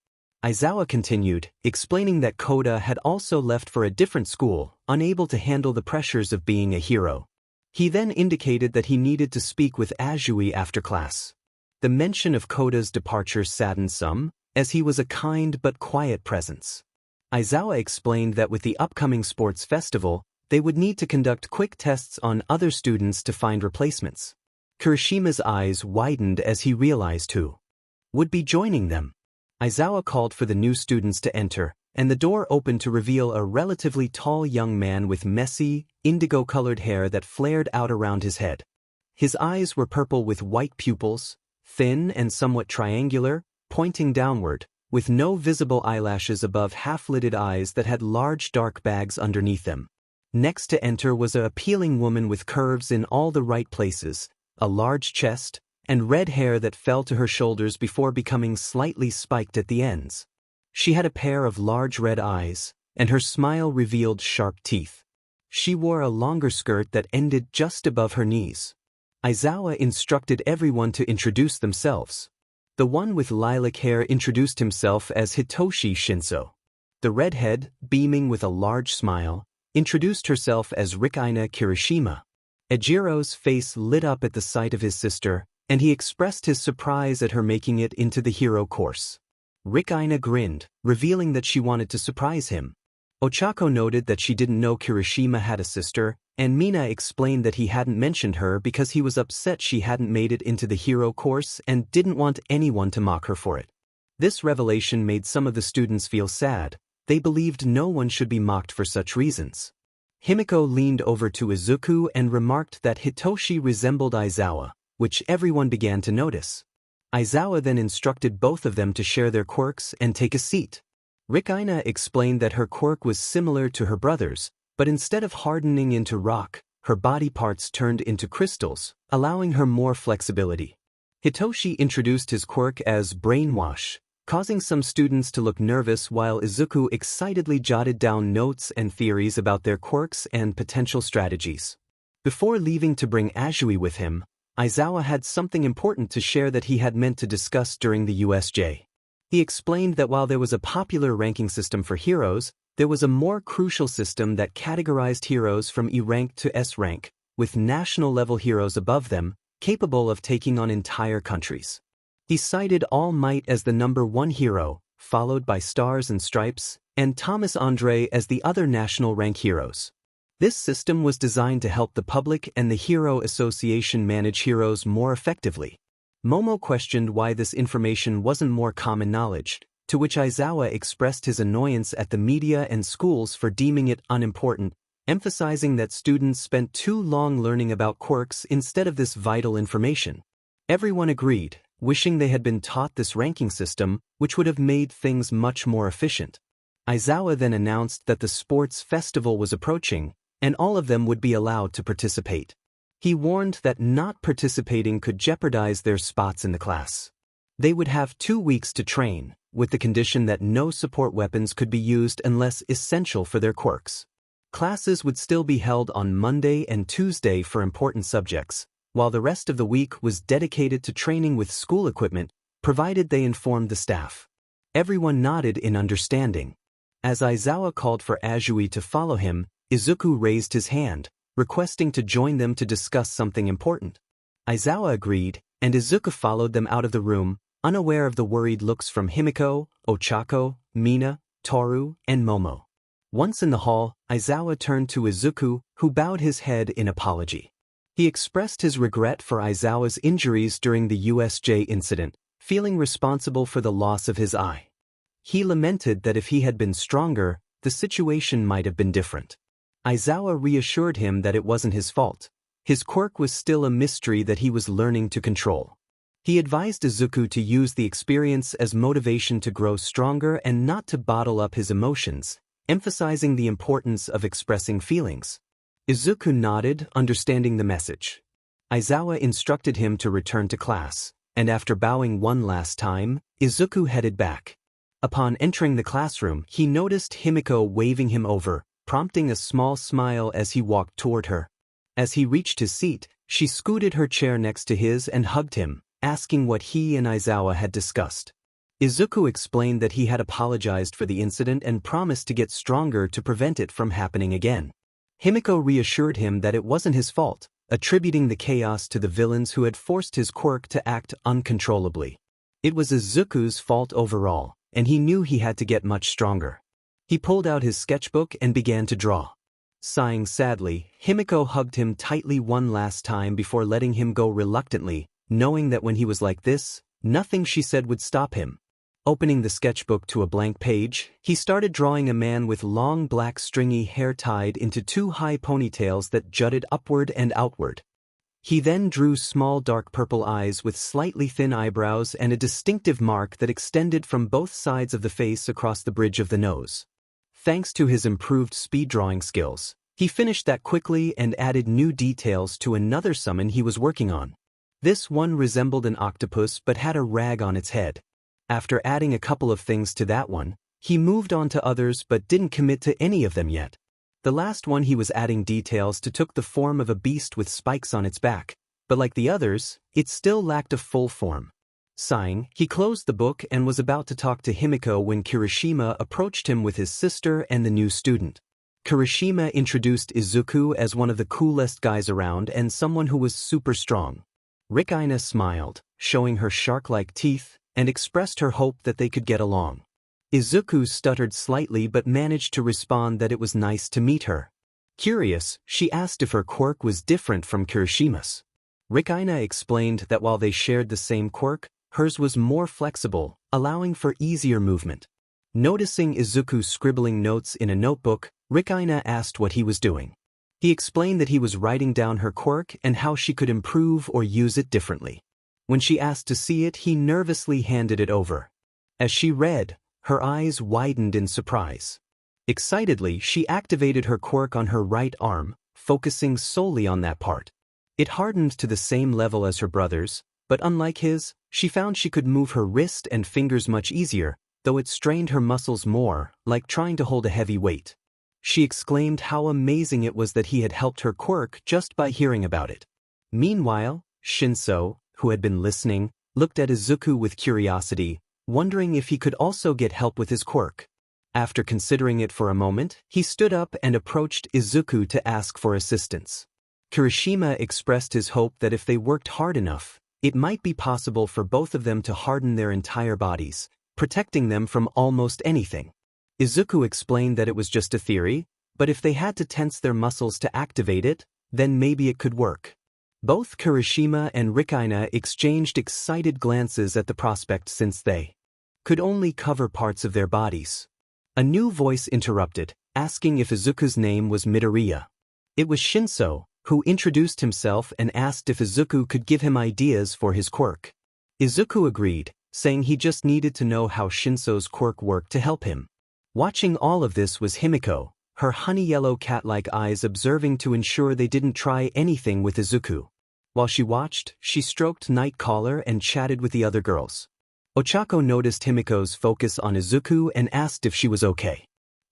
Aizawa continued, explaining that Koda had also left for a different school, unable to handle the pressures of being a hero. He then indicated that he needed to speak with Azui after class. The mention of Koda's departure saddened some, as he was a kind but quiet presence. Aizawa explained that with the upcoming sports festival, they would need to conduct quick tests on other students to find replacements. Kirishima's eyes widened as he realized who would be joining them. Aizawa called for the new students to enter, and the door opened to reveal a relatively tall young man with messy, indigo-colored hair that flared out around his head. His eyes were purple with white pupils, thin and somewhat triangular, pointing downward, with no visible eyelashes above half-lidded eyes that had large dark bags underneath them. Next to enter was an appealing woman with curves in all the right places, a large chest, and red hair that fell to her shoulders before becoming slightly spiked at the ends. She had a pair of large red eyes, and her smile revealed sharp teeth. She wore a longer skirt that ended just above her knees. Aizawa instructed everyone to introduce themselves. The one with lilac hair introduced himself as Hitoshi Shinso. The redhead, beaming with a large smile, introduced herself as Rikaina Kirishima. Ejiro's face lit up at the sight of his sister, and he expressed his surprise at her making it into the hero course. Rikaina grinned, revealing that she wanted to surprise him. Ochako noted that she didn't know Kirishima had a sister, and Mina explained that he hadn't mentioned her because he was upset she hadn't made it into the hero course and didn't want anyone to mock her for it. This revelation made some of the students feel sad. They believed no one should be mocked for such reasons. Himiko leaned over to Izuku and remarked that Hitoshi resembled Aizawa, which everyone began to notice. Aizawa then instructed both of them to share their quirks and take a seat. Rikaina explained that her quirk was similar to her brother's, but instead of hardening into rock, her body parts turned into crystals, allowing her more flexibility. Hitoshi introduced his quirk as brainwash, causing some students to look nervous while Izuku excitedly jotted down notes and theories about their quirks and potential strategies. Before leaving to bring Azui with him, Aizawa had something important to share that he had meant to discuss during the USJ. He explained that while there was a popular ranking system for heroes, There was a more crucial system that categorized heroes from E rank to S rank, with national-level heroes above them, capable of taking on entire countries. He cited All Might as the #1 hero, followed by Stars and Stripes, and Thomas Andre as the other national rank heroes. This system was designed to help the public and the Hero Association manage heroes more effectively. Momo questioned why this information wasn't more common knowledge, to which Izawa expressed his annoyance at the media and schools for deeming it unimportant, emphasizing that students spent too long learning about quirks instead of this vital information. Everyone agreed, wishing they had been taught this ranking system, which would have made things much more efficient. Izawa then announced that the sports festival was approaching, and all of them would be allowed to participate. He warned that not participating could jeopardize their spots in the class. They would have 2 weeks to train, with the condition that no support weapons could be used unless essential for their quirks. Classes would still be held on Monday and Tuesday for important subjects, while the rest of the week was dedicated to training with school equipment, provided they informed the staff. Everyone nodded in understanding. As Izawa called for Azui to follow him, Izuku raised his hand, requesting to join them to discuss something important. Izawa agreed, and Izuku followed them out of the room, unaware of the worried looks from Himiko, Ochako, Mina, Toru, and Momo. Once in the hall, Izawa turned to Izuku, who bowed his head in apology. He expressed his regret for Izawa's injuries during the USJ incident, feeling responsible for the loss of his eye. He lamented that if he had been stronger, the situation might have been different. Izawa reassured him that it wasn't his fault. His quirk was still a mystery that he was learning to control. He advised Izuku to use the experience as motivation to grow stronger and not to bottle up his emotions, emphasizing the importance of expressing feelings. Izuku nodded, understanding the message. Izawa instructed him to return to class, and after bowing one last time, Izuku headed back. Upon entering the classroom, he noticed Himiko waving him over, prompting a small smile as he walked toward her. As he reached his seat, she scooted her chair next to his and hugged him, asking what he and Izawa had discussed. Izuku explained that he had apologized for the incident and promised to get stronger to prevent it from happening again. Himiko reassured him that it wasn't his fault, attributing the chaos to the villains who had forced his quirk to act uncontrollably. It was Izuku's fault overall, and he knew he had to get much stronger. He pulled out his sketchbook and began to draw. Sighing sadly, Himiko hugged him tightly one last time before letting him go reluctantly, knowing that when he was like this, nothing she said would stop him. Opening the sketchbook to a blank page, he started drawing a man with long black stringy hair tied into 2 high ponytails that jutted upward and outward. He then drew small dark purple eyes with slightly thin eyebrows and a distinctive mark that extended from both sides of the face across the bridge of the nose. Thanks to his improved speed drawing skills, he finished that quickly and added new details to another summon he was working on. This one resembled an octopus but had a rag on its head. After adding a couple of things to that one, he moved on to others but didn't commit to any of them yet. The last one he was adding details to took the form of a beast with spikes on its back, but like the others, it still lacked a full form. Sighing, he closed the book and was about to talk to Himiko when Kirishima approached him with his sister and the new student. Kirishima introduced Izuku as one of the coolest guys around and someone who was super strong. Rikaina smiled, showing her shark-like teeth, and expressed her hope that they could get along. Izuku stuttered slightly but managed to respond that it was nice to meet her. Curious, she asked if her quirk was different from Kirishima's. Rikaina explained that while they shared the same quirk, hers was more flexible, allowing for easier movement. Noticing Izuku scribbling notes in a notebook, Rikaina asked what he was doing. He explained that he was writing down her quirk and how she could improve or use it differently. When she asked to see it, he nervously handed it over. As she read, her eyes widened in surprise. Excitedly, she activated her quirk on her right arm, focusing solely on that part. It hardened to the same level as her brother's, but unlike his, she found she could move her wrist and fingers much easier, though it strained her muscles more, like trying to hold a heavy weight. She exclaimed how amazing it was that he had helped her quirk just by hearing about it. Meanwhile, Shinso, who had been listening, looked at Izuku with curiosity, wondering if he could also get help with his quirk. After considering it for a moment, he stood up and approached Izuku to ask for assistance. Kirishima expressed his hope that if they worked hard enough, it might be possible for both of them to harden their entire bodies, protecting them from almost anything. Izuku explained that it was just a theory, but if they had to tense their muscles to activate it, then maybe it could work. Both Kirishima and Rikaina exchanged excited glances at the prospect since they could only cover parts of their bodies. A new voice interrupted, asking if Izuku's name was Midoriya. It was Shinso, who introduced himself and asked if Izuku could give him ideas for his quirk. Izuku agreed, saying he just needed to know how Shinso's quirk worked to help him. Watching all of this was 𝗵𝗃𝗲, her honey-yellow cat-like eyes observing to ensure they didn't try anything with Izuku. While she watched, she stroked 𝗫𝗏𝗃 and chatted with the other girls. Ochako noticed 𝗵𝗃𝗲's focus on Izuku and asked if she was okay.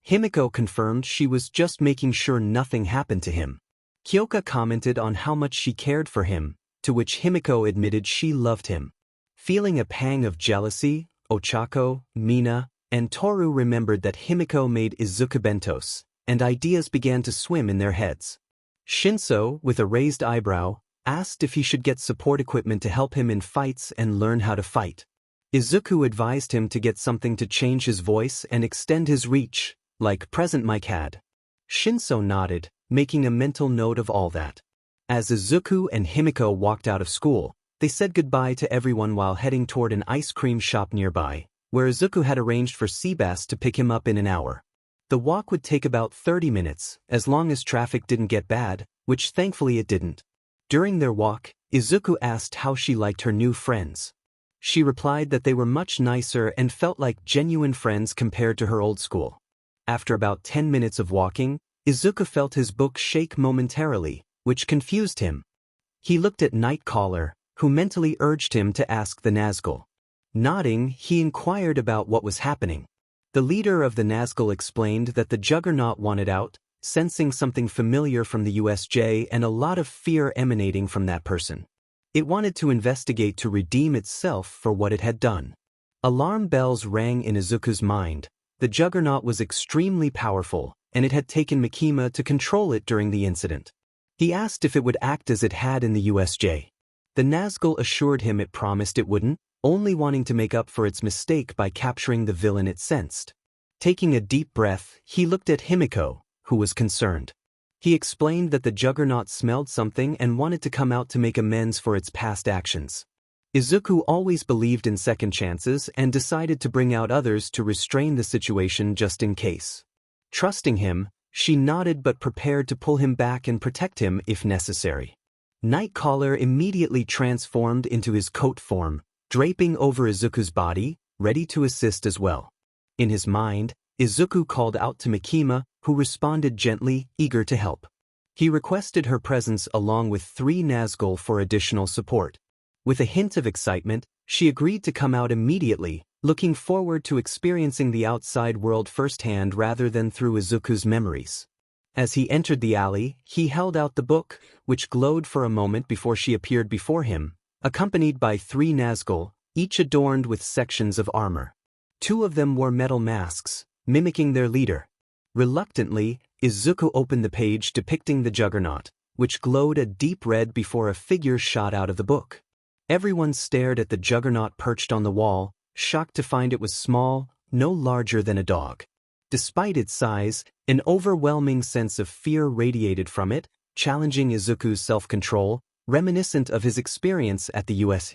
𝗵𝗃𝗲 confirmed she was just making sure nothing happened to him. Kyoka commented on how much she cared for him, to which 𝗵𝗃𝗲 admitted she loved him. Feeling a pang of jealousy, Ochako, Mina, and Toru remembered that 𝗵𝗃𝗲 made Izuku bentos, and ideas began to swim in their heads. Shinso, with a raised eyebrow, asked if he should get support equipment to help him in fights and learn how to fight. Izuku advised him to get something to change his voice and extend his reach, like present mic had. Shinso nodded, making a mental note of all that. As Izuku and 𝗵𝗃𝗲 walked out of school, they said goodbye to everyone while heading toward an ice cream shop nearby, where Izuku had arranged for Seabass to pick him up in an hour. The walk would take about 30 minutes, as long as traffic didn't get bad, which thankfully it didn't. During their walk, Izuku asked how she liked her new friends. She replied that they were much nicer and felt like genuine friends compared to her old school. After about 10 minutes of walking, Izuku felt his book shake momentarily, which confused him. He looked at 𝗫𝗏𝗃𝗏, who mentally urged him to ask the Nazgul. Nodding, he inquired about what was happening. The leader of the Nazgul explained that the Juggernaut wanted out, sensing something familiar from the USJ and a lot of fear emanating from that person. It wanted to investigate to redeem itself for what it had done. Alarm bells rang in Izuku's mind. The Juggernaut was extremely powerful, and it had taken 𝗵𝗃𝗲 to control it during the incident. He asked if it would act as it had in the USJ. The Nazgul assured him it promised it wouldn't, only wanting to make up for its mistake by capturing the villain it sensed. Taking a deep breath, he looked at 𝗵𝗃𝗲, who was concerned. He explained that the Juggernaut smelled something and wanted to come out to make amends for its past actions. Izuku always believed in second chances and decided to bring out others to restrain the situation just in case. Trusting him, she nodded but prepared to pull him back and protect him if necessary. 𝗫𝗏𝗃𝗏 immediately transformed into his coat form, draping over Izuku's body, ready to assist as well. In his mind, Izuku called out to 𝗵𝗃𝗲, who responded gently, eager to help. He requested her presence along with 3 Nazgul for additional support. With a hint of excitement, she agreed to come out immediately, looking forward to experiencing the outside world firsthand rather than through Izuku's memories. As he entered the alley, he held out the book, which glowed for a moment before she appeared before him, accompanied by 3 Nazgul, each adorned with sections of armor. 2 of them wore metal masks, mimicking their leader. Reluctantly, Izuku opened the page depicting the Juggernaut, which glowed a deep red before a figure shot out of the book. Everyone stared at the Juggernaut perched on the wall, shocked to find it was small, no larger than a dog. Despite its size, an overwhelming sense of fear radiated from it, challenging Izuku's self-control, reminiscent of his experience at the US.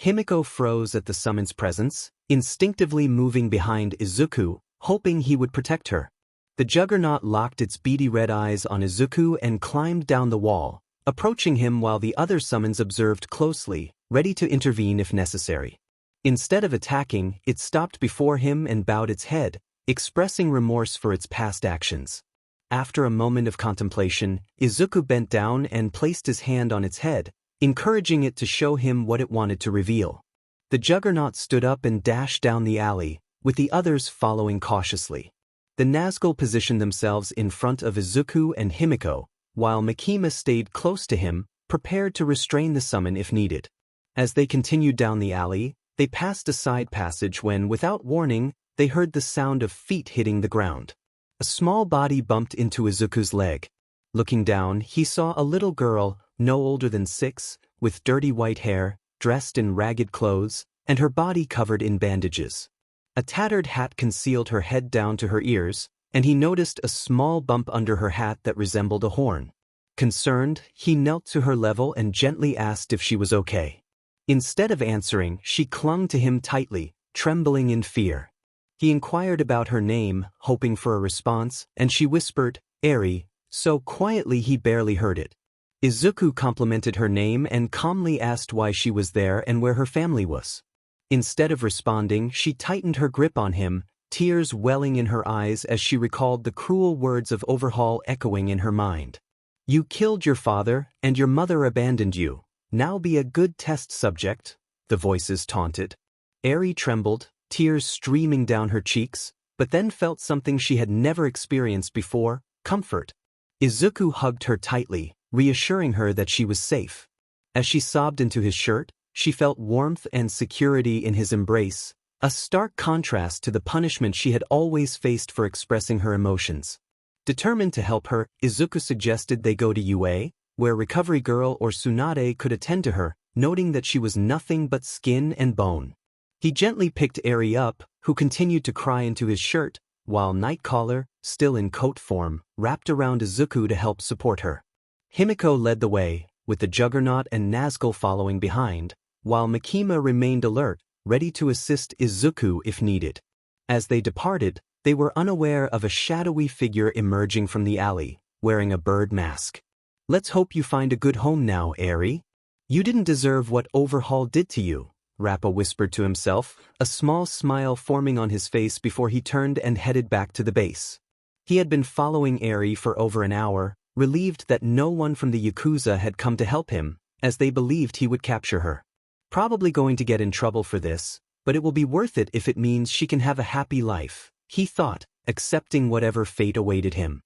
𝗵𝗃𝗲 froze at the summon's presence, instinctively moving behind Izuku, hoping he would protect her. The Juggernaut locked its beady red eyes on Izuku and climbed down the wall, approaching him while the other summons observed closely, ready to intervene if necessary. Instead of attacking, it stopped before him and bowed its head, expressing remorse for its past actions. After a moment of contemplation, Izuku bent down and placed his hand on its head, encouraging it to show him what it wanted to reveal. The Juggernaut stood up and dashed down the alley, with the others following cautiously. The Nazgul positioned themselves in front of Izuku and 𝗵𝗃𝗲, while 𝗵𝗃𝗲 stayed close to him, prepared to restrain the summon if needed. As they continued down the alley, they passed a side passage when, without warning, they heard the sound of feet hitting the ground. A small body bumped into Izuku's leg. Looking down, he saw a little girl, no older than 6, with dirty white hair, dressed in ragged clothes, and her body covered in bandages. A tattered hat concealed her head down to her ears, and he noticed a small bump under her hat that resembled a horn. Concerned, he knelt to her level and gently asked if she was okay. Instead of answering, she clung to him tightly, trembling in fear. He inquired about her name, hoping for a response, and she whispered, "Eri," so quietly he barely heard it. Izuku complimented her name and calmly asked why she was there and where her family was. Instead of responding, she tightened her grip on him, tears welling in her eyes as she recalled the cruel words of 𝗤𝗏𝗏 echoing in her mind. "You killed your father, and your mother abandoned you. Now be a good test subject," the voices taunted. Eri trembled, tears streaming down her cheeks, but then felt something she had never experienced before: comfort. Izuku hugged her tightly, reassuring her that she was safe. As she sobbed into his shirt, she felt warmth and security in his embrace, a stark contrast to the punishment she had always faced for expressing her emotions. Determined to help her, Izuku suggested they go to UA, where Recovery Girl or Tsunade could attend to her, noting that she was nothing but skin and bone. He gently picked Eri up, who continued to cry into his shirt, while Nightcaller, still in coat form, wrapped around Izuku to help support her. Himiko led the way, with the Juggernaut and Nazgul following behind, while Makima remained alert, ready to assist Izuku if needed. As they departed, they were unaware of a shadowy figure emerging from the alley, wearing a bird mask. "Let's hope you find a good home now, Eri. You didn't deserve what 𝗤𝗏𝗏 did to you," Rappa whispered to himself, a small smile forming on his face before he turned and headed back to the base. He had been following Eri for over an hour, relieved that no one from the Yakuza had come to help him, as they believed he would capture her. Probably going to get in trouble for this, but it will be worth it if it means she can have a happy life, he thought, accepting whatever fate awaited him.